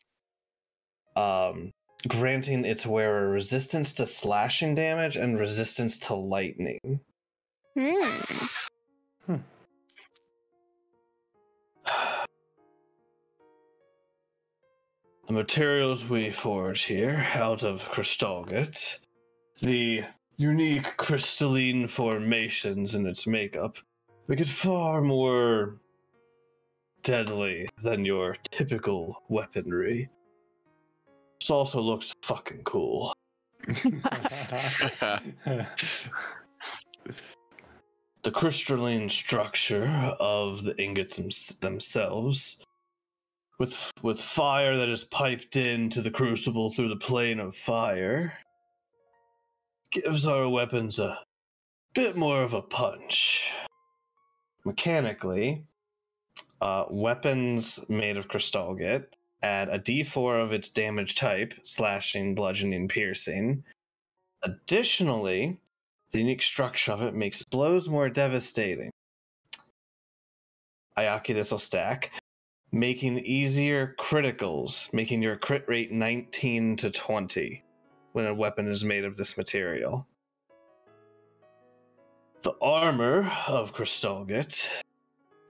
S2: granting its wearer resistance to slashing damage and resistance to lightning. the materials we forge here out of Crystalgate, the unique crystalline formations in its makeup, make it far more deadly than your typical weaponry. This also looks fucking cool. The crystalline structure of the ingots themselves, with fire that is piped into the crucible through the plane of fire, gives our weapons a bit more of a punch. Mechanically, weapons made of Crystalgate add a d4 of its damage type, slashing, bludgeoning, piercing. Additionally, the unique structure of it makes blows more devastating. Ayaki, this will stack, making easier criticals, making your crit rate 19 to 20 when a weapon is made of this material. The armor of Crystalgate,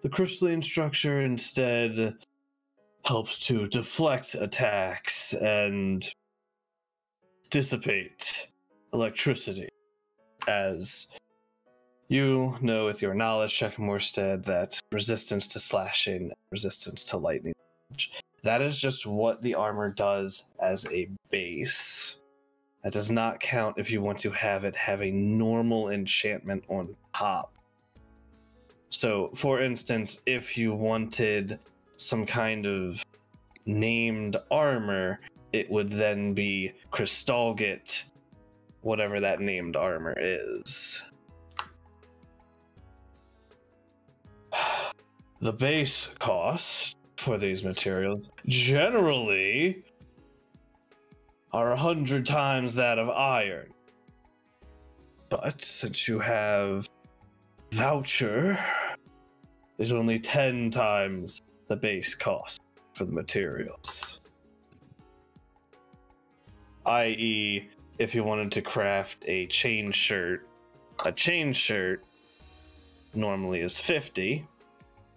S2: the crystalline structure instead helps to deflect attacks and dissipate electricity. As you know with your knowledge check, Morstead, that resistance to slashing, resistance to lightning, that is just what the armor does as a base. That does not count if you want to have it have a normal enchantment on top. So, for instance, if you wanted some kind of named armor, it would then be Crystalgate, whatever that named armor is. The base cost for these materials generally are 100 times that of iron. But since you have voucher, there's only 10 times the base cost for the materials. I.e., if you wanted to craft a chain shirt normally is 50.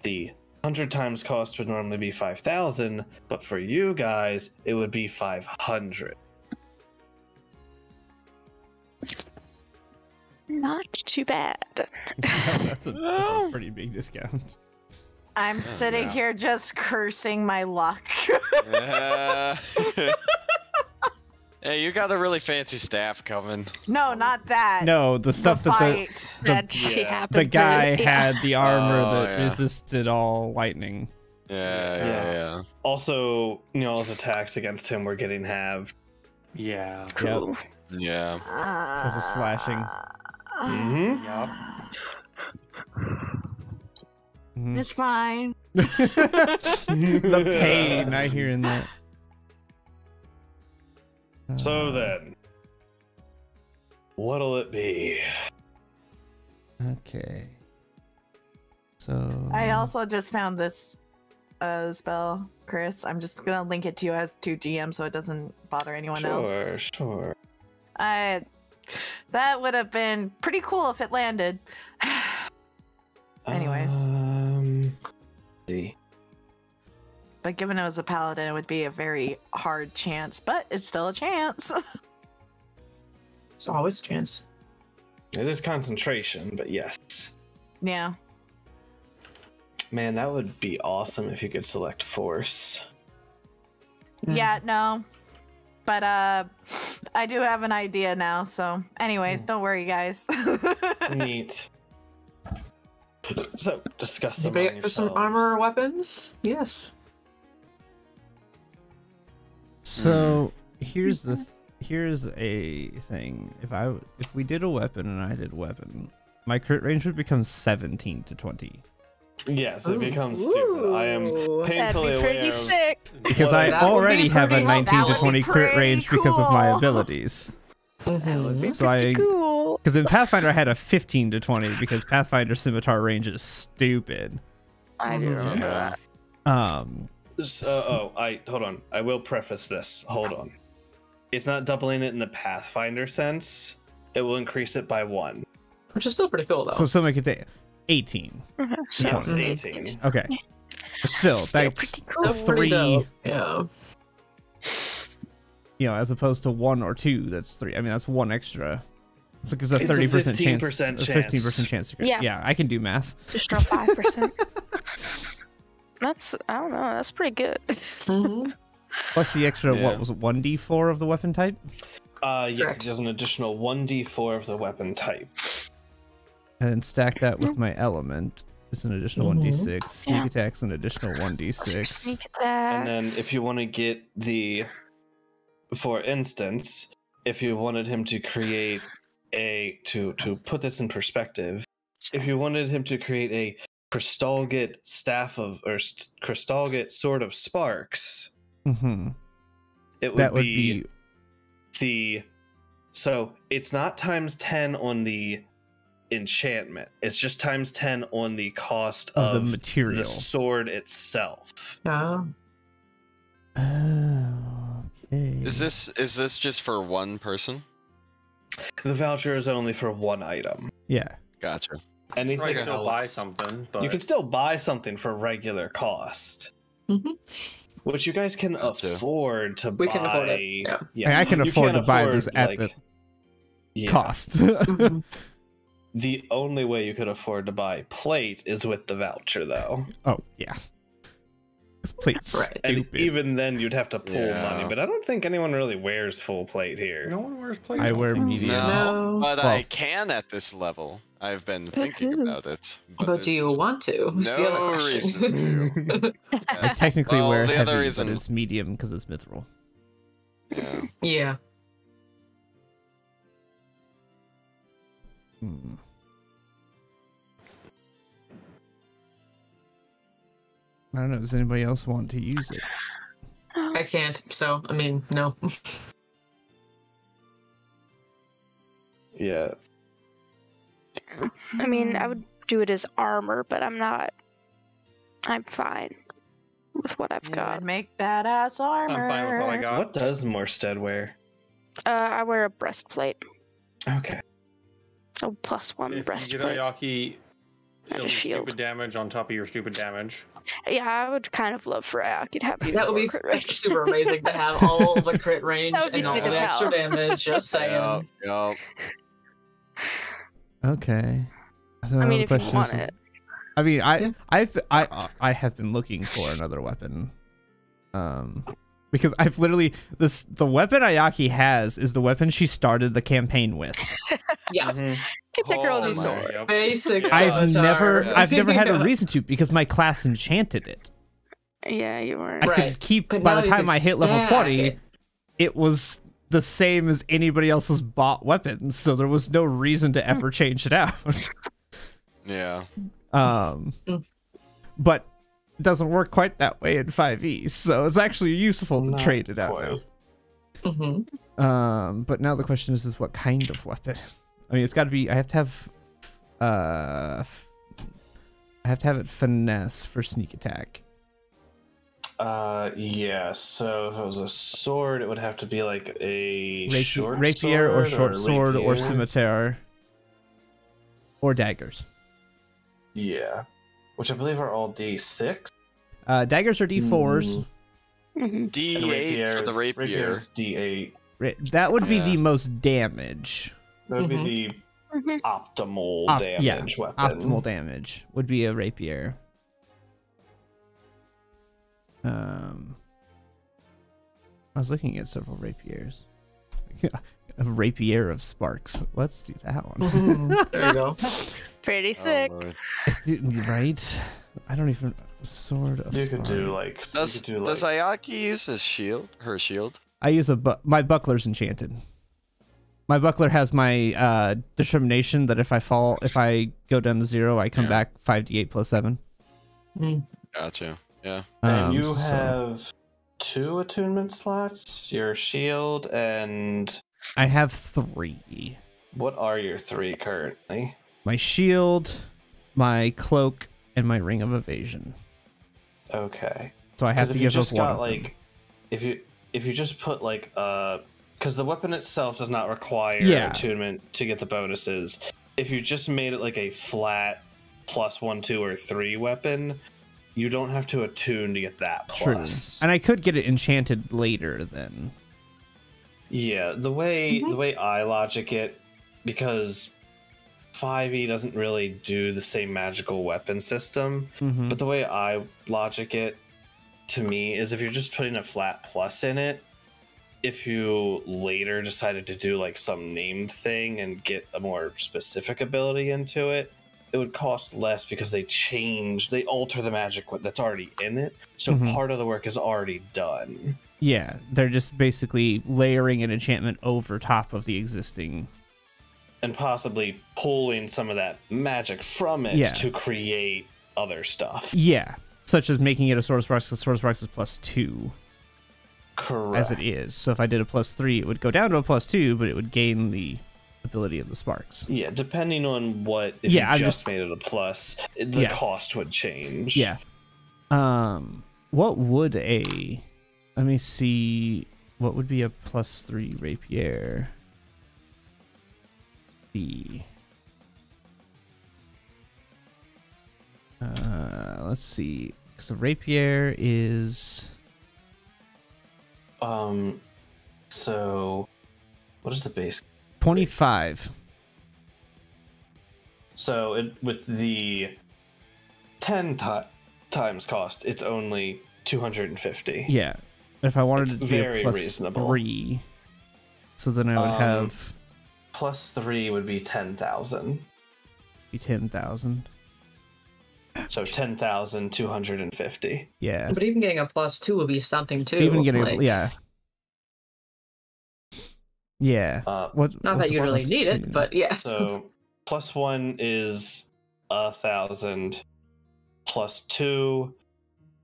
S2: The 100 times cost would normally be 5,000, but for you guys, it would be 500.
S4: Not too bad.
S7: That's a pretty big discount.
S5: I'm sitting
S6: yeah.
S5: here just cursing my luck.
S6: Hey, you got a really fancy staff coming.
S5: No, not that.
S7: No, the stuff
S5: the
S7: that
S5: fight.
S4: That she happened.
S7: the guy
S4: to,
S7: had the armor
S6: Oh,
S7: that
S6: yeah.
S7: resisted all lightning.
S6: Yeah.
S2: Also, Njaal's attacks against him were getting halved.
S1: Yeah.
S4: Cool.
S6: Yeah.
S7: Because of slashing.
S2: Mm-hmm.
S1: Yup.
S7: Mhm.
S5: It's fine.
S7: The pain I hear in that.
S2: So then, what'll it be?
S7: Okay. So
S5: I also just found this spell, Chris. I'm just gonna link it to you as 2GM so it doesn't bother anyone else.
S2: Sure.
S5: That would have been pretty cool if it landed. Anyways.
S2: See.
S5: But given it was a paladin, it would be a very hard chance, but it's still a chance.
S3: It's always a chance.
S2: It is concentration, but yes.
S5: Yeah.
S2: Man, that would be awesome if you could select force.
S5: Yeah, no. But I do have an idea now, so anyways, don't worry guys.
S2: Neat. So, discuss
S3: Anybody
S2: among
S3: up for some
S2: yourselves.
S3: armor or weapons? Yes.
S7: So here's a thing. If we did a weapon and I did weapon, my crit range would become 17 to 20.
S2: Yes, it becomes stupid. I am
S5: Ooh,
S2: painfully
S4: That'd be
S2: aware
S4: pretty
S2: of
S4: sick.
S7: Because
S2: what
S7: I
S3: That would be
S7: already have a
S3: pretty
S7: 19 to
S5: that would
S7: 20
S5: be
S7: crit
S5: pretty
S7: range because of my
S5: cool.
S7: abilities.
S5: That would be
S7: So I
S4: Cool.
S7: because in Pathfinder I had a 15 to 20 because Pathfinder scimitar range is stupid.
S4: I do remember
S6: Yeah.
S4: that.
S2: hold on. I will preface this. Hold on. It's not doubling it in the Pathfinder sense. It will increase it by 1.
S3: Which is still pretty cool, though.
S7: So somebody could say 18.
S2: Yes,
S3: Mhm.
S2: 18.
S7: Okay. But still,
S4: Still
S7: that's
S4: pretty cool.
S3: That's pretty
S7: three.
S3: dope. Yeah.
S7: You know, as opposed to 1 or 2, that's 3. I mean, that's 1 extra. Because a
S2: It's a
S7: 30%
S2: 15%
S7: chance, a 15% chance to crit.
S4: Yeah.
S7: Yeah, I can do math.
S4: Just drop 5%. That's, I don't know, that's pretty good.
S3: Mhm.
S7: Plus the extra,
S6: Yeah.
S7: what was it, 1d4 of the weapon type?
S2: Yes,
S3: Correct.
S2: there's an additional 1d4 of the weapon type.
S7: And stack that with my element. It's an additional
S3: Mhm.
S7: 1d6. Sneak
S4: Yeah.
S7: attack's an additional 1d6.
S4: Sneak attack.
S2: And then if you want to get the, for instance, if you wanted him to create to put this in perspective, if you wanted him to create a Crystalgate Crystalgate Sword of Sparks,
S7: Mm-hmm.
S2: it would,
S7: That would
S2: be,
S7: be
S2: the, so it's not times 10 on the enchantment, it's just times 10 on the cost
S7: of the
S2: of
S7: material.
S2: the sword itself.
S3: Oh.
S7: Okay.
S6: Is this just for one person?
S2: The voucher is only for one item.
S7: Yeah.
S6: Gotcha.
S2: Anything
S1: Probably still
S2: else,
S1: buy something, but
S2: you can still buy something for regular cost,
S3: Mhm.
S2: which you guys can
S6: Gotcha.
S2: afford to
S3: We
S2: buy.
S3: can afford it, yeah.
S7: I can
S2: you
S7: afford
S2: can't
S7: to buy this
S2: afford,
S7: at
S2: like,
S7: the
S2: yeah.
S7: cost.
S3: Mhm.
S2: The only way you could afford to buy plate is with the voucher, though.
S7: Oh, yeah. This plate's
S3: Right.
S2: And
S7: stupid.
S2: even then, you'd have to pull
S6: Yeah.
S2: money. But I don't think anyone really wears full plate here.
S1: no one wears plate.
S7: I wear
S3: No.
S7: medium.
S6: No,
S3: No.
S6: but
S7: Well-
S6: I can at this level. I've been thinking
S4: Woohoo.
S6: about it.
S3: But do you
S6: there's
S3: want to? Is the
S6: no
S3: other question.
S6: reason to.
S7: I
S6: Yes.
S7: technically
S6: Well,
S7: wear
S6: the
S7: heavy,
S6: other reason.
S7: but it's medium because it's mithril.
S6: Yeah.
S3: Yeah.
S7: Hmm. I don't know. Does anybody else want to use it?
S3: I can't, so, I mean, no.
S2: Yeah.
S4: I mean, I would do it as armor, but I'm not. I'm fine with what I've
S5: You
S4: got.
S5: would make badass armor.
S1: I'm fine with what I got.
S2: What does Morstead wear?
S4: I wear a breastplate.
S2: Okay.
S4: Oh, +1
S1: If you get
S4: breastplate.
S1: Ayaki,
S4: And
S1: it'll
S4: a
S1: be
S4: shield.
S1: stupid damage on top of your stupid damage.
S4: Yeah, I would kind of love for Ayaki to have
S3: That
S4: even
S3: would be
S4: more crit range.
S3: super amazing to have all the crit range
S4: That would be
S3: and all
S4: sick
S3: the
S4: as
S3: extra
S4: hell.
S3: damage, just saying.
S6: Yup.
S7: Okay. So
S4: I
S7: now
S4: mean,
S7: the
S4: if you
S7: question
S4: want
S7: is-
S4: it.
S7: I mean,
S3: Yeah.
S7: I have been looking for another weapon, because I've literally the weapon Ayaki has is the weapon she started the campaign with.
S3: Yeah.
S4: Get that girl a
S6: Oh
S4: new
S6: my
S4: sword.
S1: Yep.
S3: Basic
S7: I've never
S3: Savitar.
S7: had a
S3: Yeah.
S7: reason to because my class enchanted it.
S4: Yeah, you weren't.
S7: I
S3: Right.
S7: could keep
S3: But
S7: by
S3: now
S7: the
S3: you
S7: time
S3: can
S7: I hit level
S3: stack
S7: 20,
S3: it.
S7: it was the same as anybody else's bought weapons, so there was no reason to ever change it out.
S6: Yeah.
S7: Um,
S3: Mm.
S7: but it doesn't work quite that way in 5e, so it's actually useful to
S2: Not
S7: trade it out
S2: quite.
S3: Mhm.
S7: now. But now the question is what kind of weapon? I mean, it's got to be. I have to have it finesse for sneak attack.
S2: Yeah. So if it was a sword, it would have to be like a short
S7: Rapier or short sword or
S2: rapier.
S7: scimitar or daggers.
S2: Yeah. Which I believe are all D6.
S7: Daggers are d4s.
S4: hmm
S2: And
S6: D8 for the rapier.
S2: Rapier's D8.
S7: That would be
S6: Yeah.
S7: the most damage.
S2: That would be the
S4: hmm
S2: optimal
S7: Yeah,
S2: damage weapon.
S7: optimal damage would be a rapier. I was looking at several rapiers. A rapier of sparks. Let's do that one.
S3: Mhm. There you go.
S4: Pretty
S6: Oh,
S4: sick.
S6: Lord.
S7: Right? I don't even sword of
S2: You could do
S7: spark.
S2: like. you
S6: Does
S2: could do,
S6: does
S2: like
S6: Ayaki use his shield? Her shield?
S7: I use my buckler's enchanted. My buckler has my determination that if I go down to 0, I come
S6: Yeah.
S7: back 5d8 plus 7.
S3: Mm.
S6: Gotcha. Yeah.
S2: and you
S7: so-
S2: have 2 attunement slots. Your shield and
S7: I have 3.
S2: what are your 3 currently?
S7: My shield, my cloak, and my ring of evasion.
S2: Okay.
S7: So I have
S2: Because
S7: to
S2: if you
S7: give
S2: just
S7: up one
S2: got
S7: of them.
S2: like, if you just put like because the weapon itself does not require
S7: Yeah.
S2: attunement to get the bonuses. If you just made it like a flat +1, 2, or 3 weapon, you don't have to attune to get that
S7: True.
S2: plus.
S7: And I could get it enchanted later then.
S2: Yeah, the way I logic it, because 5e doesn't really do the same magical weapon system,
S7: Mm-hmm.
S2: but the way I logic it, to me, is if you're just putting a flat plus in it, if you later decided to do like some named thing and get a more specific ability into it, it would cost less because they alter the magic that's already in it, so
S7: Mhm.
S2: part of the work is already done.
S7: Yeah, they're just basically layering an enchantment over top of the existing.
S2: And possibly pulling some of that magic from it
S7: Yeah.
S2: to create other stuff.
S7: Yeah, such as making it a Sword of Sparks, because Sword of Sparks is +2
S2: Correct.
S7: as it is. So if I did a +3, it would go down to a +2, but it would gain the ability of the sparks.
S2: Yeah, depending on what, if
S7: Yeah,
S2: you
S7: I'm
S2: just made it a plus, the
S7: Yeah.
S2: cost would change.
S7: Yeah. What would a... Let me see. What would be a +3 rapier be? Let's see. Because the rapier is...
S2: So, what is the base?
S7: 25.
S2: So, with the 10 times cost, it's only 250.
S7: Yeah. If I wanted
S2: It's
S7: it to be
S2: very
S7: a
S2: reasonable.
S7: +3, so then I would have
S2: Plus 3 would be 10,000.
S7: 10,000.
S2: So 10,250.
S7: Yeah.
S3: But even getting a +2 would be something too.
S7: Even getting
S3: like,
S7: yeah. Yeah.
S2: Uh,
S7: What?
S3: Not
S7: what's
S3: that you really
S7: +2?
S3: need it, but yeah.
S2: So +1 is 1,000. +2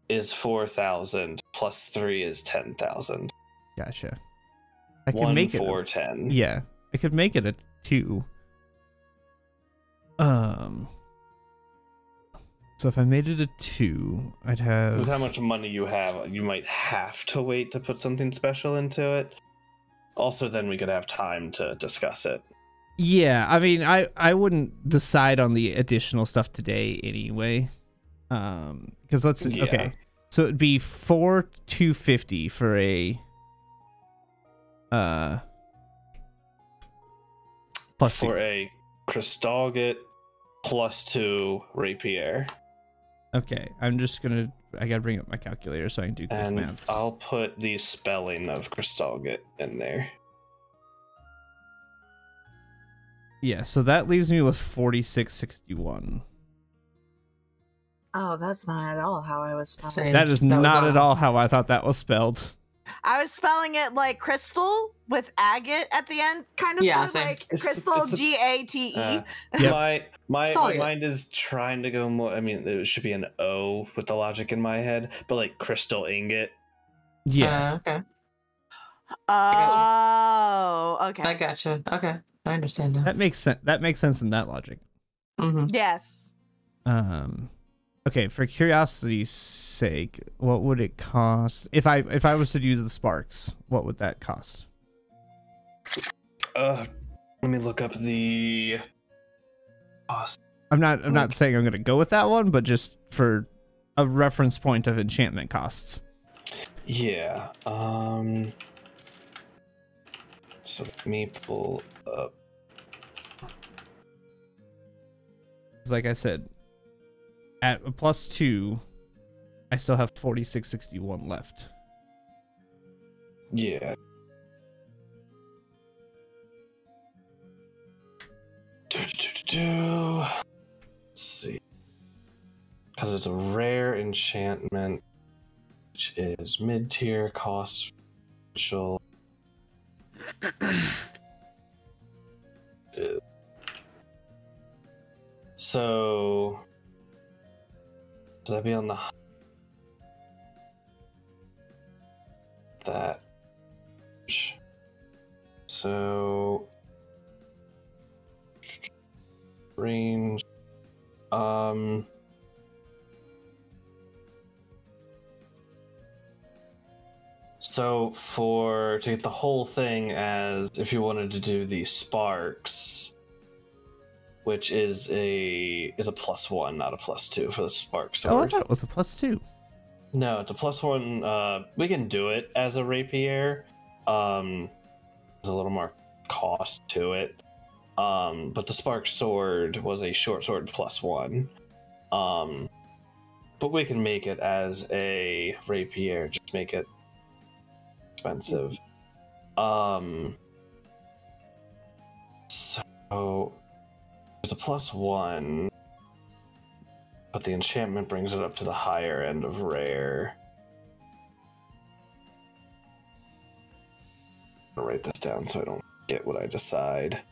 S2: is 4,000. +3 is 10,000.
S7: Gotcha. I could
S2: 1,
S7: make it.
S2: 4, 10.
S7: Yeah, I could make it a 2. So if I made it a 2, I'd have.
S2: With how much money you have, you might have to wait to put something special into it. Also, then we could have time to discuss it.
S7: Yeah, I mean, I wouldn't decide on the additional stuff today anyway. Because let's
S2: Yeah.
S7: okay. So it'd be 4,250 for a plus
S2: For
S7: 2.
S2: a Crystalgate +2 rapier.
S7: Okay, I gotta bring up my calculator so I can do quick
S2: And
S7: maths.
S2: I'll put the spelling of Crystalgate in there.
S7: Yeah, so that leaves me with 4661.
S5: Oh, that's not at all how I was spelling.
S3: Same.
S7: That is
S3: That was
S7: not
S3: not-
S7: at all how I thought that was spelled.
S5: I was spelling it like crystal with agate at the end, kind of.
S3: Yeah,
S5: for,
S3: same.
S5: like
S2: It's-
S5: crystal
S2: it's a-
S5: GATE.
S7: Yep.
S2: My
S3: Crystalgate.
S2: mind is trying to go more. I mean, it should be an O with the logic in my head, but like crystal ingot.
S7: Yeah.
S3: Okay.
S5: Oh, okay.
S3: I gotcha. Okay. I understand now.
S7: That makes sense. That makes sense in that logic.
S3: Mm-hmm.
S5: Yes.
S7: Okay, for curiosity's sake, what would it cost if I was to do the sparks? What would that cost?
S2: Let me look up the cost.
S7: I'm not saying I'm gonna go with that one, but just for a reference point of enchantment costs.
S2: Yeah. So let me pull up.
S7: 'Cause like I said, at a +2, I still have 4661 left.
S2: Yeah. Let's see. Because it's a rare enchantment, which is mid-tier cost special. So, should that be on the that? So range. So to get the whole thing, as if you wanted to do the sparks, which is a +1, not a +2 for the spark sword.
S7: Oh, I thought it was a +2.
S2: No, it's a +1. We can do it as a rapier. a little more cost to it. But the Spark Sword was a short sword +1. But we can make it as a rapier, just make it expensive. So it's a +1, but the enchantment brings it up to the higher end of rare. I'm gonna write this down so I don't forget what I decide.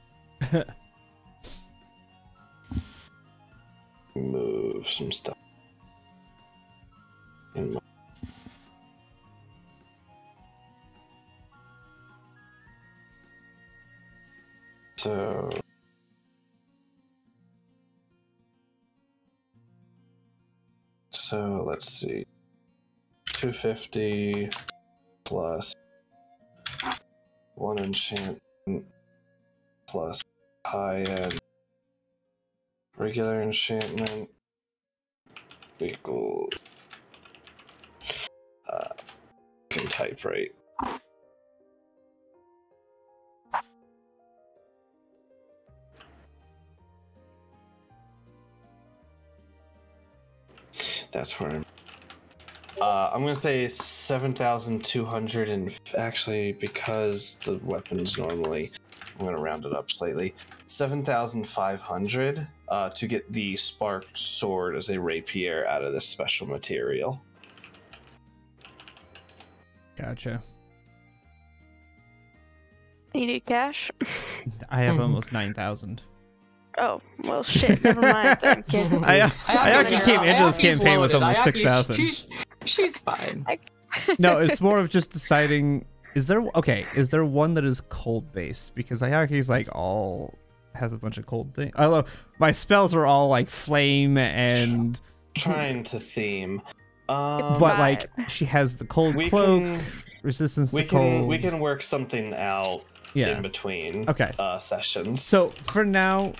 S2: Move some stuff. So let's see. 250 plus 1 enchantment plus high end regular enchantment equals can type right. That's where I'm gonna say 7,200, and actually, because the weapons normally, I'm gonna round it up slightly. 7,500 to get the Spark Sword as a rapier out of this special material.
S7: Gotcha.
S4: You need cash?
S7: I have almost 9,000.
S4: Oh, well, shit. Never mind. Then.
S7: Ayaki came into this campaign with almost 6,000.
S3: She's fine.
S7: No, it's more of just deciding. Is there one that is cold based? Because Ayaki's like all has a bunch of cold things. I love my spells are all like flame and
S2: trying to theme.
S7: But like she has the cold cloak, resistance to cold.
S2: We can work something out.
S7: Yeah.
S2: In between sessions.
S7: So for now,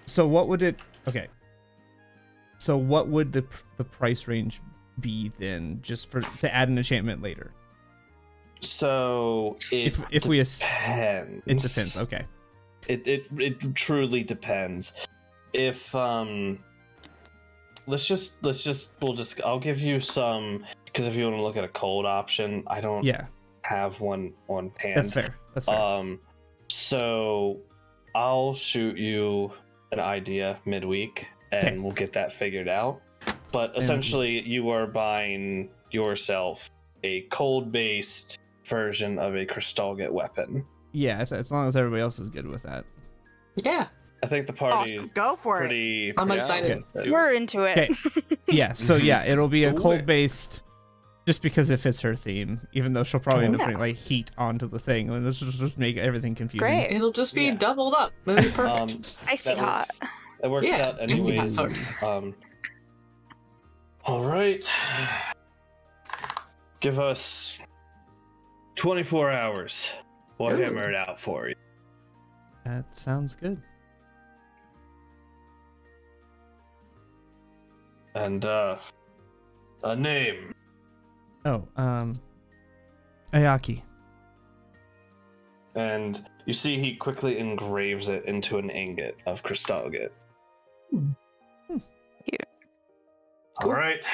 S7: so what would it so what would the price range be then, just to add an enchantment later?
S2: So
S7: if we
S2: depends.
S7: It depends. Okay.
S2: It truly depends. If I'll give you some, because if you want to look at a cold option, I don't have one on hand.
S7: That's fair.
S2: So I'll shoot you an idea midweek and we'll get that figured out. But essentially you are buying yourself a cold based version of a Crystalgate weapon.
S7: Yeah, as long as everybody else is good with that.
S3: Yeah.
S2: I think the party is
S5: go for
S2: pretty
S3: I'm excited.
S4: We're into it.
S7: Yeah, so it'll be a cold based, just because it fits her theme, even though she'll probably end up putting like heat onto the thing, and it'll just make everything confusing.
S4: Great.
S3: It'll just be doubled up. It'll be perfect.
S4: Icy hot.
S2: That works out anyways. All right. Give us 24 hours. We'll hammer it out for you.
S7: That sounds good.
S2: And a name.
S7: Oh, Ayaki.
S2: And you see he quickly engraves it into an ingot of Crystalgate.
S4: Here.
S2: All right.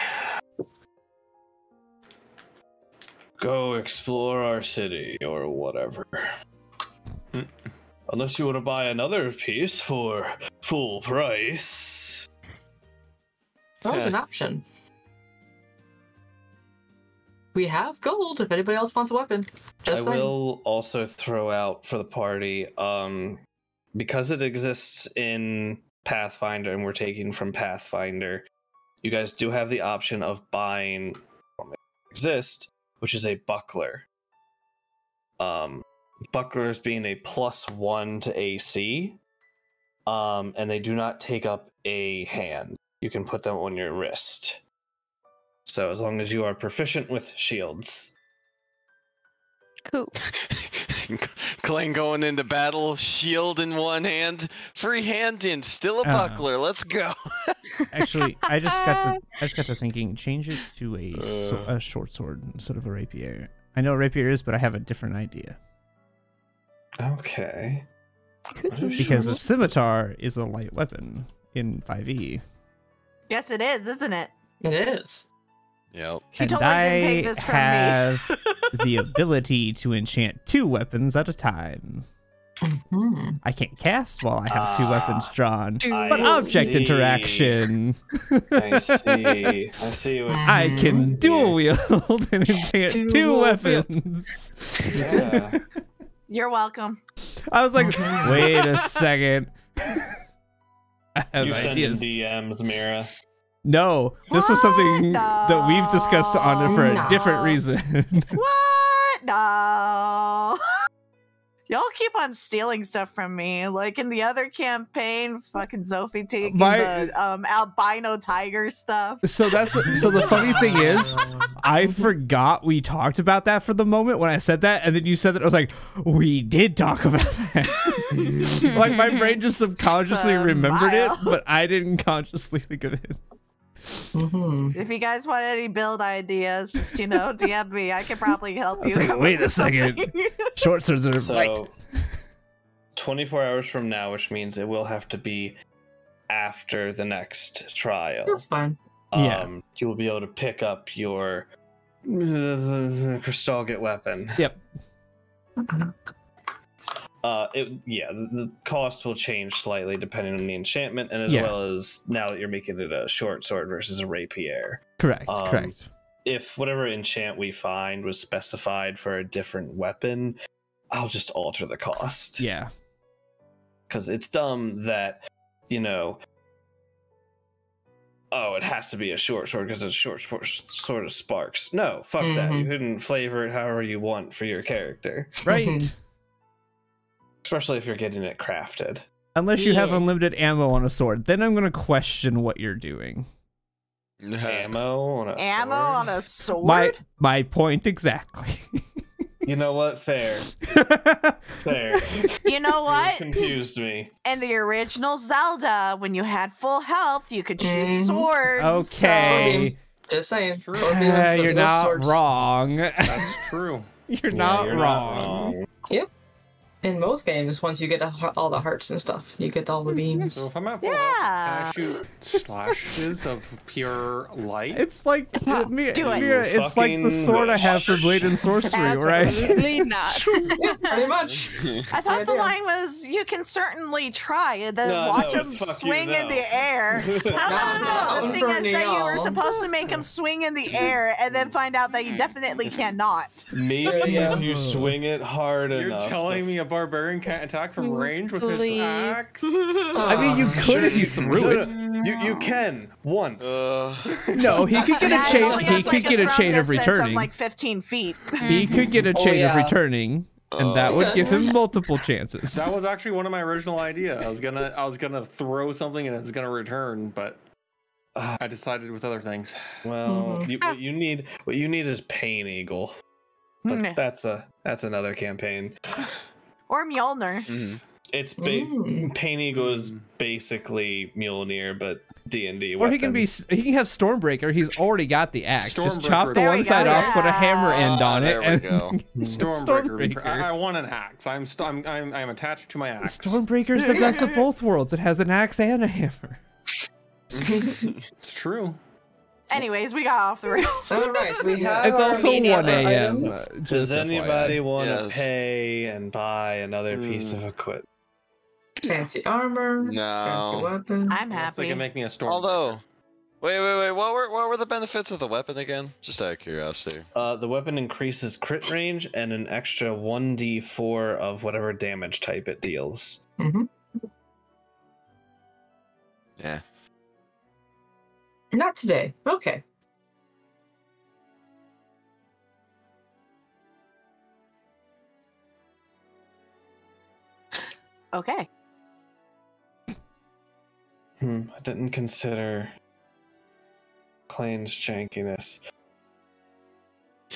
S2: Go explore our city or whatever. Unless you want to buy another piece for full price.
S3: That was an option. We have gold if anybody else wants a weapon. Just
S2: I
S3: saying.
S2: will also throw out for the party, because it exists in Pathfinder and we're taking from Pathfinder, you guys do have the option of buying which is a buckler. Bucklers being a +1 to AC, and they do not take up a hand. You can put them on your wrist. So as long as you are proficient with shields.
S4: Cool.
S6: Clang going into battle, shield in one hand, free hand in, still a buckler. Let's go.
S7: Actually, I just got to thinking, change it to a short sword instead of a rapier. I know a rapier is, but I have a different idea.
S2: Okay.
S7: Because a scimitar is a light weapon in 5e.
S5: Yes, it is, isn't it?
S3: It is.
S6: Yep.
S5: He
S7: And
S5: totally didn't
S7: I
S5: take this from me.
S7: have the ability to enchant 2 weapons at a time.
S3: Mhm.
S7: I can't cast while I have 2 weapons drawn. But
S2: I
S7: object
S2: see.
S7: interaction.
S2: I see. I see what
S7: I
S2: you're
S7: can
S2: doing
S7: dual
S2: here.
S7: wield and enchant 2
S3: Dual wield.
S7: weapons.
S2: Yeah.
S5: You're welcome.
S7: I was like,
S3: Mhm.
S7: wait a second. I have
S2: You send in
S7: ideas.
S2: DMs, Mira.
S7: No, this was something
S5: What?
S7: that we've discussed on it for a
S3: No.
S7: different reason.
S5: What? No. Y'all keep on stealing stuff from me. Like in the other campaign, fucking Sophie taking the albino tiger stuff.
S7: So the funny thing is, I forgot we talked about that for the moment when I said that, and then you said that I was like, we did talk about that. Like my brain just subconsciously remembered it,
S5: Smile.
S7: but I didn't consciously think of it.
S3: Mhm.
S5: If you guys want any build ideas, just DM me. I can probably help
S7: I was
S5: you.
S7: like,
S5: come
S7: wait
S5: up
S7: a
S5: with
S7: second.
S5: something.
S7: Short swords are
S2: So,
S7: light.
S2: 24 hours from now, which means it will have to be after the next trial.
S3: That's fine.
S7: Yeah.
S2: You will be able to pick up your Crystalgate weapon.
S7: Yep.
S2: The cost will change slightly depending on the enchantment, and as
S7: Yeah.
S2: well as now that you're making it a short sword versus a rapier.
S7: Correct.
S2: Um,
S7: Correct.
S2: If whatever enchant we find was specified for a different weapon, I'll just alter the cost.
S7: Yeah.
S2: Because it's dumb that, oh, it has to be a short sword because it's a short sword of sparks. No, fuck that. You
S3: Mhm.
S2: can flavor it however you want for your character,
S7: Right.
S3: Mhm.
S2: especially if you're getting it crafted.
S7: Unless you have
S3: Yeah.
S7: unlimited ammo on a sword, then I'm gonna question what you're doing.
S2: Ammo on a
S5: Ammo
S2: sword?
S5: on a sword?
S7: My point exactly.
S2: You know what? Fair. Fair.
S5: You know
S2: You
S5: what?
S2: confused me.
S5: In the original Zelda, when you had full health, you could shoot
S3: Mhm.
S5: swords.
S7: Okay.
S3: Just saying.
S1: Sure.
S3: Swordian, the
S7: You're
S3: big
S7: not
S3: swords.
S7: wrong.
S1: That's true.
S7: You're
S2: Yeah,
S7: not
S2: you're
S7: wrong.
S3: In most games, once you get all the hearts and stuff, you get all the beams.
S1: So if I'm at full health, can I
S5: Yeah.
S1: shoot slashes of pure light?
S7: It's like Mira,
S5: Do it.
S7: Mira, it's like the
S2: Fucking
S7: sword I have for blade and sorcery, right?
S4: Absolutely not.
S3: Yeah, pretty much.
S5: I thought the
S3: idea.
S5: line was, you can certainly try, and then
S2: No,
S5: watch
S2: no,
S5: him
S2: it's fuck you,
S5: swing in
S2: no.
S5: the air. No. The
S3: No,
S5: thing is that you were
S3: Neil.
S5: supposed to make him swing in the air, and then find out that you definitely cannot.
S2: Maybe
S3: Yeah.
S2: if you swing it hard
S1: You're
S2: enough.
S1: telling me a barbarian can't attack from range with his
S4: Please.
S1: axe?
S7: I mean, you could if you threw it.
S2: You can once.
S7: No, he could get
S5: Yeah,
S7: a
S5: it
S7: chain.
S5: only
S7: He
S5: has,
S7: could
S5: like,
S7: get a
S5: thrown
S7: chain of
S5: distance
S7: returning.
S5: like 15 feet.
S7: He could get a chain of
S3: yeah.
S7: returning, and that would
S3: Okay.
S7: give him multiple chances.
S1: That was actually one of my original ideas. I was gonna throw something and it's gonna return, but I decided with other things.
S2: Well,
S3: Mhm.
S2: what you need is Pain Eagle. But
S5: Mm.
S2: that's another campaign.
S5: Or Mjolnir.
S2: It's
S3: Mm.
S2: Pain Eagle is basically Mjolnir, but D&D.
S7: Or he can have Stormbreaker. He's already got the axe. Just chop the
S1: Stormbreaker.
S5: There
S7: one
S5: we
S7: side
S5: go.
S7: off, put a hammer end on
S6: There
S7: it,
S6: we
S7: and
S6: go.
S1: Stormbreaker.
S7: Stormbreaker.
S1: I want an axe. I'm attached to my axe.
S7: Stormbreaker's the best of both worlds. It has an axe and a hammer.
S1: It's true.
S5: Anyways, we got off the rails.
S3: All right, we have.
S7: It's
S3: our
S7: also
S3: media
S7: 1 a.m.
S3: items.
S2: Does anybody want to
S6: Yes.
S2: pay and buy another piece of equipment?
S3: Fancy armor. Fancy
S6: No.
S3: weapon.
S5: I'm
S1: Unless they
S5: happy.
S1: can make me a storm.
S6: Although, wait, what were the benefits of the weapon again? Just out of curiosity.
S2: The weapon increases crit range and an extra 1d4 of whatever damage type it deals.
S3: Mhm.
S6: Yeah.
S3: Not today. Okay.
S5: Okay.
S2: I didn't consider Klane's jankiness.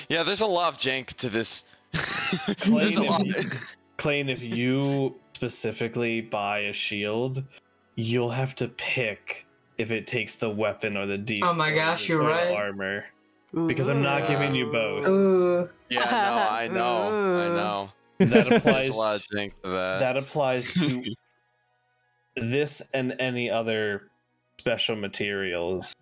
S6: Yeah, there's a lot of jank to this. There's a lot.
S2: Klane, if you specifically buy a shield, you'll have to pick if it takes the weapon or the D.
S3: Oh my gosh, you're
S2: or the
S3: right.
S2: armor. Because I'm not giving you both.
S3: Ooh.
S6: Yeah, no, I know.
S2: That
S6: There's
S2: applies.
S6: a lot of jinx to that.
S2: That applies to this and any other special materials.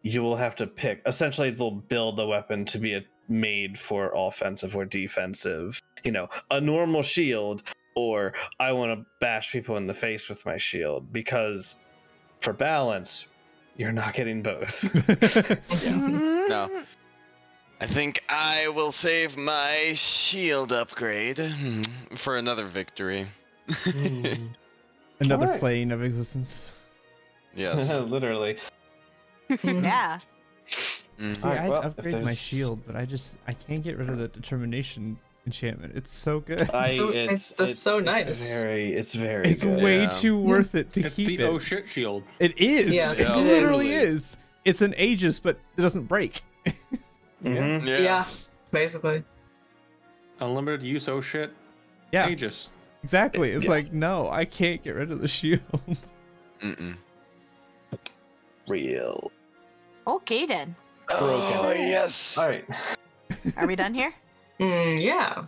S2: You will have to pick. Essentially, they'll build a weapon to be made for offensive or defensive. You know, a normal shield, or I want to bash people in the face with my shield. Because for balance, you're not getting both.
S6: No. I think I will save my shield upgrade for another victory.
S7: Another
S2: Alright.
S7: plane of existence.
S6: Yes.
S2: Literally.
S5: Yeah.
S6: Mhm.
S7: See,
S2: Alright,
S7: I'd
S2: well, if
S7: upgrade my
S2: there's-
S7: shield, but I can't get rid of the determination enchantment. It's so good.
S3: It's just so nice.
S2: It's very
S7: It's
S2: good.
S7: way
S6: Yeah.
S7: too worth it to
S1: It's
S7: keep
S1: the
S7: it.
S1: oh shit shield.
S7: It is.
S3: Yes,
S7: it
S6: it
S7: literally
S6: is.
S7: is. It's an Aegis, but it doesn't break.
S2: Mhm.
S3: Yeah, basically.
S1: Unlimited use oh shit.
S7: Yeah,
S1: Aegis.
S7: exactly. It's
S2: Yeah.
S7: like, no, I can't get rid of the shield.
S6: Mm-mm.
S2: Real.
S5: Okay then.
S6: Oh, yes.
S2: All right.
S5: Are we done here?
S3: Yeah.
S7: I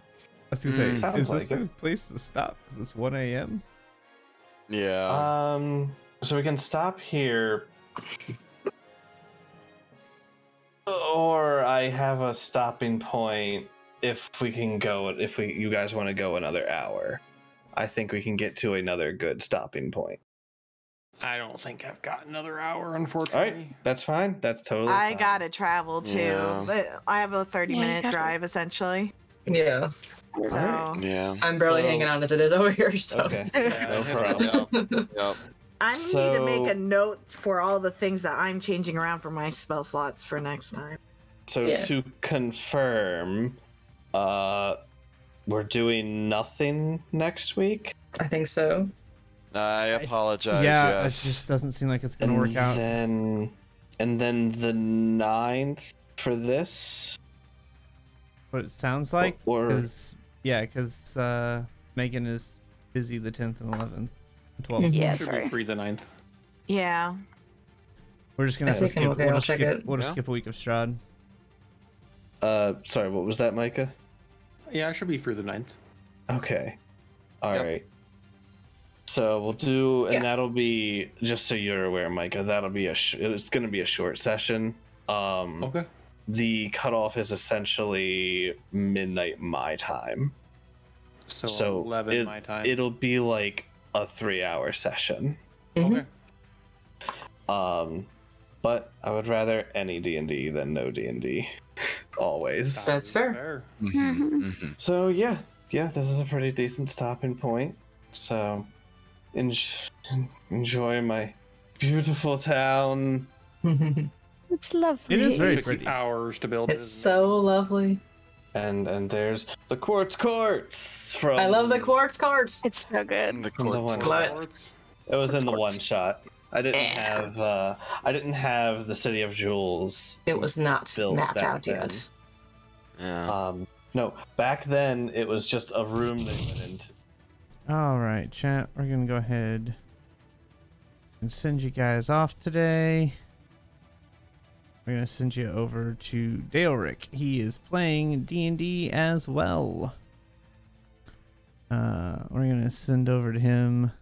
S7: was gonna say,
S2: Sounds
S7: is this
S2: like
S7: a place to stop? Because it's 1 a.m.
S6: Yeah.
S2: So we can stop here. Or I have a stopping point if we can go you guys want to go another hour. I think we can get to another good stopping point.
S1: I don't think I've got another hour,
S2: All
S1: unfortunately.
S2: right, that's fine. That's totally
S5: I
S2: fine.
S5: gotta travel too.
S6: Yeah.
S5: But I have a 30-minute
S4: gotta-
S5: drive essentially.
S3: Yeah.
S5: So
S2: Alright.
S6: Yeah.
S3: I'm barely
S2: So-
S3: hanging out as it is over here, so.
S2: Okay.
S1: Yeah,
S2: No
S1: yeah.
S2: problem.
S6: Yep.
S5: I need to make
S2: So-
S5: a note for all the things that I'm changing around for my spell slots for next time.
S2: So
S3: Yeah.
S2: to confirm, we're doing nothing next week.
S3: I think so.
S6: I apologize.
S7: Yeah,
S6: yes.
S7: it just doesn't seem like it's gonna work out.
S2: And then the 9th for this.
S7: What it sounds like,
S2: Or-
S7: because Megan is busy the 10th and 11th, and 12th.
S4: Yeah,
S1: Should
S4: sorry.
S1: be free the 9th.
S5: Yeah.
S7: We're just gonna
S3: I
S7: have to
S3: think I'm
S7: skip.
S3: okay,
S7: We'll
S3: I'll
S7: just
S3: check
S7: skip.
S3: it.
S7: We'll just
S6: Yeah.
S7: skip a week of Strahd.
S2: Sorry, what was that, Micah?
S1: Yeah, I should be free the 9th.
S2: Okay. All right.
S6: Yep.
S2: So we'll do, and
S3: Yeah.
S2: that'll be, just so you're aware, Micah, that'll be it's going to be a short session.
S1: Okay.
S2: The cutoff is essentially midnight my time.
S1: So, 11 my time.
S2: It'll be like a 3-hour session.
S3: Mhm.
S1: Okay.
S2: But I would rather any D&D than no D&D. Always.
S3: That's fair.
S6: Mhm, mhm.
S2: So yeah, this is a pretty decent stopping point. So enjoy my beautiful town.
S4: It's lovely.
S7: It is very
S1: Took you
S7: pretty.
S1: hours to build it.
S3: It's so lovely.
S2: And there's the quartz courts from
S3: I love the quartz cards.
S4: It's so good.
S6: The
S2: From the
S6: courts.
S2: one
S3: What?
S1: Quartz.
S2: It was in the
S3: Quartz.
S2: one shot. I didn't have the City of Jewels.
S3: It was not
S2: Built
S3: mapped
S2: back
S3: out
S2: then.
S3: yet.
S6: Yeah.
S2: No, back then it was just a room they went into.
S7: All right, chat. We're gonna go ahead and send you guys off today. We're gonna send you over to Daelric. He is playing D&D as well. We're gonna send over to him,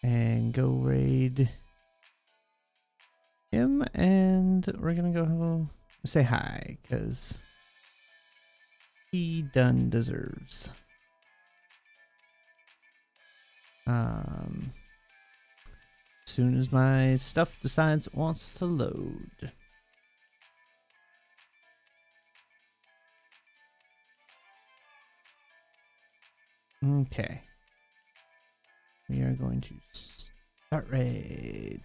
S7: and go raid him, and we're gonna go say hi, cause he done deserves. Soon as my stuff decides it wants to load. Okay. We are going to start raid.